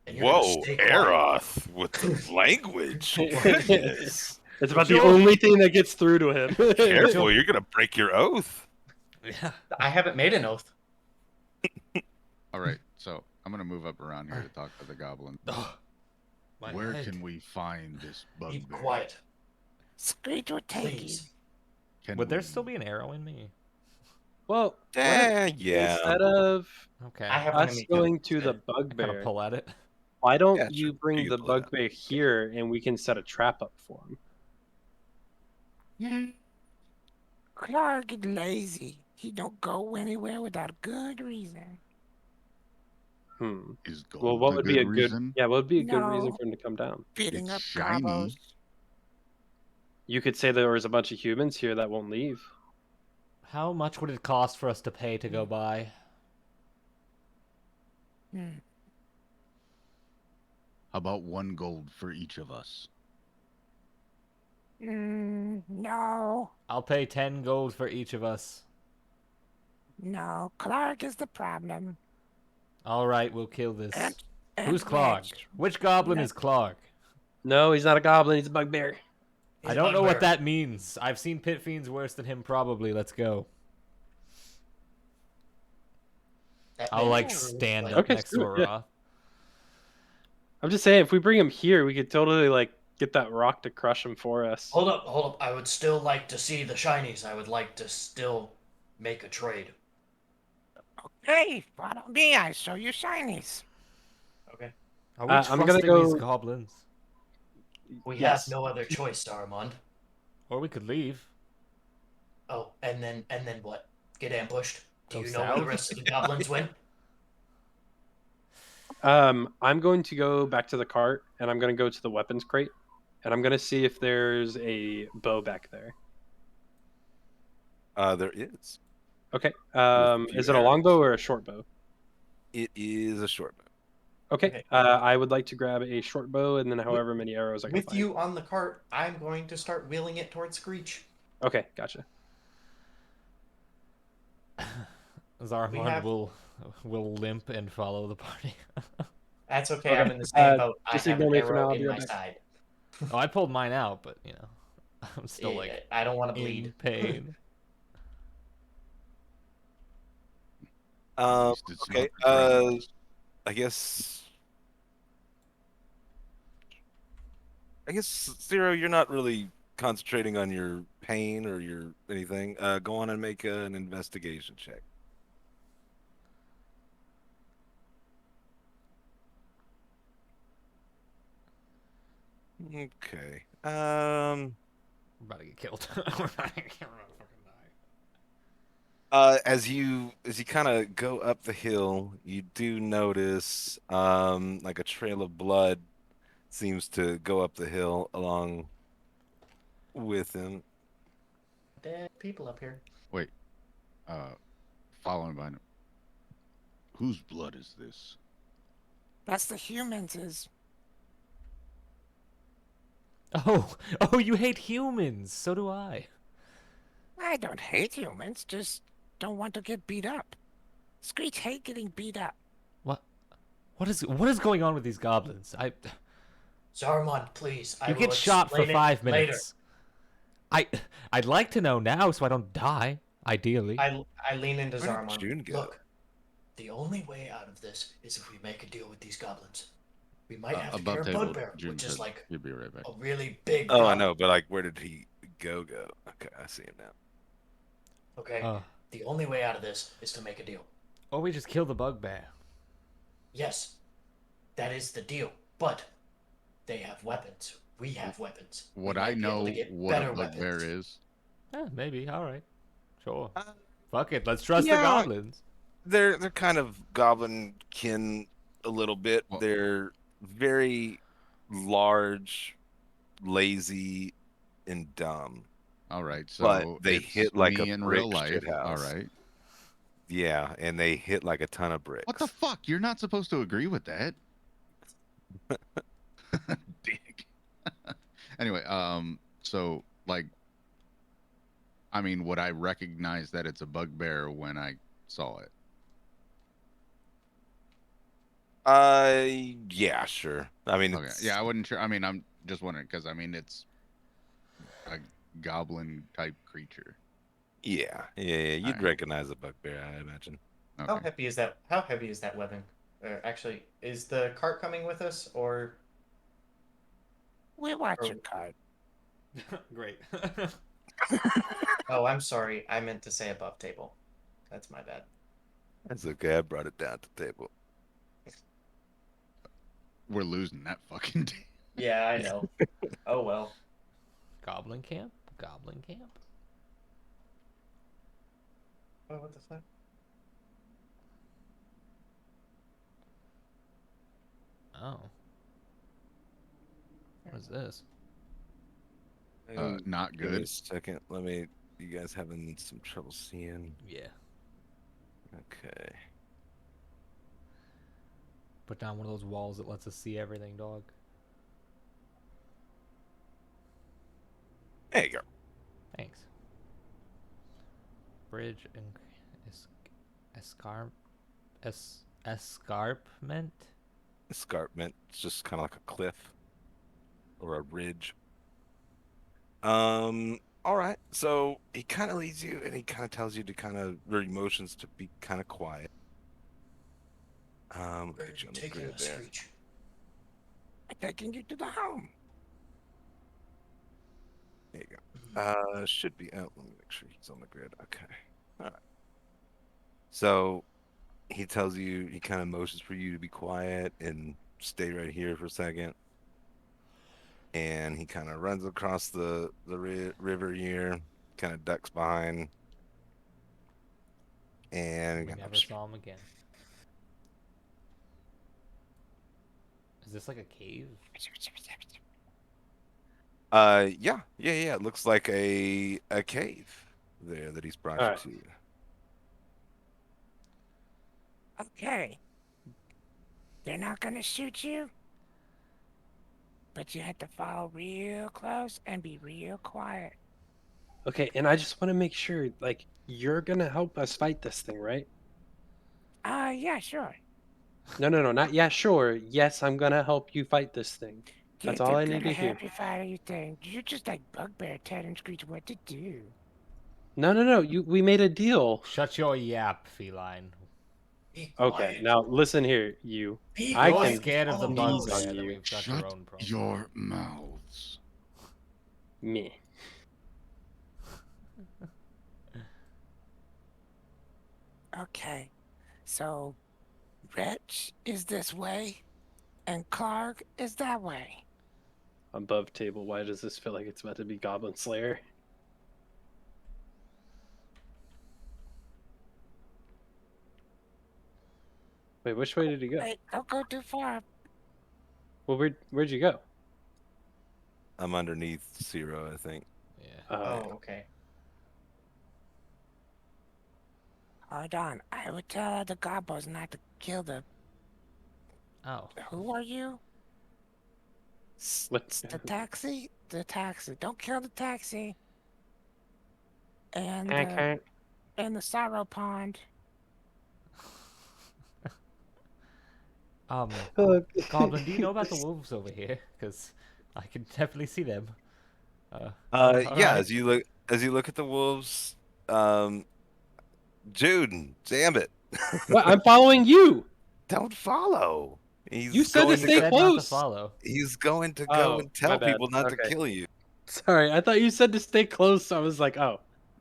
And you're whoa, gonna stay quiet. Aeroth with the language. Goodness. It's about the only thing that gets through to him. Careful, you're gonna break your oath. Yeah. I haven't made an oath. All right, so I'm gonna move up around here to talk to the goblin. Oh, my Where head. can we find this Keep bugbear? quiet, Screech would take you. please. Can Would there we- still be an arrow in me? Well, Yeah. instead of Okay. I have one in us me. going to the I kind bugbear, of pull at it. why don't Yeah, you sure. bring You the can pull it out. bugbear here and we can set a trap up for him? Clark is lazy. He don't go anywhere without good reason. Hmm. Is Well, gold what a would be good a good? reason? Yeah, what would be a good reason No. for him to come down? Beating It's up shiny. gobos. You could say there was a bunch of humans here that won't leave. How much would it cost for us to pay to go by? Hmm. How about 1 gold for each of us? No. I'll pay 10 gold for each of us. No. Clark is the problem. All right, we'll kill this. And Who's Clark? Reg. Which goblin is Clark? No, he's not a goblin. He's a bugbear. I don't know what that means. I've seen pit fiends worse than him, probably. Let's go. I'll, like, stand up Okay, next to screw it, yeah. Aroth. I'm just saying, if we bring him here, we could totally like get that rock to crush him for us. Hold up. I would still like to see the shinies. I would like to still make a trade. Hey, follow me. I show you shinies. Okay. Are we I'm gonna trusting these go- goblins? We Yes. have no other choice, Zarramond. Or we could leave. Oh, and then what? Get ambushed? Do Go you know where the south? rest of the goblins went? I'm going to go back to the cart, and I'm going to go to the weapons crate, and I'm going to see if there's a bow back there. There is. Okay. a few Is it a arrows. longbow or a short bow? It is a short bow. Okay. Okay. I would like to grab a short bow, and then however many arrows I can With find. you on the cart, I'm going to start wheeling it towards Screech. Okay, gotcha. Zarramond have- will limp and follow the party. That's okay. Okay, I'm in the same boat. I just have ignore an me for now, arrow I'll in be right my back. side. Oh, I pulled mine out, but you know, I'm still Yeah, like I don't want to in bleed. pain. At least it's Okay. not the dragons. I guess Zero, you're not really concentrating on your pain or your anything. Go on and make an investigation check. Okay. We're about to get killed. We're about to fucking die. As you kind of go up the hill, you do notice like a trail of blood seems to go up the hill along with him. Dead people up here. Wait. Following behind him. Whose blood is this? That's the humans. Oh, you hate humans. So do I. I don't hate humans, just don't want to get beat up. Screech hate getting beat up. What is going on with these goblins? Zarramond, please. I You will get shot for explain it 5 later. minutes. I'd like to know now so I don't die. Ideally. I lean into Where did Zarramond. June go? Look, the only way out of this is if we make a deal with these goblins. We might have to Above get our table, bugbear, June which is said like he'd be right back. a really big Oh, I goblin. know, but like, where did he go? Okay, I see him now. Okay, Uh, the only way out of this is to make a deal. or we just kill the bugbear. Yes, that is the deal. But they have weapons. We have weapons. We Would might I be able know to get what a better bugbear weapons. is? Maybe. All right. Sure. Uh, Fuck it. Let's trust the yeah. goblins. They're kind of goblin kin a little bit. Well- They're very large, lazy, and dumb. All right, so But they it's hit like me a in brick real life. shithouse. All right. Yeah, and they hit like a ton of bricks. What the fuck? You're not supposed to agree with that. Dick. Anyway, so like, I mean, would I recognize that it's a bugbear when I saw it? Yeah, sure. I mean, Okay. Yeah, I wasn't sure. I mean, I'm just wondering because I mean, it's a goblin type creature. yeah. You'd Alright. recognize a bugbear, I imagine. How Okay. heavy is that? How heavy is that weapon? Actually, is the cart coming with us, or We watch your card. Great. oh, I'm sorry, I meant to say above table. That's my bad. That's okay. I brought it down to the table. We're losing that fucking day. Yeah, I know. Oh well. Goblin camp. Goblin camp. What the fuck? Oh. What is this? Not Give me a good. second. Let me. You guys having some trouble seeing? Yeah. Okay. Put down one of those walls that lets us see everything, dog. There you go. Thanks. Bridge and escarpment. Escarpment. It's just kind of like a cliff or a ridge. All right. So he kind of leads you, and he kind of tells you to kind of your emotions to be kind of quiet. Where are Get you you on the taking grid us, there. Screech? I'm taking you to the home. There you Mm-hmm. go. Should be out. Let me make sure he's on the grid. Okay. All right. So he tells you, he kind of motions for you to be quiet and stay right here for a second. And he kind of runs across the river here, kind of ducks behind, and We never saw him again. Is this like a cave? yeah. It looks like a cave there that he's brought All you right. to. Okay. They're not gonna shoot you, but you have to follow real close and be real quiet. Okay, and I just want to make sure, like, you're gonna help us fight this thing, right? Yeah, sure. No, not yeah, sure. Yes, I'm gonna help you fight this thing. That's Dude, all they're I need gonna to hear. help you fight anything. You're just like Bugbear telling Screech what to do. No. We made a deal. Shut your yap, feline. Be Okay, quiet. now listen here, you. Be I You're quiet. can scared of the Follow sneeze close. bugbear on that you. we've got your Shut own problem. your mouths. Me. Okay. So, Wretch is this way, and Clark is that way. Above table, why does this feel like it's about to be Goblin Slayer? Wait, which way did he go? Wait, don't go too far. Well, where'd you go? I'm underneath Zero, I think. Yeah. Oh, okay. Hold on. I would tell the gobos not to kill the. Oh. Who are you? What? The taxi? The taxi. Don't kill the taxi. And I the can't. and the sorrow pond. Goblin, do you know about the wolves over here? Because I can definitely see them. Yeah. Alright. As you look at the wolves, um, Jude, damn it, What? I'm following you. don't follow. He's You said to going You stay said not to close. follow. He's going to go Oh, and my tell bad. people not to Okay. kill you. Sorry, I thought you said to stay close. So I was like, oh,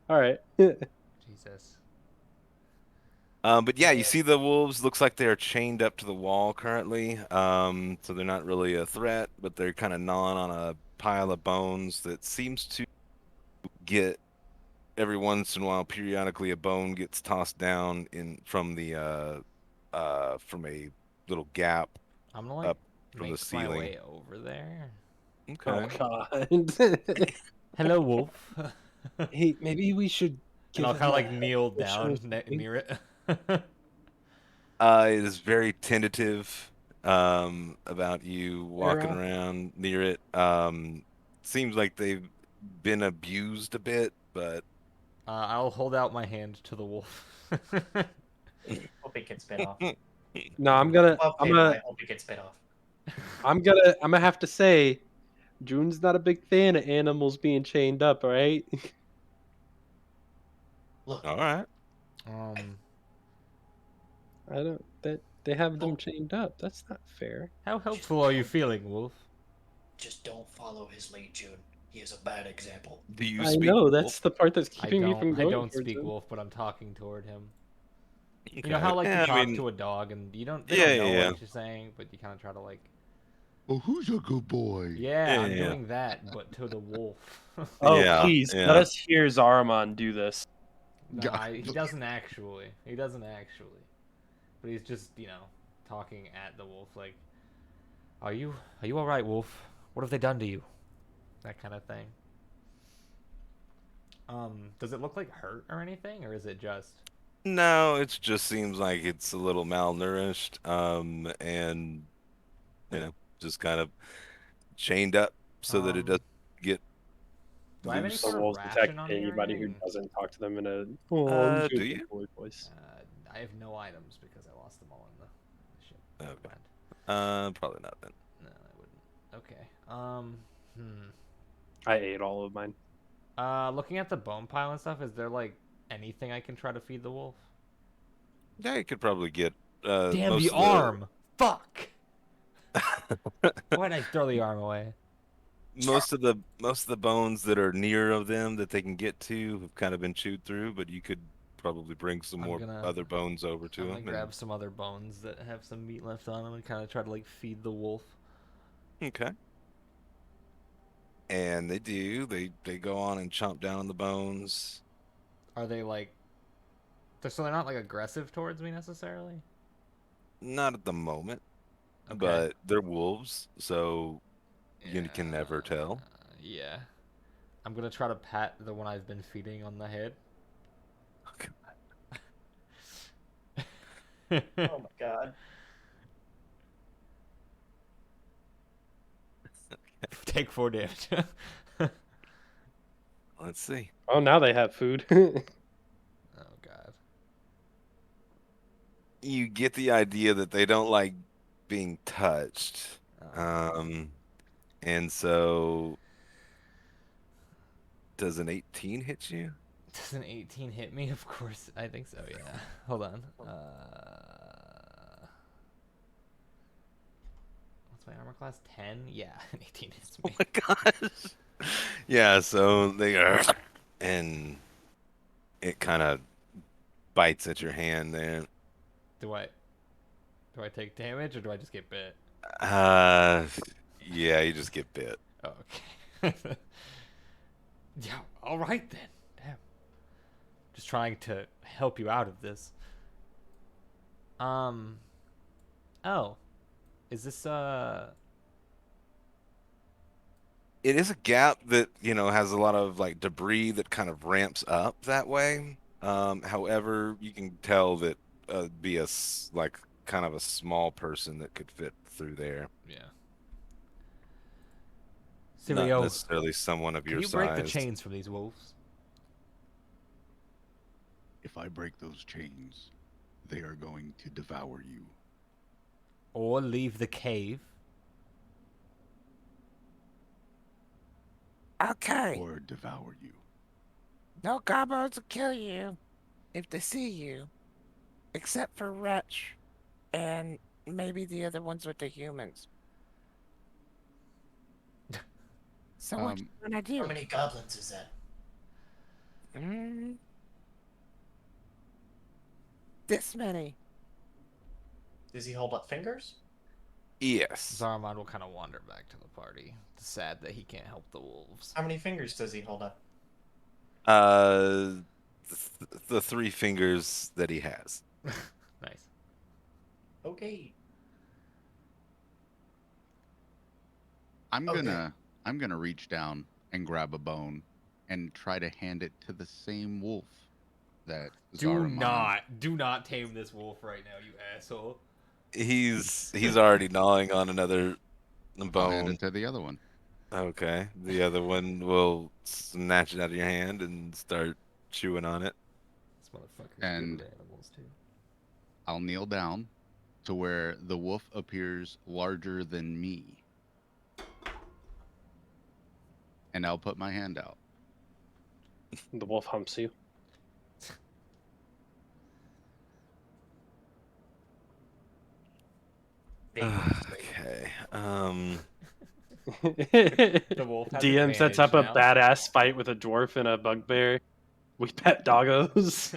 all right. Jesus. But yeah, you see the wolves. Looks like they are chained up to the wall currently. So they're not really a threat, but they're kind of gnawing on a pile of bones that seems to get every once in a while. Periodically, a bone gets tossed down from from a little gap I'm gonna like up from the make my ceiling. way over there. Oh Okay. God. Hello, wolf. Hey, maybe we should And give I'll him kind of a like kneel head show or down something. near it. It is very tentative about you walking Era. around near it. Seems like they've been abused a bit, but I'll hold out my hand to the wolf. Hope it gets bit off. No, I'm gonna I hope it gets bit off. I'm gonna have to say, June's not a big fan of animals being chained up. All right. Look, all right. um, I don't. That they have them Oh. chained up. That's not fair. how helpful are you feeling, wolf? just don't follow his lead, June. He is a bad example. Do you I speak know wolf? that's the part that's keeping me from I going don't towards speak him. wolf, but I'm talking toward him. Okay. You know how like Yeah, you I talk mean, to a dog and they don't Yeah, know yeah, what you're saying, but you kind of try to like, Oh, who's a good boy? yeah, I'm yeah. doing that, but to the wolf. Oh, Yeah, please yeah. let us hear Zarramond do this. No, God. he doesn't actually. He doesn't actually. But he's just, talking at the wolf like, are you all right, wolf? What have they done to you? That kind of thing. Does it look like hurt or anything, or is it just? No, it just seems like it's a little malnourished, and just kind of chained up so that it doesn't get Do I have any loose. The sort of wolves attack ration on me or anybody who anything? doesn't talk to them in a I'm Do good you? boy voice. I have no items because I lost them all in the ship. Okay. Never mind. Probably not then. No, I wouldn't. Okay. I ate all of mine. Looking at the bone pile and stuff, is there like anything I can try to feed the wolf? Yeah, you could probably get Damn, most the of arm! Fuck! Why'd I throw the arm away? most of the bones that are near of them that they can get to have kind of been chewed through, but you could probably bring some I'm more gonna- other bones over to I'm them. gonna grab some other bones that have some meat left on them and kind of try to like feed the wolf. Okay. And they do. They go on and chomp down on the bones. Are they like? So they're not like aggressive towards me necessarily. Not at the moment, Okay. but they're wolves, so you can never tell. Yeah. I'm gonna try to pat the one I've been feeding on the head. Oh my god. Take 4 damage. Let's see. Oh, now they have food. Oh god. You get the idea that they don't like being touched. And so does an 18 hit you? Does an 18 hit me? Of course, I think so. Yeah. Hold on. What's my armor class? 10. Yeah, an 18 hits me. Oh my gosh. Yeah, so they are, and it kind of bites at your hand there. Do I take damage or do I just get bit? Yeah, you just get bit. Oh, okay. Yeah. All right then. Damn. Just trying to help you out of this. Oh, is this It is a gap that, has a lot of like debris that kind of ramps up that way. However, you can tell that be like kind of a small person that could fit through there. Yeah. Not Sirio, necessarily someone of can your you size. break the chains from these wolves? If I break those chains, they are going to devour you. Or leave the cave? Okay. Or devour you. No goblins will kill you if they see you. Except for Wretch. And maybe the other ones with the humans. So what you gonna How do? many goblins is that? This many. Does he hold up fingers? Yes. Zarramond will kind of wander back to the party. It's sad that he can't help the wolves. How many fingers does he hold up? The 3 fingers that he has. Nice. Okay. I'm Okay. gonna reach down and grab a bone and try to hand it to the same wolf that Do not tame this wolf right now, you asshole. He's already gnawing on another I'll hand bone. it to the other one. Okay. The other one will snatch it out of your hand and start chewing on it. This motherfucker's And- good with animals too. I'll kneel down to where the wolf appears larger than me. And I'll put my hand out. The wolf humps you. Okay. The wolf has DM sets up a advantage now. badass fight with a dwarf and a bugbear. We pet doggos.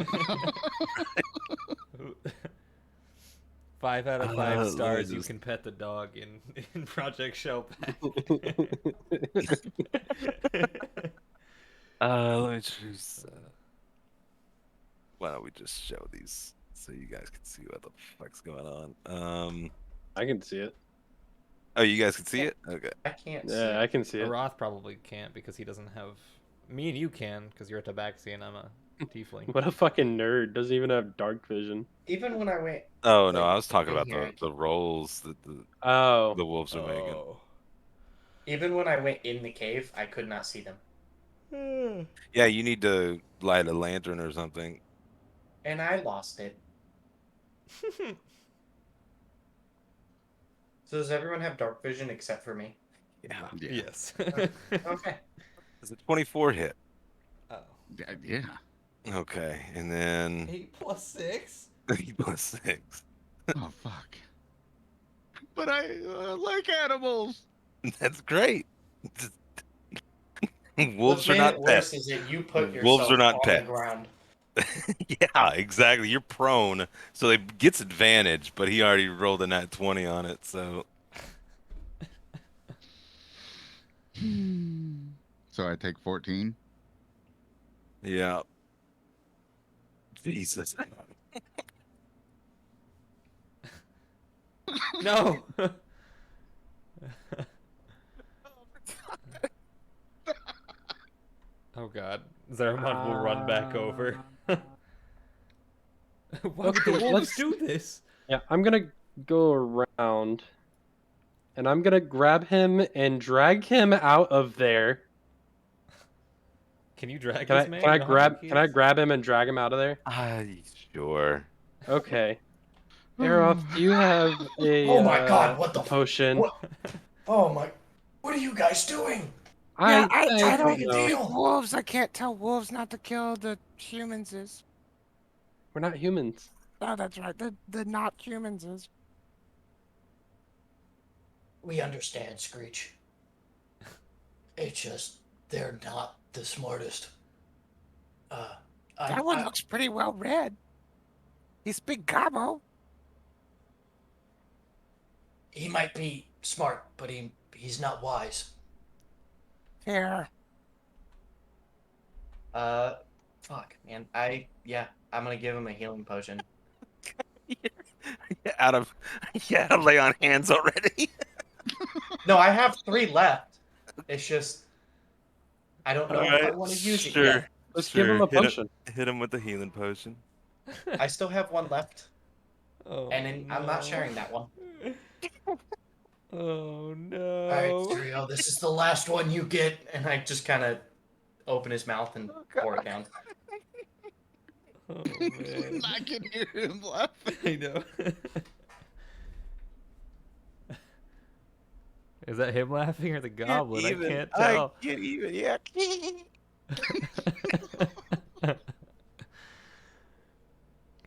5 out of 5 let me stars. You just- can pet the dog in Project Shellback. Let me choose. Why don't we just show these so you guys can see what the fuck's going on? I can see it. Oh, you guys can see it? Okay. I can't see. Yeah, I can see it. Aroth probably can't because he doesn't have. Me and you can because you're a tabaxi and I'm a tiefling. What a fucking nerd. Doesn't even have dark vision. Even when I went. Oh no, like, I was talking in about here, the rolls that Oh. the wolves are making. Oh. Even when I went in the cave, I could not see them. Yeah, you need to light a lantern or something. And I lost it. So does everyone have dark vision except for me? Yeah. Yeah. Yes. Okay. Is it 24 hit? Oh. Yeah. Okay, and then 8 plus 6? 8 plus 6. Oh fuck. But I like animals. That's great. Wolves What's are made not it worse pets. is that you put Wolves yourself are not on pets. the ground. Yeah, exactly. You're prone, so it gets advantage, but he already rolled a nat 20 on it, so So I take 14. yeah. Jesus. No! Oh god. Zarramond will run back over. Why would the Okay, wolves let's- do this? Yeah, I'm gonna go around, and I'm gonna grab him and drag him out of there. Can you drag Can this I man? can I You know how big grab he can I is? grab him and drag him out of there? Sure. Okay. Aeroth, do you have a Oh my God, what the potion? what? Oh my! What are you guys doing? Yeah, I I don't don't know. think wolves. I can't tell wolves not to kill the humans. Is We're not humans. oh, that's right. The not humans is. We understand, Screech. It's just they're not the smartest. That one looks pretty well read. He's big gobbo. He might be smart, but he's not wise. Fair. Fuck, man. I'm gonna give him a healing potion. Out of lay on hands already. No, I have 3 left. It's just I don't know if I Alright, want to use it sure. yet. Let's give him a Hit potion. Hit him with the healing potion. I still have 1 left, Oh, and I'm not no. sharing that one. Oh no. All right, Trio, this is the last one you get. And I just kind of open his mouth and pour it down. Oh man. I can hear him laughing. I know. Is that him laughing or the goblin? I can't tell. Get even, yeah.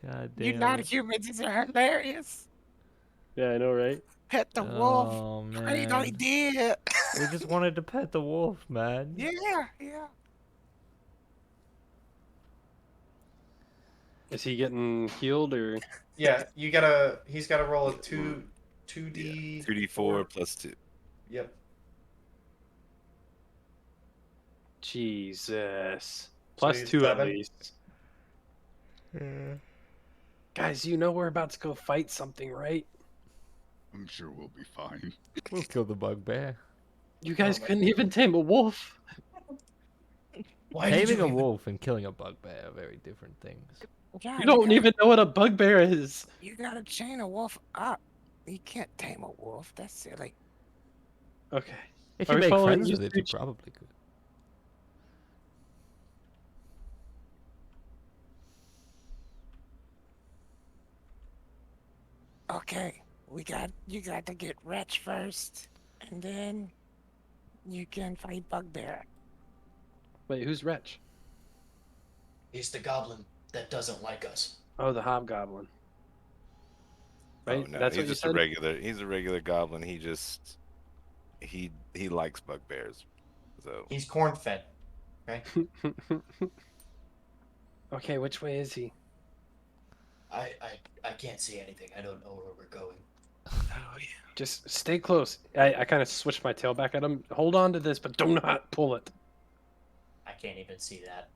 God damn. You not humans is hilarious. Yeah, I know, right? Pet the wolf. Oh Great man. idea. We just wanted to pet the wolf, man. Yeah, yeah. Is he getting healed or? Yeah, he's gotta roll a 2d 2d4 plus 2. Yep. Jesus. So Plus he's 2 at 7. least. Guys, you know we're about to go fight something, right? I'm sure we'll be fine. We'll kill the bugbear. You guys Oh my couldn't even tame a wolf. Why did Taming you a even- wolf and killing a bugbear are very different things. Yeah, You don't even know what a bugbear is. You gotta chain a wolf up. You can't tame a wolf. That's silly. Okay. If Are you we make following friends you, with it, you Screech? probably could. Okay, you got to get Wretch first, and then you can fight Bugbear. Wait, who's Wretch? He's the goblin that doesn't like us. Oh, the hobgoblin. Right? Oh, no, That's he's what you just said? he's a regular goblin. He just he likes bugbears. So He's corn fed. Okay, which way is he? I can't see anything. I don't know where we're going. Just stay close. I kind of switched my tail back at him. Hold on to this, but do not pull it. I can't even see that.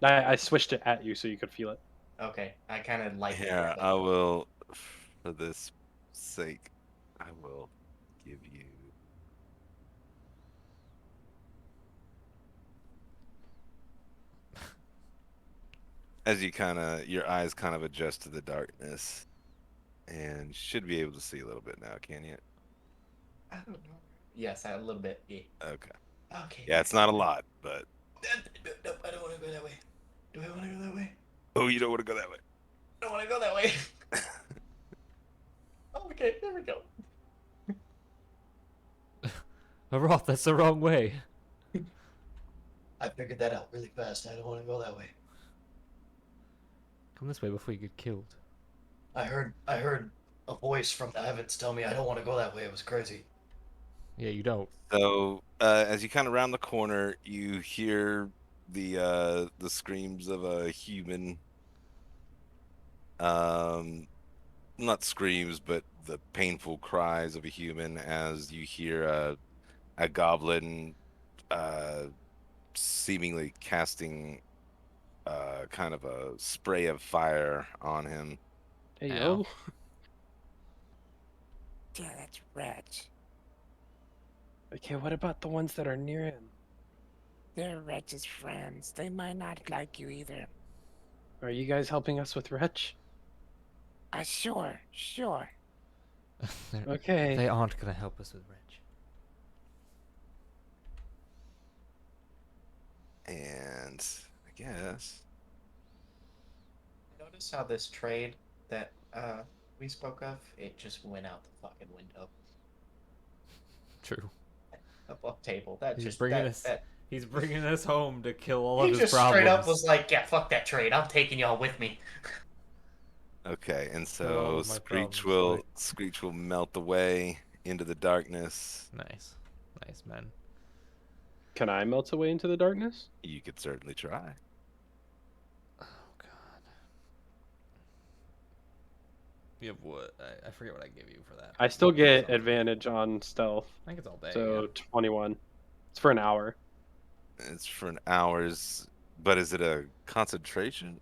I switched it at you so you could feel it. Okay, I kind of like it. Here, I will, for this sake, I will give you. As you your eyes kind of adjust to the darkness, and should be able to see a little bit now, can you? I don't know. Yes, a little bit. Yeah. Okay. Okay. Yeah, it's not a lot, but. Nope, I don't want to go that way. Do I want to go that way? Oh, you don't want to go that way. I don't want to go that way. Okay, there we go. Roth, that's the wrong way. I figured that out really fast. I don't want to go that way. Come this way before you get killed. I heard a voice from the heavens tell me I don't want to go that way. It was crazy. Yeah, you don't. So, as you kind of round the corner, you hear the screams of a human. Not screams, but the painful cries of a human as you hear a goblin seemingly casting kind of a spray of fire on him. Hey, Ow. yo. Yeah, that's Reg. Okay, what about the ones that are near him? They're Reg's friends. They might not like you either. Are you guys helping us with Wretch? Sure, sure. Okay. They aren't gonna help us with Reg. And I guess Notice how this trade that we spoke of, it just went out the fucking window. True. Above table. That He's just bringing that, us. that He's bringing us home to kill all he of his just problems. straight up was like, yeah, fuck that trade. I'm taking y'all with me. okay. And Kill all so of my problems, boy. Screech will melt away into the darkness. Nice, nice man. Can I melt away into the darkness? You could certainly try. Oh god. You have what? I forget what I give you for that. I still get Something. advantage on stealth. I think it's all day. So yeah. 21. It's for an hour. It's for an hour's, but is it a concentration?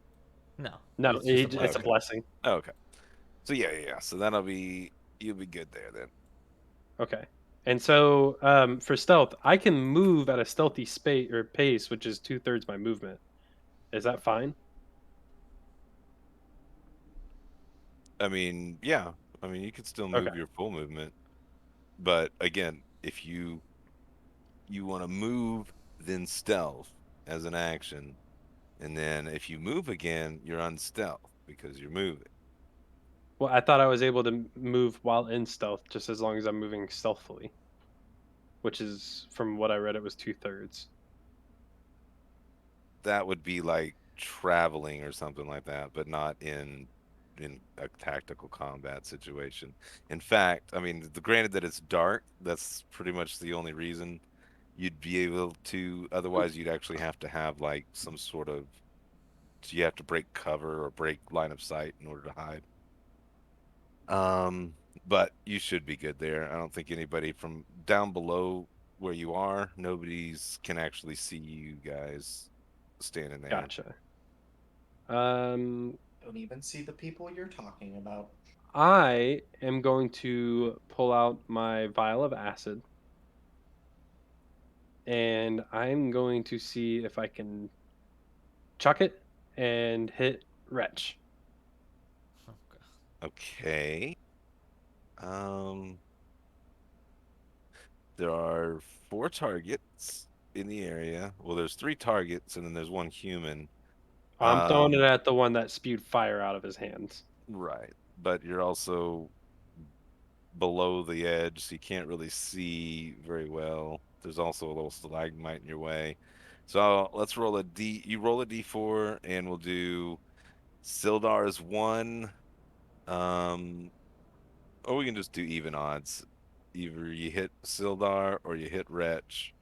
No. No, it's just it's a Okay. blessing. Oh, okay. So yeah. So you'll be good there then. Okay. And so for stealth, I can move at a stealthy pace, which is 2/3 my movement. Is that fine? I mean, yeah. I mean, you could still move Okay. your full movement, but again, if you want to move, then stealth as an action, and then if you move again, you're on stealth because you're moving. Well, I thought I was able to move while in stealth, just as long as I'm moving stealthily. Which is, from what I read, it was 2/3. That would be like traveling or something like that, but not in a tactical combat situation. In fact, I mean, granted that it's dark, that's pretty much the only reason you'd be able to. Otherwise, you'd actually have to have like some sort of. You have to break cover or break line of sight in order to hide. But you should be good there. I don't think anybody from down below where you are, nobody's can actually see you guys standing there. Gotcha. Don't even see the people you're talking about. I am going to pull out my vial of acid. And I'm going to see if I can chuck it and hit Wretch. Oh god. Okay. There are 4 targets in the area. Well, there's 3 targets, and then there's 1 human. I'm throwing it at the one that spewed fire out of his hands. Right, but you're also below the edge, so you can't really see very well. There's also a little stalagmite in your way. So let's roll a D. You roll a D4, and we'll do Sildar's 1. Or we can just do even odds. Either you hit Sildar or you hit Wretch.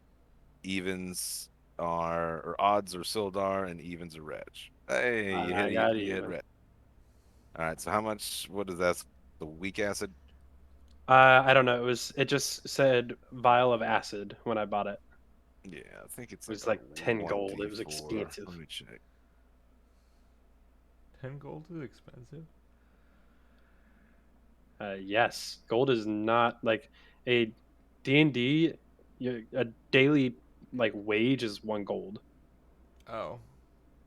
Evens or odds are Sildar and evens are Wretch. Hey, I got you hit even. Wretch. All right, so how much? What is that? The weak acid? I don't know. It just said vial of acid when I bought it. Yeah, I think it's It was like like 10 gold. It was 1d4. expensive. Let me check. 10 gold is expensive. Yes, gold is not like a D&D. A daily like wage is 1 gold. Oh.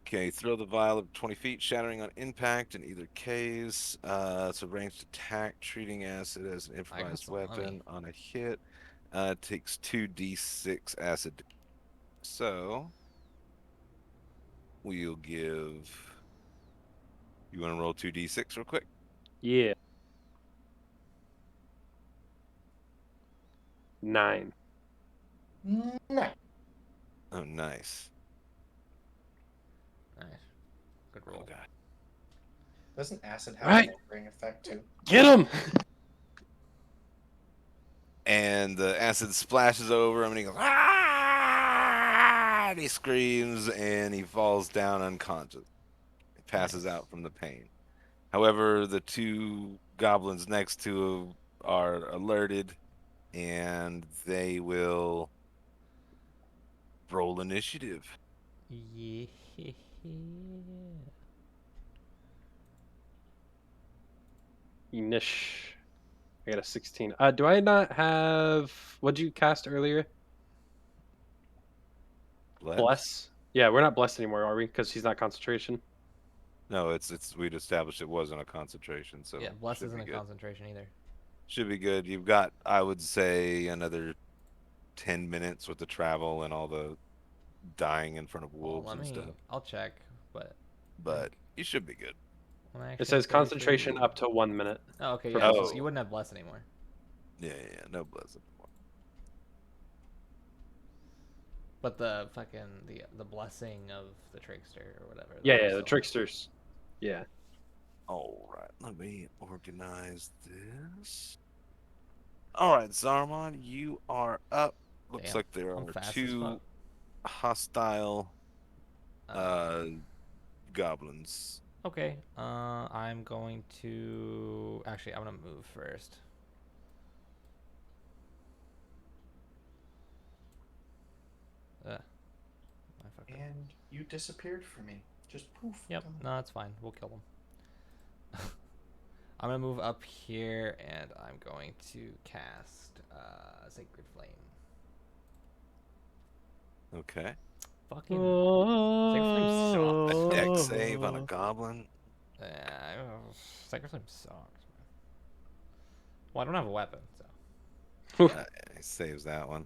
Okay, throw the vial of 20 feet, shattering on impact in either case. It's a ranged attack, treating acid as an improvised some money. weapon on a hit. Takes 2d6 acid. So, we'll give. You want to roll 2d6 real quick? Yeah. 9. No. Oh, nice. Nice. Good roll. Oh, God. Doesn't acid have Right. an anchoring effect too? Get him! And the acid splashes over him, and he goes, "Ah!" And he screams, and he falls down unconscious. He passes Nice. out from the pain. However, the two goblins next to him are alerted, and they will roll initiative. Yeah. Inish. I got a 16. Do I not have? What'd you cast earlier? Bless. Yeah, we're not blessed anymore, are we? Because he's not concentration. No, we'd established it wasn't a concentration, so Yeah, bless should isn't be a good. concentration either. Should be good. You've got, I would say, another 10 minutes with the travel and all the dying in front of Well, wolves and stuff. I'll check, but But you should be good. one action, It says 33. concentration up to 1 minute. Oh, okay, for yeah. both. So you wouldn't have bless anymore. Yeah, no blessing. But the fucking the blessing of the trickster or whatever. Yeah, that yeah, was the still- tricksters. Yeah. All right, let me organize this. All right, Zarramond, you are up. Looks Damn, like there I'm are fast as two hostile goblins. Okay. I'm going to actually I'm gonna move first. My fucker. And you disappeared from me. Just poof. Yep. gone. No, it's fine. We'll kill them. I'm gonna move up here, and I'm going to cast Sacred Flame. Okay. Fucking Sacred Flame A sucks. deck save on a goblin. Sacred Flame sucks. Man. Well, I don't have a weapon, so. It saves that one.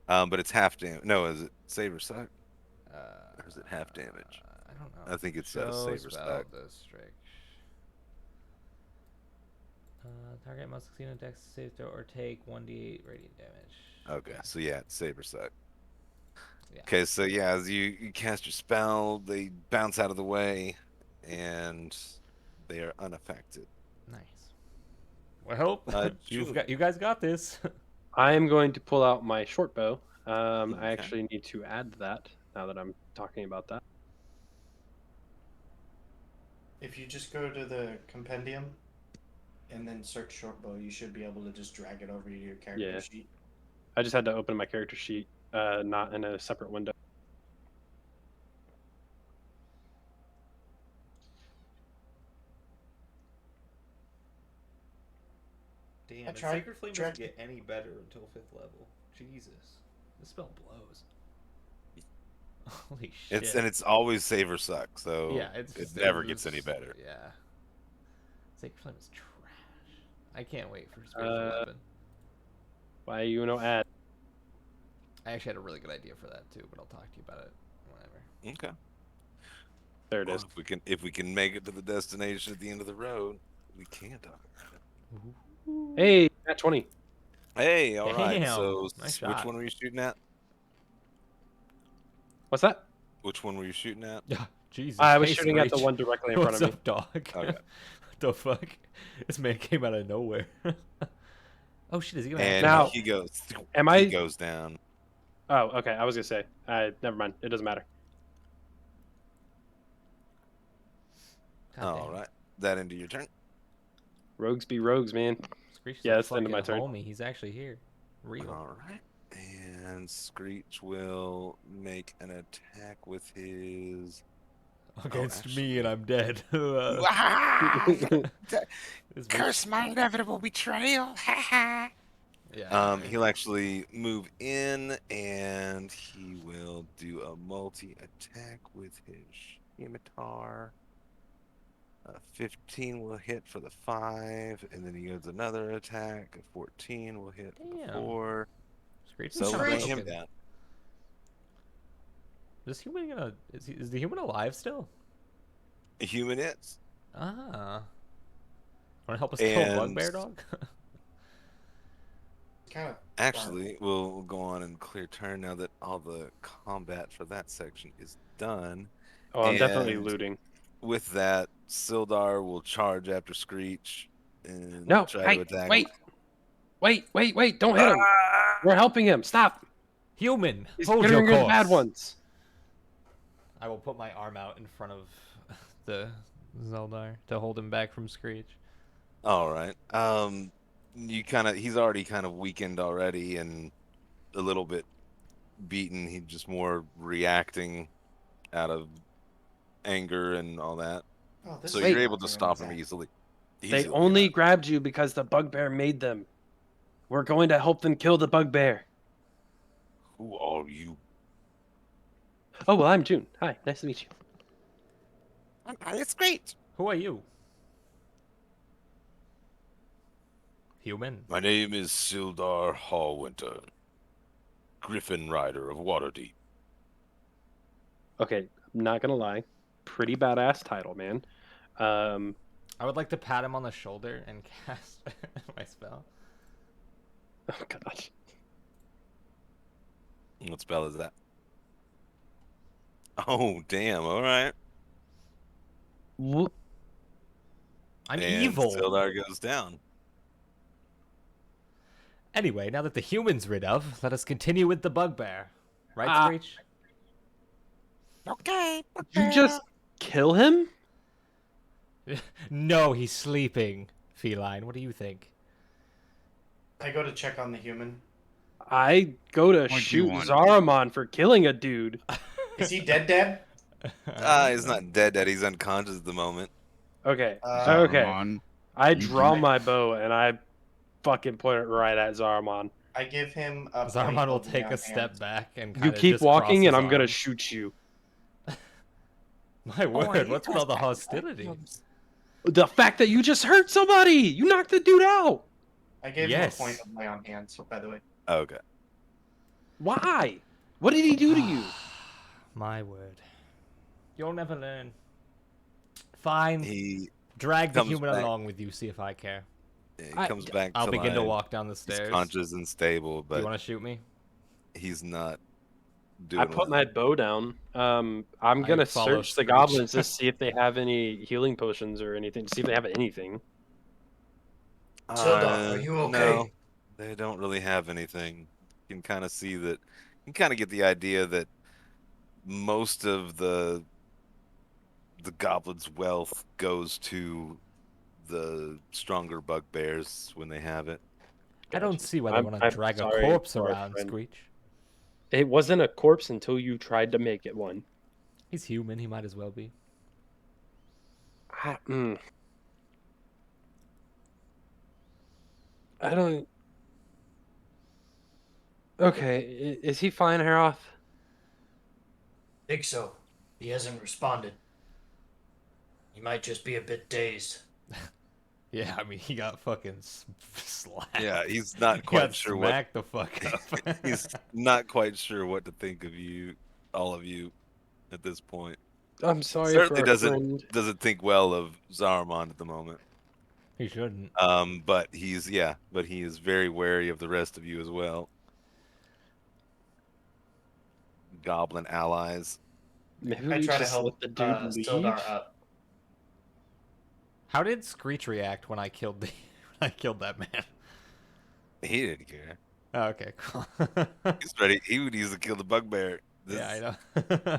But it's half damage. No, is it save or suck? Or is it half damage? I don't know. I think it's Show save or spell suck. district. Target must succeed on dex save throw or take 1d8 radiant damage. Okay, so yeah, it's save or suck. Yeah. Okay, so yeah, as you cast your spell, they bounce out of the way, and they are unaffected. Nice. Well, you guys got this. I am going to pull out my short bow. Okay. I actually need to add that now that I'm talking about that. If you just go to the compendium and then search short bow, you should be able to just drag it over to your character Yeah. sheet. I just had to open my character sheet, not in a separate window. Damn, I and tried- Sacred Flame tried- doesn't get any better until 5th level. Jesus. This spell blows. Holy shit. It's always save or suck, so yeah, it never gets any better. Yeah. Sacred Flame is trash. I can't wait for Spiritual Weapon. Why you know add? I actually had a really good idea for that too, but I'll talk to you about it whenever. Okay. There it Well, is. if we can make it to the destination at the end of the road, we can talk about it. Hey, at 20. Hey, all right. Damn, So nice which shot. one were you shooting at? What's that? Which one were you shooting at? Yeah, Jesus. I was Hey, shooting at the Screech. one directly in front What's of me. up, dog? Okay. What the fuck? This man came out of nowhere. Oh shit, is he gonna And Now- he goes. Am he I- goes down. Oh, okay. I was gonna say. Never mind. It doesn't matter. God All damn. right. That into your turn. Rogues be rogues, man. Screech is Yeah, a that's the end of my fucking turn. Homie. He's actually here. Real. All right. And Screech will make an attack with his Against actually. me, and I'm dead. Ah! This Curse my inevitable betrayal. Ha ha. Yeah. He'll actually move in, and he will do a multi-attack with his scimitar. 15 will hit for the 5, and then he goes another attack. A 14 will hit for the Damn. 4. Screech So is we'll kinda bring him broken. down. Is human gonna? Is the human alive still? A human is. Ah. Want to help us kill a And bugbear dog? Kind of. actually, we'll go on and clear turn now that all the combat for that section is done. Oh, I'm definitely And looting. with that, Sildar will charge after Screech and No, try hey, to attack wait. him. Wait, don't hit him. We're helping him. Stop. Human, He's hold getting your rid of course. bad ones. I will put my arm out in front of the Zeldar to hold him back from Screech. All right. He's already kind of weakened already and a little bit beaten. He's just more reacting out of anger and all that. Oh, this So is you're Wait. able to stop him easily. They only grabbed you because the bugbear made them. We're going to help them kill the bugbear. Who are you? Oh, well, I'm June. Hi, nice to meet you. It's great. Who are you? Human. My name is Sildar Hallwinter, Griffin Rider of Waterdeep. Okay, I'm not going to lie. Pretty badass title, man. I would like to pat him on the shoulder and cast my spell. Oh, gosh. What spell is that? Oh, damn. All right. I'm and evil. Sildar goes down. Anyway, now that the human's rid of, let us continue with the bugbear. Right, Ah. Screech? Okay. You just kill him? No, he's sleeping. Feline, what do you think? I go to check on the human. I go to What do you shoot want? Zarramond for killing a dude. Is he dead? He's not dead. He's unconscious at the moment. Okay, Uh, okay. Zarramond, I you draw do- my bow and I fucking point it right at Zarramond. I give him a point Zarramond will of take lay a on step hands. back and You kind of keep just walking cross and his I'm gonna arms. shoot you. My word, what's with all the hostility? The fact that you just hurt somebody! You knocked the dude out! I gave Yes. him a point of lay on hands, by the way. Okay. Why? What did he do to you? My word. You'll never learn. Fine. He Drag the comes human back. along with you, see if I care. comes back I'll to begin to life. walk down the He's stairs. conscious and stable, Do but you want to shoot me? he's not doing I put well. my bow down. I'm gonna follow search the Screech. goblins to see if they have any healing potions or anything. To see if they have anything. Sildar, are you okay? No, they don't really have anything. You can kind of see that. You can kind of get the idea that most of the goblin's wealth goes to the stronger bugbears when they have it. I don't Gotcha. see why they I'm- want to I'm drag a sorry corpse for our around, friend. Screech. It wasn't a corpse until you tried to make it one. He's human, he might as well be. I don't. Okay, is he flying her off? Think so. He hasn't responded. He might just be a bit dazed. Yeah, I mean, he got fucking slapped. Yeah, he's not He quite got sure what smacked the fuck up. he's not quite sure what to think of you, all of you, at this point. I'm sorry Certainly for our friend. doesn't think well of Zarramond at the moment. He shouldn't. But he is very wary of the rest of you as well. Goblin allies. Maybe I we try to just help let the dude leave. Sildar up. How did Screech react when I killed that man? He didn't care. Oh, okay, cool. He's ready. He would use to kill the bugbear. Yeah, I know.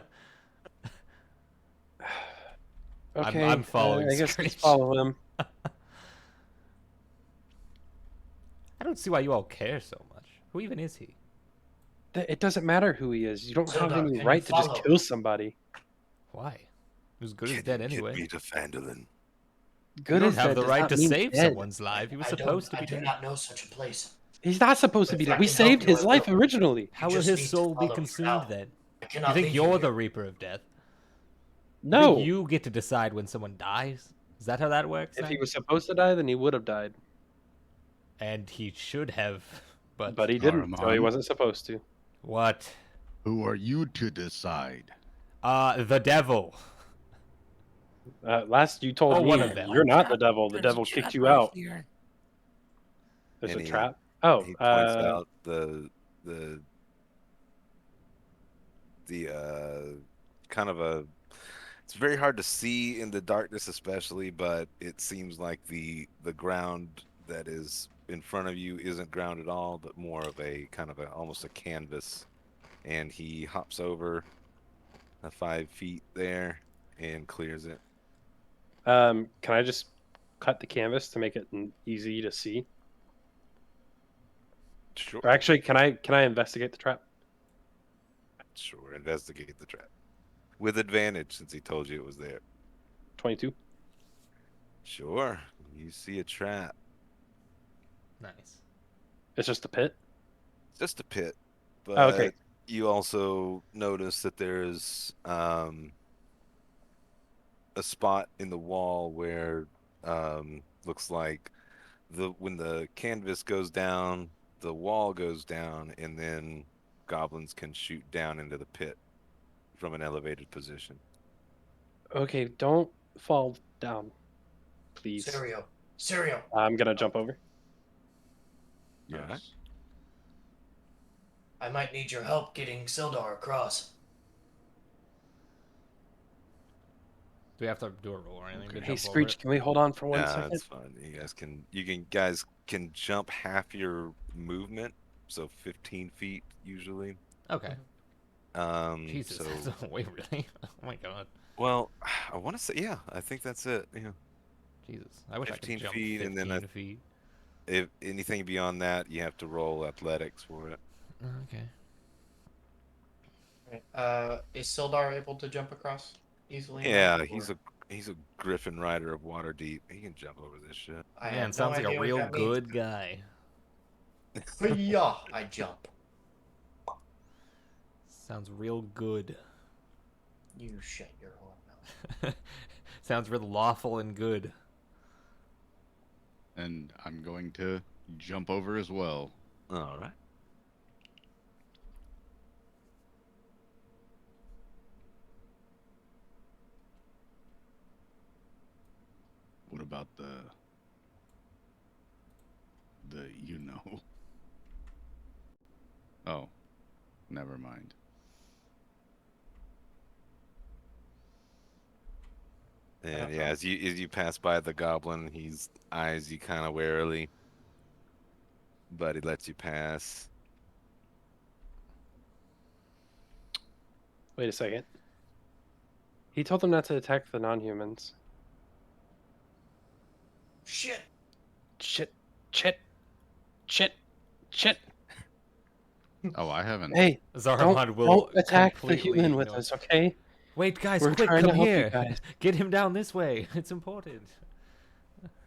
Okay, I'm following I guess Screech. let's follow him. I don't see why you all care so much. Who even is he? It doesn't matter who he is. You don't have Sildar, any can right you to just follow? kill somebody. Why? Who's good as Can dead you anyway. get me to Phandalin? You don't have dead the does right not to mean save dead. someone's life. He was I supposed to don't. be I do dead. not know such a place. He's not supposed to But be if dead. I We can help saved you, his I life will. originally. How You will just his need to soul be follow me consumed out. then? I You cannot think leave you're you the here. Reaper of Death? You No. think you get to decide when someone dies? Is that how that works? If now? he was supposed to die, then he would have died. And he should have, But he didn't, so he Zarramond, wasn't supposed to. what? who are you to decide? The devil. Last you told Oh, me one of them. you're not the Watch devil. The There's a devil kicked trap you right out. here. There's And a he- trap. Oh, He points out the kind of a. It's very hard to see in the darkness, especially, but it seems like the ground that is in front of you isn't ground at all, but more of a kind of almost a canvas. And he hops over the 5 feet there and clears it. Can I just cut the canvas to make it easy to see? Sure, Or actually, can I investigate the trap? sure. Investigate the trap with advantage since he told you it was there. 22. Sure, you see a trap. Nice. It's just a pit. It's just a pit, but Oh, okay. you also notice that there's a spot in the wall where looks like when the canvas goes down, the wall goes down, and then goblins can shoot down into the pit from an elevated position. Okay, don't fall down, please. Cereal. I'm gonna jump over. Yes. Alright. I might need your help getting Sildar across. Do we have to do a roll or anything to Hey, jump Screech, over it? can we hold on for one Nah, second? it's fine. You guys can jump half your movement, so 15 feet usually. Okay. Jesus, So that's wait, really? Oh my god. well, I want to say yeah. I think that's it. Yeah. Jesus, I wish I 15 could jump feet, 15 and then feet. if anything beyond that, you have to roll athletics for it. Okay. Is Sildar able to jump across easily? Yeah, enough, he's or- a griffin rider of Waterdeep. He can jump over this shit. I Man, have no sounds like a idea what real that means. good guy. Yeah, I jump. Sounds real good. You shut your whore mouth. Sounds real lawful and good. And I'm going to jump over as well. All right. What about the you know? Oh, never mind. And yeah, as you pass by the goblin, he's eyes you kind of warily, but he lets you pass. Wait a second. He told them not to attack the non-humans. Shit. Shit. Shit. Shit. Shit. Oh, I haven't. Hey, Zarramond will don't attack the completely human with ignore- us, okay? Wait, guys, We're quick, trying to come help you here. guys. Get him down this way. It's important.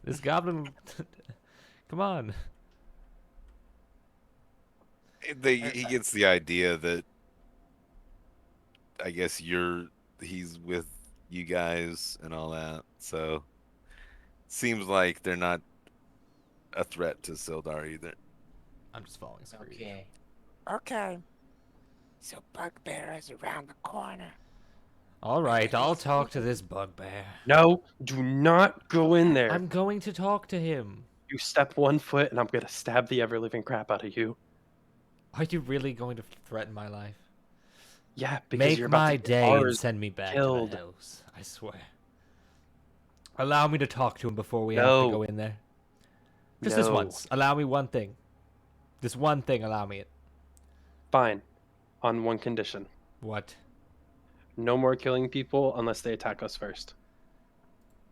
This goblin. Come on. He gets the idea that I guess he's with you guys and all that, so seems like they're not a threat to Sildar either. I'm just following Screech. Okay. Okay. So Bugbear is around the corner. All right, I'll talk to this bugbear. No, do not go in there. I'm going to talk to him. You step 1 foot and I'm gonna stab the ever-living crap out of you. Are you really going to threaten my life? Yeah, because Make you're about my to get day and ours send me back killed. to the house. I swear. Allow me to talk to him before we have No. to go in there. Just this No. once. Allow me one thing. This one thing, allow me it. Fine. On one condition. What? No more killing people unless they attack us first.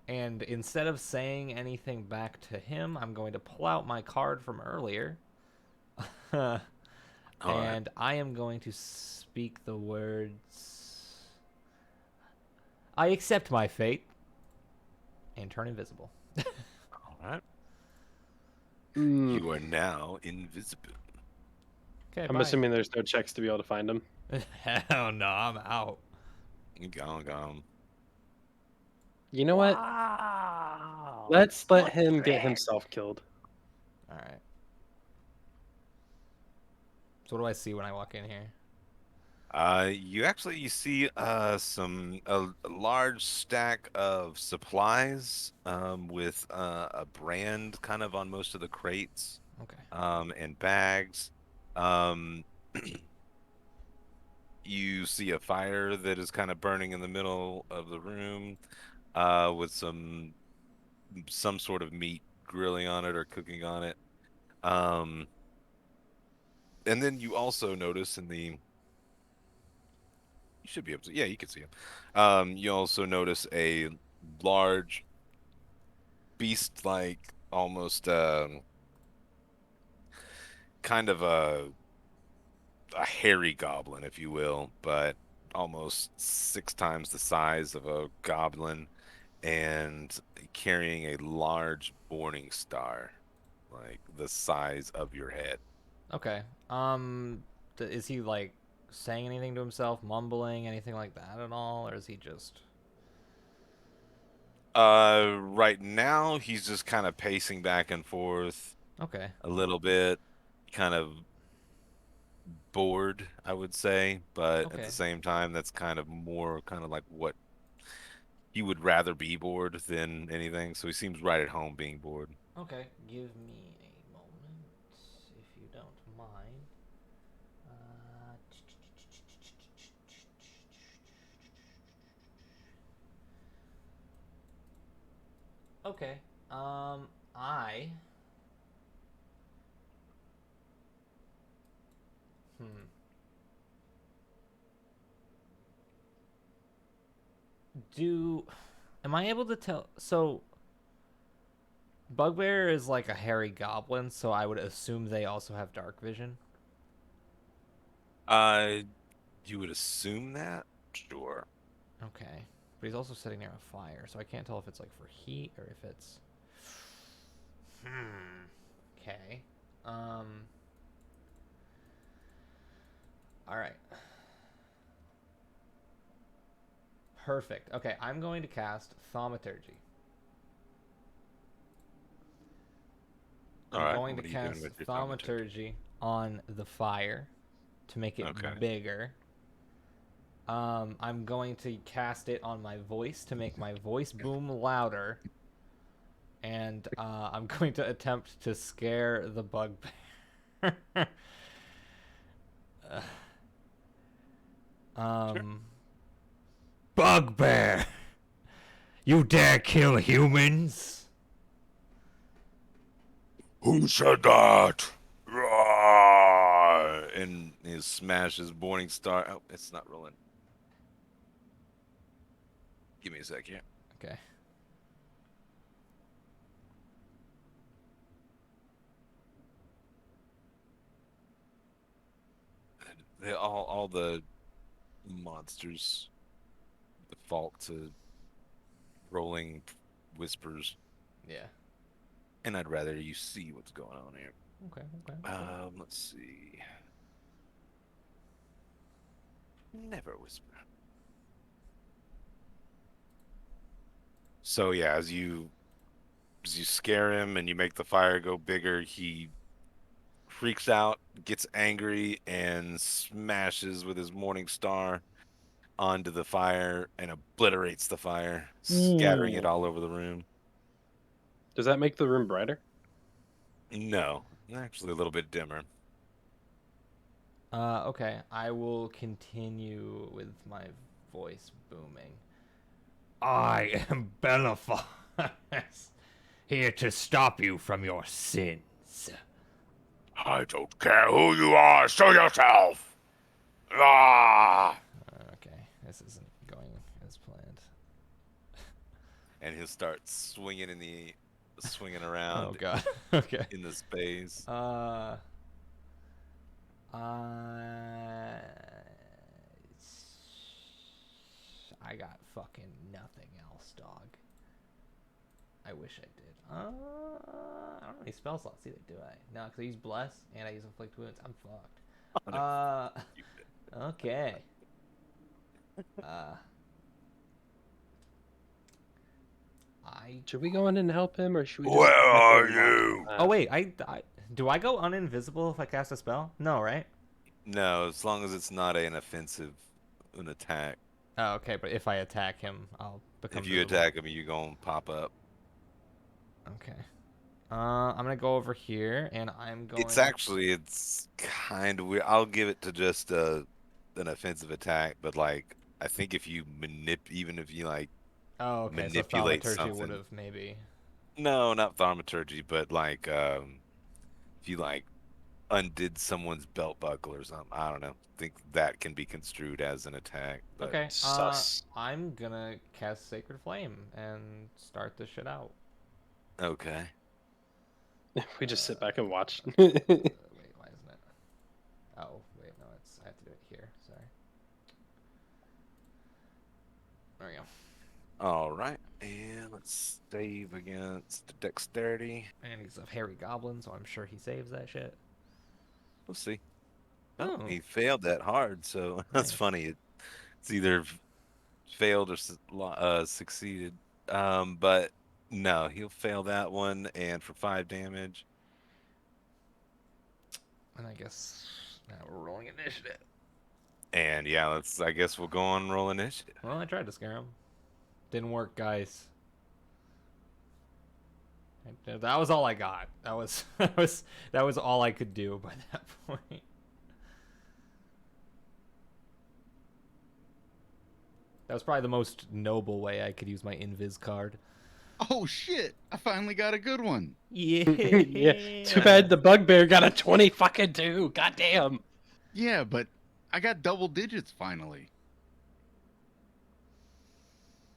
And instead of saying anything back to him, I'm going to pull out my card from earlier. And I am going to speak the words. I accept my fate and turn invisible. All right. Mm, You are now invisible. Okay, I'm bye. assuming there's no checks to be able to find him. Hell no, I'm out. You gone. You know what? Wow. Let's let him get Footprint. himself killed. All right. So what do I see when I walk in here? You see a large stack of supplies with a brand kind of on most of the crates Okay. and bags. Um, you see a fire that is kind of burning in the middle of the room with some sort of meat grilling on it or cooking on it. Um, and then you also notice you should be able to, yeah, you can see him. You also notice a large beast like almost kind of a hairy goblin, if you will, but almost 6 times the size of a goblin and carrying a large morning star, like the size of your head. Okay. Is he like saying anything to himself, mumbling, anything like that at all, or is he just? Right now he's just kind of pacing back and forth Okay. a little bit, kind of bored, I would say, but at the Okay. same time, that's kind of more kind of like what he would rather be bored than anything. So he seems right at home being bored. Okay. Give me a moment, if you don't mind. Okay. I. Hmm. Am I able to tell? So, Bugbear is like a hairy goblin, so I would assume they also have dark vision. Uh, you would assume that? Sure. Okay. But he's also sitting near a fire, so I can't tell if it's like for heat or if it's. Okay. Um. All right. Perfect. Okay, I'm going to cast Thaumaturgy. All I'm right. going to What are you doing cast with your thaumaturgy? Thaumaturgy on the fire to make it Okay. bigger. I'm going to cast it on my voice to make my voice boom louder. And I'm going to attempt to scare the bugbear. um, Bugbear! You dare kill humans? Who said that? Roar! And he smashes Morning Star. Oh, it's not rolling. Give me a sec here. Okay. All the monsters default to rolling whispers, Yeah. and I'd rather you see what's going on here. Okay. Let's see. Never whisper. So yeah, as you scare him and you make the fire go bigger, he freaks out, gets angry, and smashes with his morning star onto the fire and obliterates the fire, scattering it Ooh. all over the room. Does that make the room brighter? No, actually a little bit dimmer. Okay. I will continue with my voice booming. I am Bellaphus, here to stop you from your sins. I don't care who you are, show yourself! Ah! Okay, this isn't going as planned. And he'll start swinging Oh around god. Okay. in the space. I got fucking nothing else, dog. I wish I did. I don't have any spell slots either, do I? No, because I use Bless and I use Inflict Wounds. I'm fucked. Okay. Should we go in and help him, or should we just? Where are let him you? walk? Oh wait, do I go uninvisible if I cast a spell? No, right? No, as long as it's not an attack. Oh, okay, but if I attack him, I'll become If you visible. attack him, you gonna pop up. Okay. I'm gonna go over here, and I'm going. It's kind of weird. I'll give it to just an offensive attack, but like I think if you even if you like Oh, okay. So manipulate thaumaturgy would something. have maybe. No, not thaumaturgy, but like if you like undid someone's belt buckle or something. I don't know. I think that can be construed as an attack. But Okay. Sus. I'm gonna cast Sacred Flame and start this shit out. okay. We just sit back and watch. Wait, why isn't it? Oh, wait, no, I have to do it here. Sorry. There we go. All right. And let's save against dexterity. And he's a hairy goblin, so I'm sure he saves that shit. We'll see. Oh. He failed that hard, so that's Nice. funny. It's either failed or succeeded. But no, he'll fail that one, and for 5 damage. And I guess now we're rolling initiative. And yeah, I guess we'll go on roll initiative. Well, I tried to scare him. Didn't work, guys. That was all I got. That was that was all I could do by that point. That was probably the most noble way I could use my invis card. Oh shit! I finally got a good one. Yeah. Yeah. Too bad the bugbear got a 20 fucking 2. Goddamn. Yeah, but I got double digits finally.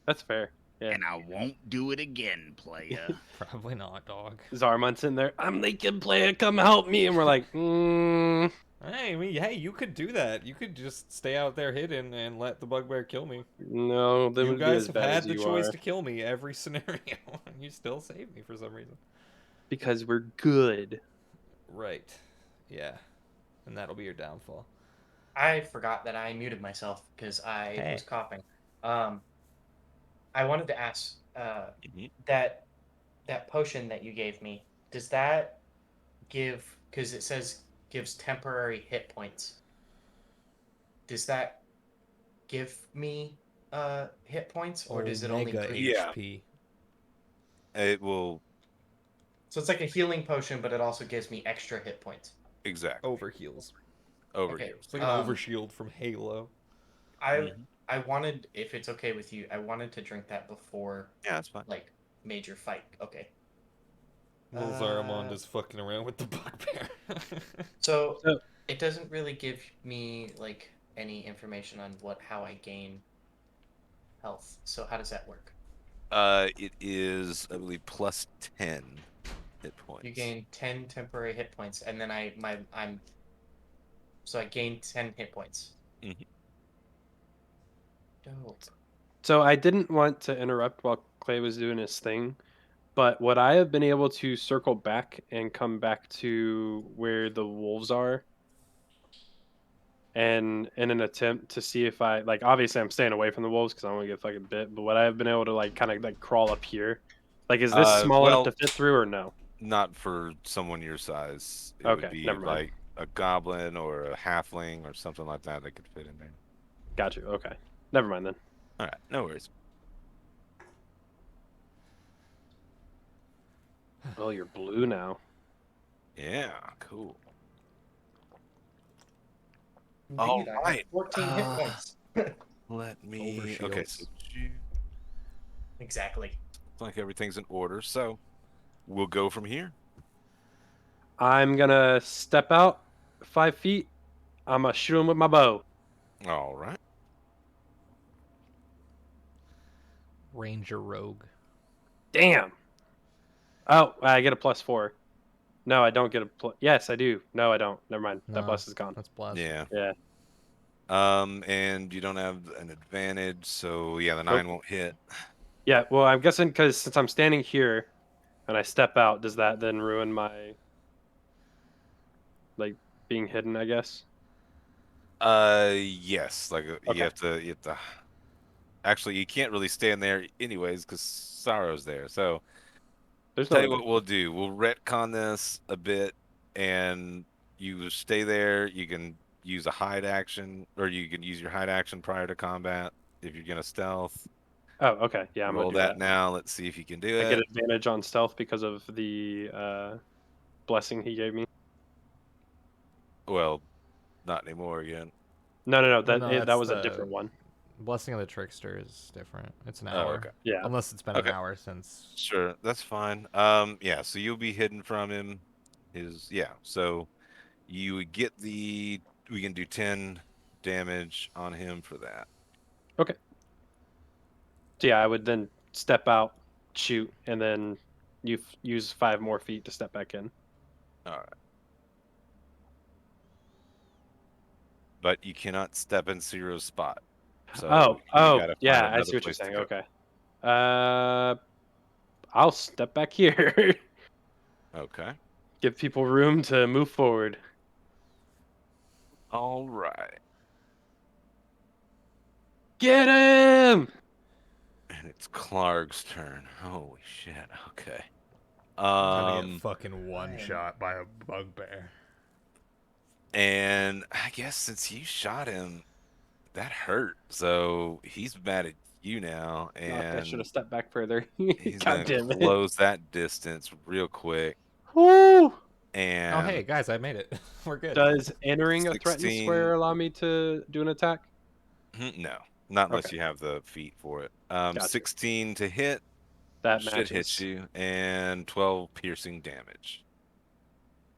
That's fair. Yeah. And I won't do it again, playa. Probably not, dog. Zarramond's in there. I'm Lincoln player. Come help me. And we're like, Hey, hey, you could do that. You could just stay out there hidden and let the bugbear kill me. no. They You would be guys as have bad had as the you choice are. to kill me every scenario, and you still save me for some reason. Because we're good. Right. Yeah. And that'll be your downfall. I forgot that I muted myself because I Hey. was coughing. I wanted to ask Mhm. that potion that you gave me, does that give, because it says gives temporary hit points, does that give me hit points, or does it only Omega increase? Yeah. HP. It will So it's like a healing potion, but it also gives me extra hit points. exactly Overheals. over Okay. here. It's like an overshield from Halo. I wanted, if it's okay with you, I wanted to drink that before Yeah, that's fine. like major fight. Okay. Little Zarramond is fucking around with the bugbear. So So- it doesn't really give me like any information on how I gain health. So how does that work? It is, I believe, plus 10 hit points. You gain 10 temporary hit points, and then I gain 10 hit points. Mhm. Dope. So I didn't want to interrupt while Clay was doing his thing, but would I have been able to circle back and come back to where the wolves are? And in an attempt to see if I, like, obviously I'm staying away from the wolves because I don't want to get fucking bit, but would I have been able to like kind of like crawl up here? Like, is this small well- enough to fit through or no? Not for someone your size. It Okay, would be never mind. like a goblin or a halfling or something like that that could fit in there. Got you. Okay. Never mind then. All right, no worries. Well, you're blue now. Yeah, cool. Indeed, All I have right. 14 hit points. Let me. Overshields. Okay, so Exactly. it's like everything's in order, so we'll go from here. I'm gonna step out 5 feet. I'm gonna shoot him with my bow. All right. Ranger Rogue. Damn. Oh, I get a +4. No, I don't get a plus. Yes, I do. No, I don't. Never mind. That No, plus is gone. That's blessed. Yeah. Yeah. And you don't have an advantage, so yeah, the Nope. 9 won't hit. Yeah, well, I'm guessing because since I'm standing here and I step out, does that then ruin my like being hidden? I guess. Yes, like you Okay. have to. Actually, you can't really stand there anyways because Sorrow's there. So There's no tell you other. what we'll do. We'll retcon this a bit, and you stay there. You can use a hide action, or you can use your hide action prior to combat if you're gonna stealth. Oh, okay. Yeah, I'm gonna Roll do that that. now. Let's see if you can do I get it. advantage on stealth because of the blessing he gave me. Well, not anymore again. No. Well, no, That that's was a the different one. Blessing of the Trickster is different. It's an Oh, hour. okay. Yeah. Unless it's been Okay. an hour since. Sure, that's fine. Yeah, so you'll be hidden from him. So you would get we can do 10 damage on him for that. Okay. So yeah, I would then step out, shoot, and then use 5 more feet to step back in. All right. But you cannot step in Zero's spot. So you gotta find Yeah, I another see what you're place to saying. go. Okay. I'll step back here. Okay. Give people room to move forward. All right. Get him! And it's Clark's turn. Holy shit. Okay. Gonna get Um, fucking one shot by a bugbear. and I guess since you shot him, that hurt. So he's mad at you now, Fuck, I should and have stepped back further. he's God gonna damn it. close that distance real quick. Woo! And Oh hey guys, I made it. We're good. Does entering a threatened 16 square allow me to do an attack? No, not unless Okay. you have the feet for it. Gotcha. 16 to hit That should hit matches. you, and 12 piercing damage.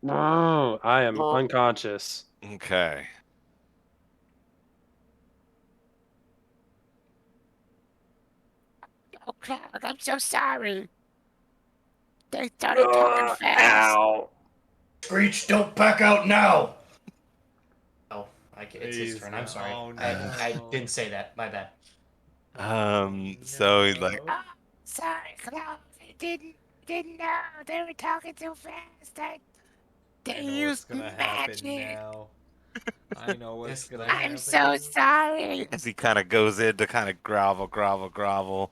No, I am unconscious. Okay. Oh, Clark, I'm so sorry. They started talking fast. Ow! Screech, don't back out now! Oh, it's his Please, turn. I'm no. sorry. Oh, I no. didn't say that. My bad. So he's like, Oh, sorry, Clark. I didn't know. They were talking too fast. They used magic. now. I know what's This gonna guy- happen. I'm so sorry. as he kind of goes in to kind of grovel,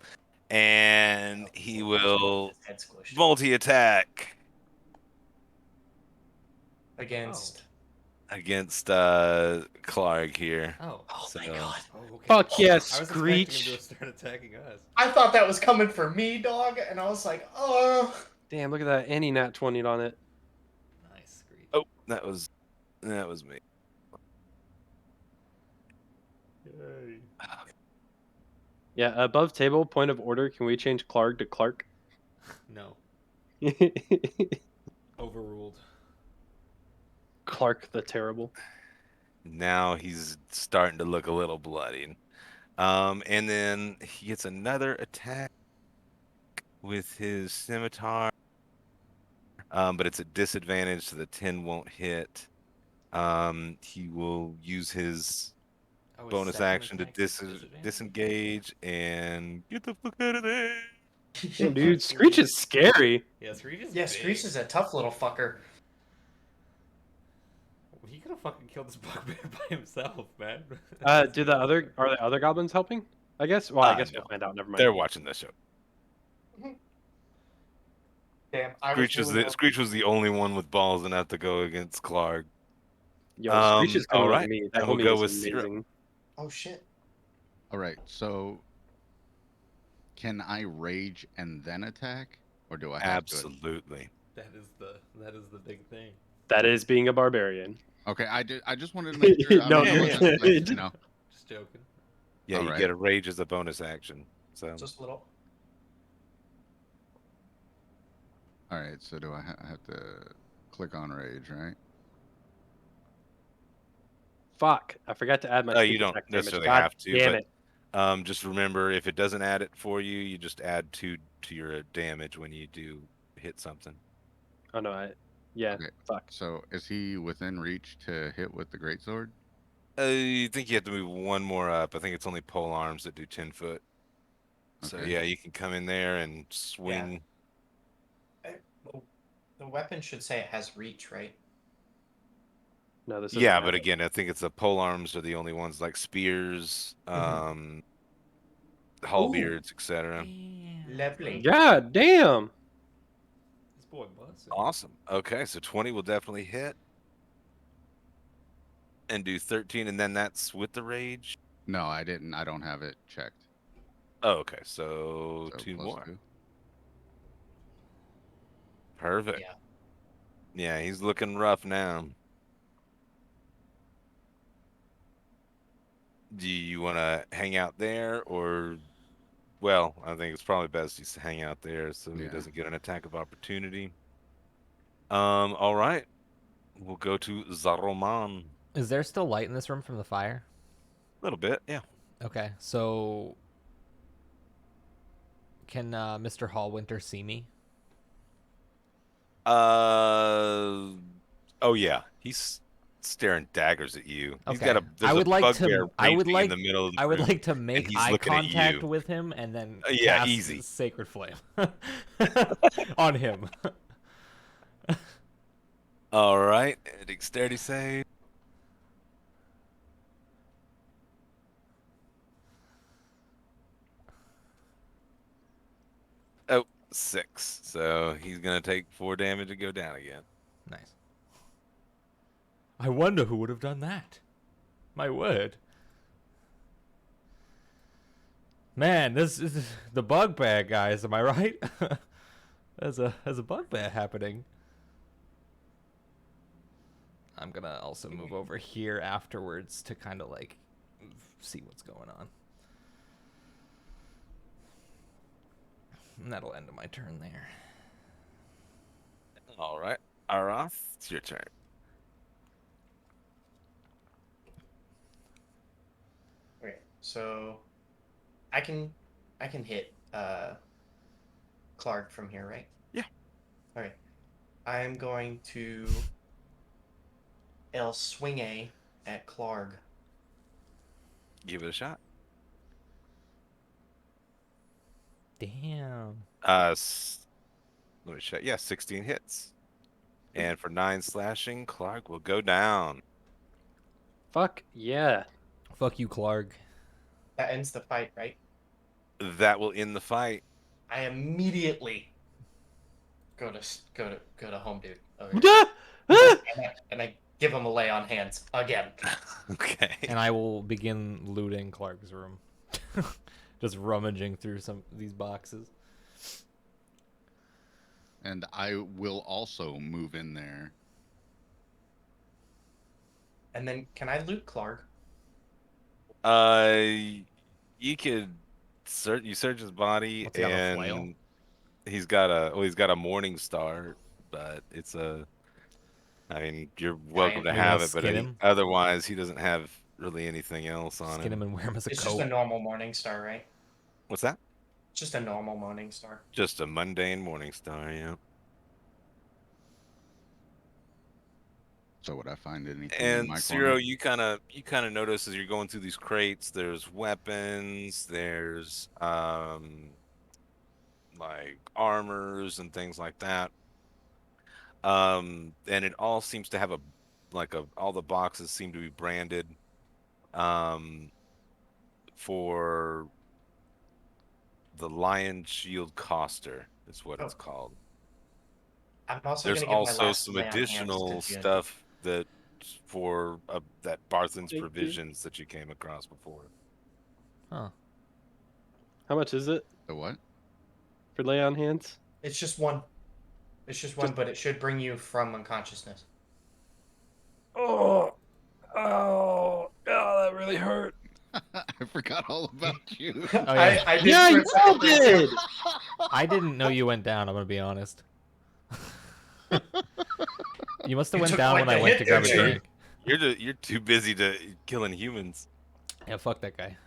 and he will His head squished. multi-attack Against. against Clark here. Oh. Oh my So- god. Oh, okay. Fuck yeah, I was expecting him Screech. to start attacking us. I thought that was coming for me, dog, and I was like, oh. Damn, look at that. Any nat 20 on it. Nice, Screech. Oh, that was me. Yay. Yeah, above table, point of order. Can we change Clark to Clark? No. Overruled. Clark the Terrible. Now he's starting to look a little bloodied. And then he gets another attack with his scimitar. But it's a disadvantage, so the 10 won't hit. He will use his Oh, his bonus second action to attack's disadvantage? disengage and get the fuck out of there. Damn, dude, Screech is scary. Yeah, Screech is Yeah, big. Screech is a tough little fucker. He could have fucking killed this bugbear by himself, man. Are the other goblins helping? I guess. Well, I guess No. we'll find out. Never mind. They're watching this show. Damn, Screech was the only one with balls enough to go against Clark. Yo, Screech is coming all with right. me. That And we'll homie go is with Zero. amazing. Oh shit. All right. So, can I rage and then attack, or do I have to? Absolutely. That is the big thing. That is being a barbarian. Okay. I just wanted to make sure. No, I wasn't, like, you know. Just joking. Yeah, All you right. get a rage as a bonus action. So Just a little. All right. So do I have to click on rage, right? Fuck! I forgot to add my. you sneak don't attack damage. necessarily God have to, Damn but it! just remember if it doesn't add it for you, you just add 2 to your damage when you do hit something. Oh no! Yeah. Okay. Fuck. So is he within reach to hit with the greatsword? I think you have to move one more up. I think it's only pole arms that do 10 foot. So Okay. yeah, you can come in there and swing. The weapon should say it has reach, right? No, this Yeah, doesn't but have it. again, I think it's the pole arms are the only ones like spears, halberds, etc. Lovely. God damn. This boy busted. Awesome. Okay, so 20 will definitely hit. And do 13, and then that's with the rage. No, I didn't. I don't have it checked. Oh, okay, so So 2 plus more. 2. Perfect. Yeah. Yeah, he's looking rough now. Do you want to hang out there, or well, I think it's probably best just to hang out there so he Yeah. doesn't get an attack of opportunity. All right. We'll go to Zarramond. Is there still light in this room from the fire? A little bit, yeah. Okay, so can Mr. Hallwinter see me? Oh yeah, he's staring daggers at you. He's got Okay. there's I would a like bugbear to. I would raging like. in the middle of the I would room, like to and make he's eye looking at contact you. with him and then Yeah, cast easy. Sacred Flame on him. All right, dexterity save. Oh, 6. So he's gonna take 4 damage and go down again. Nice. I wonder who would have done that. My word. Man, this is the bugbear, guys. Am I right? There's a bugbear happening. I'm gonna also move over here afterwards to kind of like see what's going on. And that'll end my turn there. All right, Arath, it's your turn. Okay, so I can hit Clark from here, right? Yeah. Okay. I'm going to El Swinge at Clark. Give it a shot. Damn. Let me check. Yeah, 16 hits. And for 9 slashing, Clark will go down. Fuck yeah. Fuck you, Clark. That ends the fight, right? That will end the fight. I immediately go to home dude. Okay. and I give him a lay on hands again. Okay. And I will begin looting Clark's room. Just rummaging through some of these boxes. And I will also move in there. And then can I loot Clark? You could search. You search his body, What's he have, a flail? and he's got a morning star, but it's a. I mean, you're welcome to Are you have gonna it, but skin him? otherwise, he doesn't have really anything else on Skin him and wear him as a It's coat. just a normal morning star, right? What's that? Just a normal morning star. Just a mundane morning star, yeah. So would I find anything in And my Ciro, corner? you kind of notice as you're going through these crates, there's weapons, there's like armors and things like that. And it all seems to have all the boxes seem to be branded for the Lion Shield Coster is what it's called. I'm also There's gonna give my also last some lay on hands additional to June. stuff that for that Barthen's Thank you. provisions that you came across before. Huh. How much is it The what? for lay on hands? It's just one. It's just one, but it should bring you from unconsciousness. Oh, that really hurt. I forgot all about you. Oh, yeah. I did Yeah, for a you second. did. I didn't know you went down, I'm gonna be honest. You must have You went took down quite when I the went hit to grab a there, drink. You're too busy to killing humans. Yeah, fuck that guy.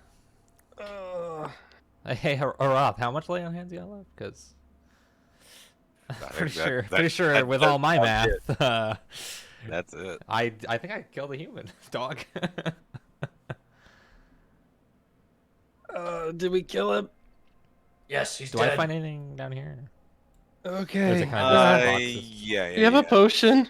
Hey, Arath, how much lay on hands you got left? Because pretty sure with all my math, That's it. I think I killed a human dog. Did we kill him? Yes, he's Do dead. I find anything down here? Okay. Or is it kind of just boxes? Yeah. Do you have a potion?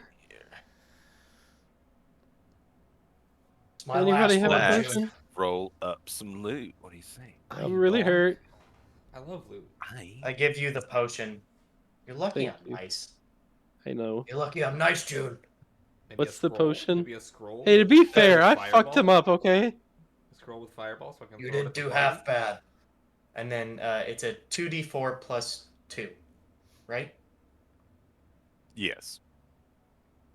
It's my Anybody last have a one, Let's June. potion? roll up some loot. What do you think? I'm really hurt. I love loot. I give you the potion. You're lucky Thank I'm you. nice. I know. You're lucky I'm nice, June. Maybe a What's the scroll? potion? Maybe a scroll. Hey, to be with fair, I fireball? fucked him up, okay? A scroll with fireball, so I can. You throw it didn't at the do party? half bad. And then it's a 2d4 plus 2, right? Yes.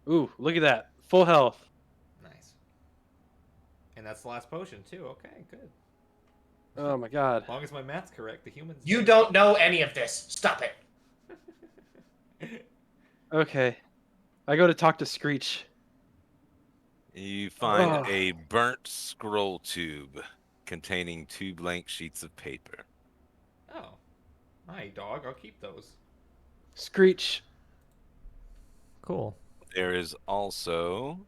Ooh, look at that. Full health. Nice. And that's the last potion too. Okay, good. Oh my god. As long as my math's correct, the humans. You don't know any of this. Stop it. Okay. I go to talk to Screech. You find Oh. a burnt scroll tube containing 2 blank sheets of paper. Oh, hi dog. I'll keep those. Screech. Cool. There is also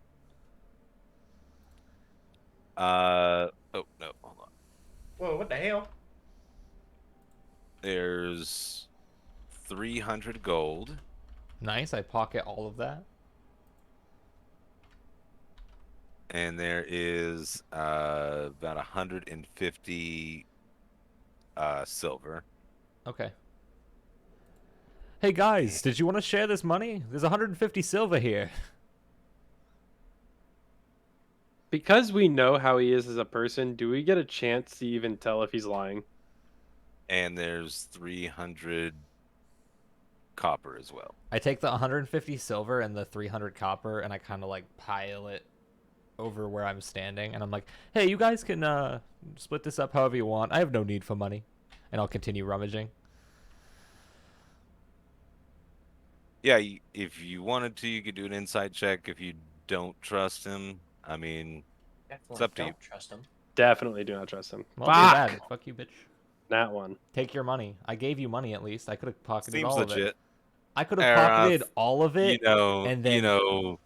oh no, hold on. Whoa, what the hell? There's 300 gold. Nice. I pocket all of that. And there is about 150 silver. Okay. Hey guys, did you want to share this money? There's 150 silver here. Because we know how he is as a person, do we get a chance to even tell if he's lying? And there's 300 copper as well. I take the 150 silver and the 300 copper, and I kind of like pile it over where I'm standing, and I'm like, "Hey, you guys can split this up however you want. I have no need for money," and I'll continue rummaging. Yeah, if you wanted to, you could do an insight check. If you don't trust him, I mean, Definitely up to you. don't trust him. Definitely do not trust him. Well, too Fuck! bad. Fuck you, bitch. That one. Take your money. I gave you money at least. I could have pocketed seems all of legit. it. I could have pocketed all of it. and then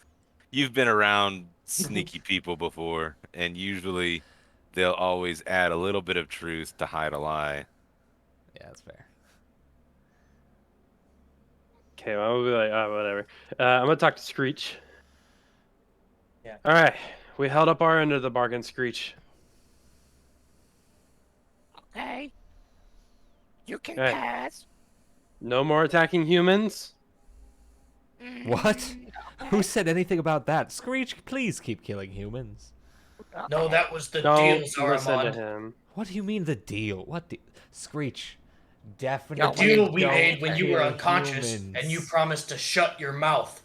You've been around sneaky people before, and usually they'll always add a little bit of truth to hide a lie. Yeah, that's fair. Okay, well, I'm gonna be like, oh, whatever. I'm gonna talk to Screech. Yeah. All right, we held up our end of the bargain, Screech. Okay. You can Hey. pass. No more attacking humans. What? Who said anything about that? Screech, please keep killing humans. No, that was the Don't deal, listen to Zarramond. him. What do you mean the deal? What the Screech? The Definitely. deal we don't made when you were kill unconscious, humans. and you promised to shut your mouth.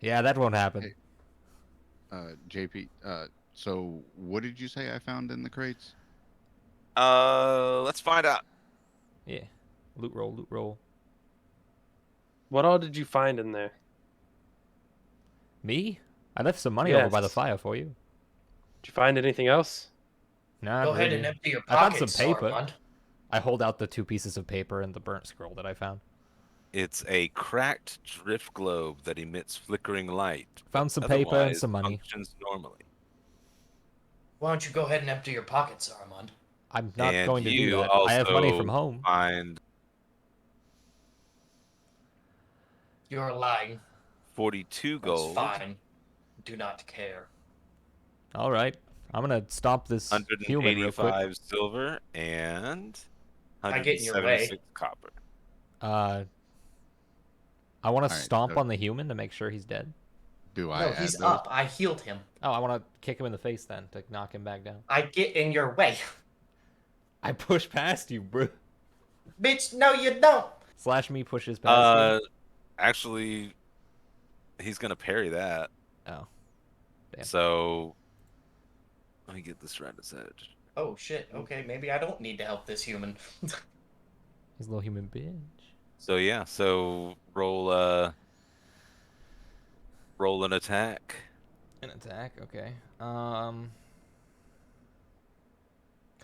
Yeah, that won't happen. JP, so what did you say I found in the crates? Let's find out. Yeah. Loot roll, loot roll. What all did you find in there? Me? I left some money over by the Yes. fire for you. Did you find anything else? Nah, Go ahead really. and empty your I found pockets, some paper. Zarramond. I hold out the 2 pieces of paper and the burnt scroll that I found. It's a cracked drift globe that emits flickering light. Found but some paper and otherwise some money. Functions normally. Why don't you go ahead and empty your pockets, Zarramond? I'm not And going to do you that. I have money from also home. Find You're lying. 42 That's gold, fine. Do not care. All right. I'm going to stomp this human real quick. 185 silver, and I get in your way. 176 copper. I want to Alright, stomp so- on the human to make sure he's dead. Do I No, add he's those? up. I healed him. Oh, I want to kick him in the face then to knock him back down. I get in your way. I push past you, bro. Bitch, no you don't. Slash me pushes past Actually, he's gonna parry that. you. Oh. Damn. So let me get this right as edge. Oh shit, okay, maybe I don't need to help this human. He's a little human bitch. So yeah, so roll an attack. An attack, okay. Can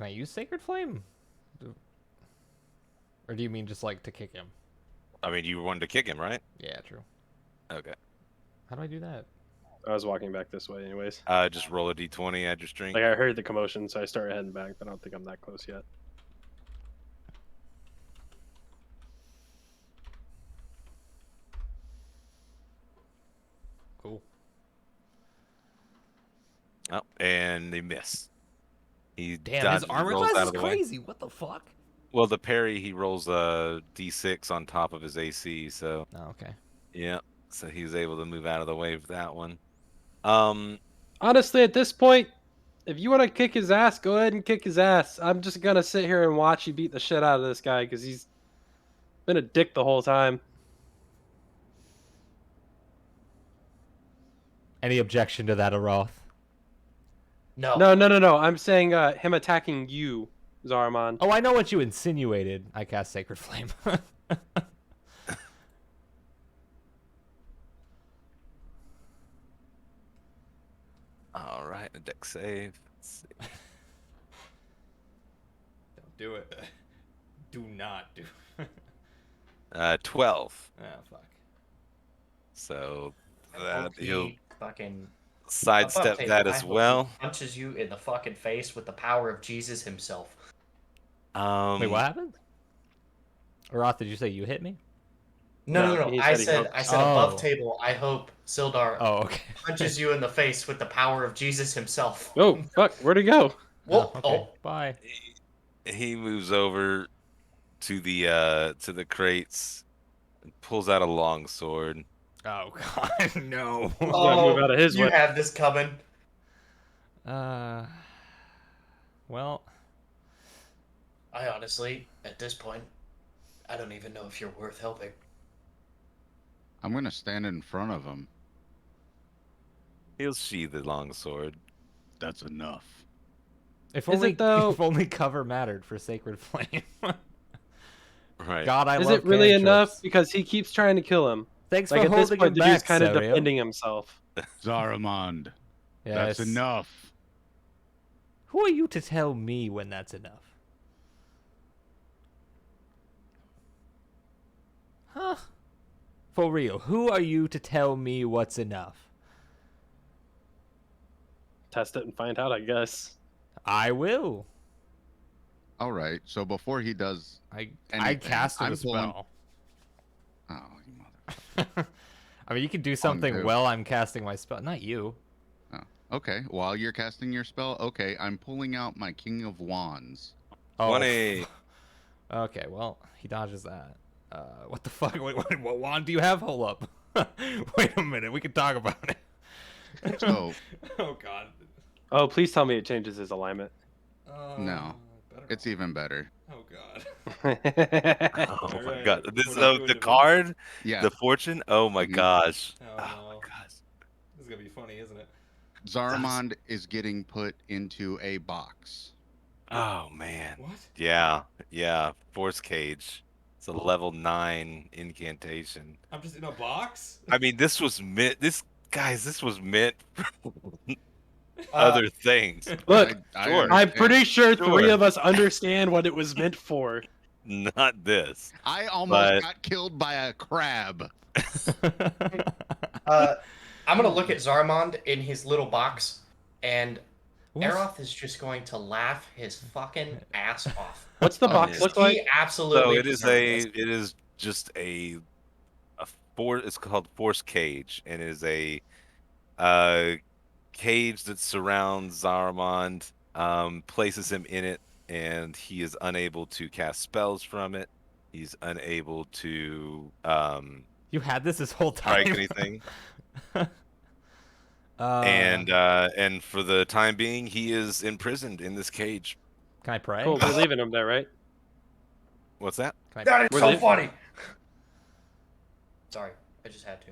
I use Sacred Flame? Or do you mean just like to kick him? I mean, you wanted to kick him, right? Yeah, true. Okay. How do I do that? I was walking back this way, anyways. Just roll a d20, add your strength. Like I heard the commotion, so I started heading back, but I don't think I'm that close yet. Cool. Oh, and they miss. He Damn, his dodges, armor rolls class out is of the way. crazy. What the fuck? Well, the parry, he rolls a d6 on top of his AC, so Oh, okay. yeah. So he's able to move out of the way for that one. Honestly, at this point, if you want to kick his ass, go ahead and kick his ass. I'm just gonna sit here and watch you beat the shit out of this guy because he's been a dick the whole time. Any objection to that, Aroth? No. No. I'm saying him attacking you, Zarramond. Oh, I know what you insinuated. I cast Sacred Flame. All right, a deck save. Let's see. Don't do it. Do not do. 12. Oh fuck. So I that hope he'll he fucking sidestep above that table, I as hope well. he punches you in the fucking face with the power of Jesus himself. Wait, what happened? Aroth, did you say you hit me? No. he I said he said hopes. above Oh. table. I hope Sildar Oh, okay. punches you in the face with the power of Jesus himself. Oh fuck, where'd he go? Whoa! Oh, okay. Bye. He moves over to the crates and pulls out a long sword. Oh god, no. He's gotta move out of his you way. had this coming. Well, I honestly, at this point, I don't even know if you're worth helping. I'm gonna stand in front of him. He'll sheathe the long sword. That's enough. if Is only it though? if only cover mattered for Sacred Flame. Right. God, I Is love it really enough? cantrips. Because he keeps trying to kill him. Thanks Like for at this holding point, him the dude's back, kind of Sario. defending himself. Zarramond, Yes. that's enough. Who are you to tell me when that's enough? Huh? For real, who are you to tell me what's enough? Test it and find out, I guess. I will. All right. So before he does, I anything, casted I'm a pulling- spell. oh, you mother. I mean, you can do something who? while I'm casting my spell. Not you. Oh, okay. While you're casting your spell, okay, I'm pulling out my King of Wands. 20. Okay, well, he dodges that. What the fuck? Wait, what wand do you have? Hold up. Wait a minute. We can talk about it. So, Oh, God. Oh, please tell me it changes his alignment. No. better it's even better. Oh, God. Oh my Alright, god. This what are you doing the to me? card? Yeah. The fortune? Oh my Mhm. gosh. Oh, Oh no. my gosh. This is going to be funny, isn't it? Zarramond is getting put into a box. Oh man. What? Yeah. Force cage. It's a level 9 incantation. I'm just in a box? I mean, this was meant. This was meant for Uh, other things. Look, I Sure. I'm understand. pretty sure three Sure. of us understand what it was meant for. Not this. I almost But- got killed by a crab. I'm gonna look at Zarramond in his little box, and What? Aeroth is just going to laugh his fucking ass off. What's the Oh, box yeah. look He like? So absolutely. it is deserved this. it is just a it's called force cage, and it is a cage that surrounds Zarramond, places him in it, and he is unable to cast spells from it. He's unable to You had this whole time? strike anything. Uh, And for the time being, he is imprisoned in this cage. Can I pray? Cool, we're leaving him there, right? What's that? Can I... That is We're so leaving. funny. Sorry, I just had to.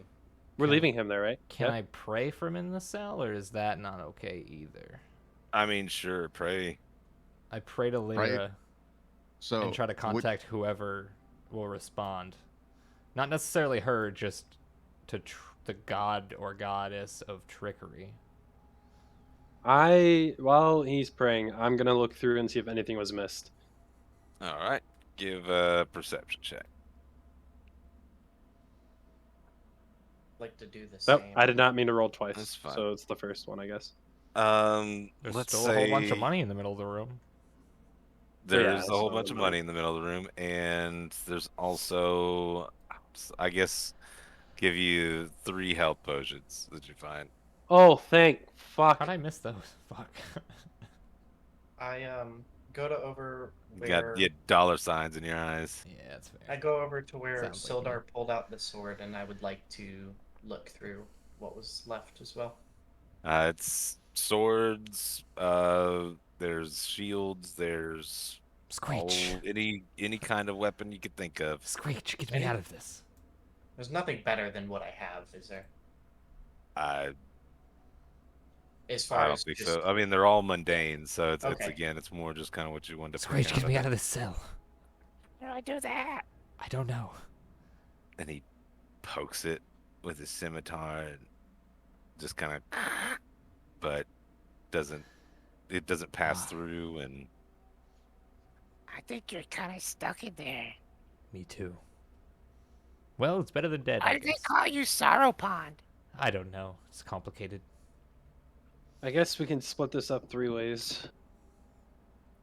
We're Okay. leaving him there, right? Can Yep. I pray from in the cell, or is that not okay either? I mean, sure, pray. I pray to Lyra So and try to would- contact whoever will respond. Not necessarily her, just to the god or goddess of trickery. While he's praying, I'm gonna look through and see if anything was missed. All right. Give a perception check. Like to do the Nope, same. I did not mean to roll twice. That's fine. So it's the first one, I guess. There's Let's still say a whole bunch of money in the middle of the room. There's Yeah, a whole so bunch of the- money in the middle of the room, and there's also, I guess, give you 3 health potions that you find. Oh, thank fuck. How'd I miss those? Fuck. I go to over You got where dollar signs in your eyes. Yeah, that's fair. I go over to where Sounds like me. Sildar pulled out the sword, and I would like to look through what was left as well. It's swords. There's shields. There's Screech. any kind of weapon you could think of. Screech, get me Any- out of this. There's nothing better than what I have, is there? I As far I don't as think just so. I mean, they're all mundane, so it's Okay. again, it's more just kind of what you want to Screech, bring get out me of out it. of this cell. How do I do that? I don't know. And he pokes it with his scimitar and just kind of, but it doesn't pass through. And I think you're kind of stuck in there. Me too. Well, it's better than dead, Why I do they guess. call you Sorrow Pond? I don't know. It's complicated. I guess we can split this up 3 ways.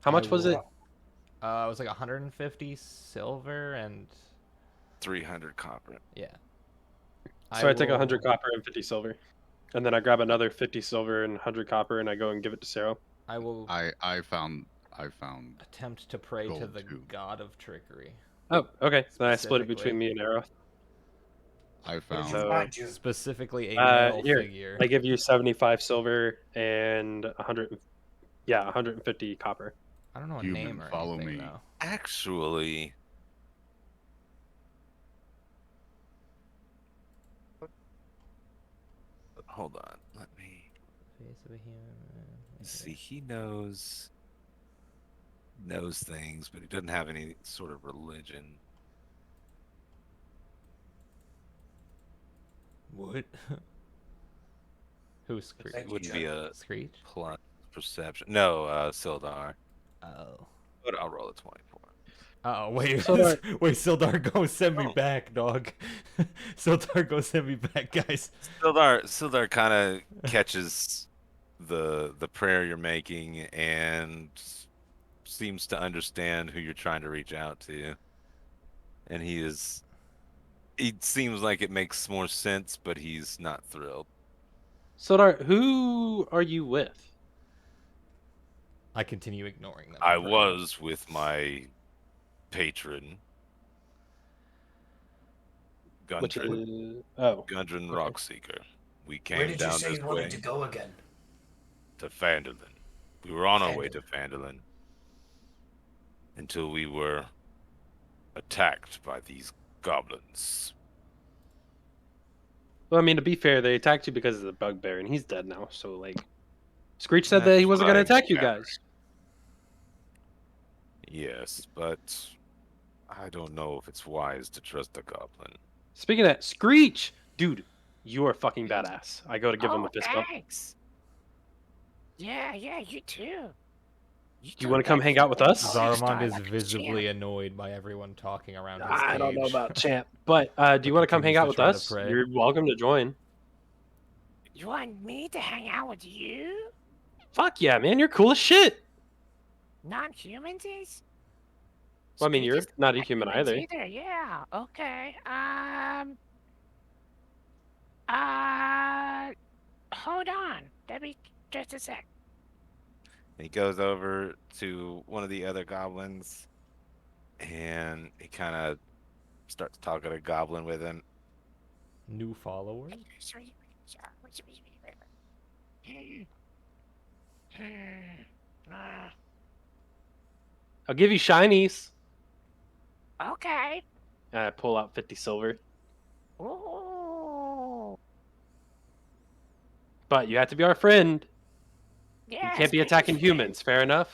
How much was it? It was like 150 silver and 300 copper. yeah. So I take 100 will- copper and 50 silver. And then I grab another 50 silver and 100 copper and I go and give it to Sarah. I will I found attempt to pray to gold, the too. god of trickery. Oh, okay. Then I split it Specifically. between me and Arrow. I What did you found So- find, you? Specifically a metal here, figure. I give you 75 silver and 150 copper. I don't know a Human, name or follow anything me. though. Actually, hold on. Let me Face of a human. see. He knows things, but he doesn't have any sort of religion. What? Who's Screech? Thank It wouldn't be a Screech? plus perception. No, Sildar. Oh. But I'll roll a 20 for it. Oh wait, Sildar- wait, Sildar, go send me Oh. back, dog. Sildar, go send me back, guys. Sildar kind of catches the prayer you're making and seems to understand who you're trying to reach out to. And he seems like it makes more sense, but he's not thrilled. Sildar, who are you with? I continue ignoring them. I for now. was with my patron, Which Gundren, is... Oh, Gundren okay. Rockseeker. We Where came did you down say this you wanted way to go again? to Phandalin. We were on our way to Phandalin until we were attacked by these goblins. well, I mean, to be fair, they attacked you because of the bugbear, and he's dead now. So, like, Screech said that That's he wasn't what going to I attack you gathered. guys. Yes, but I don't know if it's wise to trust a goblin. Speaking of that, Screech, dude, you are fucking badass. I go to give him a fist bump. Thanks. Yeah, you too. You wanna come hang out with us? Zarramond is visibly annoyed by everyone talking around his I don't know cage. about champ, but do you want to come hang continues out to with try to us? pray. You're welcome to join. You want me to hang out with you? Fuck yeah, man, you're cool as shit. Non-humans is? Well, I mean, you're Screech is not a human humans either. Yeah. Okay. Hold on. Let me just a sec. He goes over to one of the other goblins and he kind of starts talking to Goblin with him. New followers? I'll give you shinies. Okay. And I pull out 50 silver. Ooh. But you have to be our friend. Yeah. You can't be Screech attacking is- humans. Fair enoug't.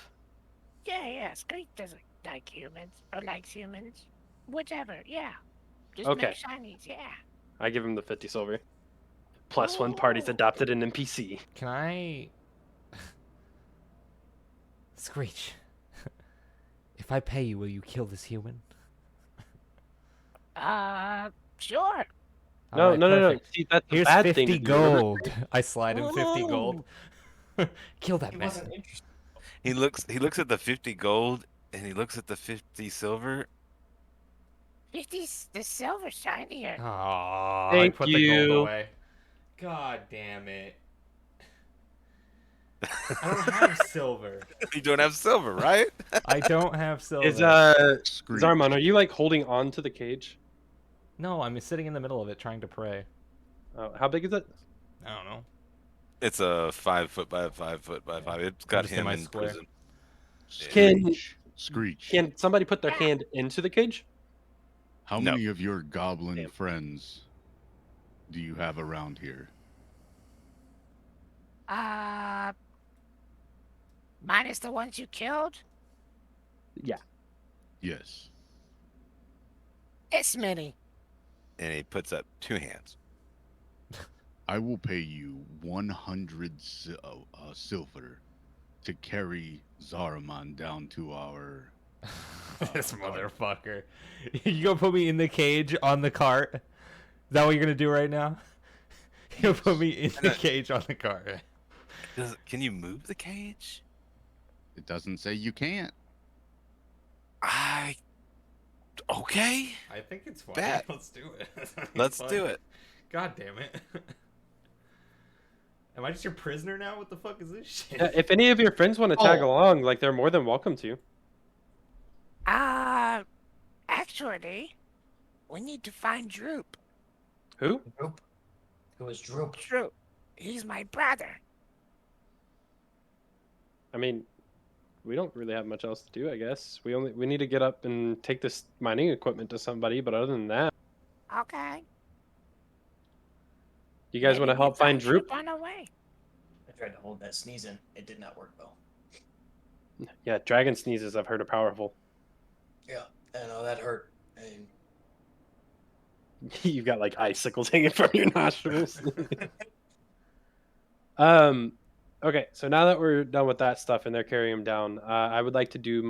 Yeah. Screech doesn't like humans or likes humans. Whichever. Yeah. Just Okay. make shinies. Yeah. I give him the 50 silver. Plus one party's Ooh. adopted an NPC. Can I... Screech. If I pay you, will you kill this human? Sure. No, Alright, no. perfect. See, that's the Here's bad 50 thing to do, remember? gold. I slide him 50 gold. Kill that He man. wasn't interested. He looks at the 50 gold and he looks at the 50 silver The silver shinier. Oh, I Thank put the gold you. away. God damn it. I don't have silver. You don't have silver, right? I don't have silver. Is Screech. Zarramond, are you like holding on to the cage? No, I'm sitting in the middle of it trying to pray. How big is it? I don't know. It's a 5 foot by 5 foot by 5. It's got just in him my in square. prison. Can Screech. can somebody put their hand into the cage? How No. many of your goblin Damn. friends do you have around here? Minus the ones you killed? Yeah. Yes. It's many. And he puts up 2 hands. I will pay you 100 silver to carry Zarramond down to our. This motherfucker. You gonna put me in the cage on the cart? Is that what you're gonna do right now? You gonna put me in the cage on the cart? Can you move the cage? It doesn't say you can't. Okay. I think it's fine. Bet. Let's do it. Let's do it. God damn it. Am I just your prisoner now? What the fuck is this shit? Yeah, if any of your friends want to tag along, like they're more than welcome to. Actually, we need to find Droop. Who? Droop. Who is Droop? Droop. He's my brother. I mean, we don't really have much else to do, I guess. We need to get up and take this mining equipment to somebody, but other than that, Okay. you guys want to help find Droop? On the way. I tried to hold that sneeze in. It did not work well. Yeah, dragon sneezes I've heard are powerful. Yeah, I know that hurt. And You've got like icicles hanging from your nostrils. Okay, so now that we're done with that stuff and they're carrying him down, I would like to do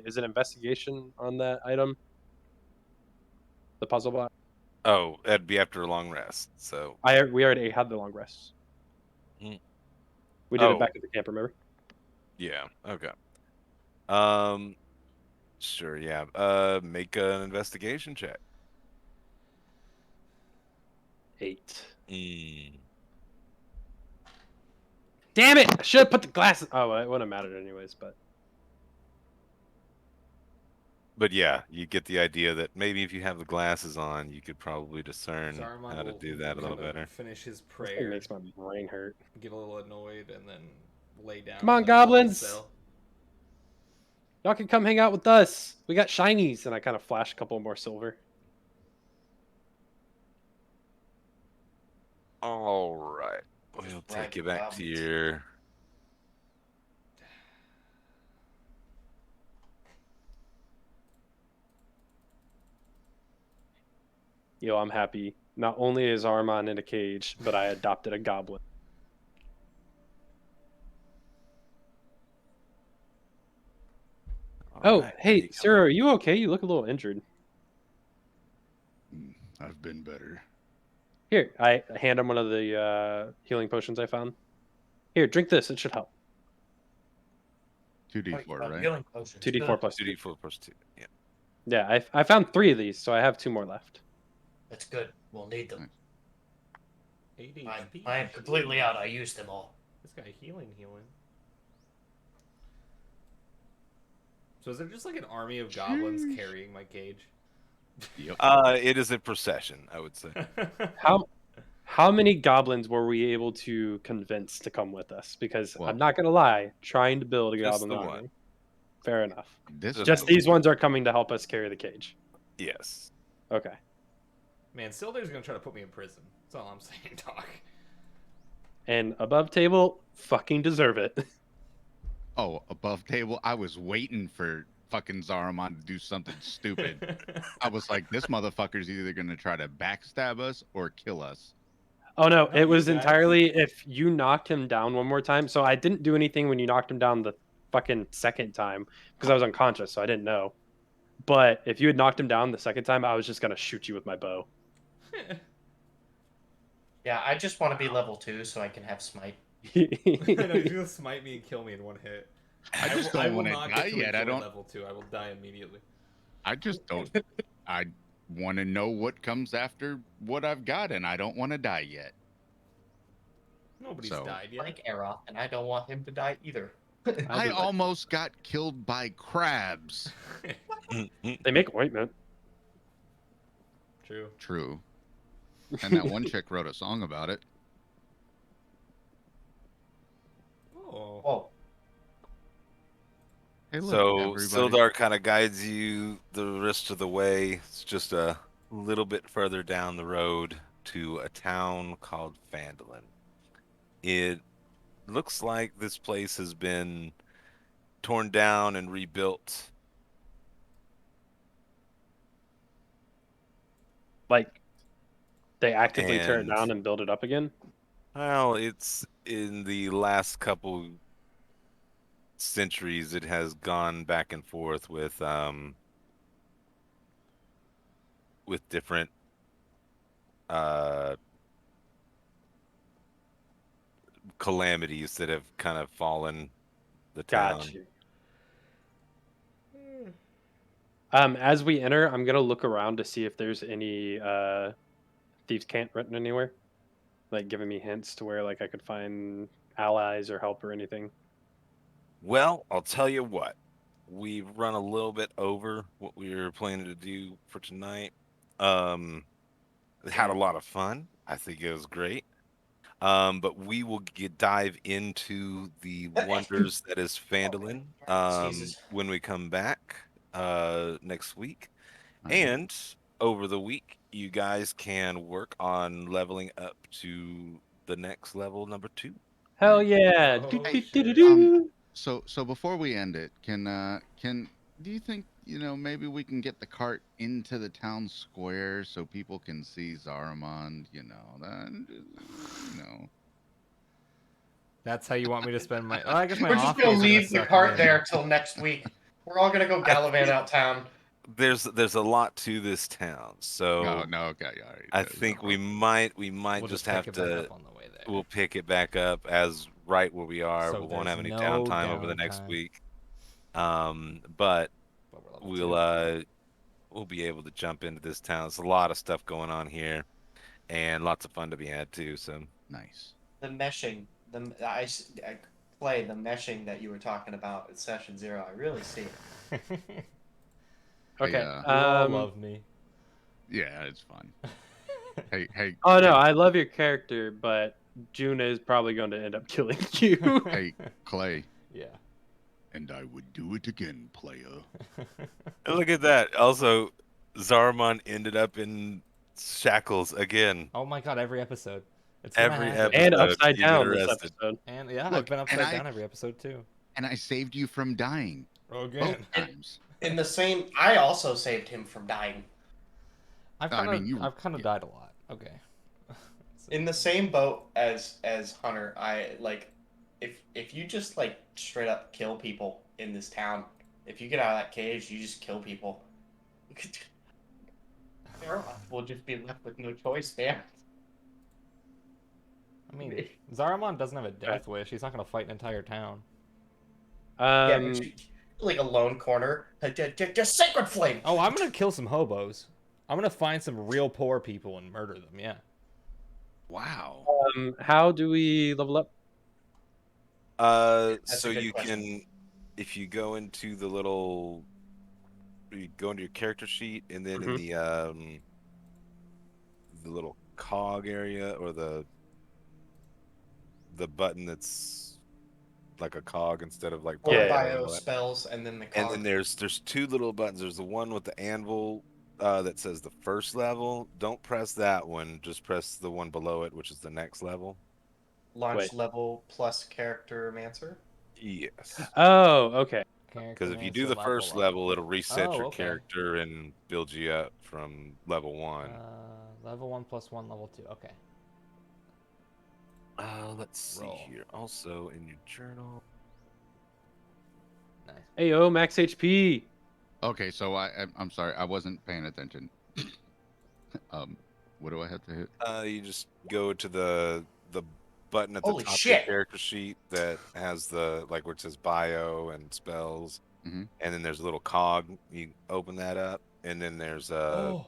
is it investigation on that item? The puzzle block? Oh, that'd be after a long rest. So We already had the long rest. Mm. We did Oh. it back at the camp, remember? yeah, okay. Sure, yeah. Make an investigation check. 8. Mm. Damn it! I should have put the glasses. Oh, well, it wouldn't have mattered anyways, but. But yeah, you get the idea that maybe if you have the glasses on, you could probably discern Zarramond how to will do that a little kinda better. Finish his This thing prayer, makes my brain hurt. get a little annoyed, and then lay down. Come on, in the middle of the goblins! cell. Y'all can come hang out with us. We got shinies, and I kind of flash a couple more silver. All right. We'll take bragging you back to goblins. your. Yo, I'm happy. Not only is Armand in a cage, but I adopted a goblin. All Oh, right, hey, there you go. Sarah, are you okay? You look a little injured. I've been better. Here, I hand him one of the healing potions I found. Here, drink this. It should help. 2d4, right? Healing potions. 2d4 Good. plus 2. 2d4 plus 2. Yeah. Yeah, I found 3 of these, so I have 2 more left. That's good. We'll need them. 8 I'm, HP. I am completely out. I used them all. This guy healing. So is there just like an army of goblins carrying my cage? Yep. It is a procession, I would say. How many goblins were we able to convince to come with us? Because Well, I'm not gonna lie, trying to build a just goblin the army. one. Fair enough. This Just these ones are coming to help us carry the cage. Yes. Okay. Man, Sildar's gonna try to put me in prison. That's all I'm saying, Doc. And above table, fucking deserve it. Oh, above table. I was waiting for fucking Zarramond to do something stupid. I was like, this motherfucker's either gonna try to backstab us or kill us. Oh no, No, it you was guys. entirely if you knocked him down one more time. So I didn't do anything when you knocked him down the fucking second time because I was unconscious, so I didn't know. But if you had knocked him down the second time, I was just gonna shoot you with my bow. Yeah, I just want to be level 2 so I can have smite. I know, he's gonna smite me and kill me in one hit. I just will don't want not to get die to yet. I enjoy don't. level 2. I will die immediately. I just don't. I want to know what comes after what I've got, and I don't want to die yet. Nobody's So- died yet. Like Aeroth, and I don't want him to die either. I would like- almost got killed by crabs. They make ointment. True. True. And that one chick wrote a song about it. Oh. Whoa. Hey, look, So everybody. Sildar kind of guides you the rest of the way. It's just a little bit further down the road to a town called Phandalin. It looks like this place has been torn down and rebuilt. Like they actively tear it And- down and build it up again. Well, it's in the last couple centuries it has gone back and forth with different calamities that have kind of fallen the town. Got you. As we enter, I'm gonna look around to see if there's any thieves' cant written anywhere, like giving me hints to where like I could find allies or help or anything. Well, I'll tell you what. We've run a little bit over what we were planning to do for tonight. Had a lot of fun. I think it was great. But we will dive into the wonders that is Phandalin Jesus. when we come back next week. All right. And over the week, you guys can work on leveling up to the next level, number 2. Hell yeah! Oh, Do-do-do-do-do. So before we end it, can do you think, maybe we can get the cart into the town square so people can see Zarramond, That's how you want me to spend my. Oh, I guess my We're just off gonna days are leave the suck cart in. there till next week. We're all gonna go gallivant out town. There's a lot to this town, so Oh, no, okay, all right. I there's no think we problem. might We'll just pick have it back to. up on the way there. We'll pick it back up as right where we are. So we won't have there's any no downtime over the next downtime. week. But But we're level 2. we'll be able to jump into this town. There's a lot of stuff going on here, and lots of fun to be had too. So Nice. The meshing, I play the meshing that you were talking about at session 0. I really see it. Okay. Hey, You all love me. yeah, it's fun. Hey. Oh no, I love your character, but June is probably going to end up killing you. Hey, Clay. Yeah. And I would do it again, player. and look at that. Also, Zarramond ended up in shackles again. Oh my god, every episode. It's gonna Every happen. And episode, upside you get down this arrested. episode. And yeah, I've Look, been and upside I- down every episode too. And I saved you from dying Again. both times. In the same, I also saved him from dying. I've I kind of mean, you- I've kind of died a lot. Okay. In the same boat as Hunter, I like if you just like straight up kill people in this town, if you get out of that cage, you just kill people. We'll just be left with no choice there. I mean, Zarramond doesn't have a death wish. He's not gonna fight an entire town. Yeah, but like a lone corner, just sacred flame. Oh, I'm gonna kill some hobos. I'm gonna find some real poor people and murder them. Yeah. Wow. How do we level up? That's So a good you question. can, if you go into you go into your character sheet, and then in the little cog area, or the button that's like a cog instead of like Or Yeah. bio spells, and then the And cog. then there's 2 little buttons. There's the one with the anvil that says the first level. Don't press that one. Just press the one below it, which is the next level. Launch Wait. level plus character mancer. Yes. Oh, okay. Because if you do the first level, it'll reset your character and build you up from level 1. Level 1 plus 1, level 2. Okay. Let's see Roll. here. Also in your journal. Nice. Hey, oh, max HP. Okay, so I'm sorry, I wasn't paying attention. What do I have to hit? You just go to the button at the Holy top of shit. your character sheet that has the where it says bio and spells, Mhm. and then there's a little cog. You open that up, and then there's Oh,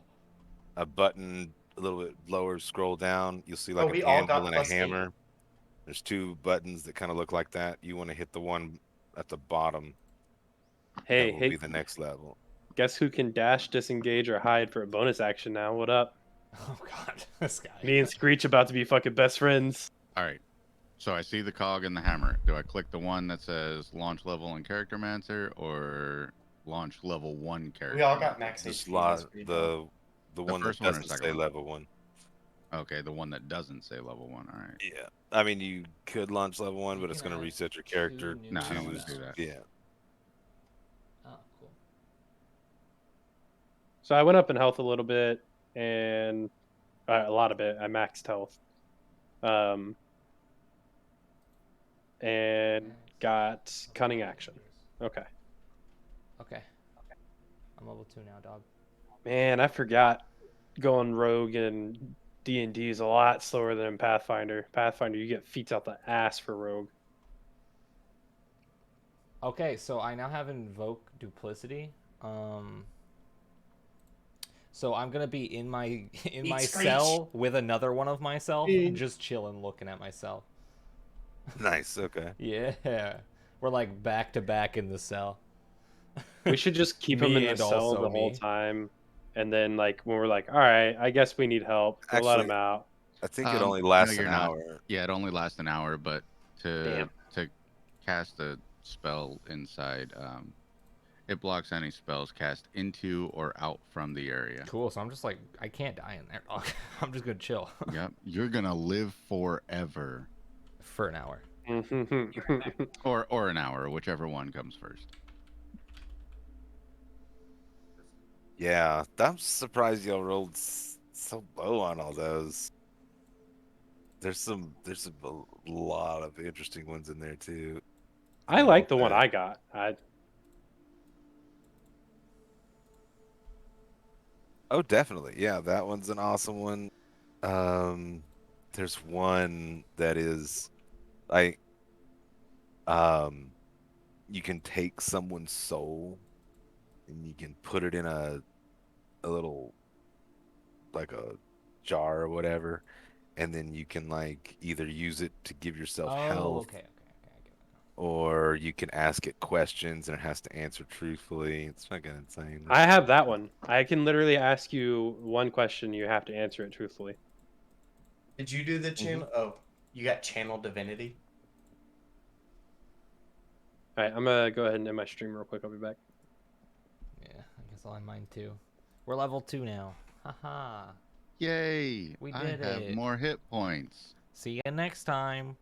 a button a little bit lower. Scroll down. You'll see Oh, like an we all got anvil and a +8. hammer. There's 2 buttons that kind of look like that. You want to hit the one at the bottom. Hey, That will hey, be the next level. guess who can dash, disengage, or hide for a bonus action now? What up? Oh God, this guy. Me and Screech about to be fucking best friends. All right. So I see the cog and the hammer. Do I click the one that says launch level and character mancer or launch level 1 character? We all got max The HP. slot, That's pretty dope. the one that first one or doesn't second say one? level 1. Okay, the one that doesn't say level 1. All right. Yeah. I mean, you could launch level 1, You but it's can going to add reset your 2 character new No, I don't to. wanna do that. Yeah. Oh, cool. So I went up in health a little bit, and a lot of it. I maxed health, and got cunning action. Okay. Okay. I'm level 2 now, dog. Man, I forgot going rogue and D&D is a lot slower than Pathfinder. Pathfinder, you get feats out the ass for rogue. Okay, so I now have invoke duplicity. So I'm gonna be in my Screech. cell with another one of myself, just chilling, looking at myself. Nice. Okay. Yeah, we're like back to back in the cell. We should just keep him Me in the and cell also the whole me. time, and then like when we're like, all right, I guess we need help, we'll let Actually, him out. I think it only No, lasts an you're not. hour. Yeah, it only lasts an hour, but Damn. to cast a spell inside, it blocks any spells cast into or out from the area. Cool. So I'm just like, I can't die in there, dog. I'm just gonna chill Yep, you're gonna live forever, for an hour. or an hour, whichever one comes first. Yeah, I'm surprised y'all rolled so low on all those. There's a lot of interesting ones in there too. I like the one I got. Oh, definitely. Yeah, that one's an awesome one. There's one that is like, you can take someone's soul and you can put it in a little, like a jar or whatever, and then you can like either use it to give yourself Oh, health, okay, I get it. or you can ask it questions and it has to answer truthfully. It's fucking insane. I have that one. I can literally ask you one question, you have to answer it truthfully. Did you do the channel? Oh, you got channel divinity. All right, I'm gonna go ahead and end my stream real quick. I'll be back. Yeah, I guess I'll end mine too. We're level 2 now. Haha. Yay! We I did have it. more hit points. See you next time.